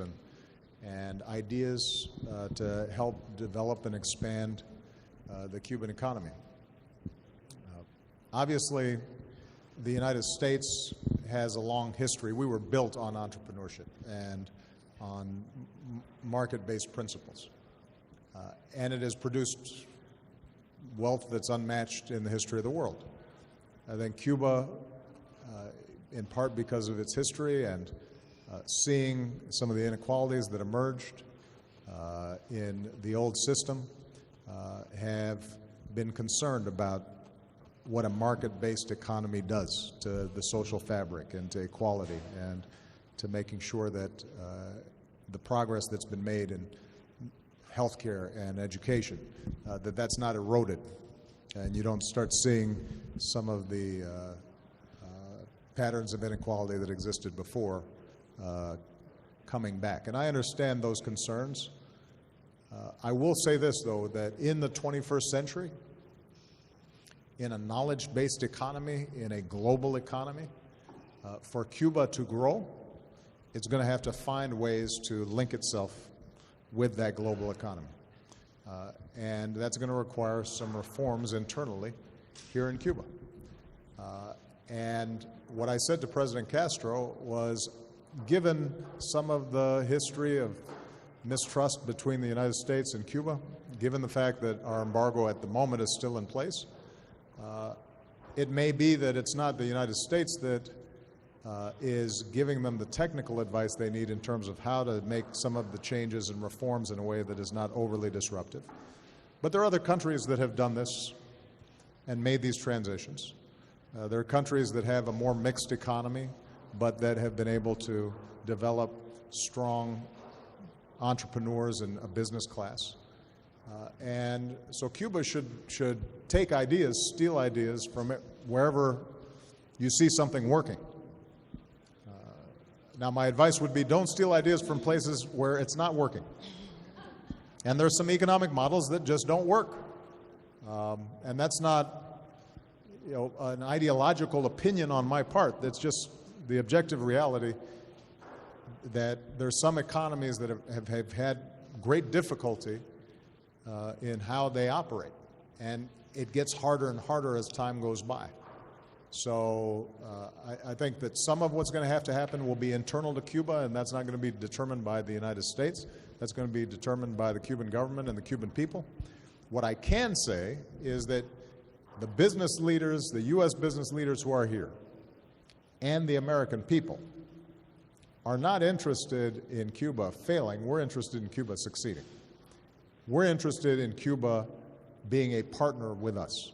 and ideas to help develop and expand the Cuban economy. Obviously, the United States has a long history. We were built on entrepreneurship and on market-based principles. And it has produced wealth that's unmatched in the history of the world. I think Cuba, in part because of its history and seeing some of the inequalities that emerged in the old system, have been concerned about what a market-based economy does to the social fabric and to equality and to making sure that the progress that's been made in healthcare and education, that's not eroded, and you don't start seeing some of the patterns of inequality that existed before coming back. And I understand those concerns. I will say this, though, that in the 21st century, in a knowledge-based economy, in a global economy, for Cuba to grow, it's going to have to find ways to link itself with that global economy. And that's going to require some reforms internally here in Cuba. And what I said to President Castro was, given some of the history of mistrust between the United States and Cuba, given the fact that our embargo at the moment is still in place. It may be that it's not the United States that is giving them the technical advice they need in terms of how to make some of the changes and reforms in a way that is not overly disruptive. But there are other countries that have done this and made these transitions. There are countries that have a more mixed economy, but that have been able to develop strong entrepreneurs and a business class. And so Cuba should take ideas, steal ideas from wherever you see something working. Now, my advice would be don't steal ideas from places where it's not working. And there's some economic models that just don't work. And that's not, an ideological opinion on my part. That's just the objective reality that there's some economies that have had great difficulty in how they operate. And it gets harder and harder as time goes by. So I think that some of what's going to have to happen will be internal to Cuba, and that's not going to be determined by the United States. That's going to be determined by the Cuban government and the Cuban people. What I can say is that the business leaders, the U.S. business leaders who are here, and the American people are not interested in Cuba failing. We're interested in Cuba succeeding. We're interested in Cuba being a partner with us.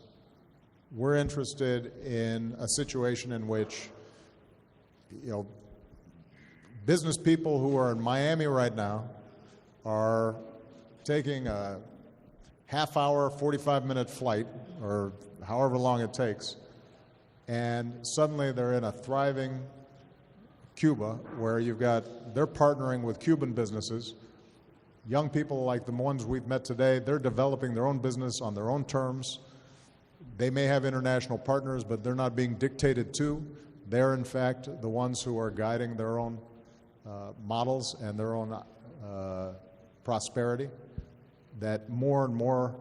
We're interested in a situation in which, business people who are in Miami right now are taking a half-hour, 45-minute flight, or however long it takes, and suddenly they're in a thriving Cuba where they're partnering with Cuban businesses. Young people like the ones we've met today, they're developing their own business on their own terms. They may have international partners, but they're not being dictated to. They're, in fact, the ones who are guiding their own models and their own prosperity. That more and more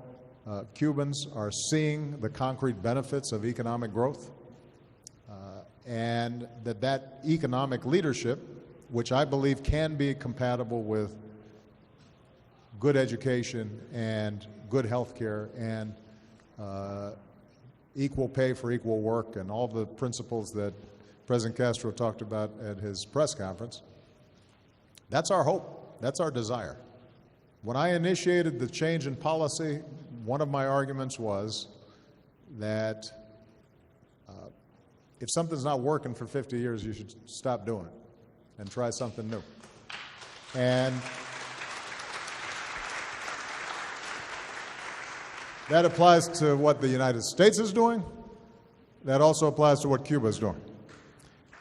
Cubans are seeing the concrete benefits of economic growth, and that economic leadership, which I believe can be compatible with good education and good health care and equal pay for equal work and all the principles that President Castro talked about at his press conference. That's our hope. That's our desire. When I initiated the change in policy, one of my arguments was that if something's not working for 50 years, you should stop doing it and try something new. And that applies to what the United States is doing. That also applies to what Cuba is doing.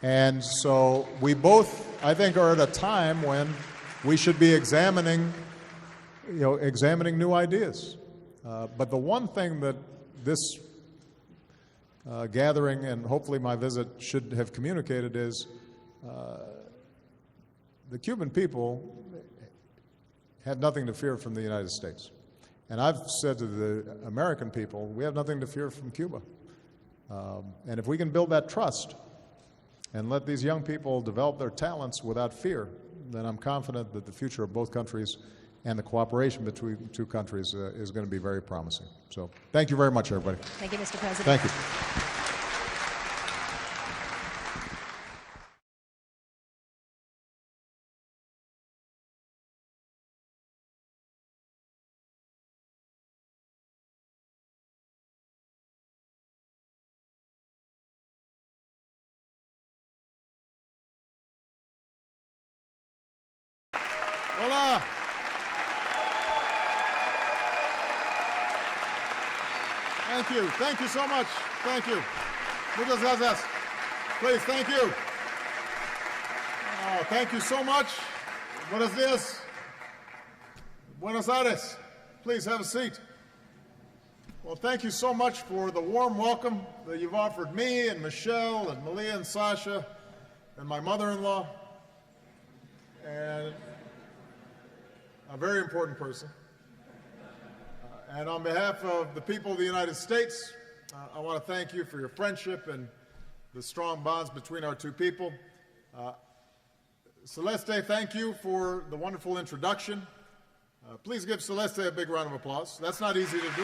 And so we both, I think, are at a time when we should be examining new ideas. But the one thing that this gathering and hopefully my visit should have communicated is the Cuban people have nothing to fear from the United States. And I've said to the American people, we have nothing to fear from Cuba. And if we can build that trust and let these young people develop their talents without fear, then I'm confident that the future of both countries and the cooperation between two countries is going to be very promising. So thank you very much, everybody. Thank you, Mr. President. Thank you. Hola. Thank you. Thank you so much. Thank you. Muchas gracias. Please, thank you. Thank you so much. Buenos dias. Buenos Aires. Please have a seat. Well, thank you so much for the warm welcome that you've offered me and Michelle and Malia and Sasha and my mother-in-law and a very important person. And on behalf of the people of the United States, I want to thank you for your friendship and the strong bonds between our two people. Celeste, thank you for the wonderful introduction. Please give Celeste a big round of applause. That's not easy to do.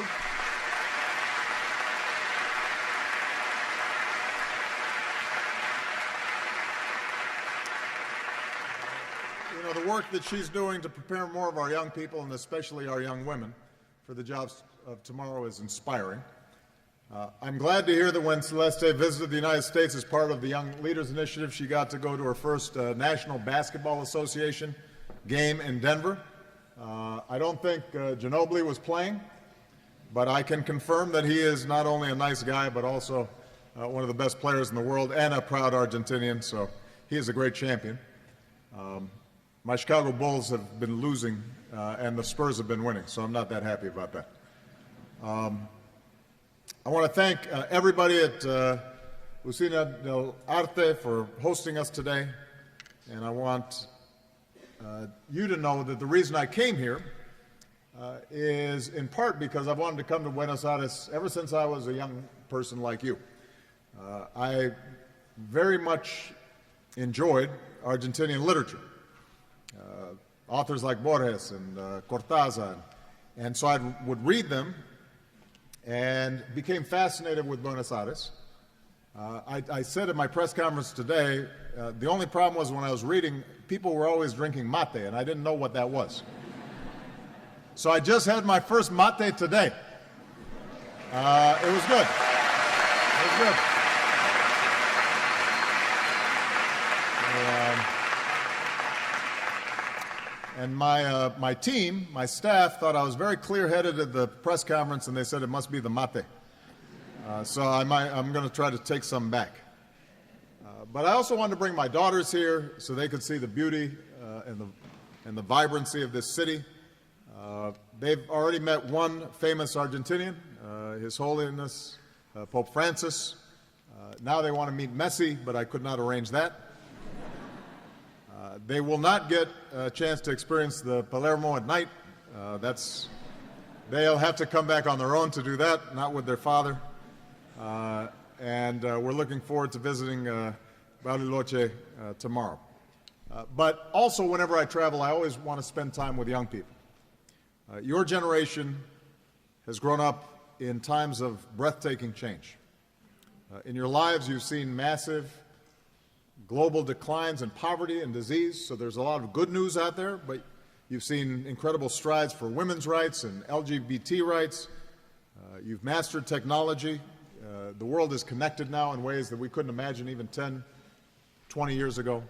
You know, the work that she's doing to prepare more of our young people, and especially our young women, for the jobs of tomorrow is inspiring. I'm glad to hear that when Celeste visited the United States as part of the Young Leaders Initiative, she got to go to her first National Basketball Association game in Denver. I don't think Ginobili was playing, but I can confirm that he is not only a nice guy, but also one of the best players in the world and a proud Argentinian, so he is a great champion. My Chicago Bulls have been losing, and the Spurs have been winning, so I'm not that happy about that. I want to thank everybody at Usina del Arte for hosting us today, and I want you to know that the reason I came here is in part because I've wanted to come to Buenos Aires ever since I was a young person like you. I very much enjoyed Argentinian literature. Authors like Borges and Cortázar, and so I would read them and became fascinated with Buenos Aires. I said at my press conference today, the only problem was when I was reading, people were always drinking mate, and I didn't know what that was. So I just had my first mate today. It was good. It was good. And my team, my staff, thought I was very clear-headed at the press conference, and they said it must be the mate. So I'm going to try to take some back. But I also wanted to bring my daughters here so they could see the beauty and the vibrancy of this city. They've already met one famous Argentinian, His Holiness Pope Francis. Now they want to meet Messi, but I could not arrange that. They will not get a chance to experience the Palermo at night. They'll have to come back on their own to do that, not with their father. And we're looking forward to visiting Bariloche tomorrow. But also, whenever I travel, I always want to spend time with young people. Your generation has grown up in times of breathtaking change. In your lives, you've seen massive global declines in poverty and disease, so there's a lot of good news out there, but you've seen incredible strides for women's rights and LGBT rights. You've mastered technology. The world is connected now in ways that we couldn't imagine even 10, 20 years ago.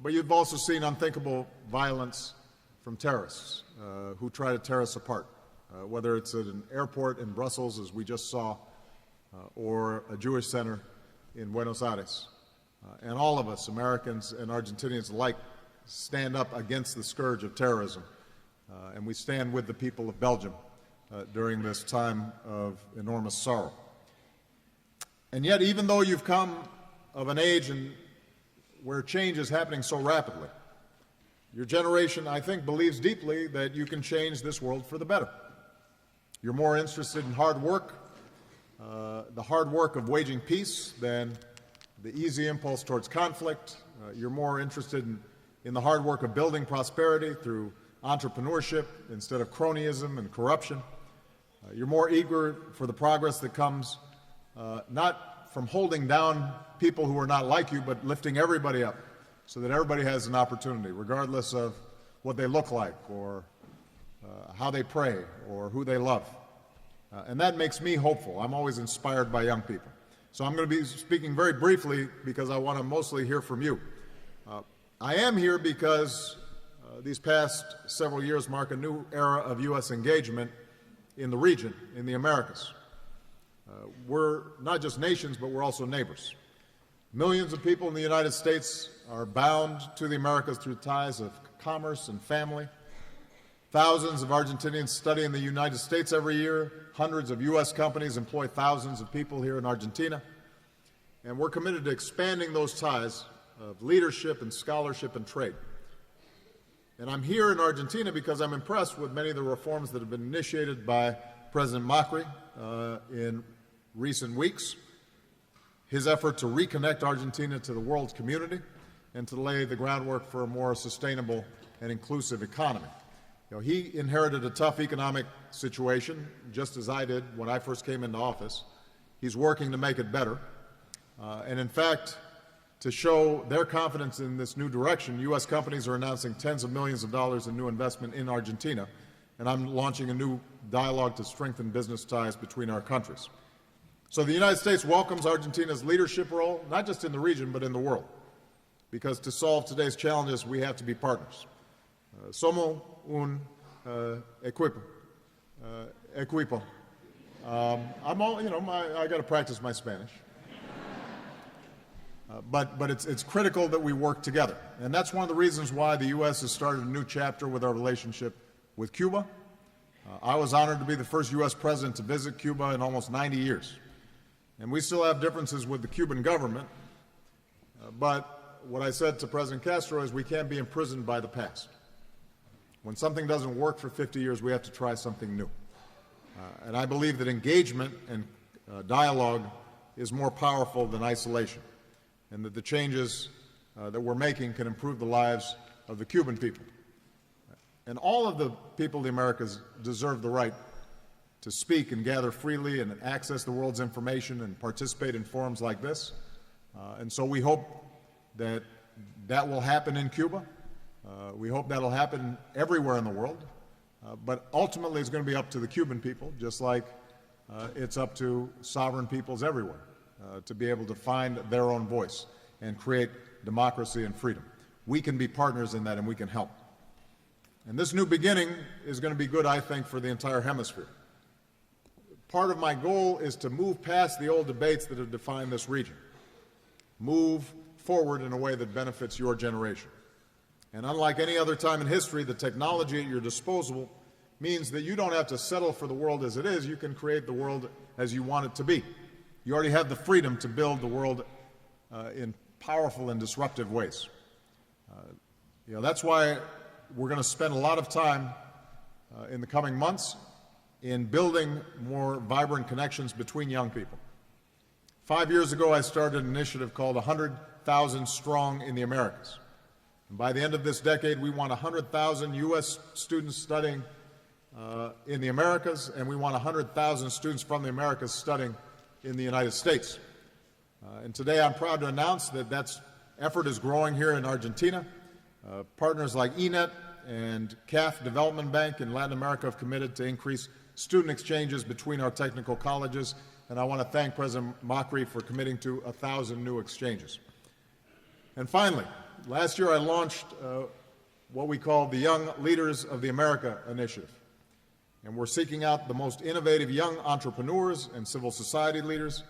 But you've also seen unthinkable violence from terrorists who try to tear us apart, whether it's at an airport in Brussels, as we just saw, or a Jewish center in Buenos Aires. And all of us, Americans and Argentinians alike, stand up against the scourge of terrorism. And we stand with the people of Belgium during this time of enormous sorrow. And yet, even though you've come of an age where change is happening so rapidly, your generation, I think, believes deeply that you can change this world for the better. You're more interested in hard work, the hard work of waging peace, than the easy impulse towards conflict. You're more interested in the hard work of building prosperity through entrepreneurship instead of cronyism and corruption. You're more eager for the progress that comes not from holding down people who are not like you, but lifting everybody up so that everybody has an opportunity, regardless of what they look like or how they pray or who they love. And that makes me hopeful. I'm always inspired by young people. So I'm going to be speaking very briefly because I want to mostly hear from you. I am here because these past several years mark a new era of U.S. engagement in the region, in the Americas. We're not just nations, but we're also neighbors. Millions of people in the United States are bound to the Americas through ties of commerce and family. Thousands of Argentinians study in the United States every year. Hundreds of U.S. companies employ thousands of people here in Argentina. And we're committed to expanding those ties of leadership and scholarship and trade. And I'm here in Argentina because I'm impressed with many of the reforms that have been initiated by President Macri in recent weeks. His effort to reconnect Argentina to the world community and to lay the groundwork for a more sustainable and inclusive economy. He inherited a tough economic situation, just as I did when I first came into office. He's working to make it better. And in fact, to show their confidence in this new direction, U.S. companies are announcing tens of millions of dollars in new investment in Argentina, and I'm launching a new dialogue to strengthen business ties between our countries. So the United States welcomes Argentina's leadership role, not just in the region, but in the world, because to solve today's challenges, we have to be partners. Somos un equipo. I got to practice my Spanish. But it's critical that we work together. And that's one of the reasons why the U.S. has started a new chapter with our relationship with Cuba. I was honored to be the first U.S. president to visit Cuba in almost 90 years. And we still have differences with the Cuban government. But what I said to President Castro is we can't be imprisoned by the past. When something doesn't work for 50 years, we have to try something new. And I believe that engagement and dialogue is more powerful than isolation, and that the changes that we're making can improve the lives of the Cuban people. And all of the people of the Americas deserve the right to speak and gather freely and access the world's information and participate in forums like this. And so we hope that that will happen in Cuba. We hope that'll happen everywhere in the world. But ultimately, it's going to be up to the Cuban people, just like it's up to sovereign peoples everywhere, to be able to find their own voice and create democracy and freedom. We can be partners in that, and we can help. And this new beginning is going to be good, I think, for the entire hemisphere. Part of my goal is to move past the old debates that have defined this region, move forward in a way that benefits your generation. And unlike any other time in history, the technology at your disposal means that you don't have to settle for the world as it is. You can create the world as you want it to be. You already have the freedom to build the world in powerful and disruptive ways. That's why we're going to spend a lot of time in the coming months in building more vibrant connections between young people. 5 years ago, I started an initiative called 100,000 Strong in the Americas. And by the end of this decade, we want 100,000 U.S. students studying in the Americas, and we want 100,000 students from the Americas studying in the United States. And today I'm proud to announce that effort is growing here in Argentina. Partners like ENET and CAF Development Bank in Latin America have committed to increase student exchanges between our technical colleges, and I want to thank President Macri for committing to 1,000 new exchanges. And finally, last year I launched what we call the Young Leaders of the America Initiative. And we're seeking out the most innovative young entrepreneurs and civil society leaders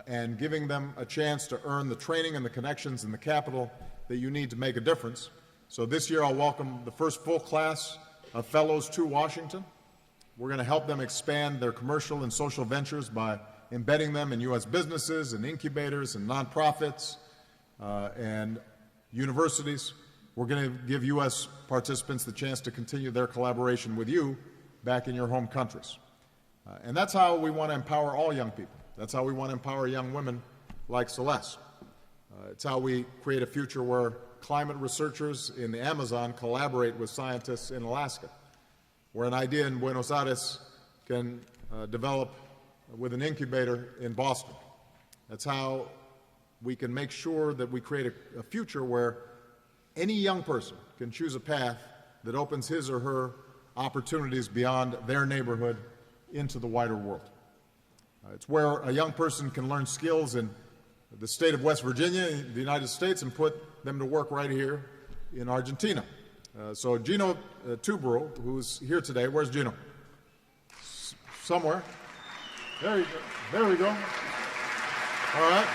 and giving them a chance to earn the training and the connections and the capital that you need to make a difference. So this year I'll welcome the first full class of fellows to Washington. We're going to help them expand their commercial and social ventures by embedding them in U.S. businesses and incubators and nonprofits and universities. We're going to give U.S. participants the chance to continue their collaboration with you back in your home countries. And that's how we want to empower all young people. That's how we want to empower young women like Celeste. It's how we create a future where climate researchers in the Amazon collaborate with scientists in Alaska, where an idea in Buenos Aires can develop with an incubator in Boston. That's how we can make sure that we create a future where any young person can choose a path that opens his or her opportunities beyond their neighborhood into the wider world. It's where a young person can learn skills in the state of West Virginia, the United States, and put them to work right here in Argentina. So Gino Tubero, who's here today, where's Gino? Somewhere. There you go. There we go. All right.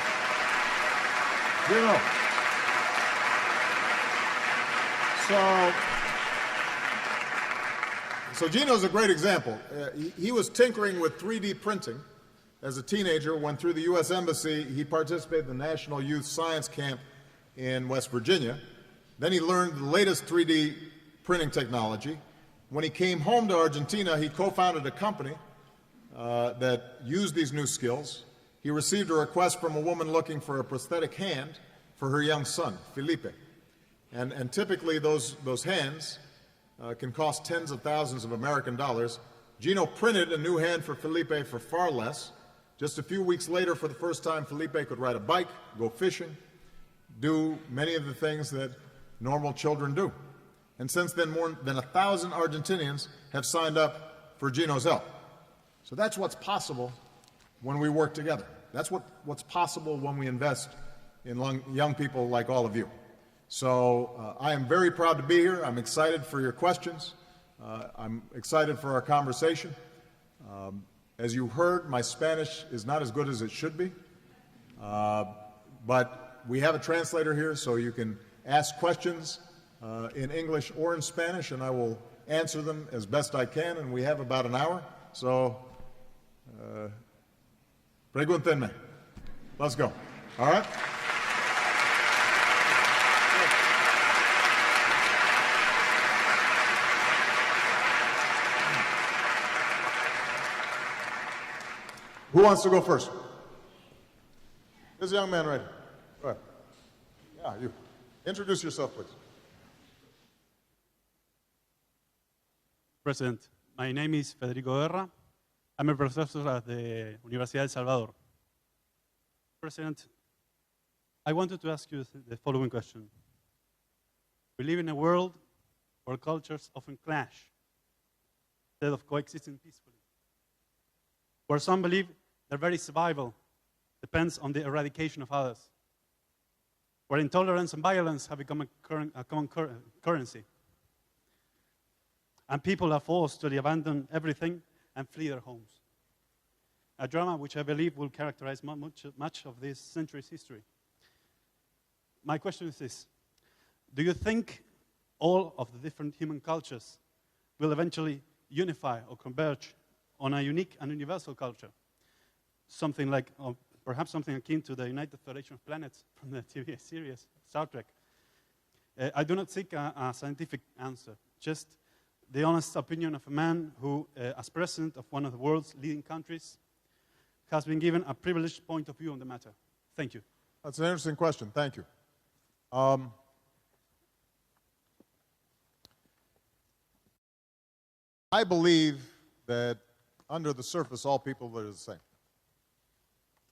Gino. So Gino's a great example. He was tinkering with 3D printing as a teenager when through the U.S. Embassy he participated in the National Youth Science Camp in West Virginia. Then he learned the latest 3D printing technology. When he came home to Argentina, he co-founded a company that used these new skills. He received a request from a woman looking for a prosthetic hand for her young son, Felipe. And typically those hands can cost tens of thousands of American dollars, Gino printed a new hand for Felipe for far less. Just a few weeks later, for the first time, Felipe could ride a bike, go fishing, do many of the things that normal children do. And since then, more than 1,000 Argentinians have signed up for Gino's help. So that's what's possible when we work together. That's what's possible when we invest in young people like all of you. So I am very proud to be here. I'm excited for your questions. I'm excited for our conversation. As you heard, my Spanish is not as good as it should be. But we have a translator here, so you can ask questions in English or in Spanish, and I will answer them as best I can, and we have about an hour. So, pregúntenme. Let's go. All right? Who wants to go first? This young man right here. Go ahead. Yeah, you. Introduce yourself, please. President, my name is Federico Guerra. I'm a professor at the Universidad del Salvador. President, I wanted to ask you the following question. We live in a world where cultures often clash instead of coexisting peacefully, where some believe their very survival depends on the eradication of others, where intolerance and violence have become a common currency, and people are forced to abandon everything and flee their homes. A drama which I believe will characterize much of this century's history. My question is this: do you think all of the different human cultures will eventually unify or converge on a unique and universal culture? Something like, or perhaps something akin to the United Federation of Planets from the TV series Star Trek. I do not seek a scientific answer, just the honest opinion of a man who, as president of one of the world's leading countries, has been given a privileged point of view on the matter. Thank you. That's an interesting question. Thank you. I believe that under the surface, all people are the same.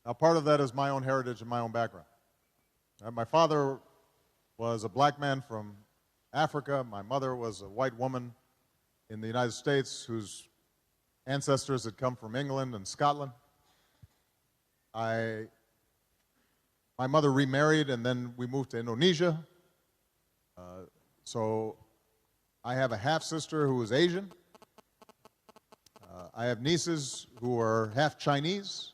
Now, part of that is my own heritage and my own background. My father was a black man from Africa. My mother was a white woman in the United States whose ancestors had come from England and Scotland. My mother remarried, and then we moved to Indonesia. So I have a half-sister who is Asian. I have nieces who are half Chinese.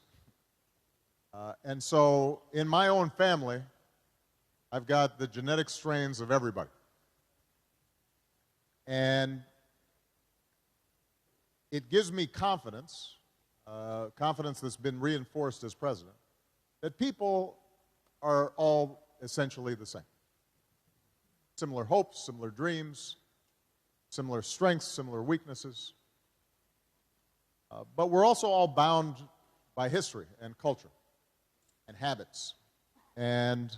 And so in my own family, I've got the genetic strains of everybody. And it gives me confidence, confidence that's been reinforced as president, that people are all essentially the same. Similar hopes, similar dreams, similar strengths, similar weaknesses. But we're also all bound by history and culture and habits. And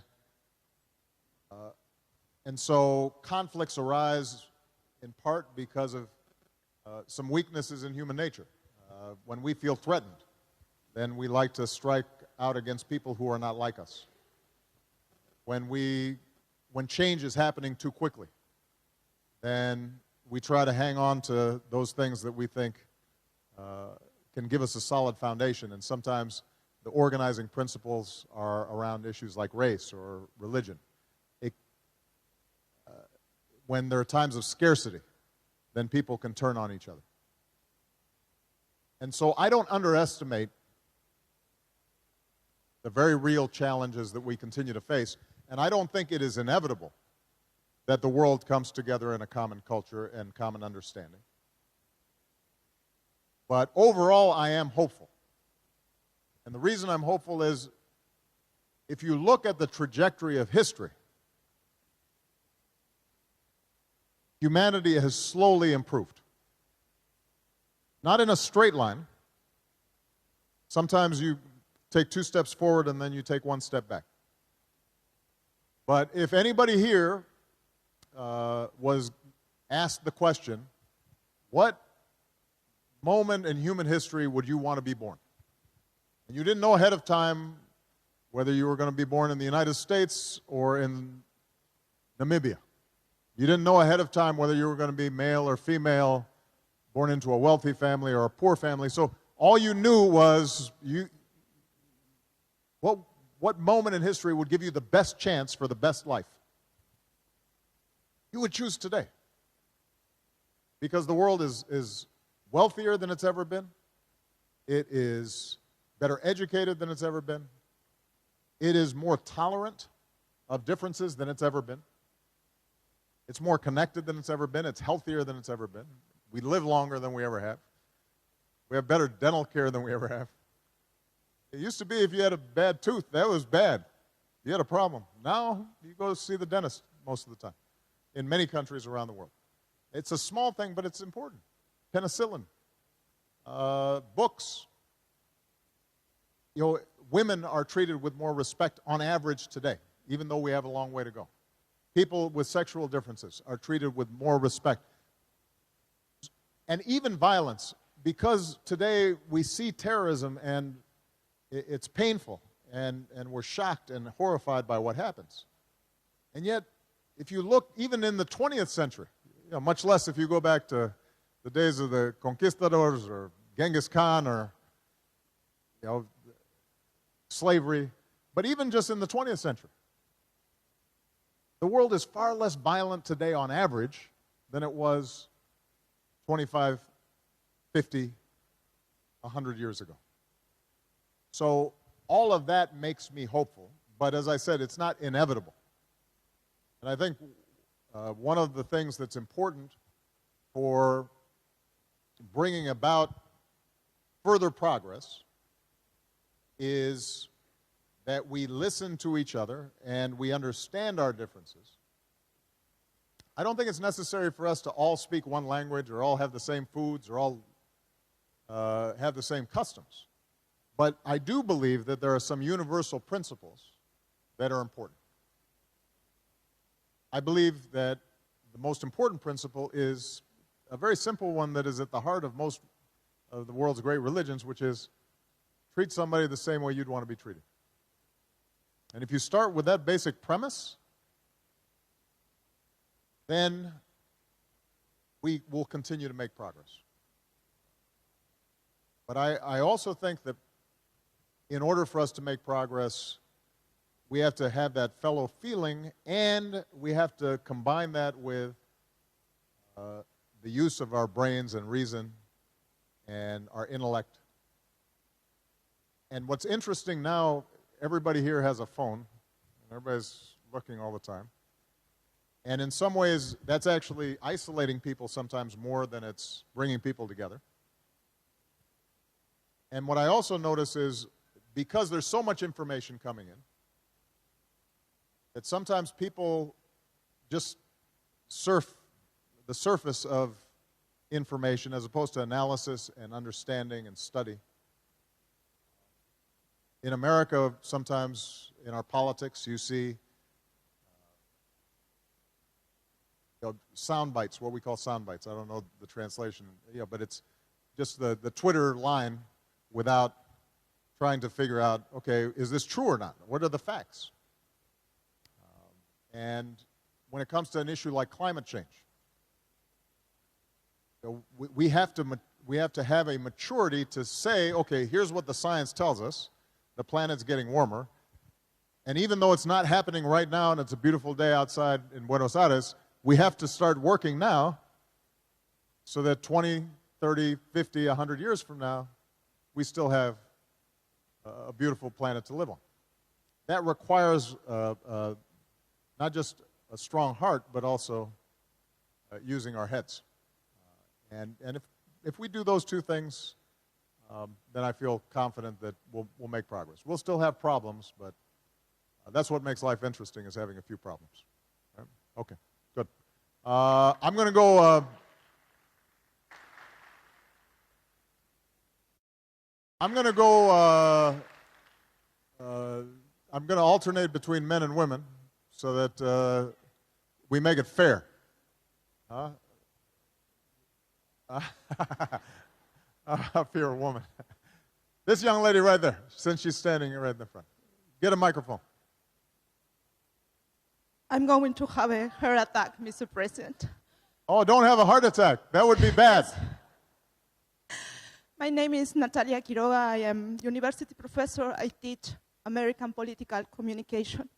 so conflicts arise in part because of some weaknesses in human nature. When we feel threatened, then we like to strike out against people who are not like us. When change is happening too quickly, then we try to hang on to those things that we think can give us a solid foundation, and sometimes the organizing principles are around issues like race or religion. When there are times of scarcity, then people can turn on each other. And so I don't underestimate the very real challenges that we continue to face, and I don't think it is inevitable that the world comes together in a common culture and common understanding. But overall, I am hopeful. And the reason I'm hopeful is if you look at the trajectory of history, humanity has slowly improved. Not in a straight line. Sometimes you take 2 steps forward and then you take 1 step back. But if anybody here was asked the question, what moment in human history would you want to be born? And you didn't know ahead of time whether you were going to be born in the United States or in Namibia. You didn't know ahead of time whether you were going to be male or female, born into a wealthy family or a poor family. So all you knew was what moment in history would give you the best chance for the best life. You would choose today. Because the world is wealthier than it's ever been. It is better educated than it's ever been. It is more tolerant of differences than it's ever been. It's more connected than it's ever been. It's healthier than it's ever been. We live longer than we ever have. We have better dental care than we ever have. It used to be if you had a bad tooth, that was bad. You had a problem. Now you go see the dentist most of the time in many countries around the world. It's a small thing, but it's important. Penicillin, books. You know, women are treated with more respect on average today, even though we have a long way to go. People with sexual differences are treated with more respect. And even violence, because today we see terrorism and it's painful and we're shocked and horrified by what happens. And yet, if you look even in the 20th century, you know, much less if you go back to the days of the conquistadors or Genghis Khan or, you know, slavery, but even just in the 20th century, the world is far less violent today on average than it was 25, 50, 100 years ago. So all of that makes me hopeful, but as I said, it's not inevitable. And I think one of the things that's important for bringing about further progress is that we listen to each other and we understand our differences. I don't think it's necessary for us to all speak one language or all have the same foods or all have the same customs. But I do believe that there are some universal principles that are important. I believe that the most important principle is a very simple one that is at the heart of most of the world's great religions, which is treat somebody the same way you'd want to be treated. And if you start with that basic premise, then we will continue to make progress. But I also think that in order for us to make progress, we have to have that fellow feeling, and we have to combine that with the use of our brains and reason and our intellect. And what's interesting now, everybody here has a phone, and everybody's looking all the time. And in some ways, that's actually isolating people sometimes more than it's bringing people together. And what I also notice is, because there's so much information coming in, that sometimes people just surf the surface of information as opposed to analysis and understanding and study. In America, sometimes in our politics, you see sound bites, what we call sound bites. I don't know the translation, but it's just the Twitter line without trying to figure out, okay, is this true or not? What are the facts? And when it comes to an issue like climate change, we have to have a maturity to say, okay, here's what the science tells us. The planet's getting warmer. And even though it's not happening right now and it's a beautiful day outside in Buenos Aires, we have to start working now so that 20, 30, 50, 100 years from now, we still have a beautiful planet to live on. That requires not just a strong heart, but also using our heads. And if we do those two things, then I feel confident that we'll make progress. We'll still have problems, but that's what makes life interesting, is having a few problems. Right? Okay, good. I'm going to go... I'm going to alternate between men and women so that we make it fair. Up here, a woman. This young lady right there, since she's standing right in the front. Get a microphone. I'm going to have a heart attack, Mr. President. Oh, don't have a heart attack. That would be bad. My name is Natalia Quiroga. I am university professor. I teach American political communication.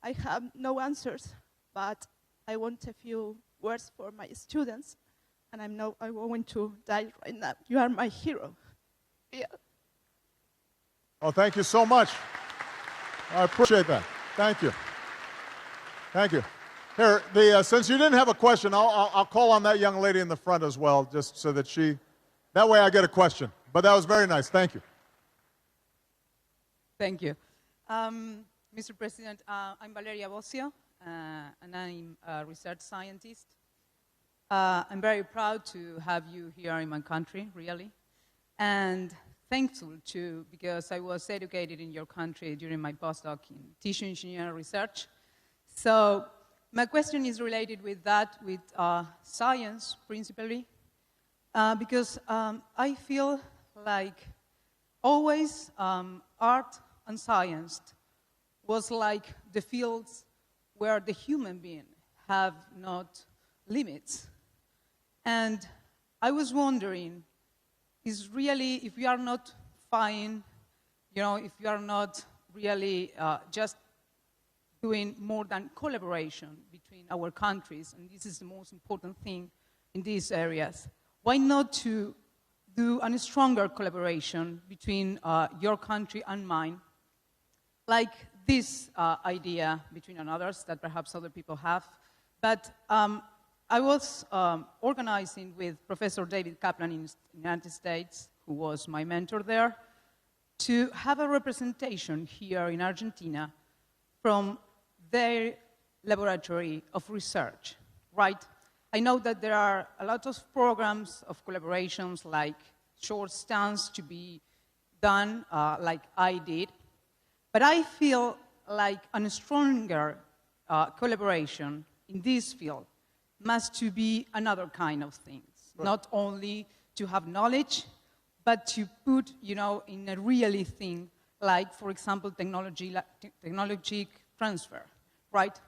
I have no answers, but I want a few words for my students, and I'm going to die right now. You are my hero. Yeah. Oh, thank you so much. I appreciate that. Thank you. Thank you. Here, since you didn't have a question, I'll call on that young lady in the front as well, just so that that way I get a question. But that was very nice. Thank you. Thank you. Mr. President, I'm Valeria Bocio, and I'm a research scientist. I'm very proud to have you here in my country, really, and thankful too, because I was educated in your country during my postdoc in tissue engineering research. So my question is related with that, with science principally, because I feel like always art and science was like the fields where the human being have not limits. And I was wondering, is really, if we are not fine, if we are not really just doing more than collaboration between our countries, and this is the most important thing in these areas, why not to do a stronger collaboration between your country and mine, like this idea between others that perhaps other people have. But I was organizing with Professor David Kaplan in the United States, who was my mentor there, to have a representation here in Argentina from their laboratory of research, right? I know that there are a lot of programs of collaborations, like short stunts to be done, like I did, but I feel like a stronger collaboration in this field must to be another kind of things, not only to have knowledge, but to put, in a really thing, like, for example, technology transfer, right?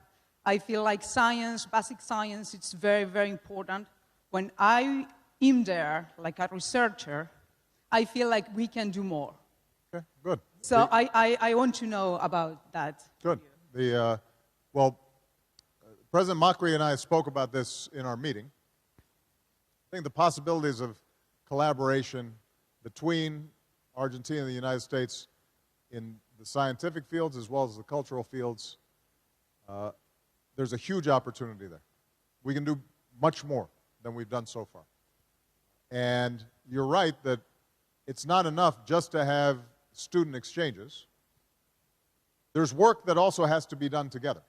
I feel like science, basic science, it's very, very important. When I am there, like a researcher, I feel like we can do more. Okay, good. So I want to know about that. Good. Well, President Macri and I spoke about this in our meeting. I think the possibilities of collaboration between Argentina and the United States in the scientific fields as well as the cultural fields, there's a huge opportunity there. We can do much more than we've done so far. And you're right that it's not enough just to have student exchanges. There's work that also has to be done together.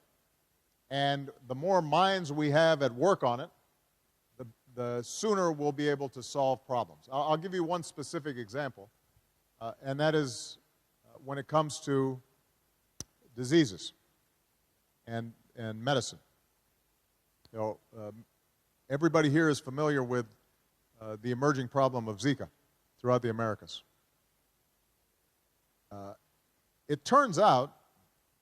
And the more minds we have at work on it, the sooner we'll be able to solve problems. I'll give you one specific example, and that is when it comes to diseases and medicine. Everybody here is familiar with the emerging problem of Zika throughout the Americas. It turns out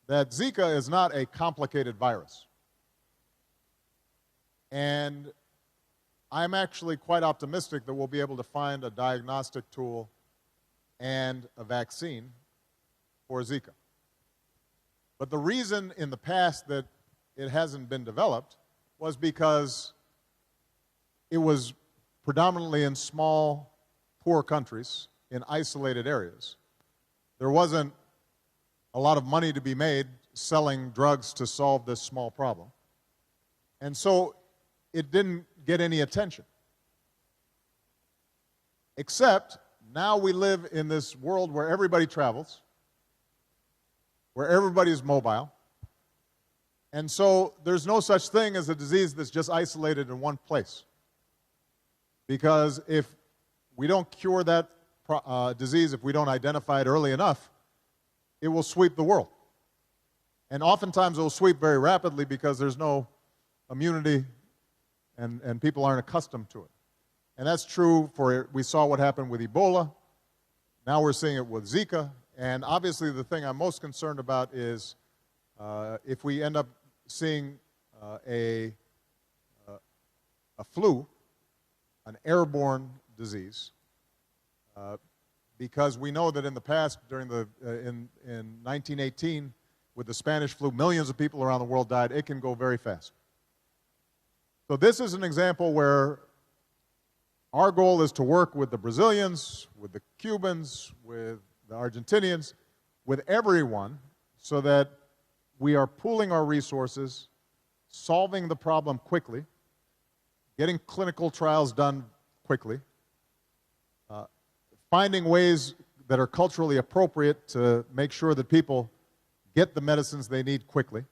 that Zika is not a complicated virus. And I'm actually quite optimistic that we'll be able to find a diagnostic tool and a vaccine for Zika. But the reason in the past that it hasn't been developed was because it was predominantly in small, poor countries, in isolated areas. There wasn't a lot of money to be made selling drugs to solve this small problem. And so it didn't get any attention. Except now we live in this world where everybody travels, where everybody is mobile, and so there's no such thing as a disease that's just isolated in one place. Because if we don't cure that disease, if we don't identify it early enough, it will sweep the world. And oftentimes it will sweep very rapidly because there's no immunity and people aren't accustomed to it. And that's true for, we saw what happened with Ebola. Now we're seeing it with Zika. And obviously the thing I'm most concerned about is if we end up seeing a flu, an airborne disease, because we know that in the past, during in 1918, with the Spanish flu, millions of people around the world died. It can go very fast. So this is an example where our goal is to work with the Brazilians, with the Cubans, with the Argentinians, with everyone, so that we are pooling our resources, solving the problem quickly, getting clinical trials done quickly, finding ways that are culturally appropriate to make sure that people get the medicines they need quickly.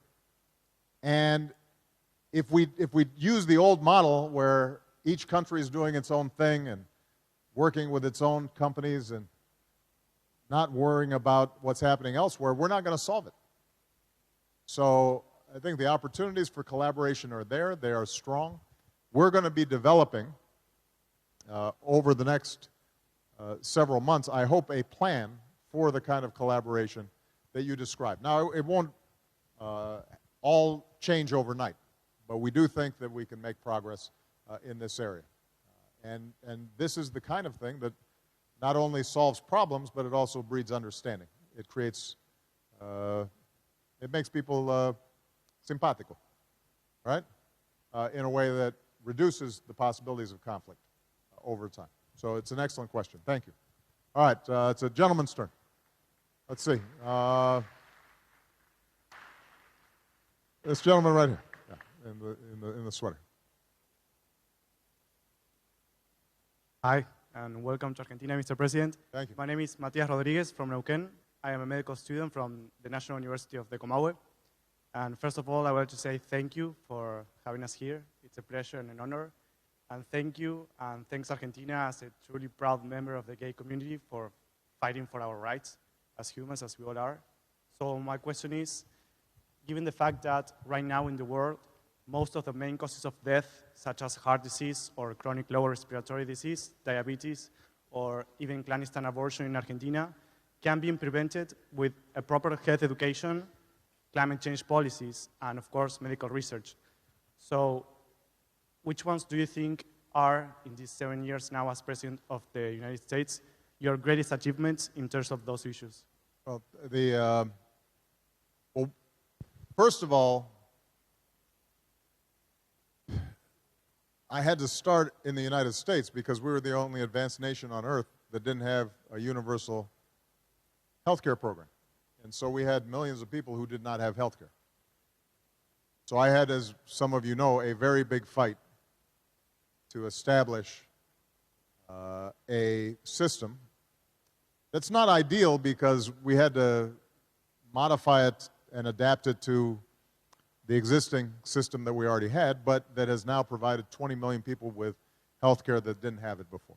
And if we use the old model where each country is doing its own thing and working with its own companies and not worrying about what's happening elsewhere, we're not going to solve it. So I think the opportunities for collaboration are there. They are strong. We're going to be developing over the next several months, I hope, a plan for the kind of collaboration that you described. Now, it won't all change overnight, but we do think that we can make progress in this area. And this is the kind of thing that not only solves problems, but it also breeds understanding. It creates, it makes people simpático, right? In a way that reduces the possibilities of conflict over time. So it's an excellent question. Thank you. All right, it's a gentleman's turn. Let's see. This gentleman right here, yeah, in the sweater. Hi, and welcome to Argentina, Mr. President. Thank you. My name is Matias Rodriguez from Neuquén. I am a medical student from the National University of the Comahue. And first of all, I would like to say thank you for having us here. It's a pleasure and an honor. And thank you, and thanks Argentina as a truly proud member of the gay community for fighting for our rights as humans, as we all are. So my question is, given the fact that right now in the world, most of the main causes of death, such as heart disease or chronic lower respiratory disease, diabetes, or even clandestine abortion in Argentina, can be prevented with a proper health education, climate change policies, and of course, medical research. So which ones do you think are, in these 7 years now as President of the United States, your greatest achievements in terms of those issues? Well, well, first of all, I had to start in the United States because we were the only advanced nation on earth that didn't have a universal healthcare program. And so we had millions of people who did not have healthcare. So I had, as some of you know, a very big fight to establish a system that's not ideal because we had to modify it and adapt it to the existing system that we already had, but that has now provided 20 million people with health care that didn't have it before.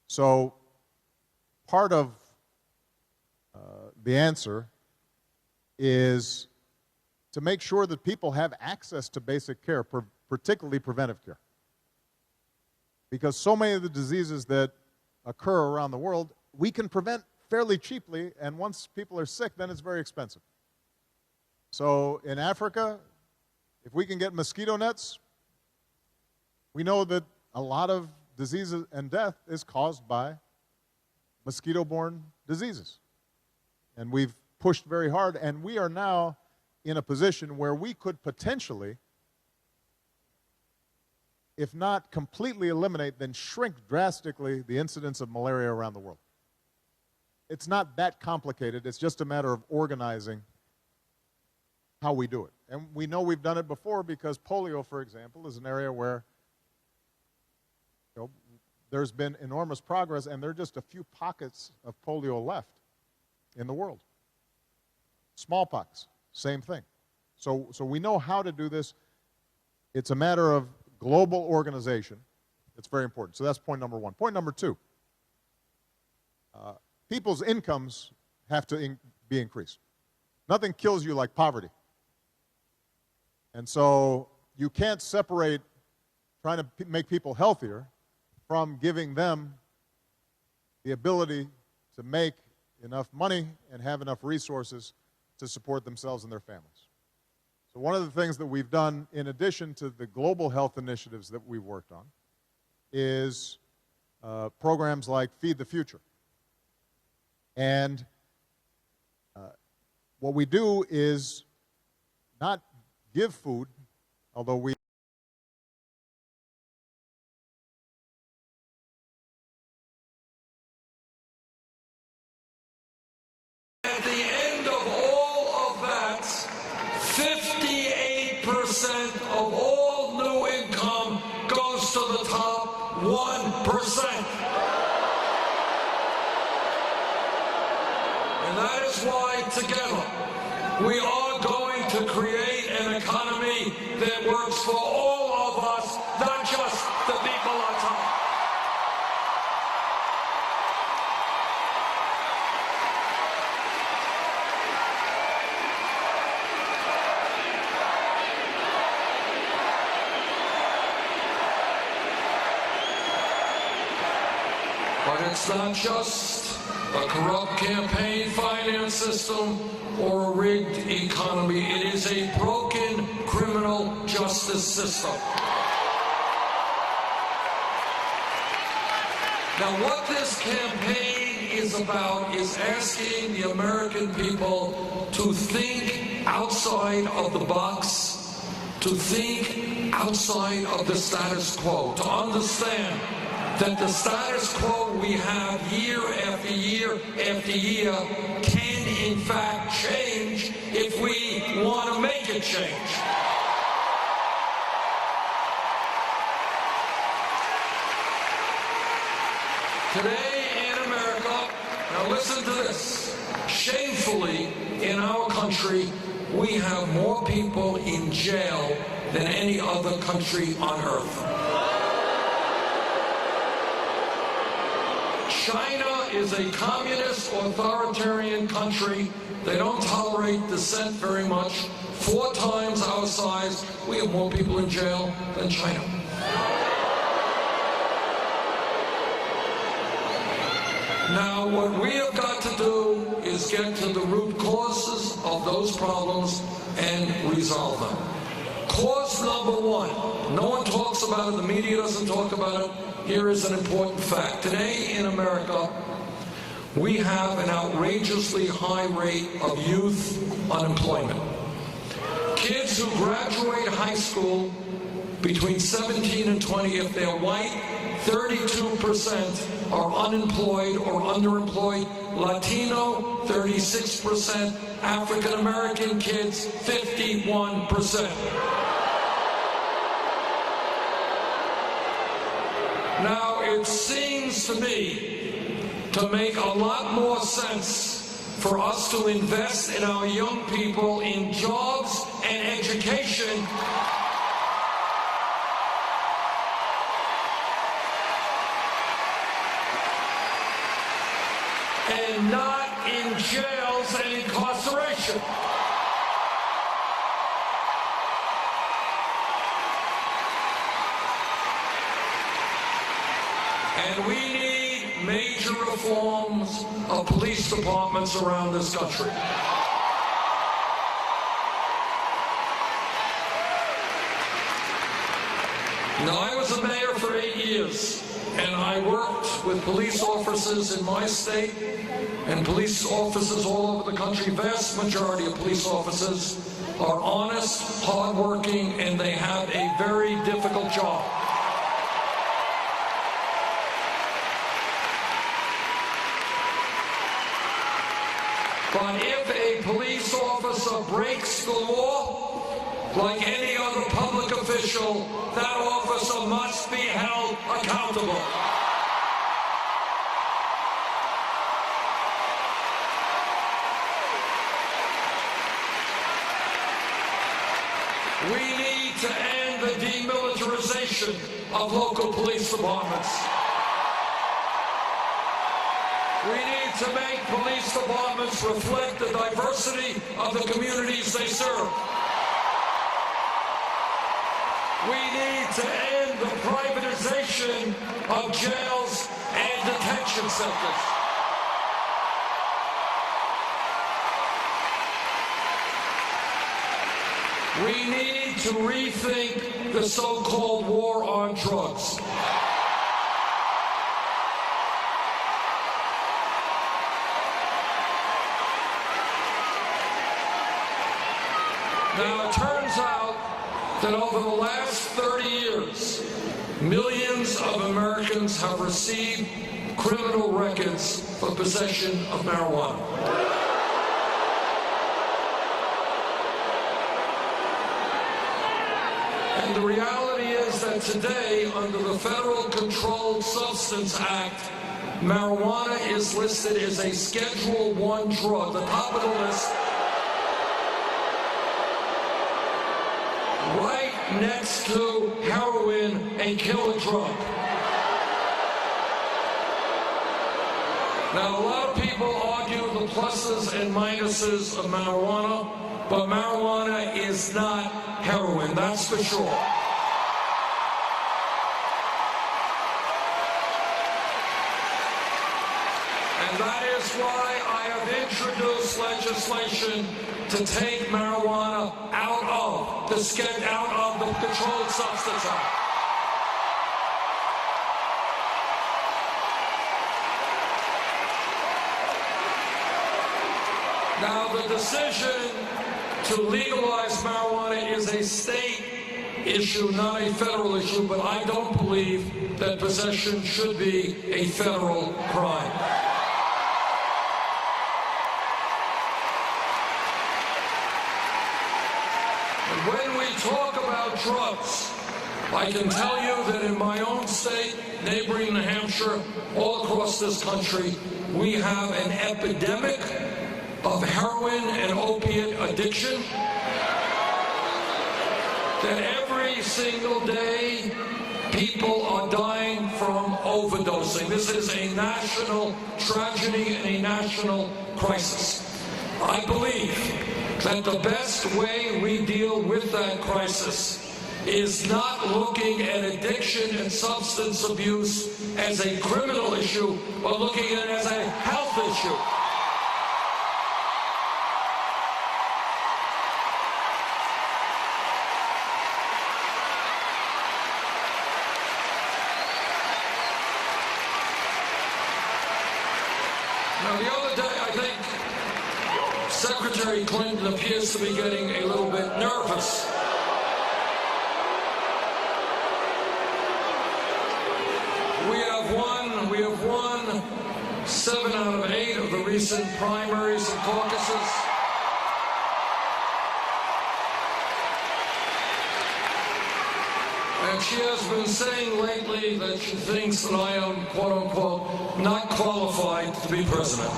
So part of the answer is to make sure that people have access to basic care, particularly preventive care. Because so many of the diseases that occur around the world, we can prevent fairly cheaply, and once people are sick, then it's very expensive. So in Africa, if we can get mosquito nets, we know that a lot of diseases and death is caused by mosquito-borne diseases. And we've pushed very hard, and we are now in a position where we could potentially, if not completely eliminate, then shrink drastically the incidence of malaria around the world. It's not that complicated. It's just a matter of organizing how we do it. And we know we've done it before because polio, for example, is an area where there's been enormous progress, and there are just a few pockets of polio left in the world. Smallpox, same thing. So we know how to do this. It's a matter of global organization. It's very important. So that's point number one. Point number two, people's incomes have to be increased. Nothing kills you like poverty. And so you can't separate trying to make people healthier from giving them the ability to make enough money and have enough resources to support themselves and their families. So one of the things that we've done, in addition to the global health initiatives that we've worked on, is programs like Feed the Future. And what we do is not give food, although we at the end of all of that, 58% of all new income goes to the top 1%. And that is why together we are going to create an economy that works for all of us, not just the people on top. But it's not just a corrupt campaign finance system or a rigged economy. It is a broken criminal justice system. Now, what this campaign is about is asking the American people to think outside of the box, to think outside of the status quo, to understand that the status quo we have year after year after year can in fact change if we want to make it change. Today in America, now listen to this, shamefully in our country, we have more people in jail than any other country on earth. China is a communist authoritarian country. They don't tolerate dissent very much. 4 times our size, we have more people in jail than China. Now, what we have got to do is get to the root causes of those problems and resolve them. Cause number 1, no one talks about it, the media doesn't talk about it. Here is an important fact. Today in America, we have an outrageously high rate of youth unemployment. Kids who graduate high school between 17 and 20, if they're white, 32% are unemployed or underemployed. Latino, 36%. African American kids, 51%. Now, it seems to me to make a lot more sense for us to invest in our young people in jobs and education and not in jails and incarceration. And we need major reforms of police departments around this country. Now, I was a mayor for 8 years, and I worked with police officers in my state and police officers all over the country. Vast majority of police officers are honest, hardworking, and they have a very difficult job. But if a police officer breaks the law, like any other public official, that officer must be held accountable. We need to end the demilitarization of local police departments. We need to make police departments reflect the diversity of the communities they serve. We need to end the privatization of jails and detention centers. We need to rethink the so-called war on drugs. Now, it turns out that over the last 30 years, millions of Americans have received criminal records for possession of marijuana. And the reality is that today, under the Federal Controlled Substance Act, marijuana is listed as a Schedule I drug, the top of the list, right next to heroin, a killer drug. Now, a lot of people argue the pluses and minuses of marijuana, but marijuana is not heroin, that's for sure. And that is why I have introduced legislation to take marijuana out of the Controlled Substance Act. Now, the decision to legalize marijuana is a state issue, not a federal issue, but I don't believe that possession should be a federal crime. And when we talk about drugs, I can tell you that in my own state, neighboring New Hampshire, all across this country, we have an epidemic of heroin and opiate addiction, that every single day people are dying from overdosing. This is a national tragedy and a national crisis. I believe that the best way we deal with that crisis is not looking at addiction and substance abuse as a criminal issue, but looking at it as a health issue. Now, the other day, I think Secretary Clinton appears to be getting a little bit nervous. We have won 7 out of 8 of the recent primaries and caucuses. And she has been saying lately that she thinks that I am, quote unquote, not qualified to be president.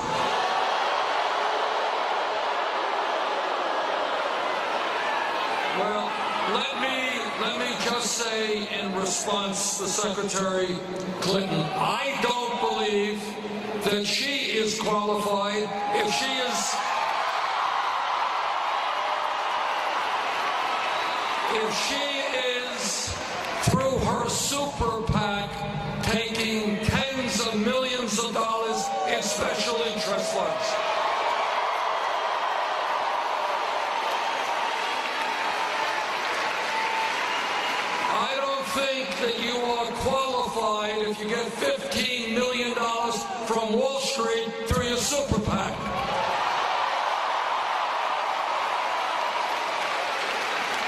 Well, let me just say in response to Secretary Clinton, I don't believe that she is qualified. If she is through her super PAC taking tens of millions of dollars in special interest funds. I don't think that you are qualified if you get $15 million from Wall Street through your super PAC.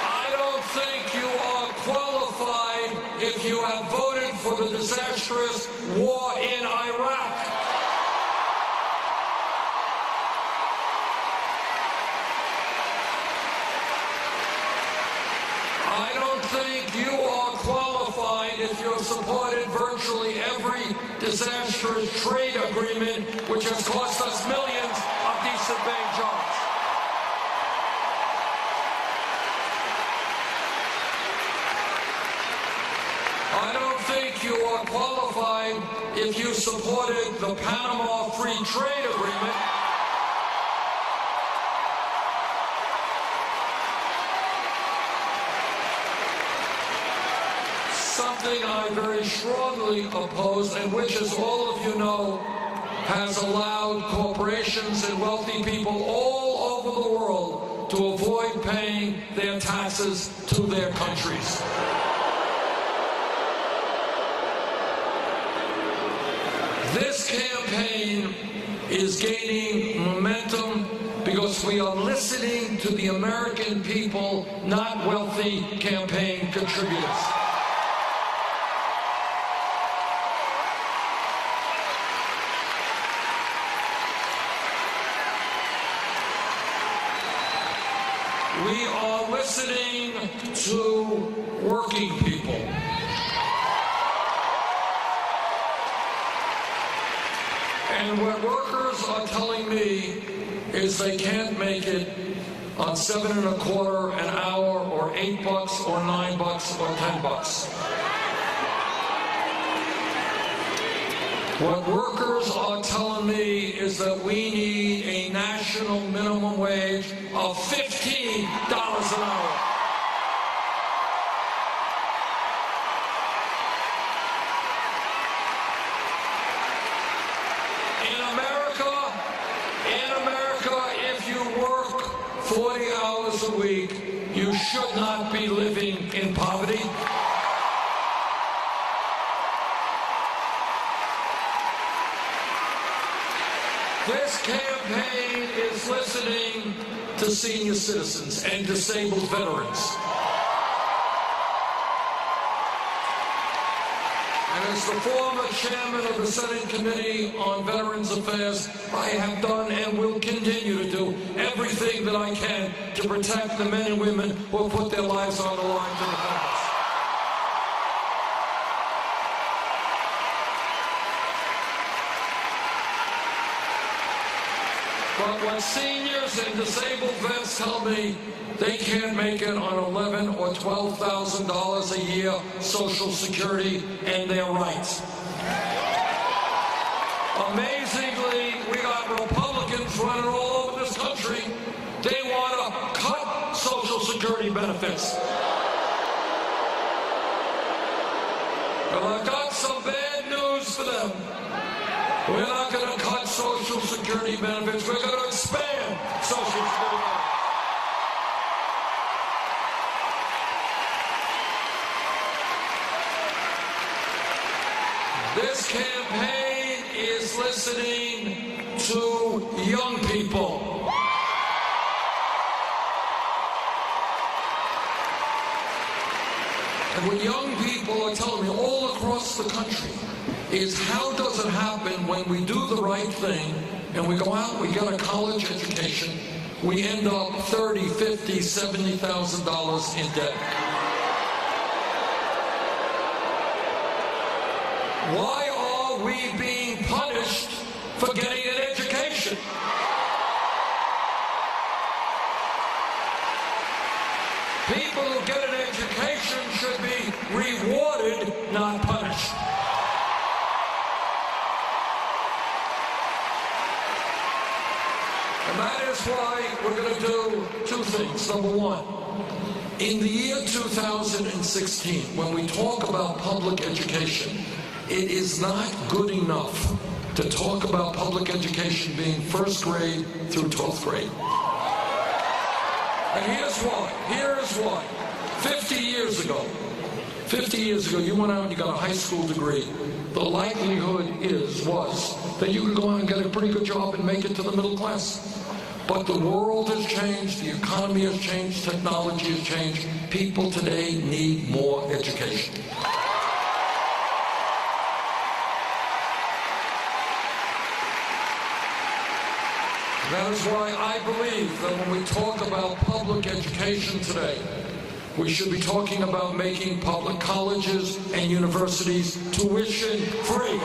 I don't think you are qualified if you have voted for the disastrous war in Iraq. I don't think you are qualified if you have supported virtually every disastrous trade agreement which has cost us millions of decent-paying jobs. I don't think you are qualified if you supported the Panama Free Trade Agreement. something I very strongly oppose, and which, as all of you know, has allowed corporations and wealthy people all over the world to avoid paying their taxes to their countries. This campaign is gaining momentum because we are listening to the American people, not wealthy campaign contributors. We are listening to working people. And what workers are telling me is they can't make it on $7.25 an hour, or $8, or $9, or $10. What workers are telling me is that we need a national minimum wage of $15 an hour. In America, if you work 40 hours a week, you should not be living in poverty. This campaign is listening to senior citizens and disabled veterans. And as the former chairman of the Senate Committee on Veterans Affairs, I have done and will continue to do everything that I can to protect the men and women who have put their lives on the line to defend us. But when seniors and disabled vets tell me they can't make it on $11,000 or $12,000 a year Social Security, and they're right. Amazingly, we got Republicans running all over this country. They want to cut Social Security benefits. Well, I've got some bad news for them. We're not going to cut Social Security benefits. We're going to expand Social Security benefits. This campaign is listening to young people. And what young people are telling me all across the country is, how does it happen when we do the right thing and we go out, we get a college education, we end up $30,000, $50,000, $70,000 in debt? Why are we being punished for getting an education? People who get an education should be rewarded, not punished. And that is why we're going to do two things. Number one, in the year 2016, when we talk about public education, it is not good enough to talk about public education being first grade through 12th grade. And here's why. Here's why. 50 years ago, you went out and you got a high school degree. The likelihood was that you could go out and get a pretty good job and make it to the middle class. But the world has changed, the economy has changed, technology has changed. People today need more education. That is why I believe that when we talk about public education today, we should be talking about making public colleges and universities tuition free.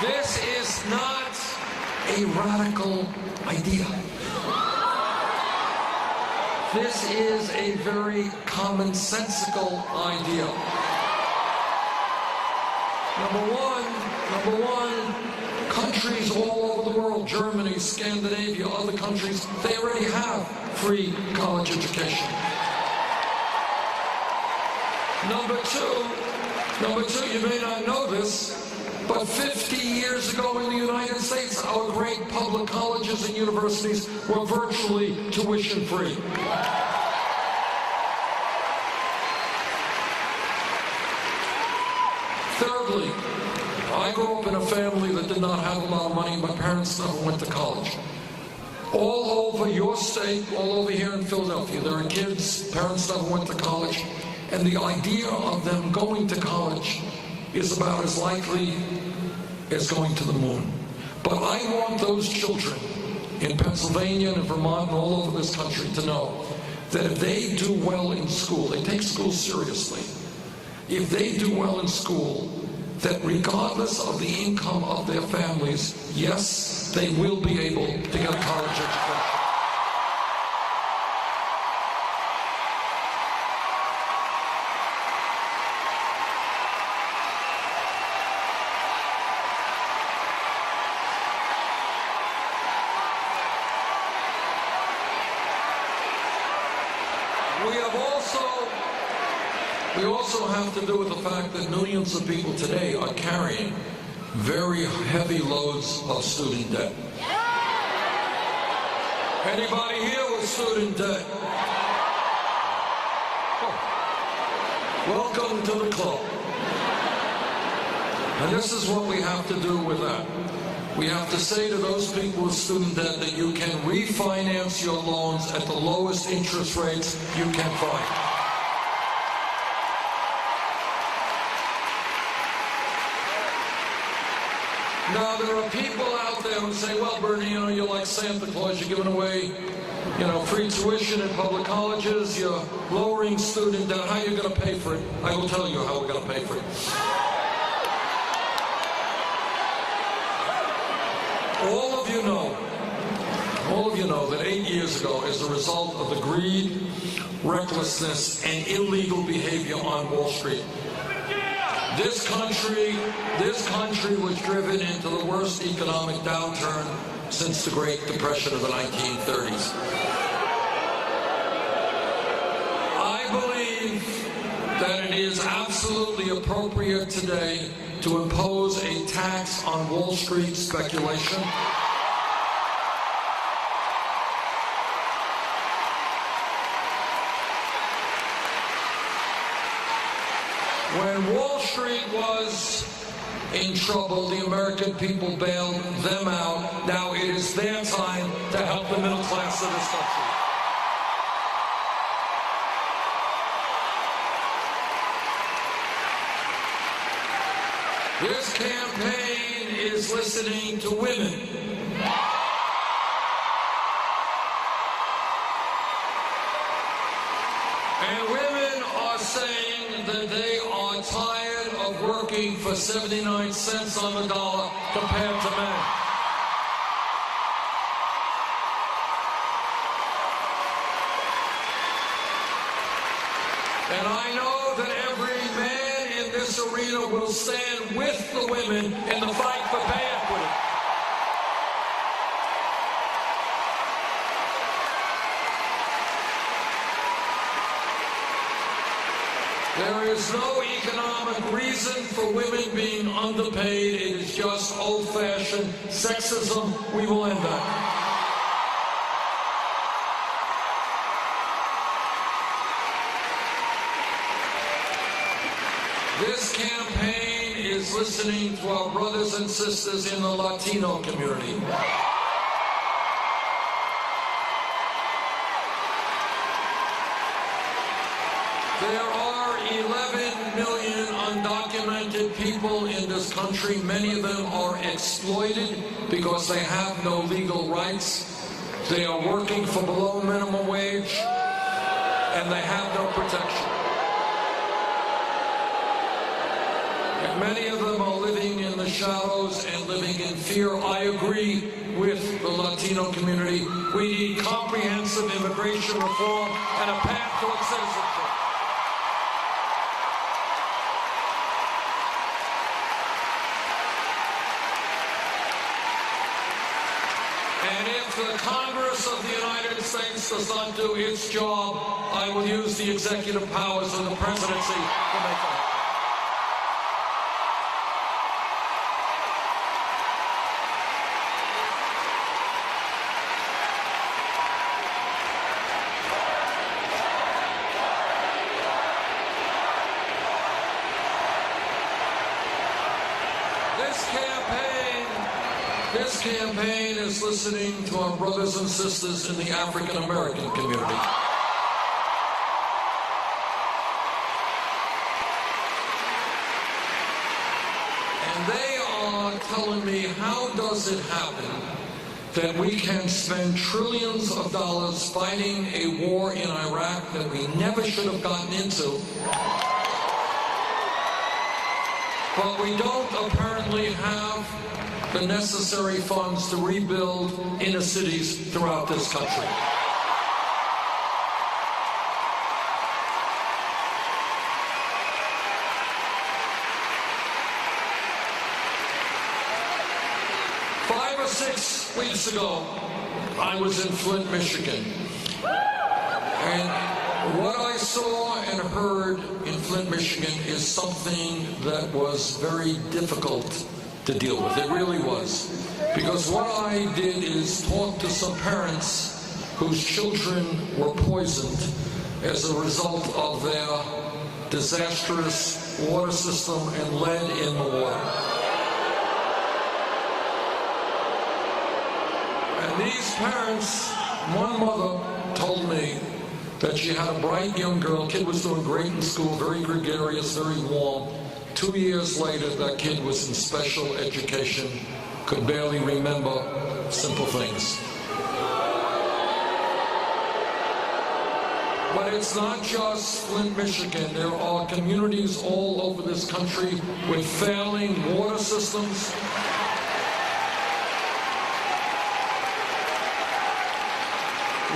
This is not a radical idea. This is a very commonsensical idea. Number one, countries all over the world, Germany, Scandinavia, other countries, they already have free college education. Number two, you may not know this, but 50 years ago in the United States, our great public colleges and universities were virtually tuition-free. Thirdly, I grew up in a family that did not have a lot of money. My parents never went to college. All over your state, all over here in Philadelphia, there are kids, parents never went to college, and the idea of them going to college is about as likely as going to the moon. But I want those children in Pennsylvania and Vermont and all over this country to know that if they do well in school, they take school seriously, if they do well in school, that regardless of the income of their families, yes, they will be able to get a college education. We also have to do with the fact that millions of people today are carrying very heavy loads of student debt. Anybody here with student debt? Oh. Welcome to the club. And this is what we have to do with that. We have to say to those people with student debt that you can refinance your loans at the lowest interest rates you can find. Now, there are people out there who say, well, Bernie, you're like Santa Claus. You're giving away, free tuition in public colleges. You're lowering student debt. How are you going to pay for it? I will tell you how we're going to pay for it. All of you know that 8 years ago, as a result of the greed, recklessness, and illegal behavior on Wall Street, This country was driven into the worst economic downturn since the Great Depression of the 1930s. I believe that it is absolutely appropriate today to impose a tax on Wall Street speculation. When Wall Street was in trouble, the American people bailed them out. Now it is their time to help the middle class of this country. This campaign is listening to women. And women are saying that they are tired of working for 79 cents on the dollar compared to men. And I know that every man in this arena will stand with the women in the fight for pay equity. There is no economic reason for women being underpaid. It is just old-fashioned sexism. We will end that. This campaign is listening to our brothers and sisters in the Latino community. There are 11 million undocumented people in this country. Many of them are exploited because they have no legal rights. They are working for below minimum wage, and they have no protection. And many of them are living in the shadows and living in fear. I agree with the Latino community. We need comprehensive immigration reform and a path towards citizenship. And if the Congress of the United States does not do its job, I will use the executive powers of the presidency to make that happen. This campaign is listening to our brothers and sisters in the African American community. And they are telling me, how does it happen that we can spend trillions of dollars fighting a war in Iraq that we never should have gotten into, but we don't apparently have the necessary funds to rebuild inner cities throughout this country. Five or 6 weeks ago, I was in Flint, Michigan. And what I saw and heard in Flint, Michigan is something that was very difficult to deal with. It really was. Because what I did is talk to some parents whose children were poisoned as a result of their disastrous water system and lead in the water. And these parents, one mother told me that she had a bright young girl, kid was doing great in school, very gregarious, very warm. 2 years later, that kid was in special education, could barely remember simple things. But it's not just Flint, Michigan. There are communities all over this country with failing water systems,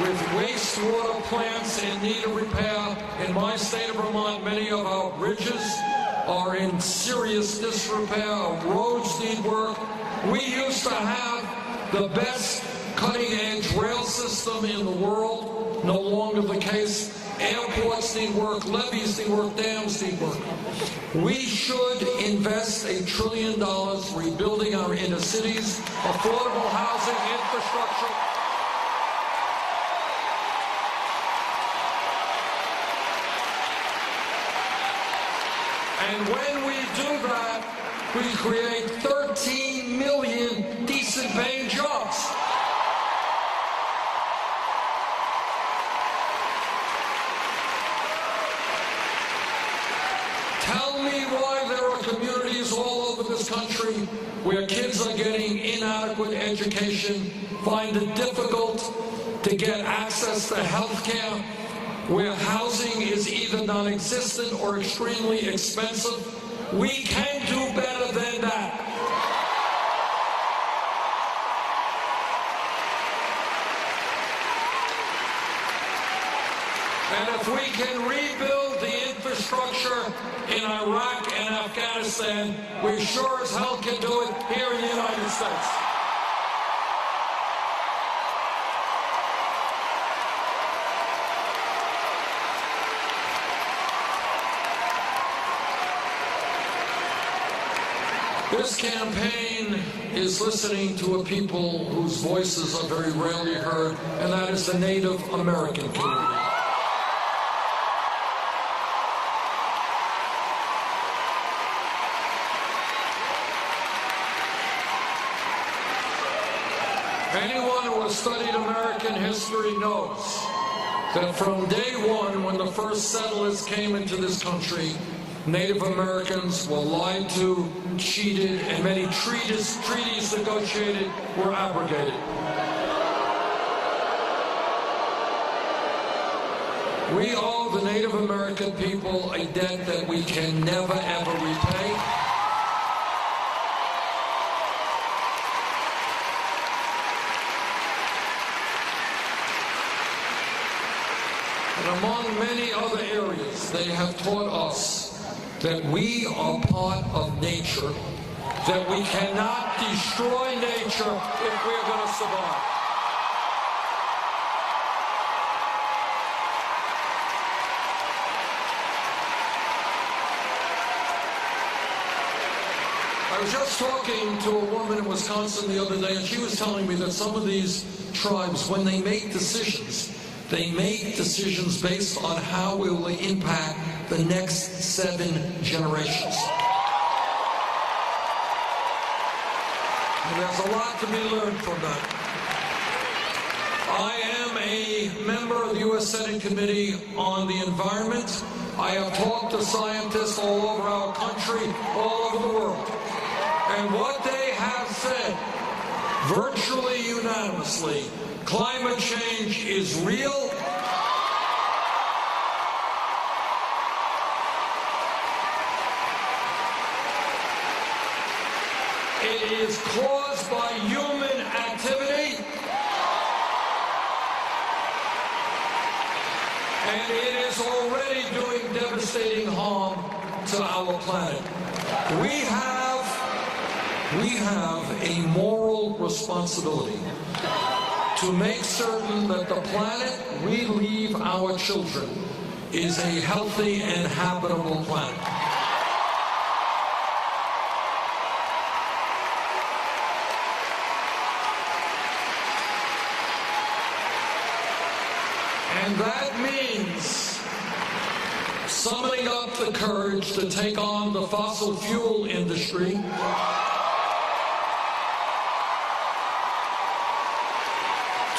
with wastewater plants in need of repair. In my state of Vermont, many of our bridges are in serious disrepair. Our roads need work. We used to have the best cutting-edge rail system in the world. No longer the case. Airports need work, levees need work, dams need work. We should invest $1 trillion rebuilding our inner cities, affordable housing, infrastructure. And when we do that, we create 13 million decent-paying jobs. Tell me why there are communities all over this country where kids are getting inadequate education, find it difficult to get access to health care, where housing is either non-existent or extremely expensive. We can do better than that. And if we can rebuild the infrastructure in Iraq and Afghanistan, we sure as hell can do it here in the United States. This campaign is listening to a people whose voices are very rarely heard, and that is the Native American community. Anyone who has studied American history knows that from day one, when the first settlers came into this country, Native Americans were lied to, cheated, and many treaties negotiated were abrogated. We owe the Native American people a debt that we can never, ever repay. And among many other areas, they have taught us that we are part of nature that we cannot destroy nature if we're going to survive. I was just talking to a woman in Wisconsin the other day, and she was telling me that some of these tribes, when they make decisions based on how it will impact the next 7 generations. And there's a lot to be learned from that. I am a member of the U.S. Senate Committee on the Environment. I have talked to scientists all over our country, all over the world. And what they have said, virtually unanimously, climate change is real. It is caused by human activity. And it is already doing devastating harm to our planet. We have a moral responsibility to make certain that the planet we leave our children is a healthy and habitable planet. And that means summoning up the courage to take on the fossil fuel industry,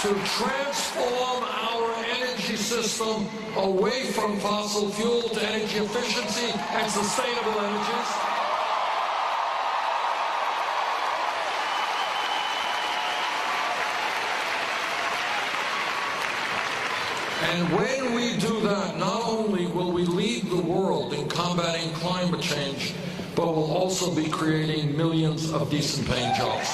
to transform our energy system away from fossil fuel to energy efficiency and sustainable energies. And when we do that, not only will we lead the world in combating climate change, but we'll also be creating millions of decent paying jobs.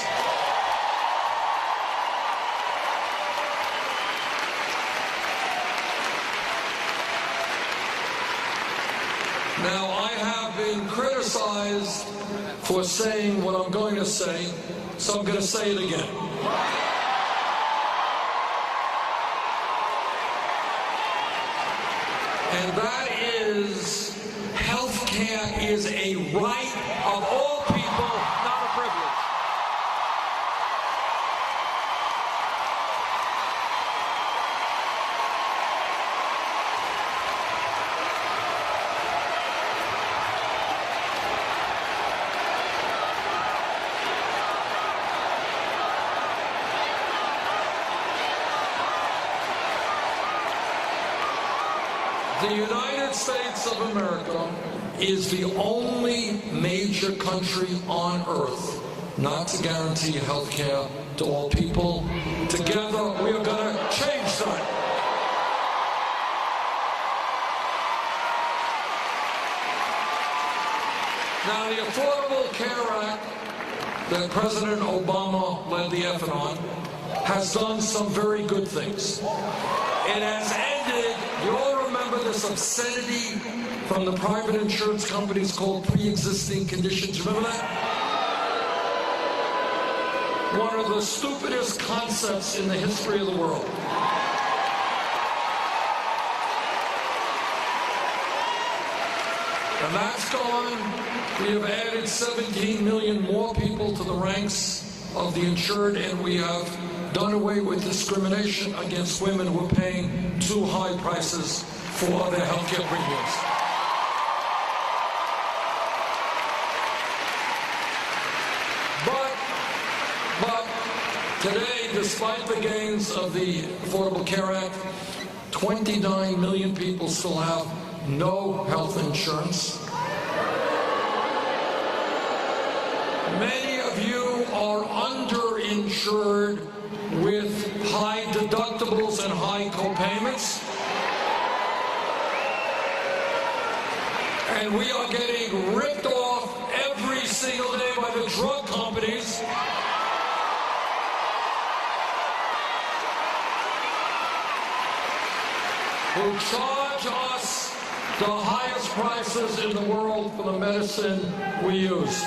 Now, I have been criticized for saying what I'm going to say, so I'm going to say it again. And that is, health care is a right of all people, not a privilege. The United States of America is the only major country on earth not to guarantee health care to all people. Together, we are going to change that. Now, the Affordable Care Act that President Obama led the effort on has done some very good things. It has ended, you all remember this obscenity from the private insurance companies called pre-existing conditions. Remember that? One of the stupidest concepts in the history of the world. And that's gone. We have added 17 million more people to the ranks of the insured, and we have done away with discrimination against women who are paying too high prices for their health care premiums. But today, despite the gains of the Affordable Care Act, 29 million people still have no health insurance. Many of you are underinsured with high deductibles and high co-payments. And we are getting ripped off every single day by the drug companies. Who charge us the highest prices in the world for the medicine we use.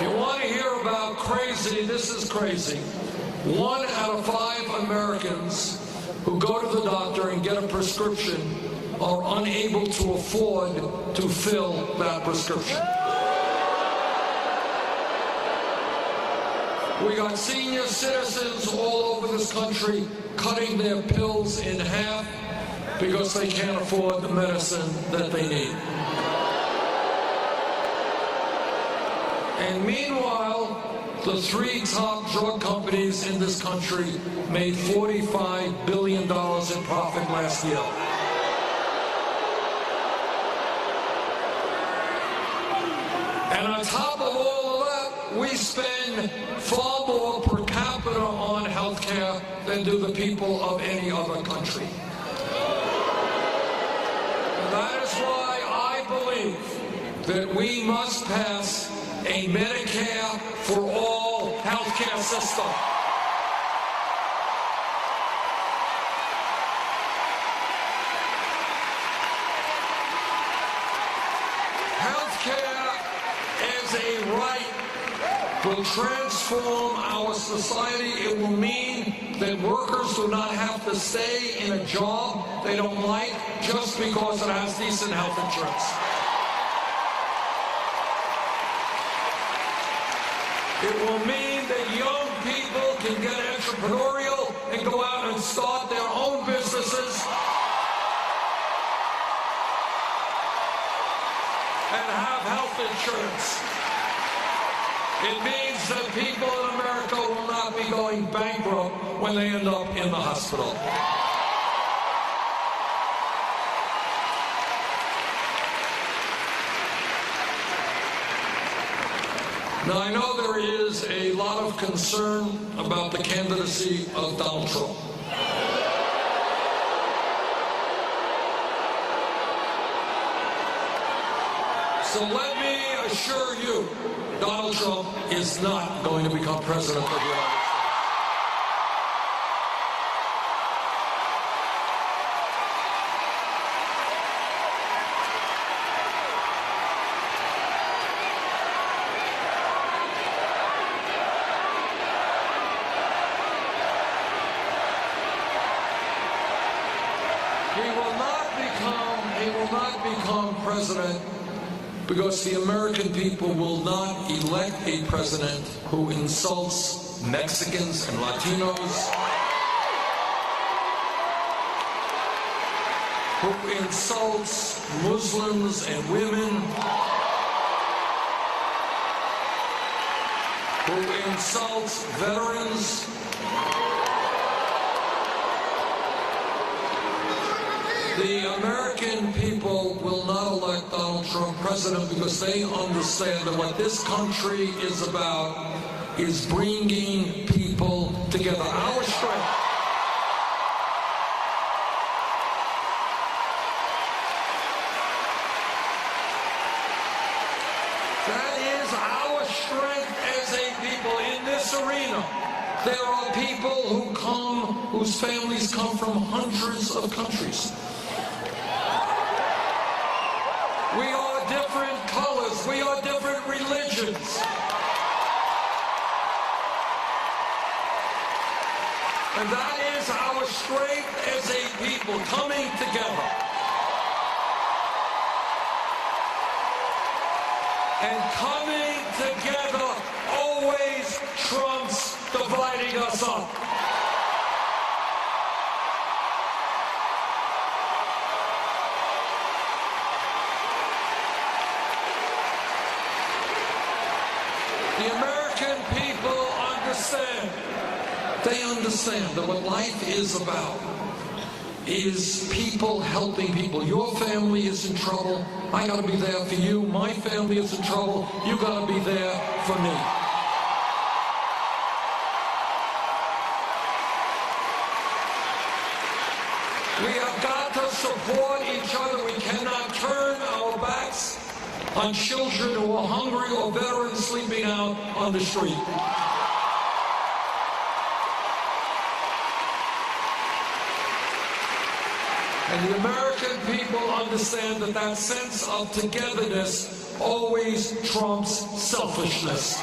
If you want to hear about crazy, this is crazy. 1 out of 5 Americans who go to the doctor and get a prescription are unable to afford to fill that prescription. We got senior citizens all over this country cutting their pills in half because they can't afford the medicine that they need. And meanwhile, the 3 top drug companies in this country made $45 billion in profit last year. And on top of all of that, we spend far more per capita on health care than do the people of any other country. And that is why I believe that we must pass a Medicare for all health care system. Health care as a right will transform our society. It will mean that workers do not have to stay in a job they don't like just because it has decent health insurance. It will mean that young people can get entrepreneurial and go out and start their own businesses and have health insurance. It means that people in America will not be going bankrupt when they end up in the hospital. Now, I know there is a lot of concern about the candidacy of Donald Trump. So let me assure you, Donald Trump is not going to become president of the United States. He will not become president because the American people will not elect a president who insults Mexicans and Latinos, who insults Muslims and women, who insults veterans. The American people will not elect Donald Trump president because they understand that what this country is about is bringing people together. Our strength. That is our strength as a people in this arena. There are people whose families come from hundreds of countries. We are different colors. We are different religions. And that is our strength as a people, coming together. And coming together always trumps dividing us up. The American people understand. They understand that what life is about is people helping people. Your family is in trouble. I got to be there for you. My family is in trouble. You got to be there for me. We have got to support each other. We cannot turn our backs on children who are hungry or veterans sleeping out on the street. And the American people understand that that sense of togetherness always trumps selfishness.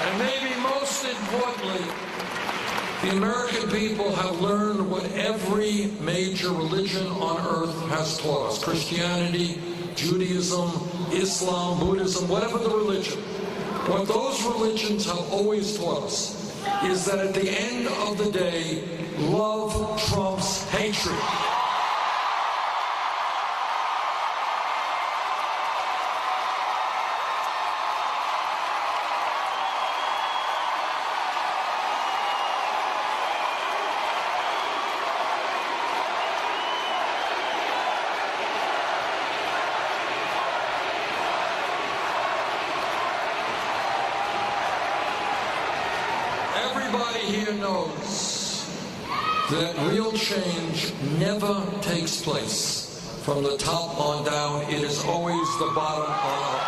And maybe most importantly, the American people have learned what every major religion on earth has taught us. Christianity, Judaism, Islam, Buddhism, whatever the religion. What those religions have always taught us is that at the end of the day, love trumps hatred. Everybody here knows that real change never takes place from the top on down. It is always the bottom on up.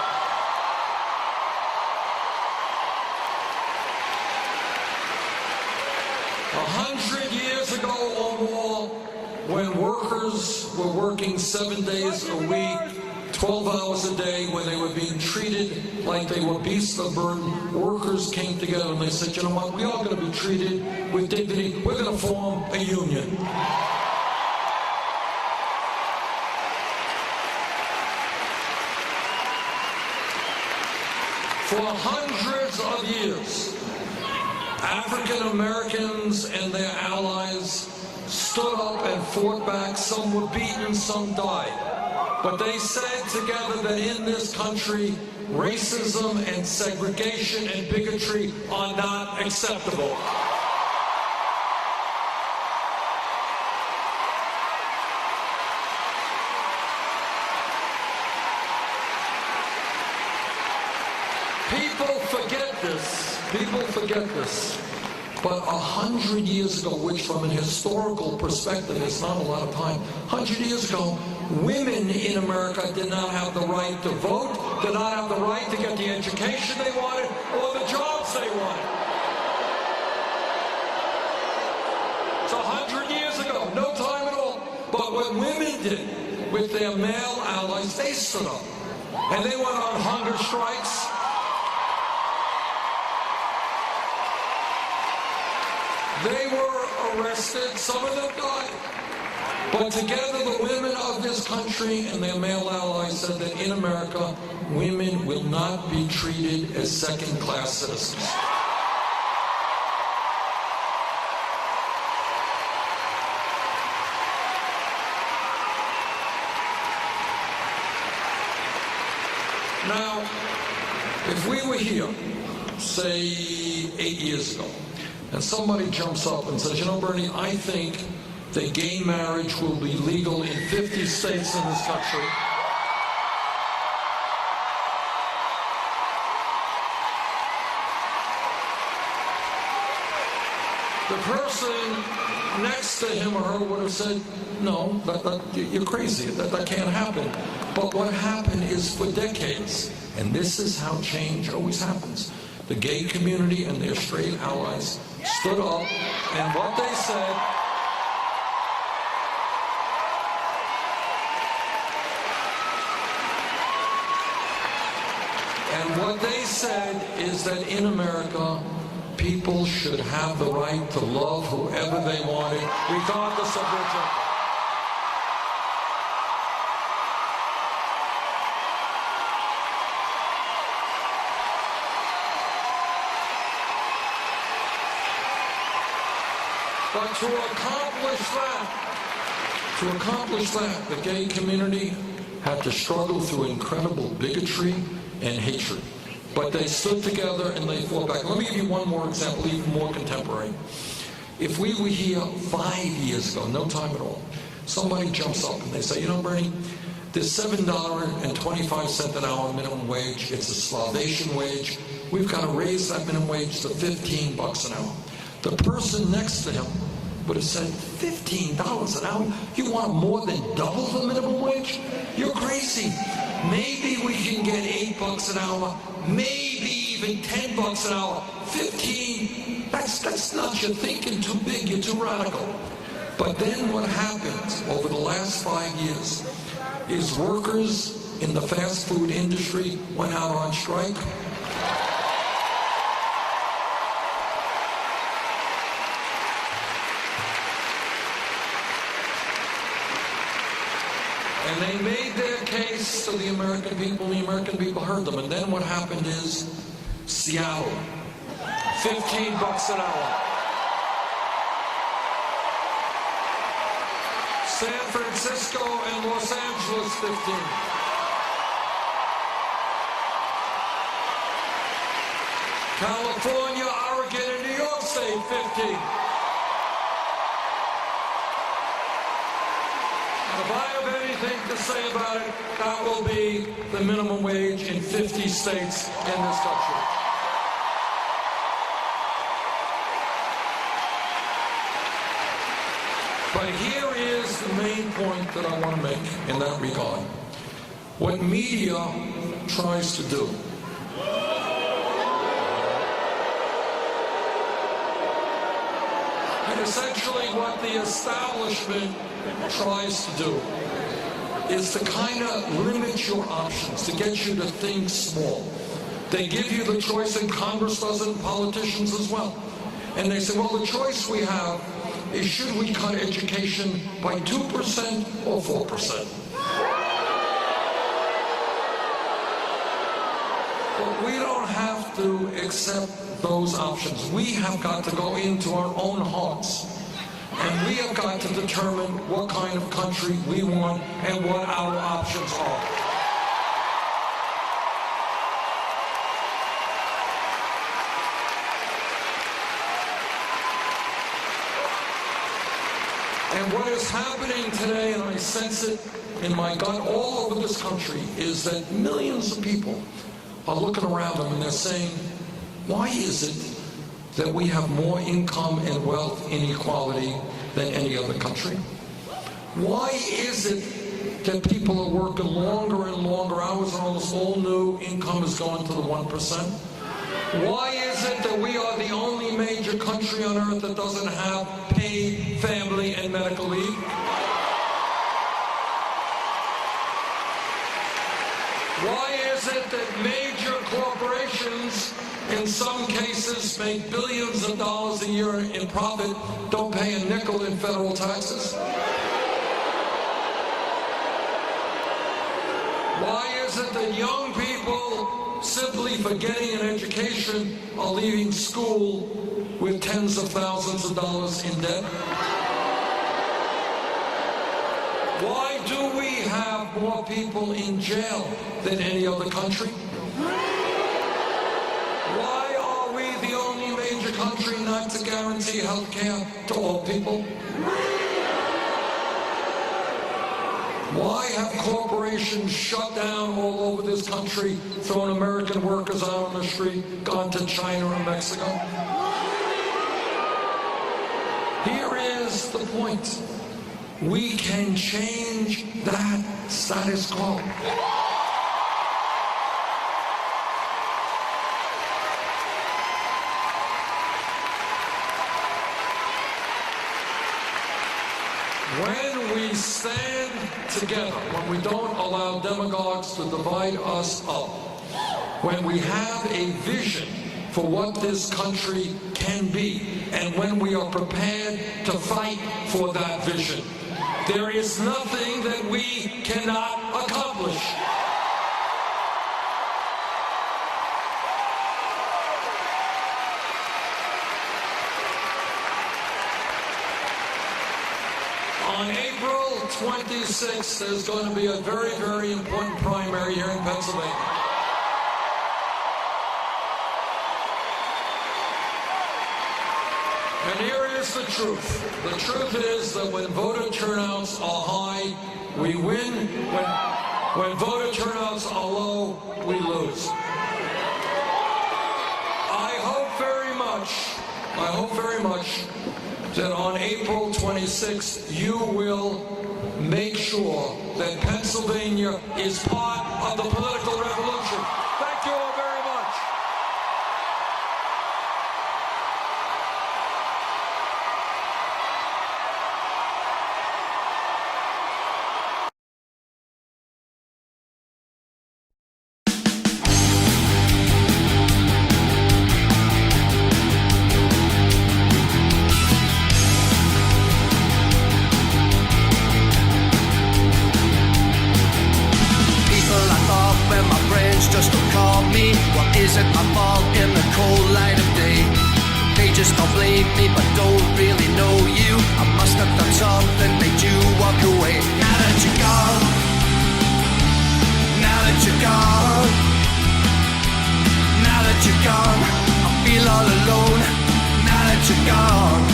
$100 years ago or more, when workers were working 7 days a week, 12 hours a day, when they were being treated like they were beasts of burden, workers came together and they said, you know what, we are going to be treated with dignity. We're going to form a union. For hundreds of years, African Americans and their allies stood up and fought back. Some were beaten, some died. But they said together that in this country, racism and segregation and bigotry are not acceptable. People forget this. People forget this. But 100 years ago, which from an historical perspective is not a lot of time, 100 years ago, women in America did not have the right to vote, did not have the right to get the education they wanted or the jobs they wanted. It's 100 years ago, no time at all. But what women did with their male allies, they stood up. And they went on hunger strikes. They were arrested, some of them died. But together the women of this country and their male allies said that in America, women will not be treated as second-class citizens. Now, if we were here, say 8 years ago, and somebody jumps up and says, you know, Bernie, I think that gay marriage will be legal in 50 states in this country. The person next to him or her would have said, no, you're crazy, that can't happen. But what happened is for decades, and this is how change always happens, the gay community and their straight allies stood up, and what they said, is that in America, people should have the right to love whoever they wanted, regardless of their gender. But to accomplish that, the gay community had to struggle through incredible bigotry and hatred. But they stood together and they fought back. Let me give you one more example, even more contemporary. If we were here 5 years ago, no time at all, somebody jumps up and they say, you know, Bernie, there's $7.25 an hour minimum wage. It's a starvation wage. We've got to raise that minimum wage to $15 an hour. The person next to him would have said, $15 an hour? You want more than double the minimum wage? You're crazy. Maybe we can get $8 an hour, maybe achieving $10 an hour, 15, that's not, you're thinking too big, you're too radical. But then what happened over the last 5 years is workers in the fast food industry went out on strike. And they made their case to the American people heard them. And then what happened is Seattle, $15 an hour. San Francisco and Los Angeles, 15. California, Oregon, and New York State, 15. If I have anything to say about it, that will be the minimum wage in 50 states in this country. But here is the main point that I want to make in that regard. What media tries to do and essentially what the establishment tries to do is to kind of limit your options, to get you to think small. They give you the choice, and Congress does it, and politicians as well. And they say, well, the choice we have is should we cut education by 2% or 4%? But we don't have to accept those options. We have got to go into our own hearts. And we have got to determine what kind of country we want and what our options are. And what is happening today, and I sense it in my gut all over this country, is that millions of people are looking around them and they're saying, why is it that we have more income and wealth inequality than any other country? Why is it that people are working longer and longer hours and almost all new income is going to the 1%? Why is it that we are the only major country on earth that doesn't have paid family and medical leave? Why is it that major corporations, in some cases, make billions of dollars a year in profit, don't pay a nickel in federal taxes? Why is it that young people, simply for getting an education, are leaving school with tens of thousands of dollars in debt? Why do we have more people in jail than any other country? Why are we the only major country not to guarantee health care to all people? Why have corporations shut down all over this country, thrown American workers out on the street, gone to China and Mexico? Here is the point. We can change that status quo. When we stand together, when we don't allow demagogues to divide us up, when we have a vision for what this country can be, and when we are prepared to fight for that vision, there is nothing that we cannot accomplish. On April 26th, there's going to be a very, very important primary here in Pennsylvania. And here is the truth. The truth is that when voter turnouts are high, we win. When voter turnouts are low, we lose. I hope very much that on April 26th, you will make sure that Pennsylvania is part of the political revolution. Thank you all very much. isn't my fault in the cold light of day. They just don't blame me but don't really know you. I must have done something made you walk away. Now that you're gone, now that you're gone, now that you're gone, I feel all alone. Now that you're gone.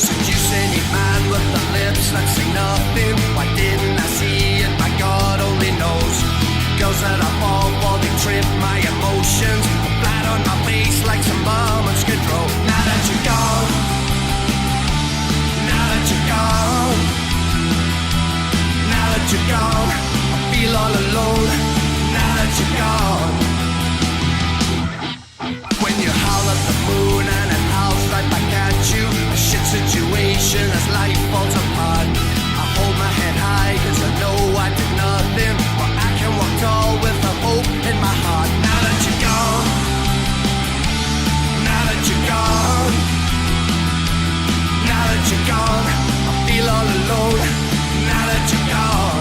Seducing a man with the lips that say nothing. Why didn't I see it? My God only knows. Girls that I fall for, they trip my emotions. I'm flat on my face like some bum on Skid Row. Now that you're gone, now that you're gone, now that you're gone, I feel all alone. Now that you're gone. When you howl at the moon and it howls right back at you, a shit situation as life falls apart. I hold my head high cause I know I did nothing, but I can walk tall with a hope in my heart. Now that you're gone, now that you're gone, now that you're gone, I feel all alone. Now that you're gone.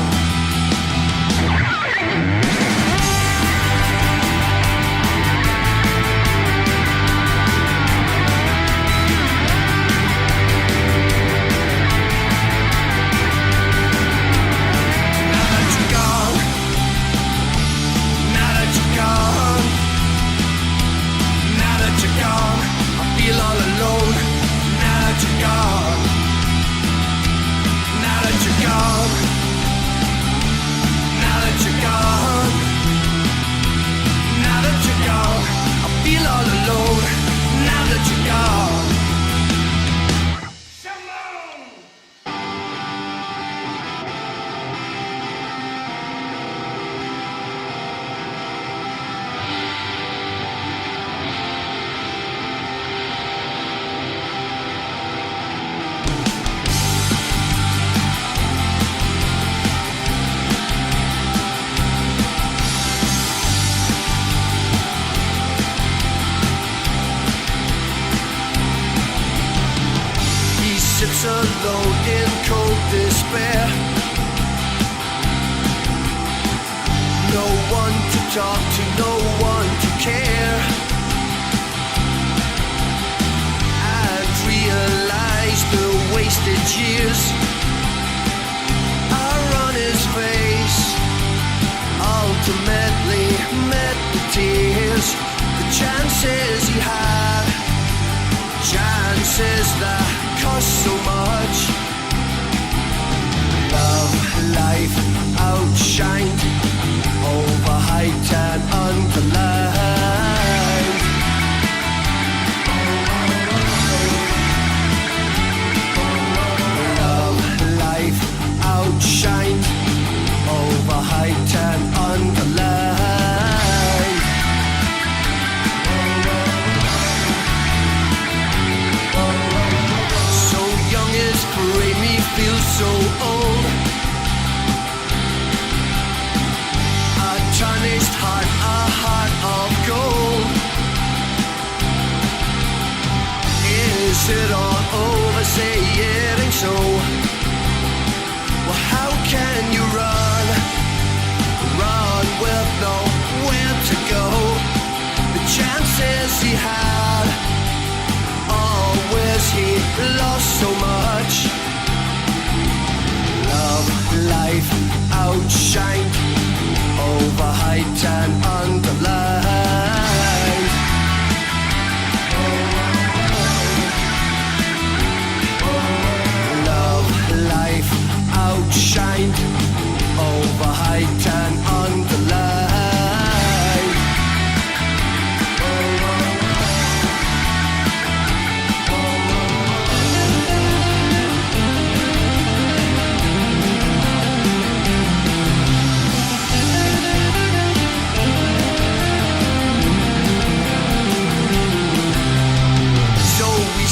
Sits alone in cold despair. No one to talk to, no one to care. And realize the wasted years are on his face. Ultimately met the tears. The chances he had, chances that cost so much. Love, life, outshined, overhyped and underlined. Love, life, outshined, overhyped and underlined. Made me feel so old. A tarnished heart, a heart of gold. Is it all over? Say it ain't so. Well, how can you run? Run with nowhere to go. The chances he had, always he lost so much. Love, life, outshined, overhyped and underlined. Love, life, outshined, overhyped and underlined.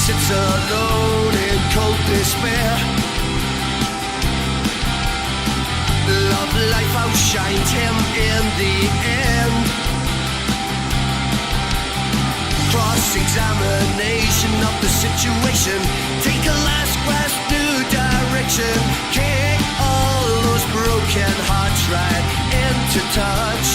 Sits alone in cold despair. Love, life outshined him in the end. Cross-examination of the situation. Take a last grasp, new direction. Kick all those broken hearts right into touch.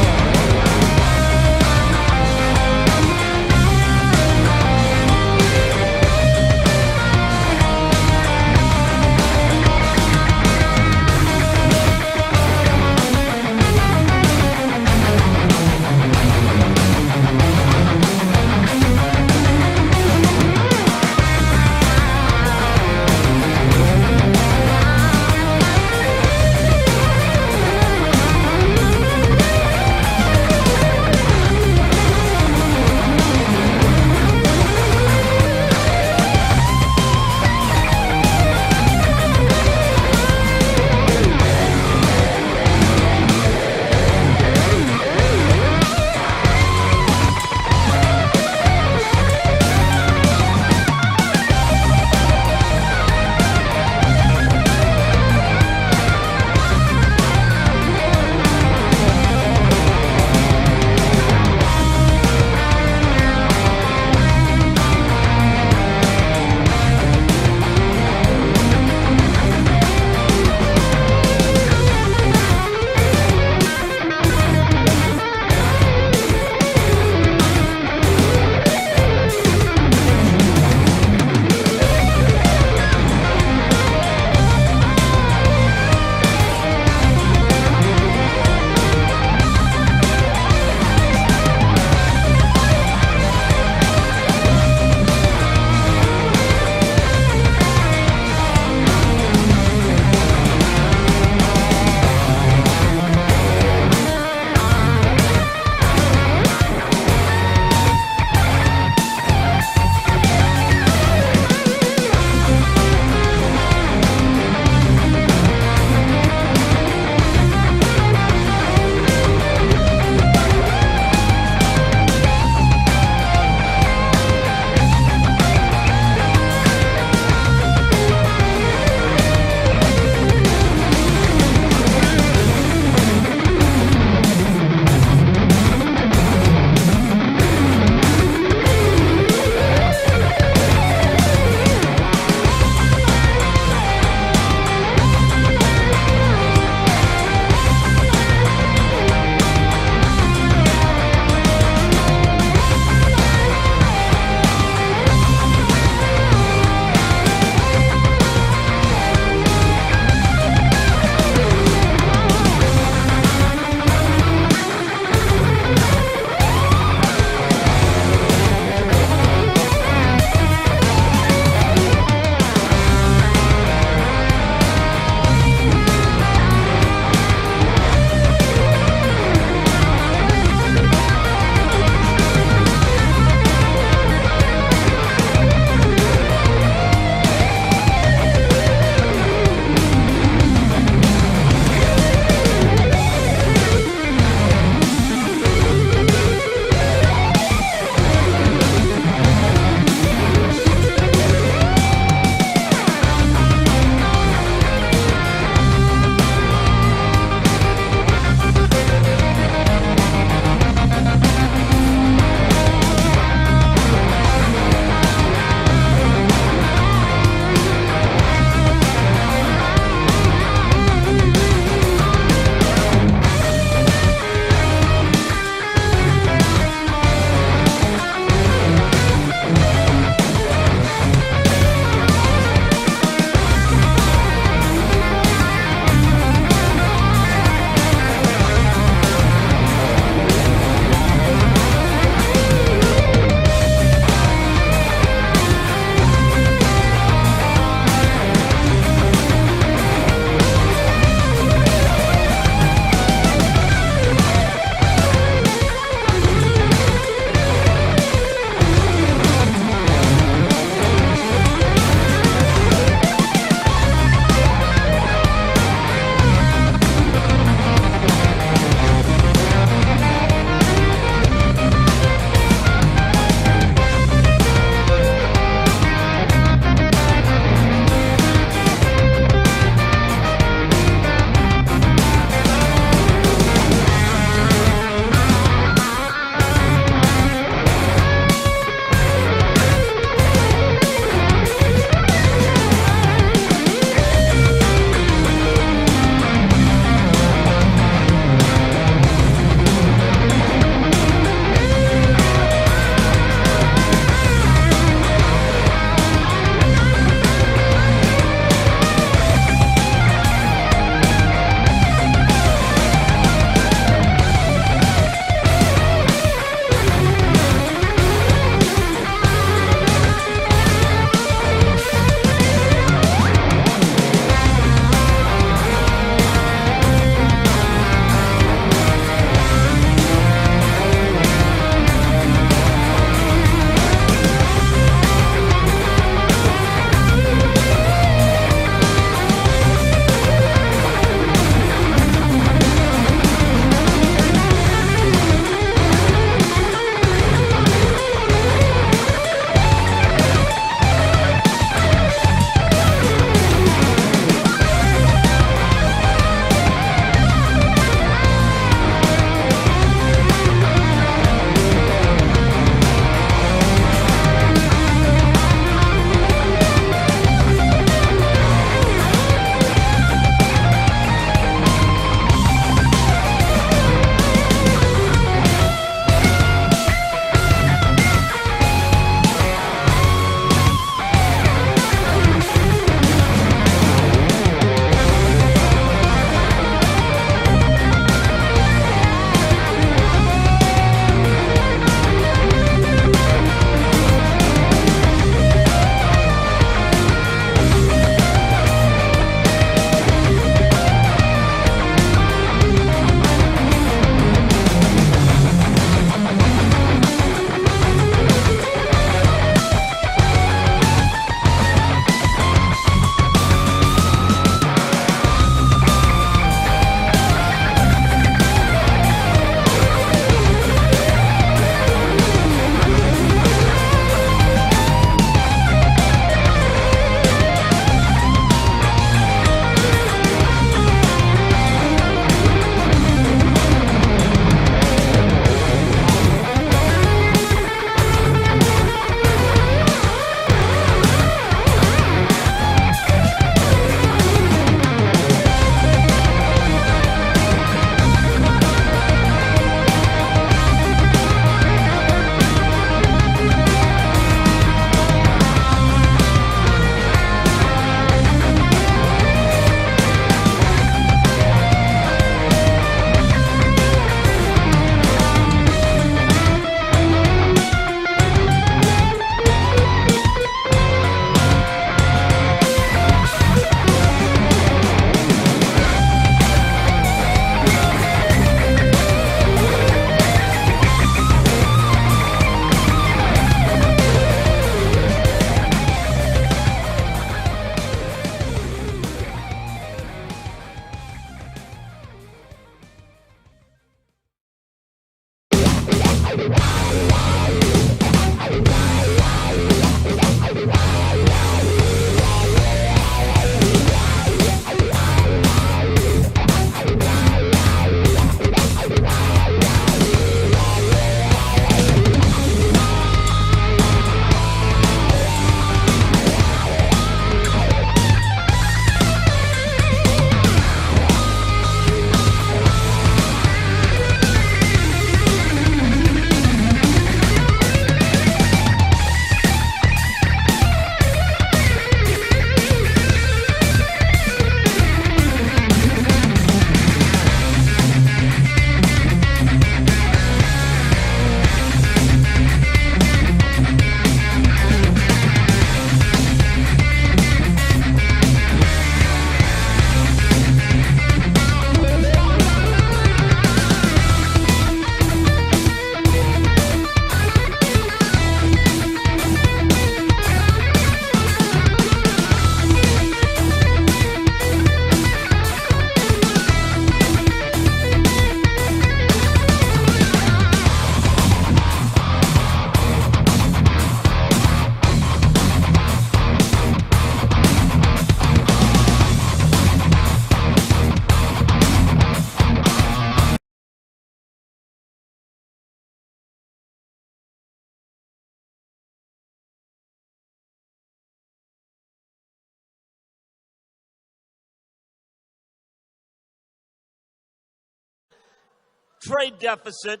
trade deficit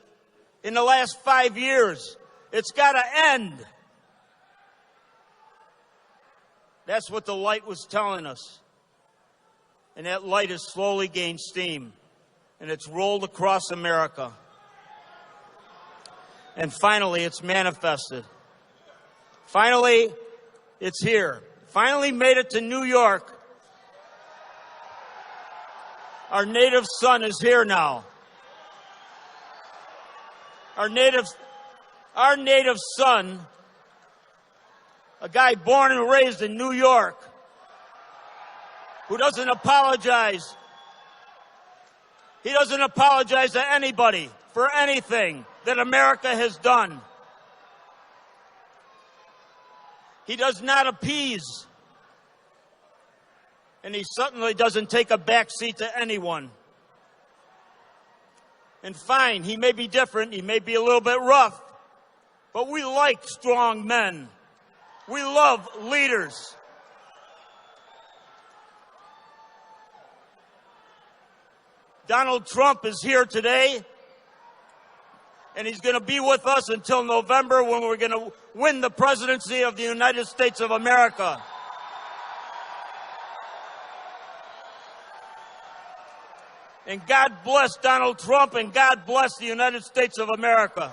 in the last 5 years. It's got to end. That's what the light was telling us. And that light has slowly gained steam, and it's rolled across America. And finally, it's manifested. Finally, it's here. Finally made it to New York. Our native son is here now. Our native son, a guy born and raised in New York, who doesn't apologize. He doesn't apologize to anybody for anything that America has done. He does not appease. And he certainly doesn't take a back seat to anyone. And fine, he may be different, he may be a little bit rough, but we like strong men. We love leaders. Donald Trump is here today, and he's going to be with us until November, when we're going to win the presidency of the United States of America. And God bless Donald Trump, and God bless the United States of America.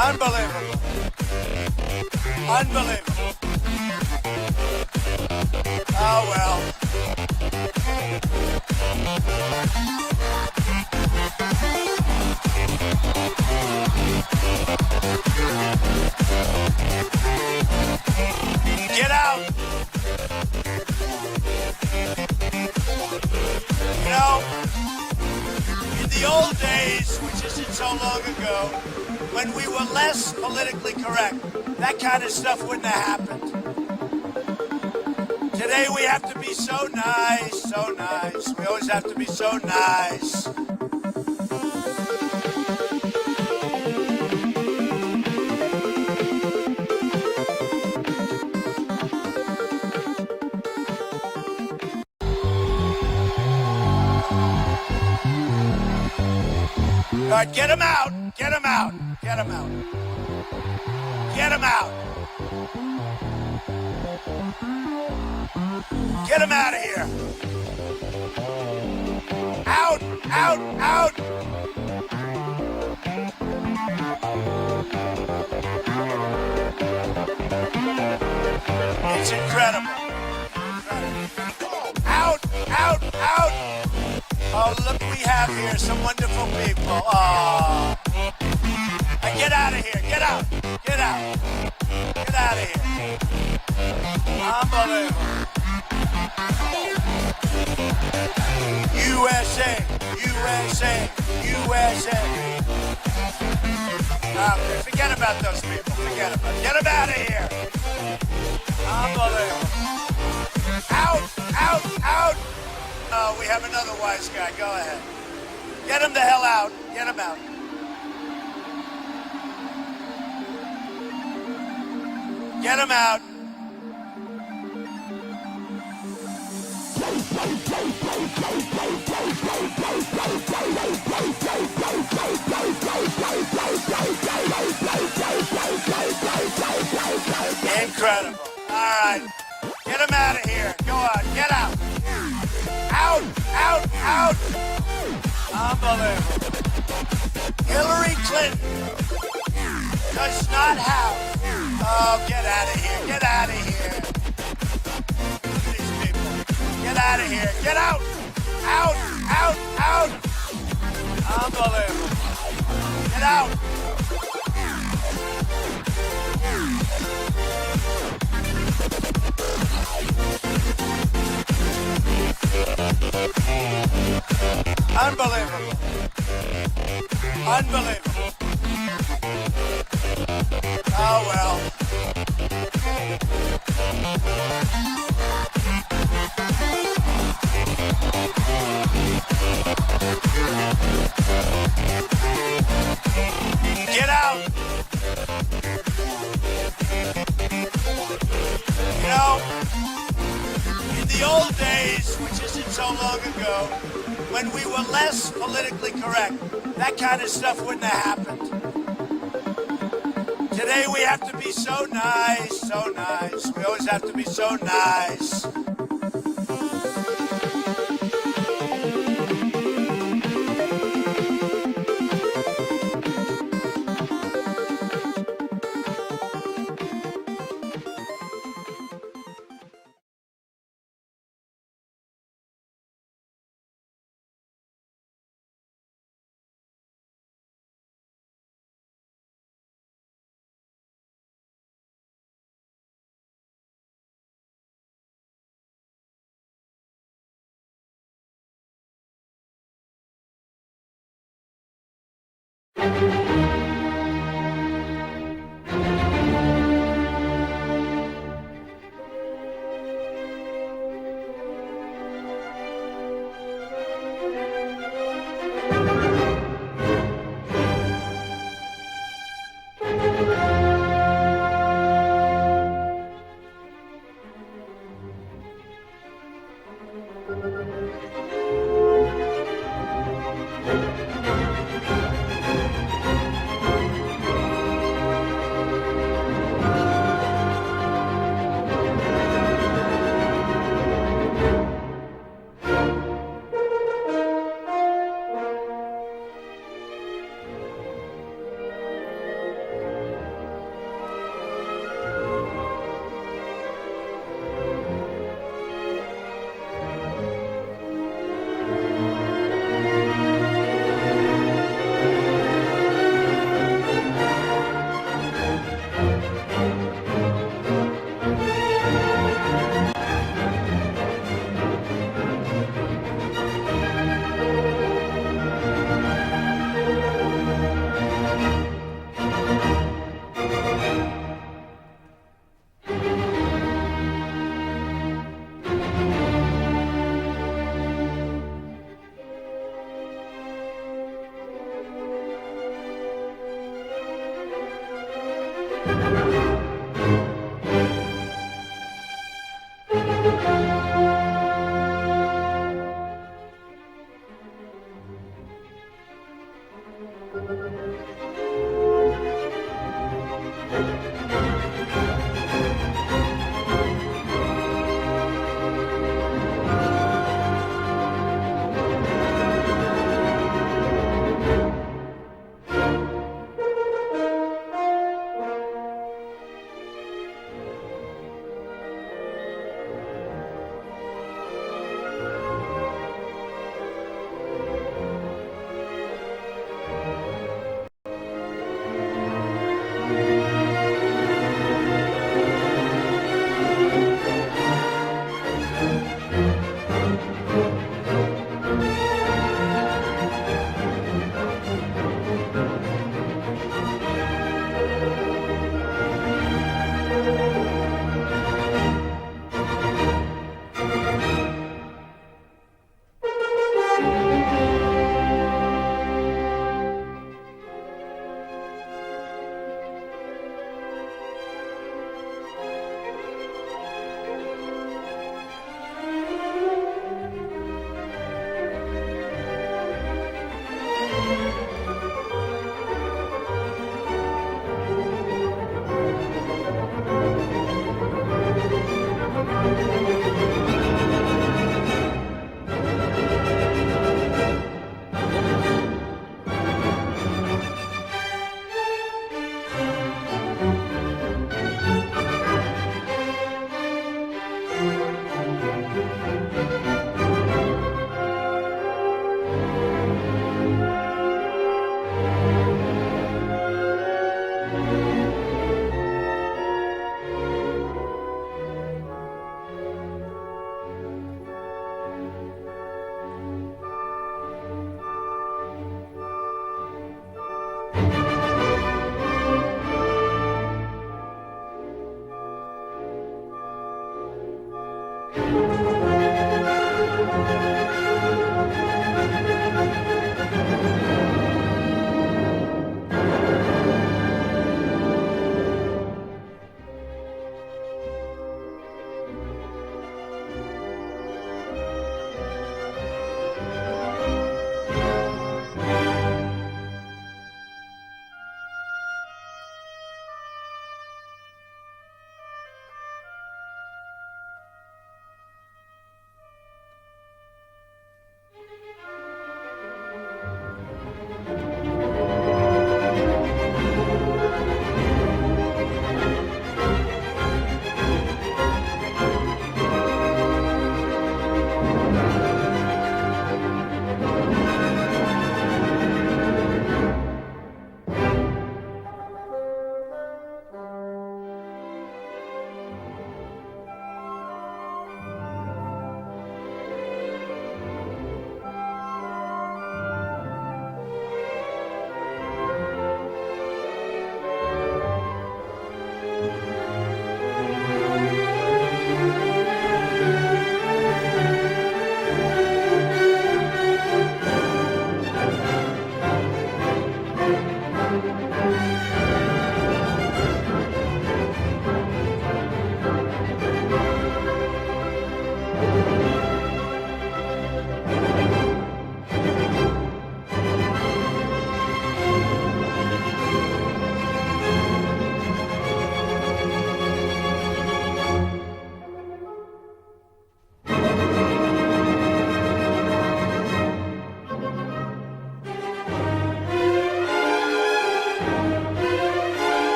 Unbelievable. Unbelievable. Oh, well. Get out. You know, in the old days, which isn't so long ago, when we were less politically correct, that kind of stuff wouldn't have happened. Today we have to be so nice, so nice. We always have to be so nice. All right, get him out. Get him out. Get him out. Get him out. Get him out of here. Out, out, out. It's incredible. Out, out, out. Oh, look, we have here some wonderful people. Oh. Get out of here. Get out. Get out. Get out of here. Unbelievable. USA. USA. USA. Okay, forget about those people. Forget about them. Get them out of here. Unbelievable. Out. Out. Out. Oh, we have another wise guy. Go ahead. Get him the hell out. Get him out. Get him out. Incredible. All right. Get him out of here. Go on. Get out. Out. Out. Out. Unbelievable. Hillary Clinton does not have. Oh, get out of here. Get out of here. These people. Get out of here. Get out. Out. Out. Out. Unbelievable. Get out. Unbelievable. Unbelievable. Oh, well. Get out. You know, in the old days, which isn't so long ago, when we were less politically correct, that kind of stuff wouldn't have happened. Today we have to be so nice, so nice. We always have to be so nice.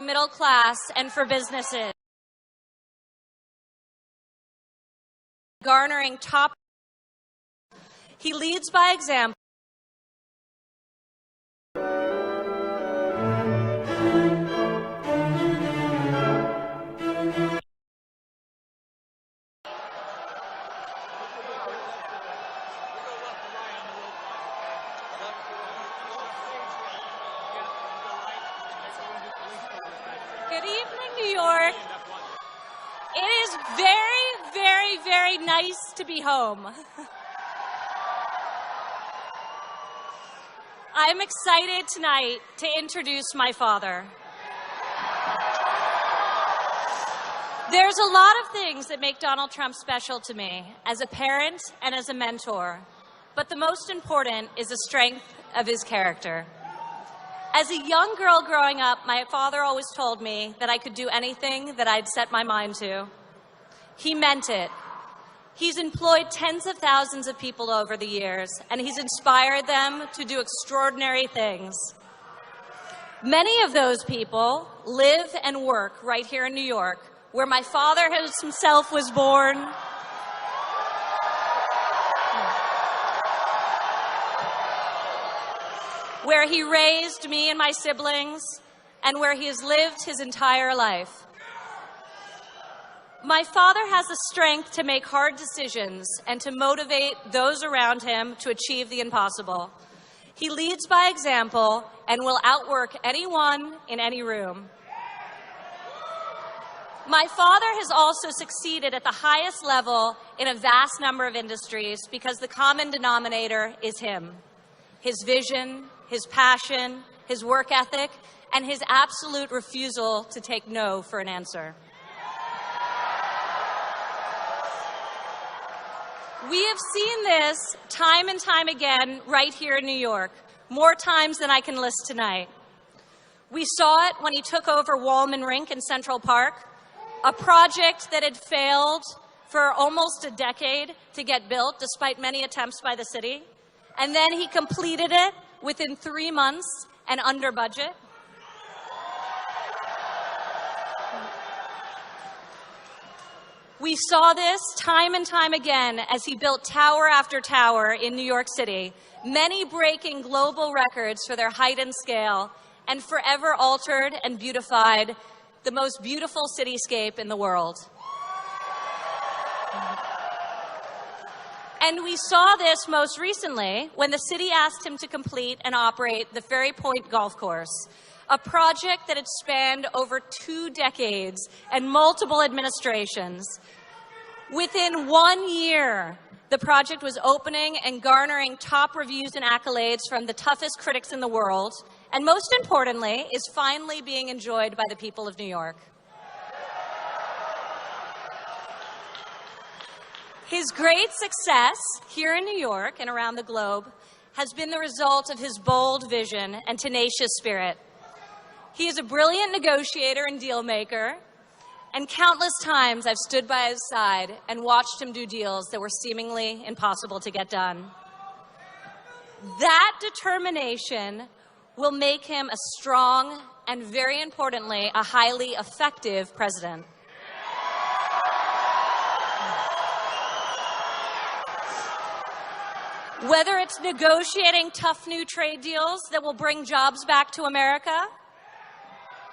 Middle class and for businesses. Garnering top. He leads by example. Good evening, New York. It is very, very, very nice to be home. I'm excited tonight to introduce my father. There's a lot of things that make Donald Trump special to me as a parent and as a mentor, but the most important is the strength of his character. As a young girl growing up, my father always told me that I could do anything that I'd set my mind to. He meant it. He's employed tens of thousands of people over the years, and he's inspired them to do extraordinary things. Many of those people live and work right here in New York, where my father himself was born. Where he raised me and my siblings, and where he has lived his entire life. My father has the strength to make hard decisions and to motivate those around him to achieve the impossible. He leads by example and will outwork anyone in any room. My father has also succeeded at the highest level in a vast number of industries because the common denominator is him. His vision, his passion, his work ethic, and his absolute refusal to take no for an answer. We have seen this time and time again right here in New York, more times than I can list tonight. We saw it when he took over Wallman Rink in Central Park, a project that had failed for almost a decade to get built despite many attempts by the city, and then he completed it within 3 months and under budget. We saw this time and time again as he built tower after tower in New York City, many breaking global records for their height and scale, and forever altered and beautified the most beautiful cityscape in the world. And we saw this most recently when the city asked him to complete and operate the Ferry Point Golf Course, a project that had spanned over 2 decades and multiple administrations. Within 1 year, the project was opening and garnering top reviews and accolades from the toughest critics in the world, and most importantly, is finally being enjoyed by the people of New York. His great success here in New York and around the globe has been the result of his bold vision and tenacious spirit. He is a brilliant negotiator and deal maker, and countless times I've stood by his side and watched him do deals that were seemingly impossible to get done. That determination will make him a strong and, very importantly, a highly effective president. Whether it's negotiating tough new trade deals that will bring jobs back to America,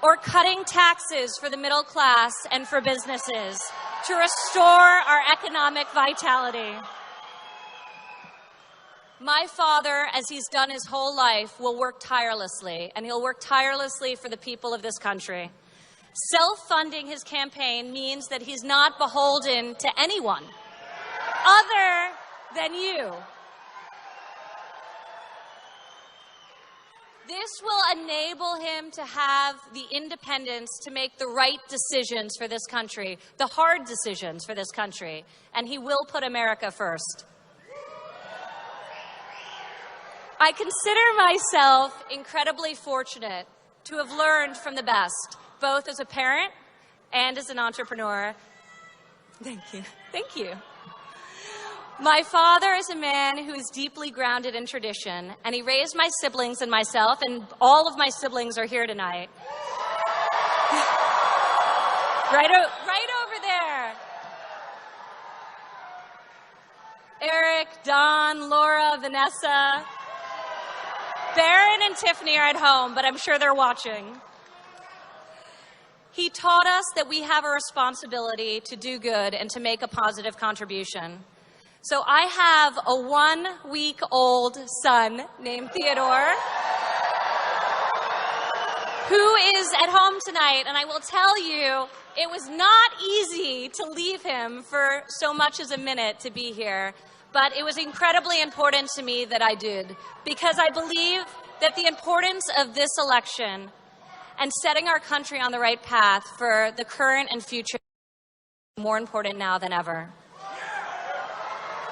or cutting taxes for the middle class and for businesses to restore our economic vitality. My father, as he's done his whole life, will work tirelessly, and he'll work tirelessly for the people of this country. Self-funding his campaign means that he's not beholden to anyone other than you. This will enable him to have the independence to make the right decisions for this country, the hard decisions for this country, and he will put America first. I consider myself incredibly fortunate to have learned from the best, both as a parent and as an entrepreneur. Thank you. Thank you. My father is a man who is deeply grounded in tradition, and he raised my siblings and myself, and all of my siblings are here tonight. right over there. Eric, Don, Laura, Vanessa. Barron and Tiffany are at home, but I'm sure they're watching. He taught us that we have a responsibility to do good and to make a positive contribution. So I have a 1-week-old son named Theodore who is at home tonight, and I will tell you, it was not easy to leave him for so much as a minute to be here, but it was incredibly important to me that I did, because I believe that the importance of this election and setting our country on the right path for the current and future is more important now than ever.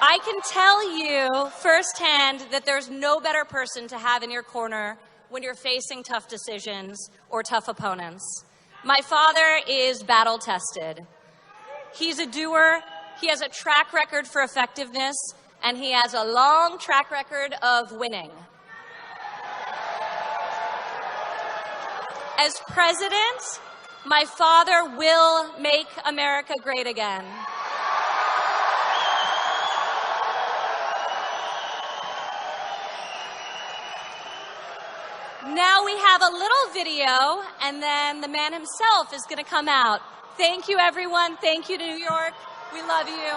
I can tell you firsthand that there's no better person to have in your corner when you're facing tough decisions or tough opponents. My father is battle-tested. He's a doer, he has a track record for effectiveness, and he has a long track record of winning. As president, my father will make America great again. Now we have a little video, and then the man himself is going to come out. Thank you, everyone. Thank you, New York. We love you.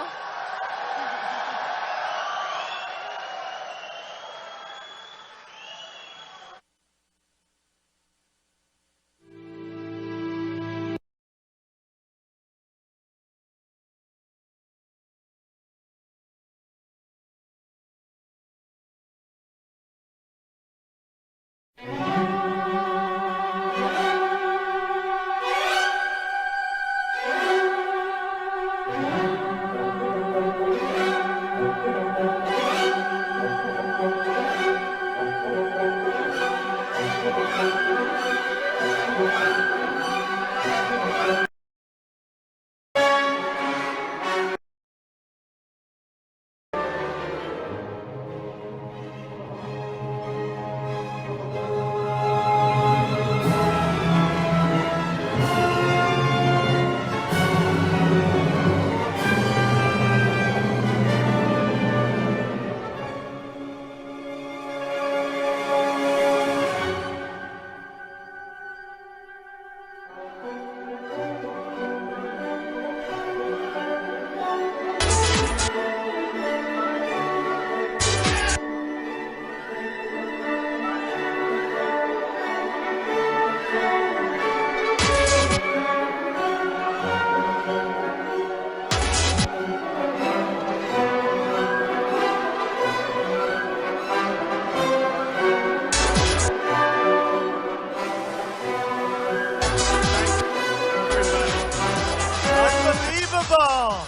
Unbelievable!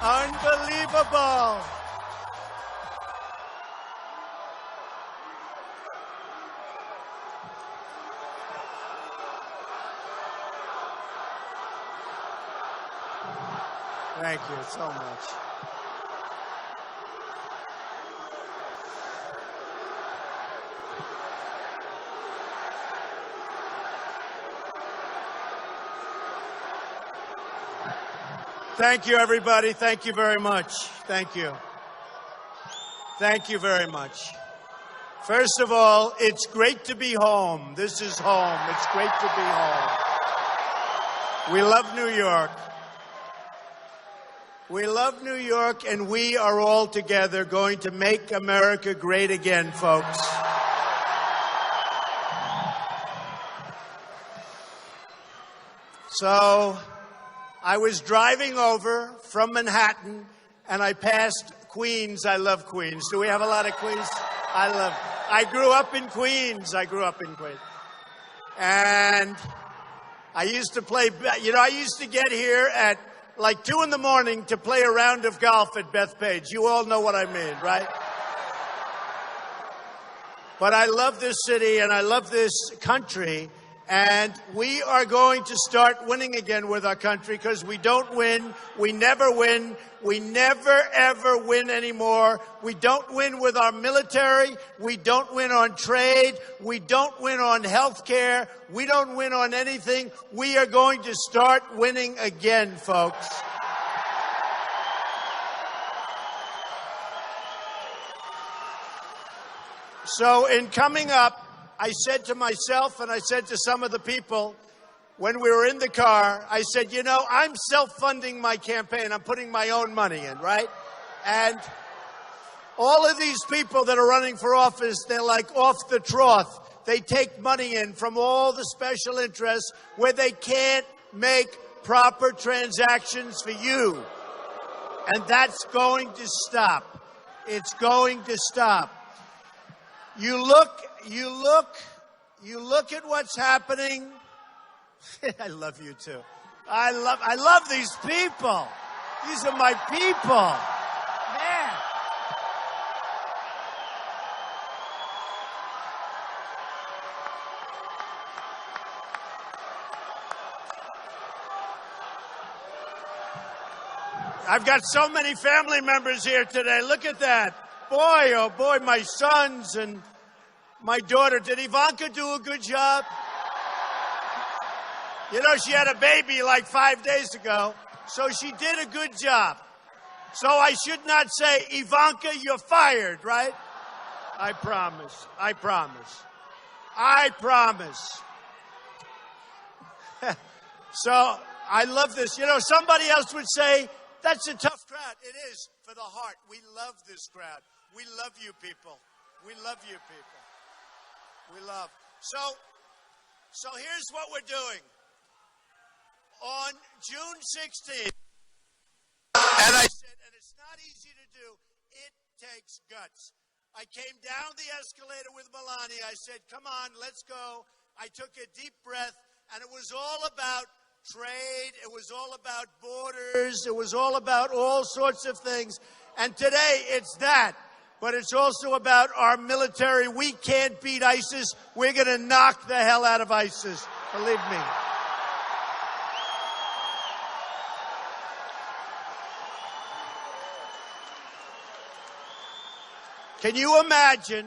Unbelievable! Thank you so much. Thank you, everybody. Thank you very much. Thank you. Thank you very much. First of all, it's great to be home. This is home. It's great to be home. We love New York. We love New York, and we are all together going to make America great again, folks. So, I was driving over from Manhattan, and I passed Queens. I love Queens. Do we have a lot of Queens? I grew up in Queens. And I used to play, I used to get here at like 2 in the morning to play a round of golf at Bethpage. You all know what I mean, right? But I love this city and I love this country. And we are going to start winning again with our country because we don't win. We never win. We never, ever win anymore. We don't win with our military. We don't win on trade. We don't win on health care. We don't win on anything. We are going to start winning again, folks. So in coming up, I said to myself and I said to some of the people when we were in the car, I said, I'm self-funding my campaign. I'm putting my own money in, right? And all of these people that are running for office, they're like off the trough. They take money in from all the special interests where they can't make proper transactions for you. And that's going to stop. It's going to stop. You look at what's happening. I love you too. I love these people. These are my people. Man. I've got so many family members here today. Look at that. Boy, oh boy, my sons and my daughter. Did Ivanka do a good job? She had a baby like 5 days ago, so she did a good job. So I should not say, Ivanka, you're fired, right? I promise. I promise. I promise. So I love this. Somebody else would say, that's a tough crowd. It is for the heart. We love this crowd. We love you people. We love you people. We love. So here's what we're doing. On June 16th, and I said, and it's not easy to do, it takes guts. I came down the escalator with Melania. I said, come on, let's go. I took a deep breath, and it was all about trade. It was all about borders. It was all about all sorts of things. And today, it's that. But it's also about our military. We can't beat ISIS. We're going to knock the hell out of ISIS. Believe me. Can you imagine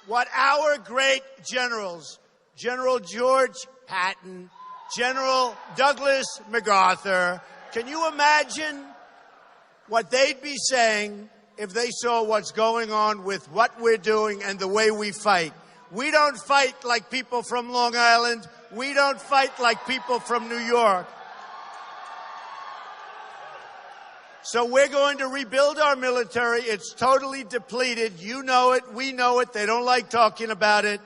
what our great generals, General George Patton, General Douglas MacArthur, can you imagine what they'd be saying if they saw what's going on with what we're doing and the way we fight? We don't fight like people from Long Island. we don't fight like people from New York. So we're going to rebuild our military. It's totally depleted. You know it. We know it. They don't like talking about it.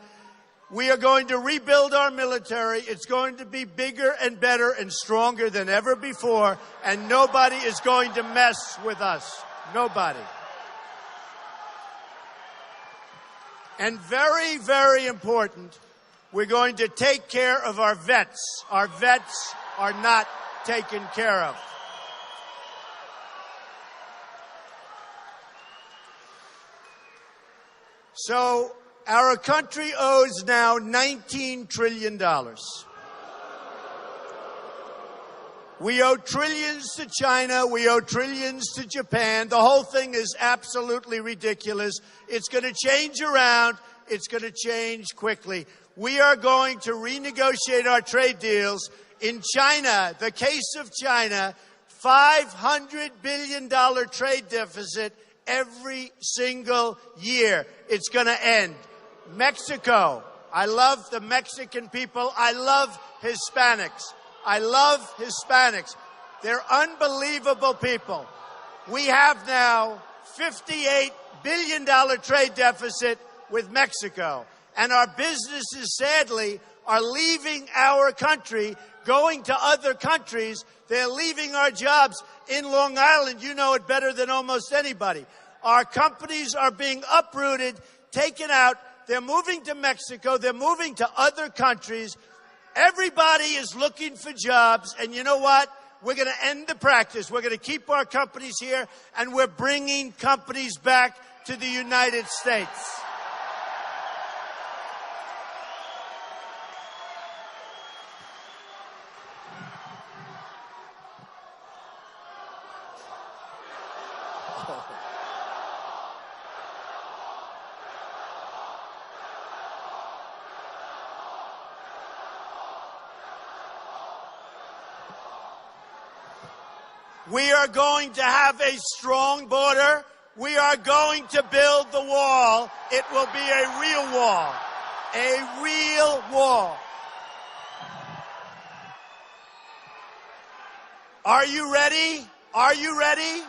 We are going to rebuild our military. It's going to be bigger and better and stronger than ever before, and nobody is going to mess with us. Nobody. And very, very important, we're going to take care of our vets. Our vets are not taken care of. So our country owes now $19 trillion. We owe trillions to China. We owe trillions to Japan. The whole thing is absolutely ridiculous. It's going to change around. It's going to change quickly. We are going to renegotiate our trade deals. In China, the case of China, $500 billion trade deficit every single year. It's going to end. Mexico, I love the Mexican people. I love Hispanics. I love Hispanics. They're unbelievable people. We have now $58 billion trade deficit with Mexico. And our businesses, sadly, are leaving our country, going to other countries. They're leaving our jobs in Long Island. You know it better than almost anybody. Our companies are being uprooted, taken out. They're moving to Mexico. They're moving to other countries. Everybody is looking for jobs. And you know what? We're going to end the practice. We're going to keep our companies here, and we're bringing companies back to the United States. We are going to have a strong border. We are going to build the wall. It will be a real wall. A real wall. Are you ready? Are you ready?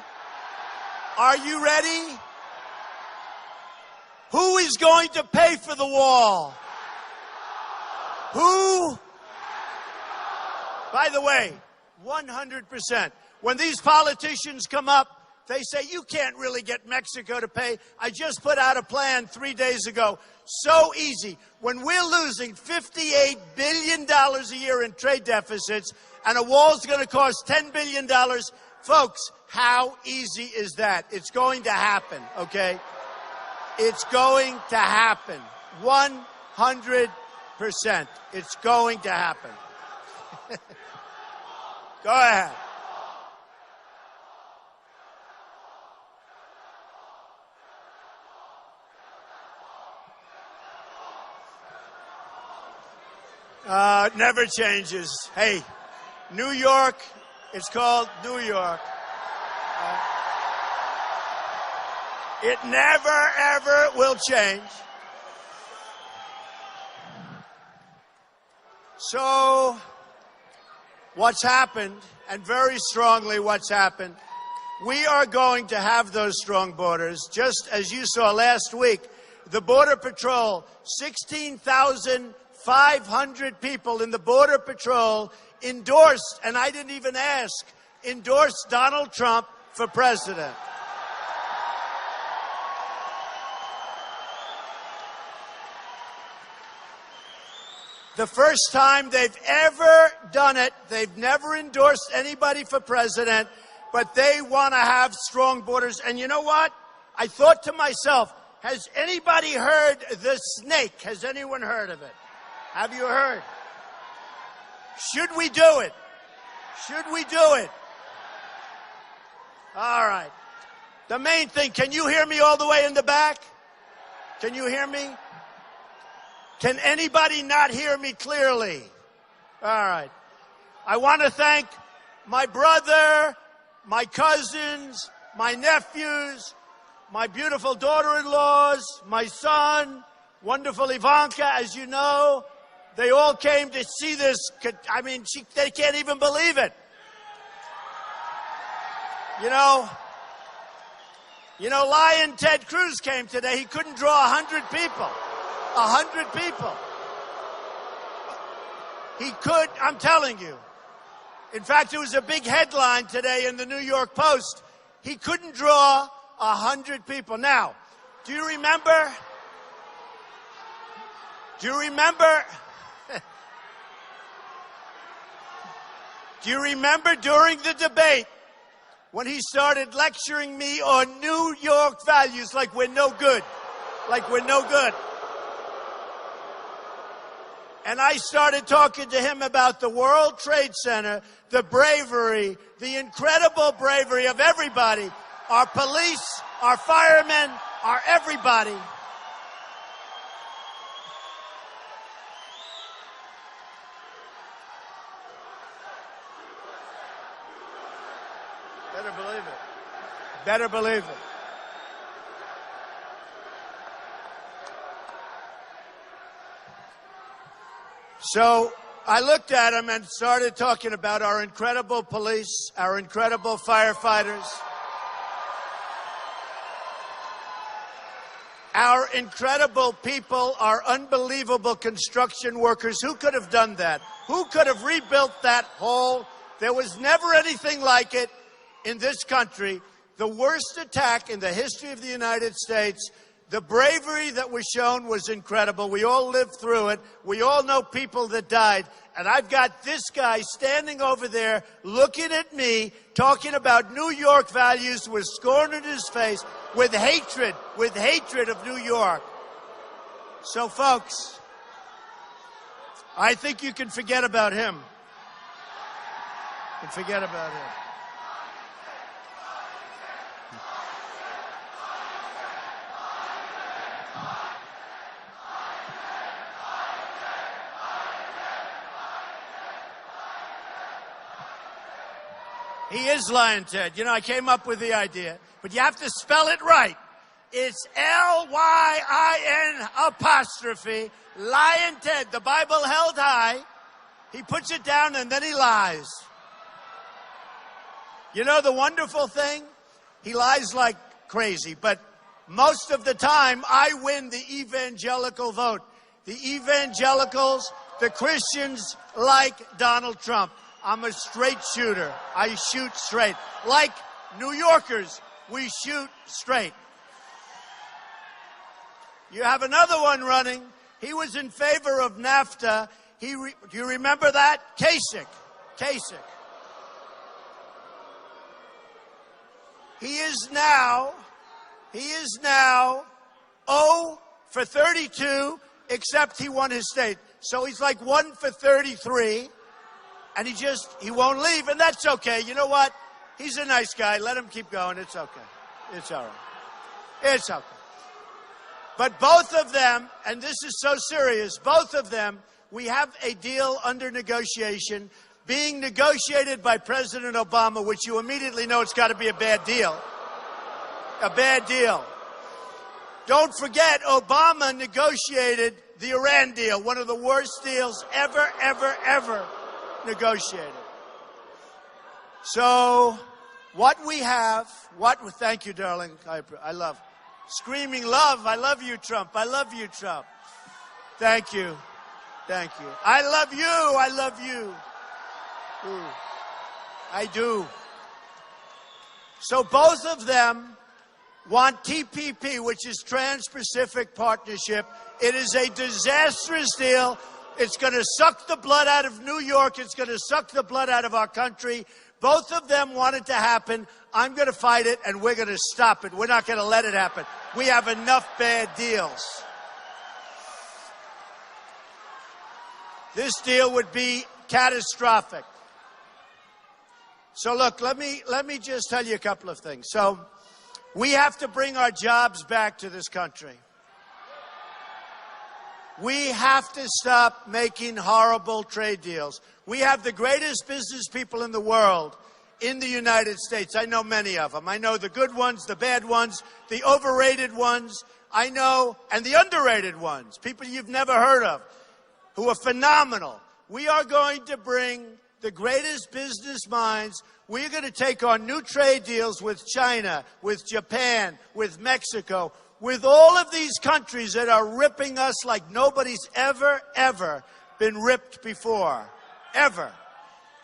Are you ready? Who is going to pay for the wall? Who? By the way, 100%. When these politicians come up, they say, you can't really get Mexico to pay. I just put out a plan 3 days ago. So easy. When we're losing $58 billion a year in trade deficits and a wall's going to cost $10 billion, folks, how easy is that? It's going to happen, okay? It's going to happen. 100%. It's going to happen. Go ahead. Never changes. Hey, New York, it's called New York. It never, ever will change. So, what's happened, and very strongly what's happened, we are going to have those strong borders, just as you saw last week. The Border Patrol, 16,500 people in the Border Patrol endorsed, and I didn't even ask, endorsed Donald Trump for president. The first time they've ever done it, they've never endorsed anybody for president, but they want to have strong borders. And you know what? I thought to myself, has anybody heard the snake? Has anyone heard of it? Have you heard? Should we do it? Should we do it? All right. The main thing, can you hear me all the way in the back? Can you hear me? Can anybody not hear me clearly? All right. I want to thank my brother, my cousins, my nephews, my beautiful daughter-in-laws, my son, wonderful Ivanka, as you know, They all came to see this. I mean, they can't even believe it. You know, Lion Ted Cruz came today. He couldn't draw 100 people. 100 people. He could, I'm telling you. In fact, it was a big headline today in the New York Post. He couldn't draw 100 people. Now, do you remember? Do you remember? Do you remember during the debate when he started lecturing me on New York values like we're no good? Like we're no good. And I started talking to him about the World Trade Center, the bravery, the incredible bravery of everybody, our police, our firemen, our everybody. Better believe it. Better believe it. So I looked at him and started talking about our incredible police, our incredible firefighters, our incredible people, our unbelievable construction workers. Who could have done that? Who could have rebuilt that whole? There was never anything like it in this country. The worst attack in the history of the United States. The bravery that was shown was incredible. We all lived through it. We all know people that died. And I've got this guy standing over there looking at me, talking about New York values with scorn in his face, with hatred of New York. So, folks, I think you can forget about him. You can forget about him. He is Lion Ted. You know, I came up with the idea, but you have to spell it right. It's Lyin apostrophe, Lion Ted. The Bible held high. He puts it down and then he lies. You know the wonderful thing? He lies like crazy, but most of the time I win the evangelical vote. The evangelicals, the Christians like Donald Trump. I'm a straight shooter. I shoot straight. Like New Yorkers, we shoot straight. You have another one running. He was in favor of NAFTA. Do you remember that? Kasich. He is now 0 for 32, except he won his state. So he's like 1 for 33. And he won't leave, and that's okay. You know what? He's a nice guy. Let him keep going. It's okay. It's all right. It's okay. But both of them, and this is so serious, both of them, we have a deal under negotiation, being negotiated by President Obama, which you immediately know it's got to be a bad deal. A bad deal. Don't forget, Obama negotiated the Iran deal, one of the worst deals ever negotiated. So what we have, thank you, darling. I love, screaming love. I love you, Trump. I love you, Trump. Thank you. Thank you. I love you. I love you. Ooh, I do. So both of them want TPP, which is Trans-Pacific Partnership. It is a disastrous deal. It's going to suck the blood out of New York. It's going to suck the blood out of our country. Both of them want it to happen. I'm going to fight it, and we're going to stop it. We're not going to let it happen. We have enough bad deals. This deal would be catastrophic. So look, let me just tell you a couple of things. So we have to bring our jobs back to this country. We have to stop making horrible trade deals. We have the greatest business people in the world in the United States. I know many of them. I know the good ones, the bad ones, the overrated ones. I know, and the underrated ones, people you've never heard of. who are phenomenal. We are going to bring the greatest business minds. We're going to take on new trade deals with China, with Japan, with Mexico, with all of these countries that are ripping us like nobody's ever been ripped before. Ever.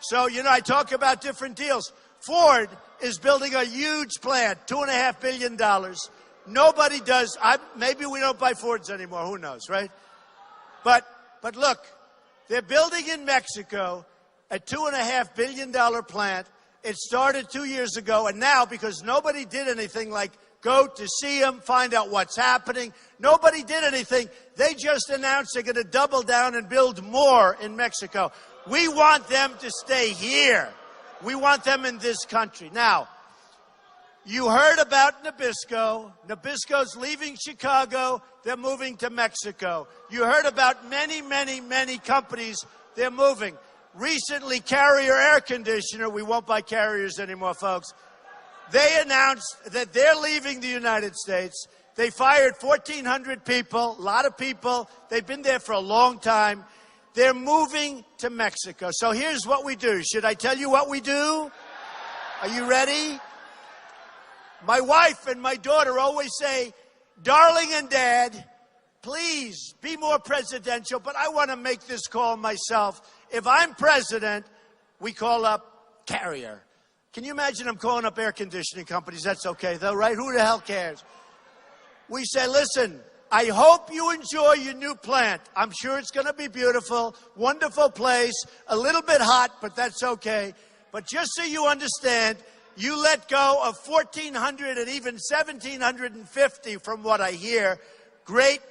So, you know, I talk about different deals. Ford is building a huge plant, $2.5 billion. Nobody does. Maybe we don't buy Fords anymore. Who knows, right? But look, they're building in Mexico a $2.5 billion plant. It started 2 years ago, and now, because nobody did anything like go to see them, find out what's happening, nobody did anything. They just announced they're going to double down and build more in Mexico. We want them to stay here. We want them in this country. Now, you heard about Nabisco. Nabisco's leaving Chicago. They're moving to Mexico. You heard about many companies. They're moving. Recently, Carrier Air Conditioner, we won't buy Carriers anymore, folks. They announced that they're leaving the United States. They fired 1,400 people, a lot of people. They've been there for a long time. They're moving to Mexico. So here's what we do. Should I tell you what we do? Are you ready? My wife and my daughter always say, darling and dad, please be more presidential, but I want to make this call myself. If I'm president, we call up Carrier. Can you imagine I'm calling up air conditioning companies? That's okay, though, right? Who the hell cares? We say, listen, I hope you enjoy your new plant. I'm sure it's going to be beautiful, wonderful place, a little bit hot, but that's okay. But just so you understand, you let go of 1,400 and even 1,750 from what I hear. Great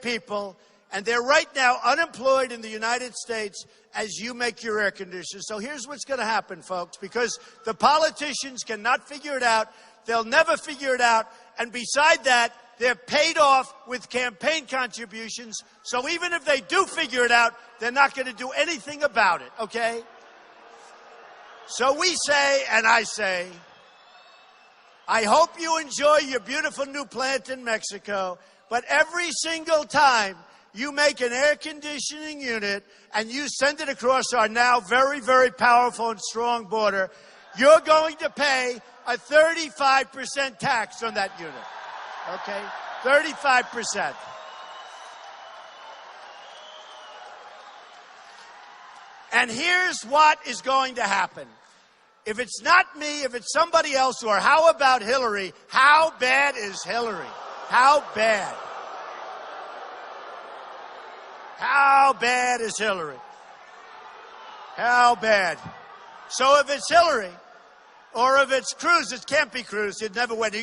people. And they're right now unemployed in the United States as you make your air conditioners. So here's what's going to happen, folks, because the politicians cannot figure it out. They'll never figure it out. And beside that, they're paid off with campaign contributions. So even if they do figure it out, they're not going to do anything about it, okay? So we say, and I say, I hope you enjoy your beautiful new plant in Mexico, but every single time you make an air conditioning unit and you send it across our now very powerful and strong border, you're going to pay a 35% tax on that unit. Okay? 35%. And here's what is going to happen. If it's not me, if it's somebody else, or how about Hillary? How bad is Hillary? How bad? How bad is Hillary? How bad? So if it's Hillary, or if it's Cruz, it can't be Cruz. It never went.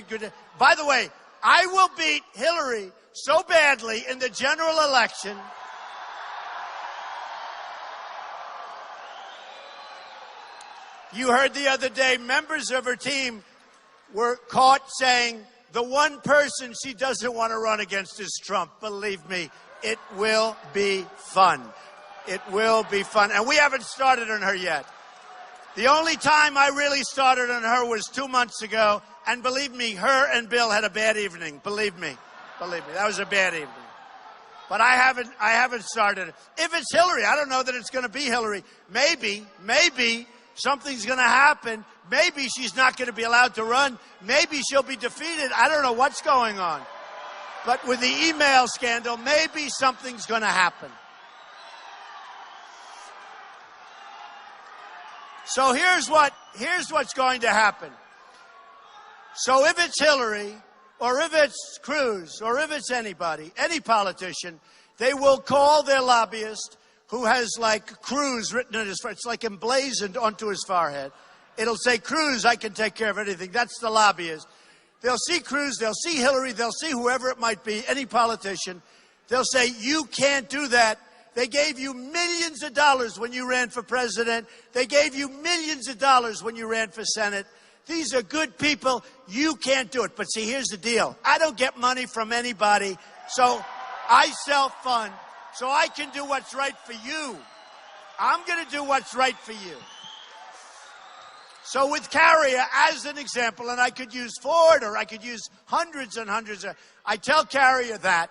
By the way, I will beat Hillary so badly in the general election. You heard the other day, members of her team were caught saying the one person she doesn't want to run against is Trump. Believe me, it will be fun. It will be fun. And we haven't started on her yet. The only time I really started on her was 2 months ago. And believe me, her and Bill had a bad evening. Believe me. That was a bad evening. But I haven't started. If it's Hillary, I don't know that it's going to be Hillary. Maybe something's going to happen. Maybe she's not going to be allowed to run. Maybe she'll be defeated. I don't know what's going on. But with the email scandal, maybe something's going to happen. So here's what's going to happen. So if it's Hillary, or if it's Cruz, or if it's anybody, any politician, they will call their lobbyist, who has like Cruz written on his forehead. It's like emblazoned onto his forehead. It'll say, Cruz, I can take care of anything. That's the lobbyist. They'll see Cruz, they'll see Hillary, they'll see whoever it might be, any politician. They'll say, you can't do that. They gave you millions of dollars when you ran for president. They gave you millions of dollars when you ran for Senate. These are good people. You can't do it. But see, here's the deal. I don't get money from anybody, so I self-fund. So I can do what's right for you. I'm going to do what's right for you. So with Carrier, as an example, and I could use Ford or I could use hundreds and hundreds of, I tell Carrier that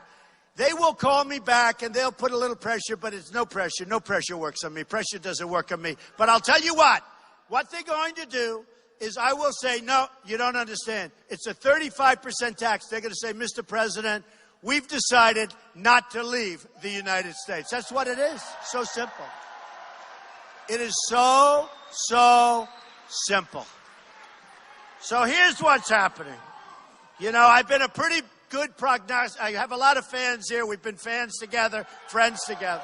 They will call me back and they'll put a little pressure, but it's no pressure. No pressure works on me. Pressure doesn't work on me. But I'll tell you what they're going to do is I will say, no, you don't understand. It's a 35% tax. They're going to say, Mr. President, we've decided not to leave the United States. That's what it is. So simple. It is so simple. So here's what's happening. You know, I've been a pretty good prognostic. I have a lot of fans here. We've been fans together, friends together.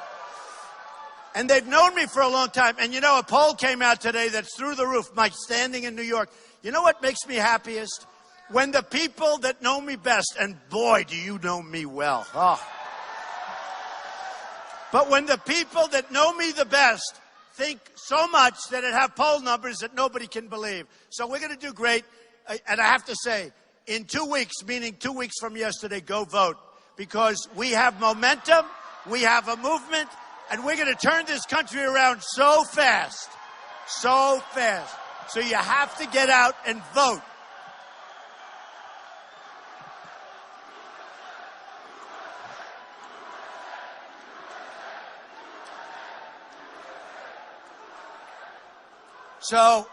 And they've known me for a long time. And you know, a poll came out today that's through the roof. My standing in New York. You know what makes me happiest? When the people that know me best, and boy, do you know me well. Oh. But when the people that know me the best think so much that it have poll numbers that nobody can believe. So we're going to do great. And I have to say, in 2 weeks, meaning 2 weeks from yesterday, go vote. Because we have momentum, we have a movement, and we're going to turn this country around so fast. So fast. So you have to get out and vote. So,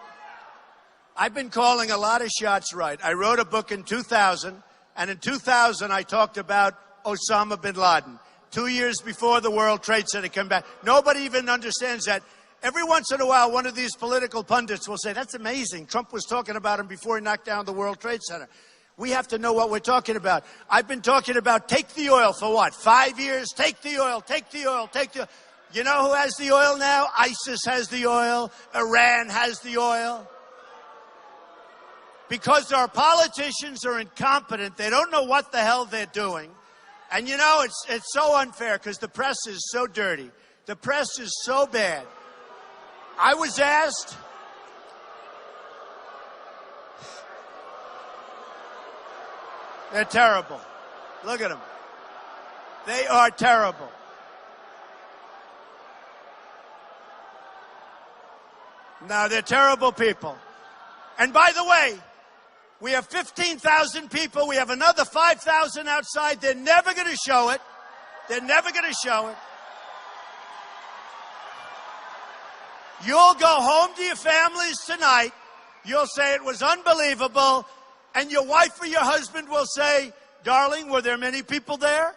I've been calling a lot of shots right. I wrote a book in 2000, and in 2000 I talked about Osama bin Laden. 2 years before the World Trade Center came back. Nobody even understands that. Every once in a while, one of these political pundits will say, that's amazing. Trump was talking about him before he knocked down the World Trade Center. We have to know what we're talking about. I've been talking about take the oil for what? 5 years? Take the oil, take the oil, take the oil. You know who has the oil now? ISIS has the oil. Iran has the oil. Because our politicians are incompetent. They don't know what the hell they're doing. And you know, it's so unfair because the press is so dirty. The press is so bad. I was asked... They're terrible. Look at them. They are terrible. No, they're terrible people. And by the way, we have 15,000 people. We have another 5,000 outside. They're never going to show it. They're never going to show it. You'll go home to your families tonight. You'll say it was unbelievable. And your wife or your husband will say, darling, were there many people there?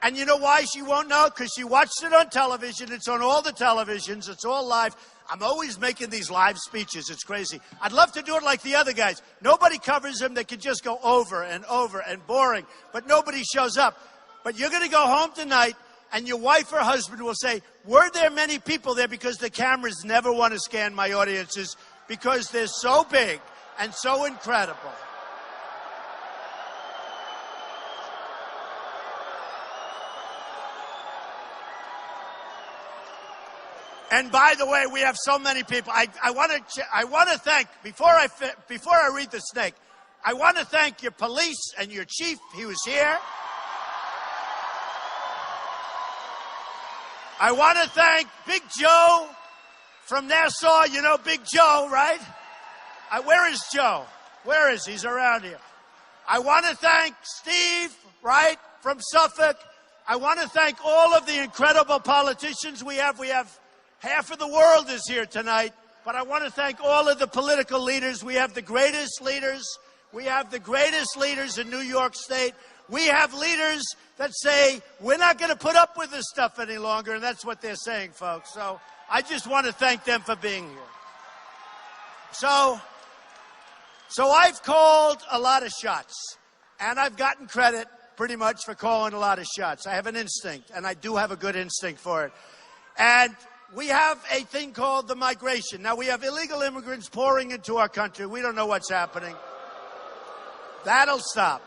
And you know why she won't know? Because she watched it on television. It's on all the televisions. It's all live. I'm always making these live speeches. It's crazy. I'd love to do it like the other guys. Nobody covers them. They can just go over and over and boring. But nobody shows up. But you're going to go home tonight, and your wife or husband will say, were there many people there? Because the cameras never want to scan my audiences because they're so big and so incredible. And by the way, we have so many people. I want to thank, before I read the snake, I want to thank your police and your chief. He was here. I want to thank Big Joe from Nassau. You know Big Joe, right? Where is Joe? Where is he? He's around here. I want to thank Steve, right, from Suffolk. I want to thank all of the incredible politicians we have. We have half of the world is here tonight, but I want to thank all of the political leaders. We have the greatest leaders. We have the greatest leaders in New York State. We have leaders that say, we're not going to put up with this stuff any longer, and that's what they're saying, folks. So I just want to thank them for being here. So I've called a lot of shots, and I've gotten credit pretty much for calling a lot of shots. I have an instinct, and I do have a good instinct for it. And we have a thing called the migration. Now, we have illegal immigrants pouring into our country. We don't know what's happening. That'll stop.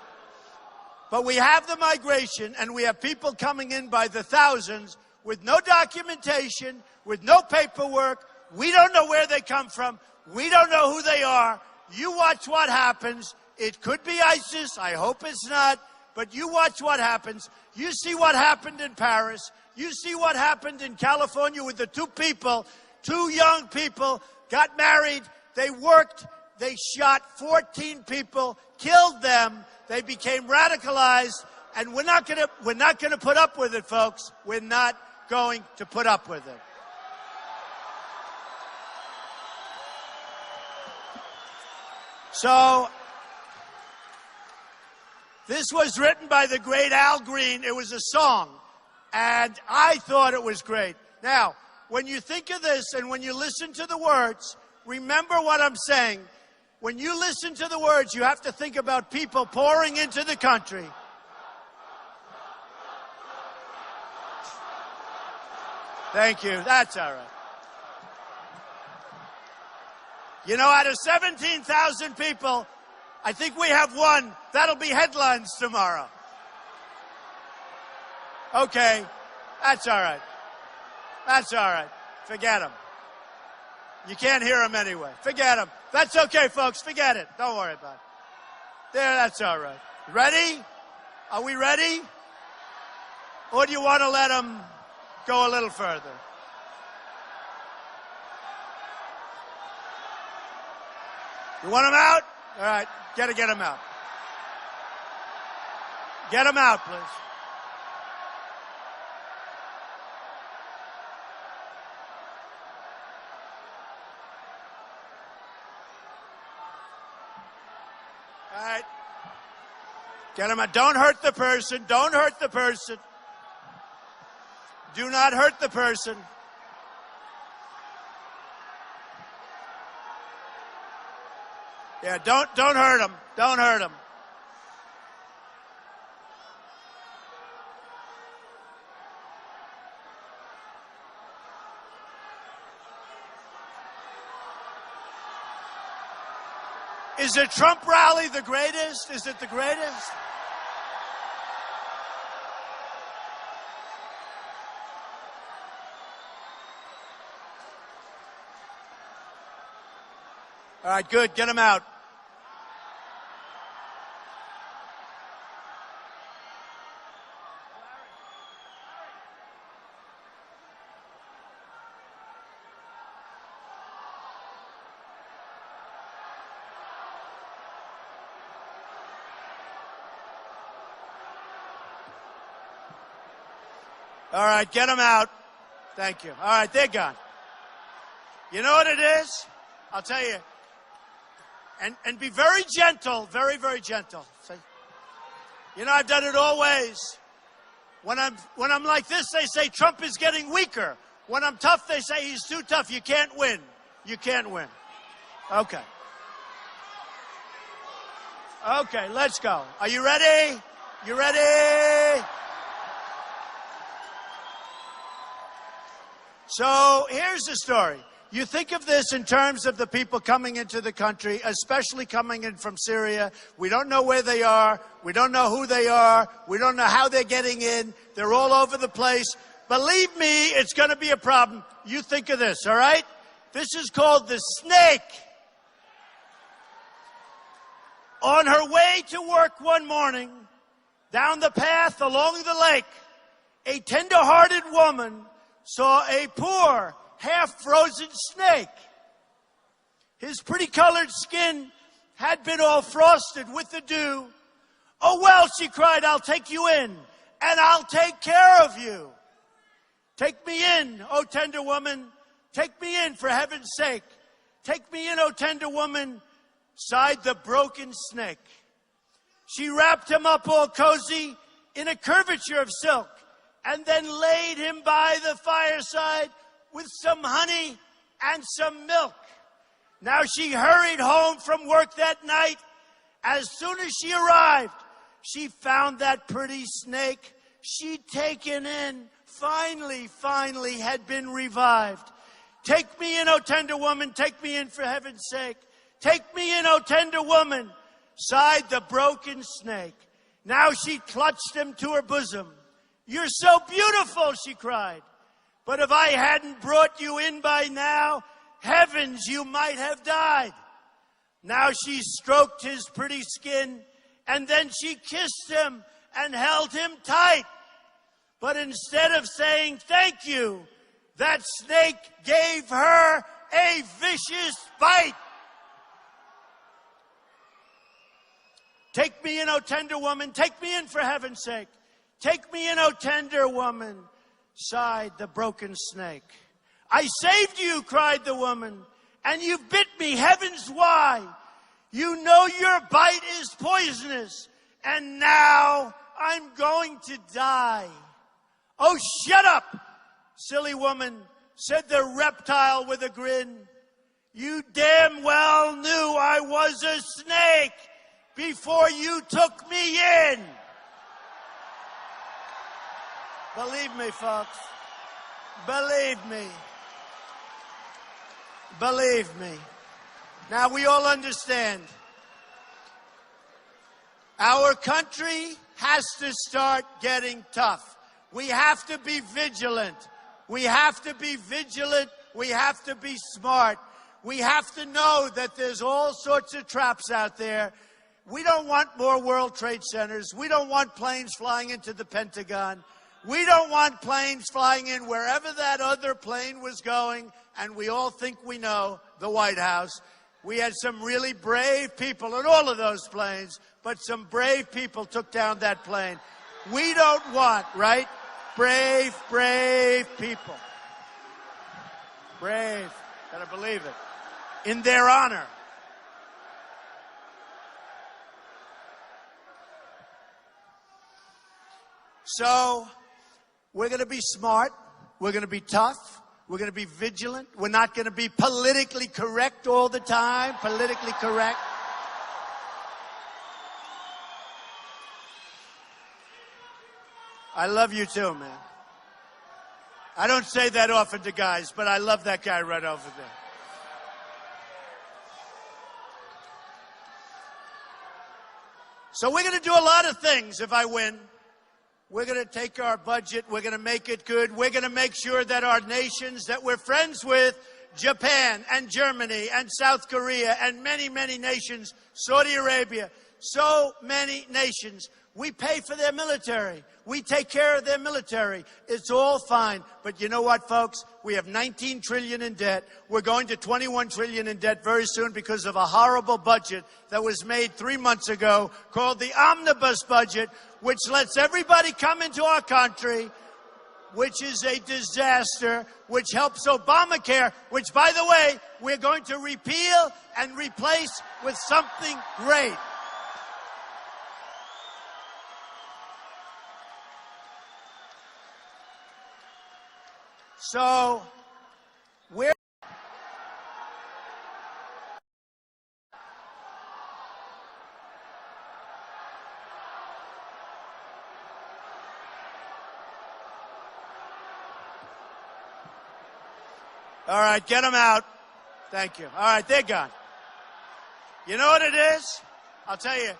But we have the migration, and we have people coming in by the thousands with no documentation, with no paperwork. We don't know where they come from. We don't know who they are. You watch what happens. It could be ISIS. I hope it's not. But you watch what happens. You see what happened in Paris. You see what happened in California with the two young people, got married, they worked, they shot 14 people, killed them, they became radicalized, And we're not gonna put up with it, folks. We're not going to put up with it. So, this was written by the great Al Green. It was a song, and I thought it was great. Now, when you think of this and when you listen to the words, remember what I'm saying. When you listen to the words, you have to think about people pouring into the country. Thank you. That's all right. You know, out of 17,000 people, I think we have one. That'll be headlines tomorrow. Okay. That's all right. That's all right. Forget him. You can't hear him anyway. Forget him. That's okay, folks. Forget it. Don't worry about it. There, that's all right. Ready? Are we ready? Or do you want to let him go a little further? You want him out? All right. Get him out. Get him out, please. All right. Get him out. Don't hurt the person. Don't hurt the person. Do not hurt the person. Yeah, don't hurt him. Don't hurt him. Is the Trump rally the greatest? Is it the greatest? All right, good. Get him out. All right, get them out. Thank you. All right, they're gone. You know what it is? I'll tell you. And be very gentle, very, very gentle. Say, you know, I've done it all ways. When I'm like this, they say Trump is getting weaker. When I'm tough, they say he's too tough. You can't win. You can't win. Okay. Okay, let's go. Are you ready? You ready? So here's the story. You think of this in terms of the people coming into the country, especially coming in from Syria. We don't know where they are. We don't know who they are. We don't know how they're getting in. They're all over the place. Believe me, it's going to be a problem. You think of this, all right? This is called the snake. On her way to work one morning, down the path along the lake, a tender-hearted woman saw a poor, half-frozen snake. His pretty-colored skin had been all frosted with the dew. "Oh, well," she cried, "I'll take you in, and I'll take care of you." "Take me in, oh tender woman. Take me in, for heaven's sake. Take me in, oh tender woman," sighed the broken snake. She wrapped him up all cozy in a curvature of silk, and then laid him by the fireside with some honey and some milk. Now she hurried home from work that night. As soon as she arrived, she found that pretty snake she'd taken in finally had been revived. "Take me in, oh tender woman, take me in, for heaven's sake. Take me in, oh tender woman," sighed the broken snake. Now she clutched him to her bosom. "You're so beautiful," she cried. "But if I hadn't brought you in by now, heavens, you might have died." Now she stroked his pretty skin, and then she kissed him and held him tight. But instead of saying thank you, that snake gave her a vicious bite. Take me in, O tender woman. Take me in for heaven's sake. Take me in, O tender woman, sighed the broken snake. I saved you, cried the woman, and you bit me. Heavens, why? You know your bite is poisonous, and now I'm going to die. Oh, shut up, silly woman, said the reptile with a grin. You damn well knew I was a snake before you took me in. Believe me, folks. Believe me. Believe me. Now, we all understand. Our country has to start getting tough. We have to be vigilant. We have to be vigilant. We have to be smart. We have to know that there's all sorts of traps out there. We don't want more World Trade Centers. We don't want planes flying into the Pentagon. We don't want planes flying in wherever that other plane was going, and we all think we know, the White House. We had some really brave people in all of those planes, but some brave people took down that plane. We don't want, right? Brave, brave people. Brave. Gotta believe it. In their honor. So, we're going to be smart. We're going to be tough. We're going to be vigilant. We're not going to be politically correct all the time. Politically correct. I love you too, man. I don't say that often to guys, but I love that guy right over there. So we're going to do a lot of things if I win. We're going to take our budget. We're going to make it good. We're going to make sure that our nations that we're friends with, Japan and Germany and South Korea and many, many nations, Saudi Arabia, so many nations, we pay for their military. We take care of their military. It's all fine. But you know what, folks? We have 19 trillion in debt. We're going to 21 trillion in debt very soon because of a horrible budget that was made 3 months ago called the omnibus budget, which lets everybody come into our country, which is a disaster, which helps Obamacare, which, by the way, we're going to repeal and replace with something great. So, we're... All right, get them out. Thank you. All right, they're gone. You know what it is? I'll tell you.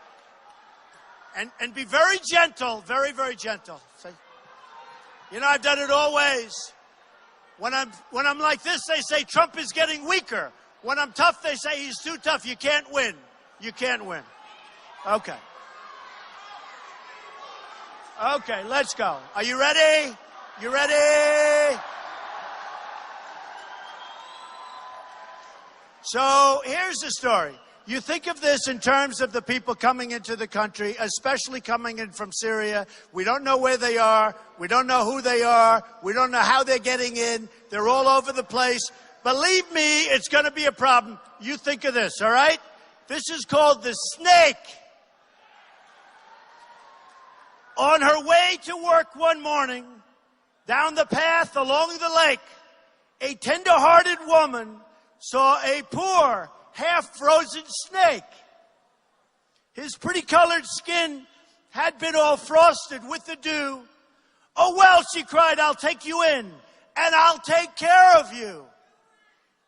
And be very gentle, very, very gentle. Say, you know, I've done it all ways. When I'm like this, they say Trump is getting weaker. When I'm tough, they say he's too tough. You can't win. You can't win. Okay. Okay, let's go. Are you ready? You ready? So here's the story. You think of this in terms of the people coming into the country, especially coming in from Syria. We don't know where they are. We don't know who they are. We don't know how they're getting in. They're all over the place. Believe me, it's going to be a problem. You think of this, all right? This is called the snake. On her way to work one morning, down the path along the lake, a tender-hearted woman saw a poor, half-frozen snake. His pretty-colored skin had been all frosted with the dew. Oh, well, she cried, I'll take you in, and I'll take care of you.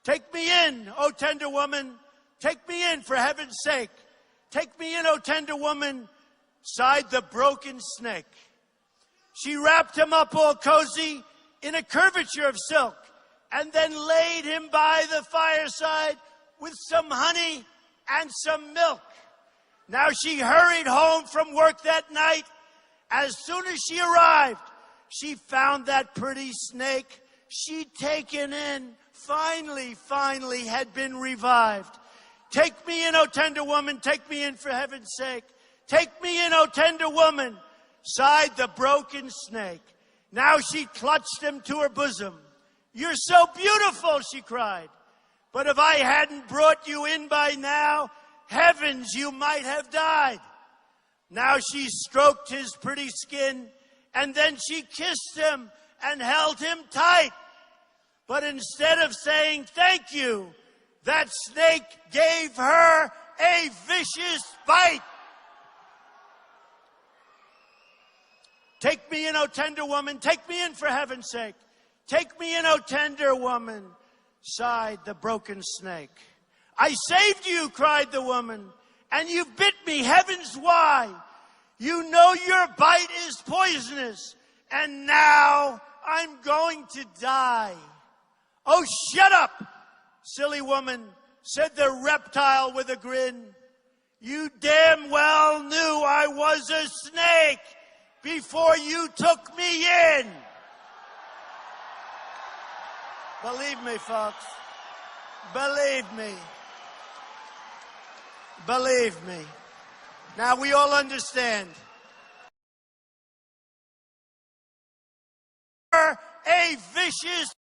Take me in, oh tender woman. Take me in, for heaven's sake. Take me in, oh tender woman, sighed the broken snake. She wrapped him up all cozy in a curvature of silk, and then laid him by the fireside with some honey and some milk. Now she hurried home from work that night. As soon as she arrived, she found that pretty snake she'd taken in, finally had been revived. Take me in, oh tender woman, take me in for heaven's sake. Take me in, O tender woman, sighed the broken snake. Now she clutched him to her bosom. You're so beautiful, she cried. But if I hadn't brought you in by now, heavens, you might have died. Now she stroked his pretty skin, and then she kissed him and held him tight. But instead of saying thank you, that snake gave her a vicious bite. Take me in, O tender woman, take me in for heaven's sake. Take me in, O tender woman, sighed the broken snake. I saved you, cried the woman, and you bit me, heavens why? You know your bite is poisonous, and now I'm going to die. Oh, shut up, silly woman, said the reptile with a grin. You damn well knew I was a snake before you took me in. Believe me, folks. Believe me. Believe me. Now, we all understand. A vicious.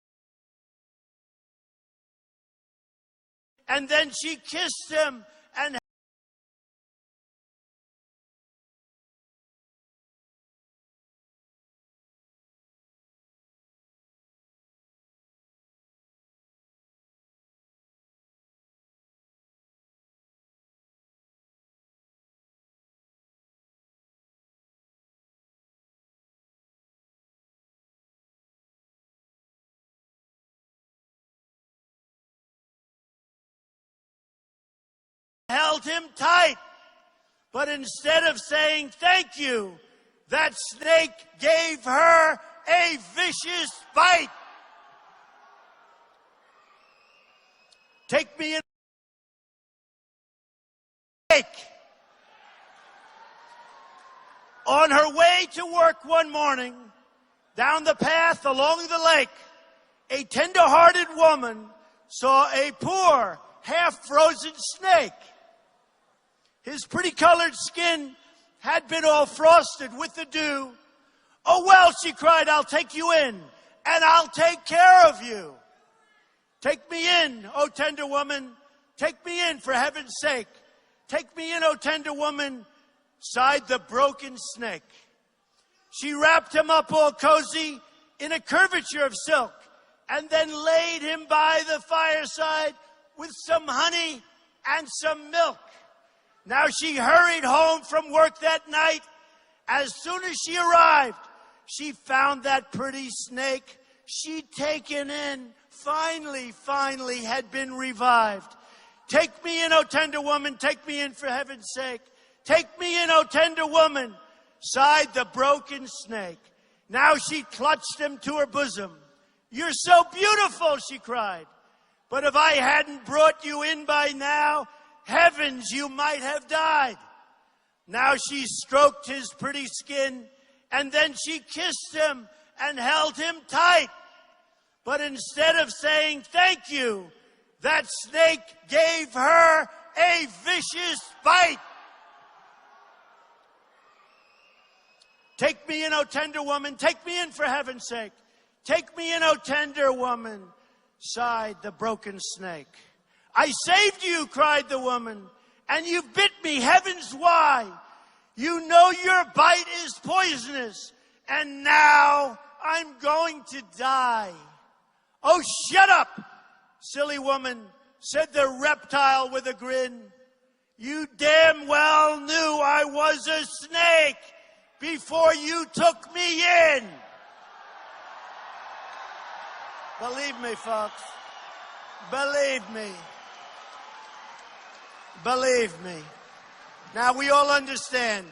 And then she kissed him and held him tight. But instead of saying thank you, that snake gave her a vicious bite. Take me in. On her way to work one morning, down the path along the lake, a tender-hearted woman saw a poor, half-frozen snake. His pretty colored skin had been all frosted with the dew. Oh, well, she cried, I'll take you in, and I'll take care of you. Take me in, oh tender woman. Take me in, for heaven's sake. Take me in, oh tender woman, sighed the broken snake. She wrapped him up all cozy in a curvature of silk, and then laid him by the fireside with some honey and some milk. Now she hurried home from work that night. As soon as she arrived, she found that pretty snake she'd taken in finally had been revived. Take me in, O tender woman, take me in for heaven's sake. Take me in, O tender woman, sighed the broken snake. Now she clutched him to her bosom. You're so beautiful, she cried. But if I hadn't brought you in by now, heavens, you might have died. Now she stroked his pretty skin, and then she kissed him and held him tight. But instead of saying thank you, that snake gave her a vicious bite. Take me in, O tender woman, take me in for heaven's sake. Take me in, O tender woman, sighed the broken snake. I saved you, cried the woman, and you bit me, heavens why? You know your bite is poisonous, and now I'm going to die. Oh, shut up, silly woman, said the reptile with a grin. You damn well knew I was a snake before you took me in. Believe me, folks. Believe me. Believe me. Now, we all understand.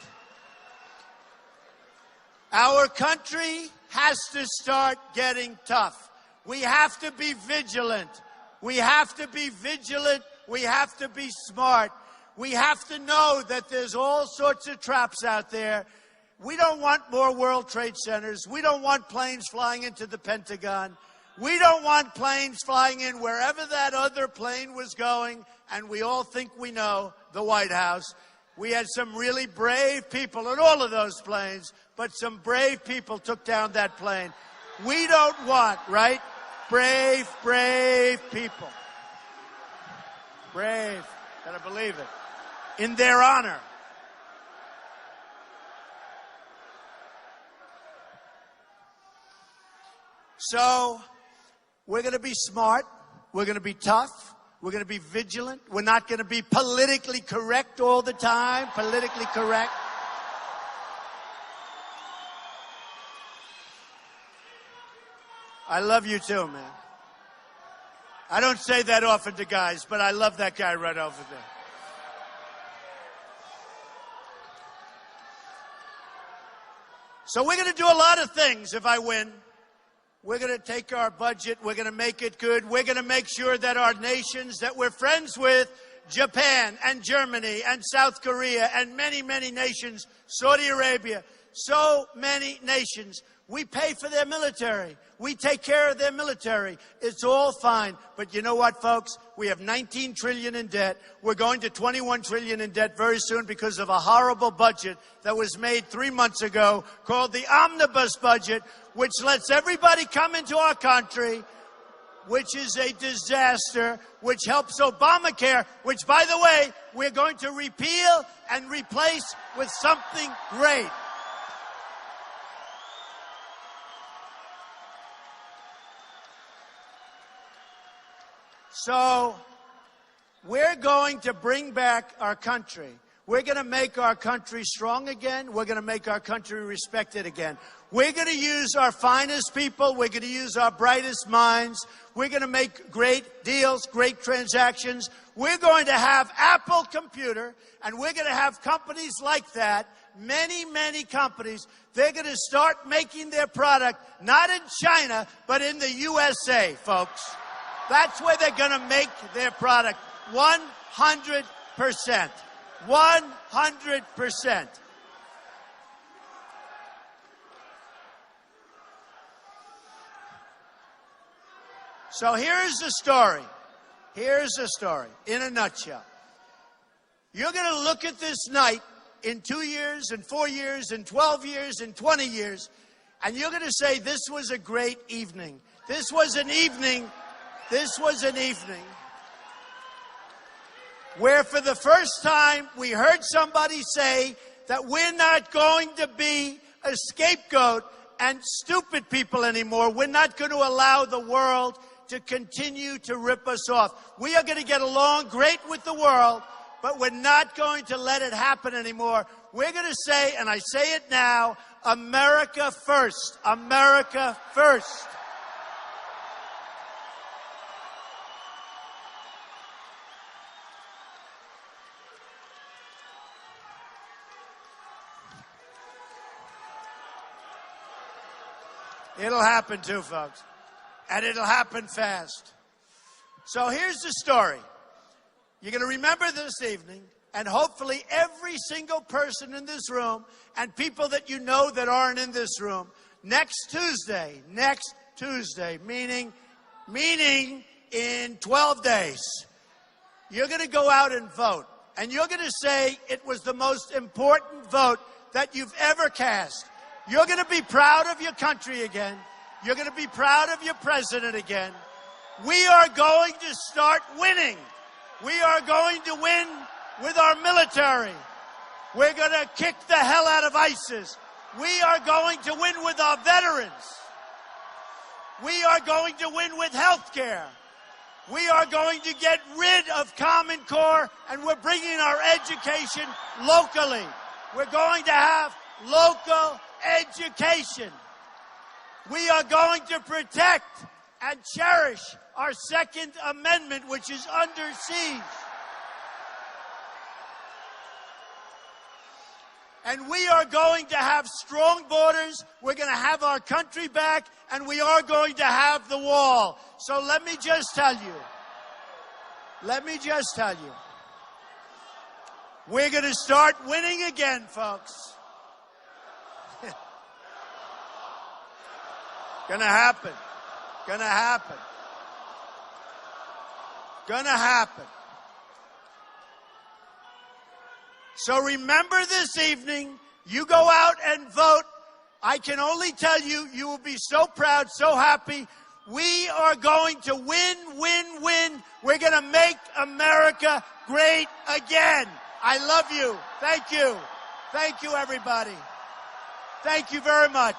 Our country has to start getting tough. We have to be vigilant. We have to be vigilant. We have to be smart. We have to know that there's all sorts of traps out there. We don't want more World Trade Centers. We don't want planes flying into the Pentagon. We don't want planes flying in wherever that other plane was going, and we all think we know, the White House. We had some really brave people on all of those planes, but some brave people took down that plane. We don't want, right? Brave people. Brave. Gotta believe it. In their honor. So, we're going to be smart. We're going to be tough. We're going to be vigilant. We're not going to be politically correct all the time. Politically correct. I love you too, man. I don't say that often to guys, but I love that guy right over there. So we're going to do a lot of things if I win. We're going to take our budget. We're going to make it good. We're going to make sure that our nations that we're friends with, Japan and Germany and South Korea and many, many nations, Saudi Arabia, so many nations, we pay for their military. We take care of their military. It's all fine. But you know what, folks? We have 19 trillion in debt. We're going to 21 trillion in debt very soon because of a horrible budget that was made 3 months ago called the omnibus budget, which lets everybody come into our country, which is a disaster, which helps Obamacare, which, by the way, we're going to repeal and replace with something great. So, we're going to bring back our country. We're going to make our country strong again. We're going to make our country respected again. We're going to use our finest people. We're going to use our brightest minds. We're going to make great deals, great transactions. We're going to have Apple Computer, and we're going to have companies like that, many, many companies. They're going to start making their product not in China, but in the USA, folks. That's where they're going to make their product. 100%. 100%. So here's the story. Here's the story in a nutshell. You're going to look at this night in 2 years, in 4 years, in 12 years, in 20 years, and you're going to say, this was a great evening. This was an evening where for the first time we heard somebody say that we're not going to be a scapegoat and stupid people anymore. We're not going to allow the world to continue to rip us off. We are going to get along great with the world, but we're not going to let it happen anymore. We're going to say, and I say it now, America first. America first. It'll happen too, folks. And it'll happen fast. So here's the story. You're going to remember this evening, and hopefully every single person in this room and people that you know that aren't in this room, next Tuesday, meaning in 12 days, you're going to go out and vote. And you're going to say it was the most important vote that you've ever cast. You're going to be proud of your country again. You're going to be proud of your president again. We are going to start winning. We are going to win with our military. We're going to kick the hell out of ISIS. We are going to win with our veterans. We are going to win with health care. We are going to get rid of Common Core, and we're bringing our education locally. We're going to have local education. We are going to protect and cherish our Second Amendment, which is under siege. And we are going to have strong borders. We're going to have our country back, and we are going to have the wall. So let me just tell you, we're going to start winning again, folks. Gonna happen. Gonna happen. Gonna happen. So remember this evening, you go out and vote. I can only tell you, you will be so proud, so happy. We are going to win, win, win. We're going to make America great again. I love you. Thank you. Thank you, everybody. Thank you very much.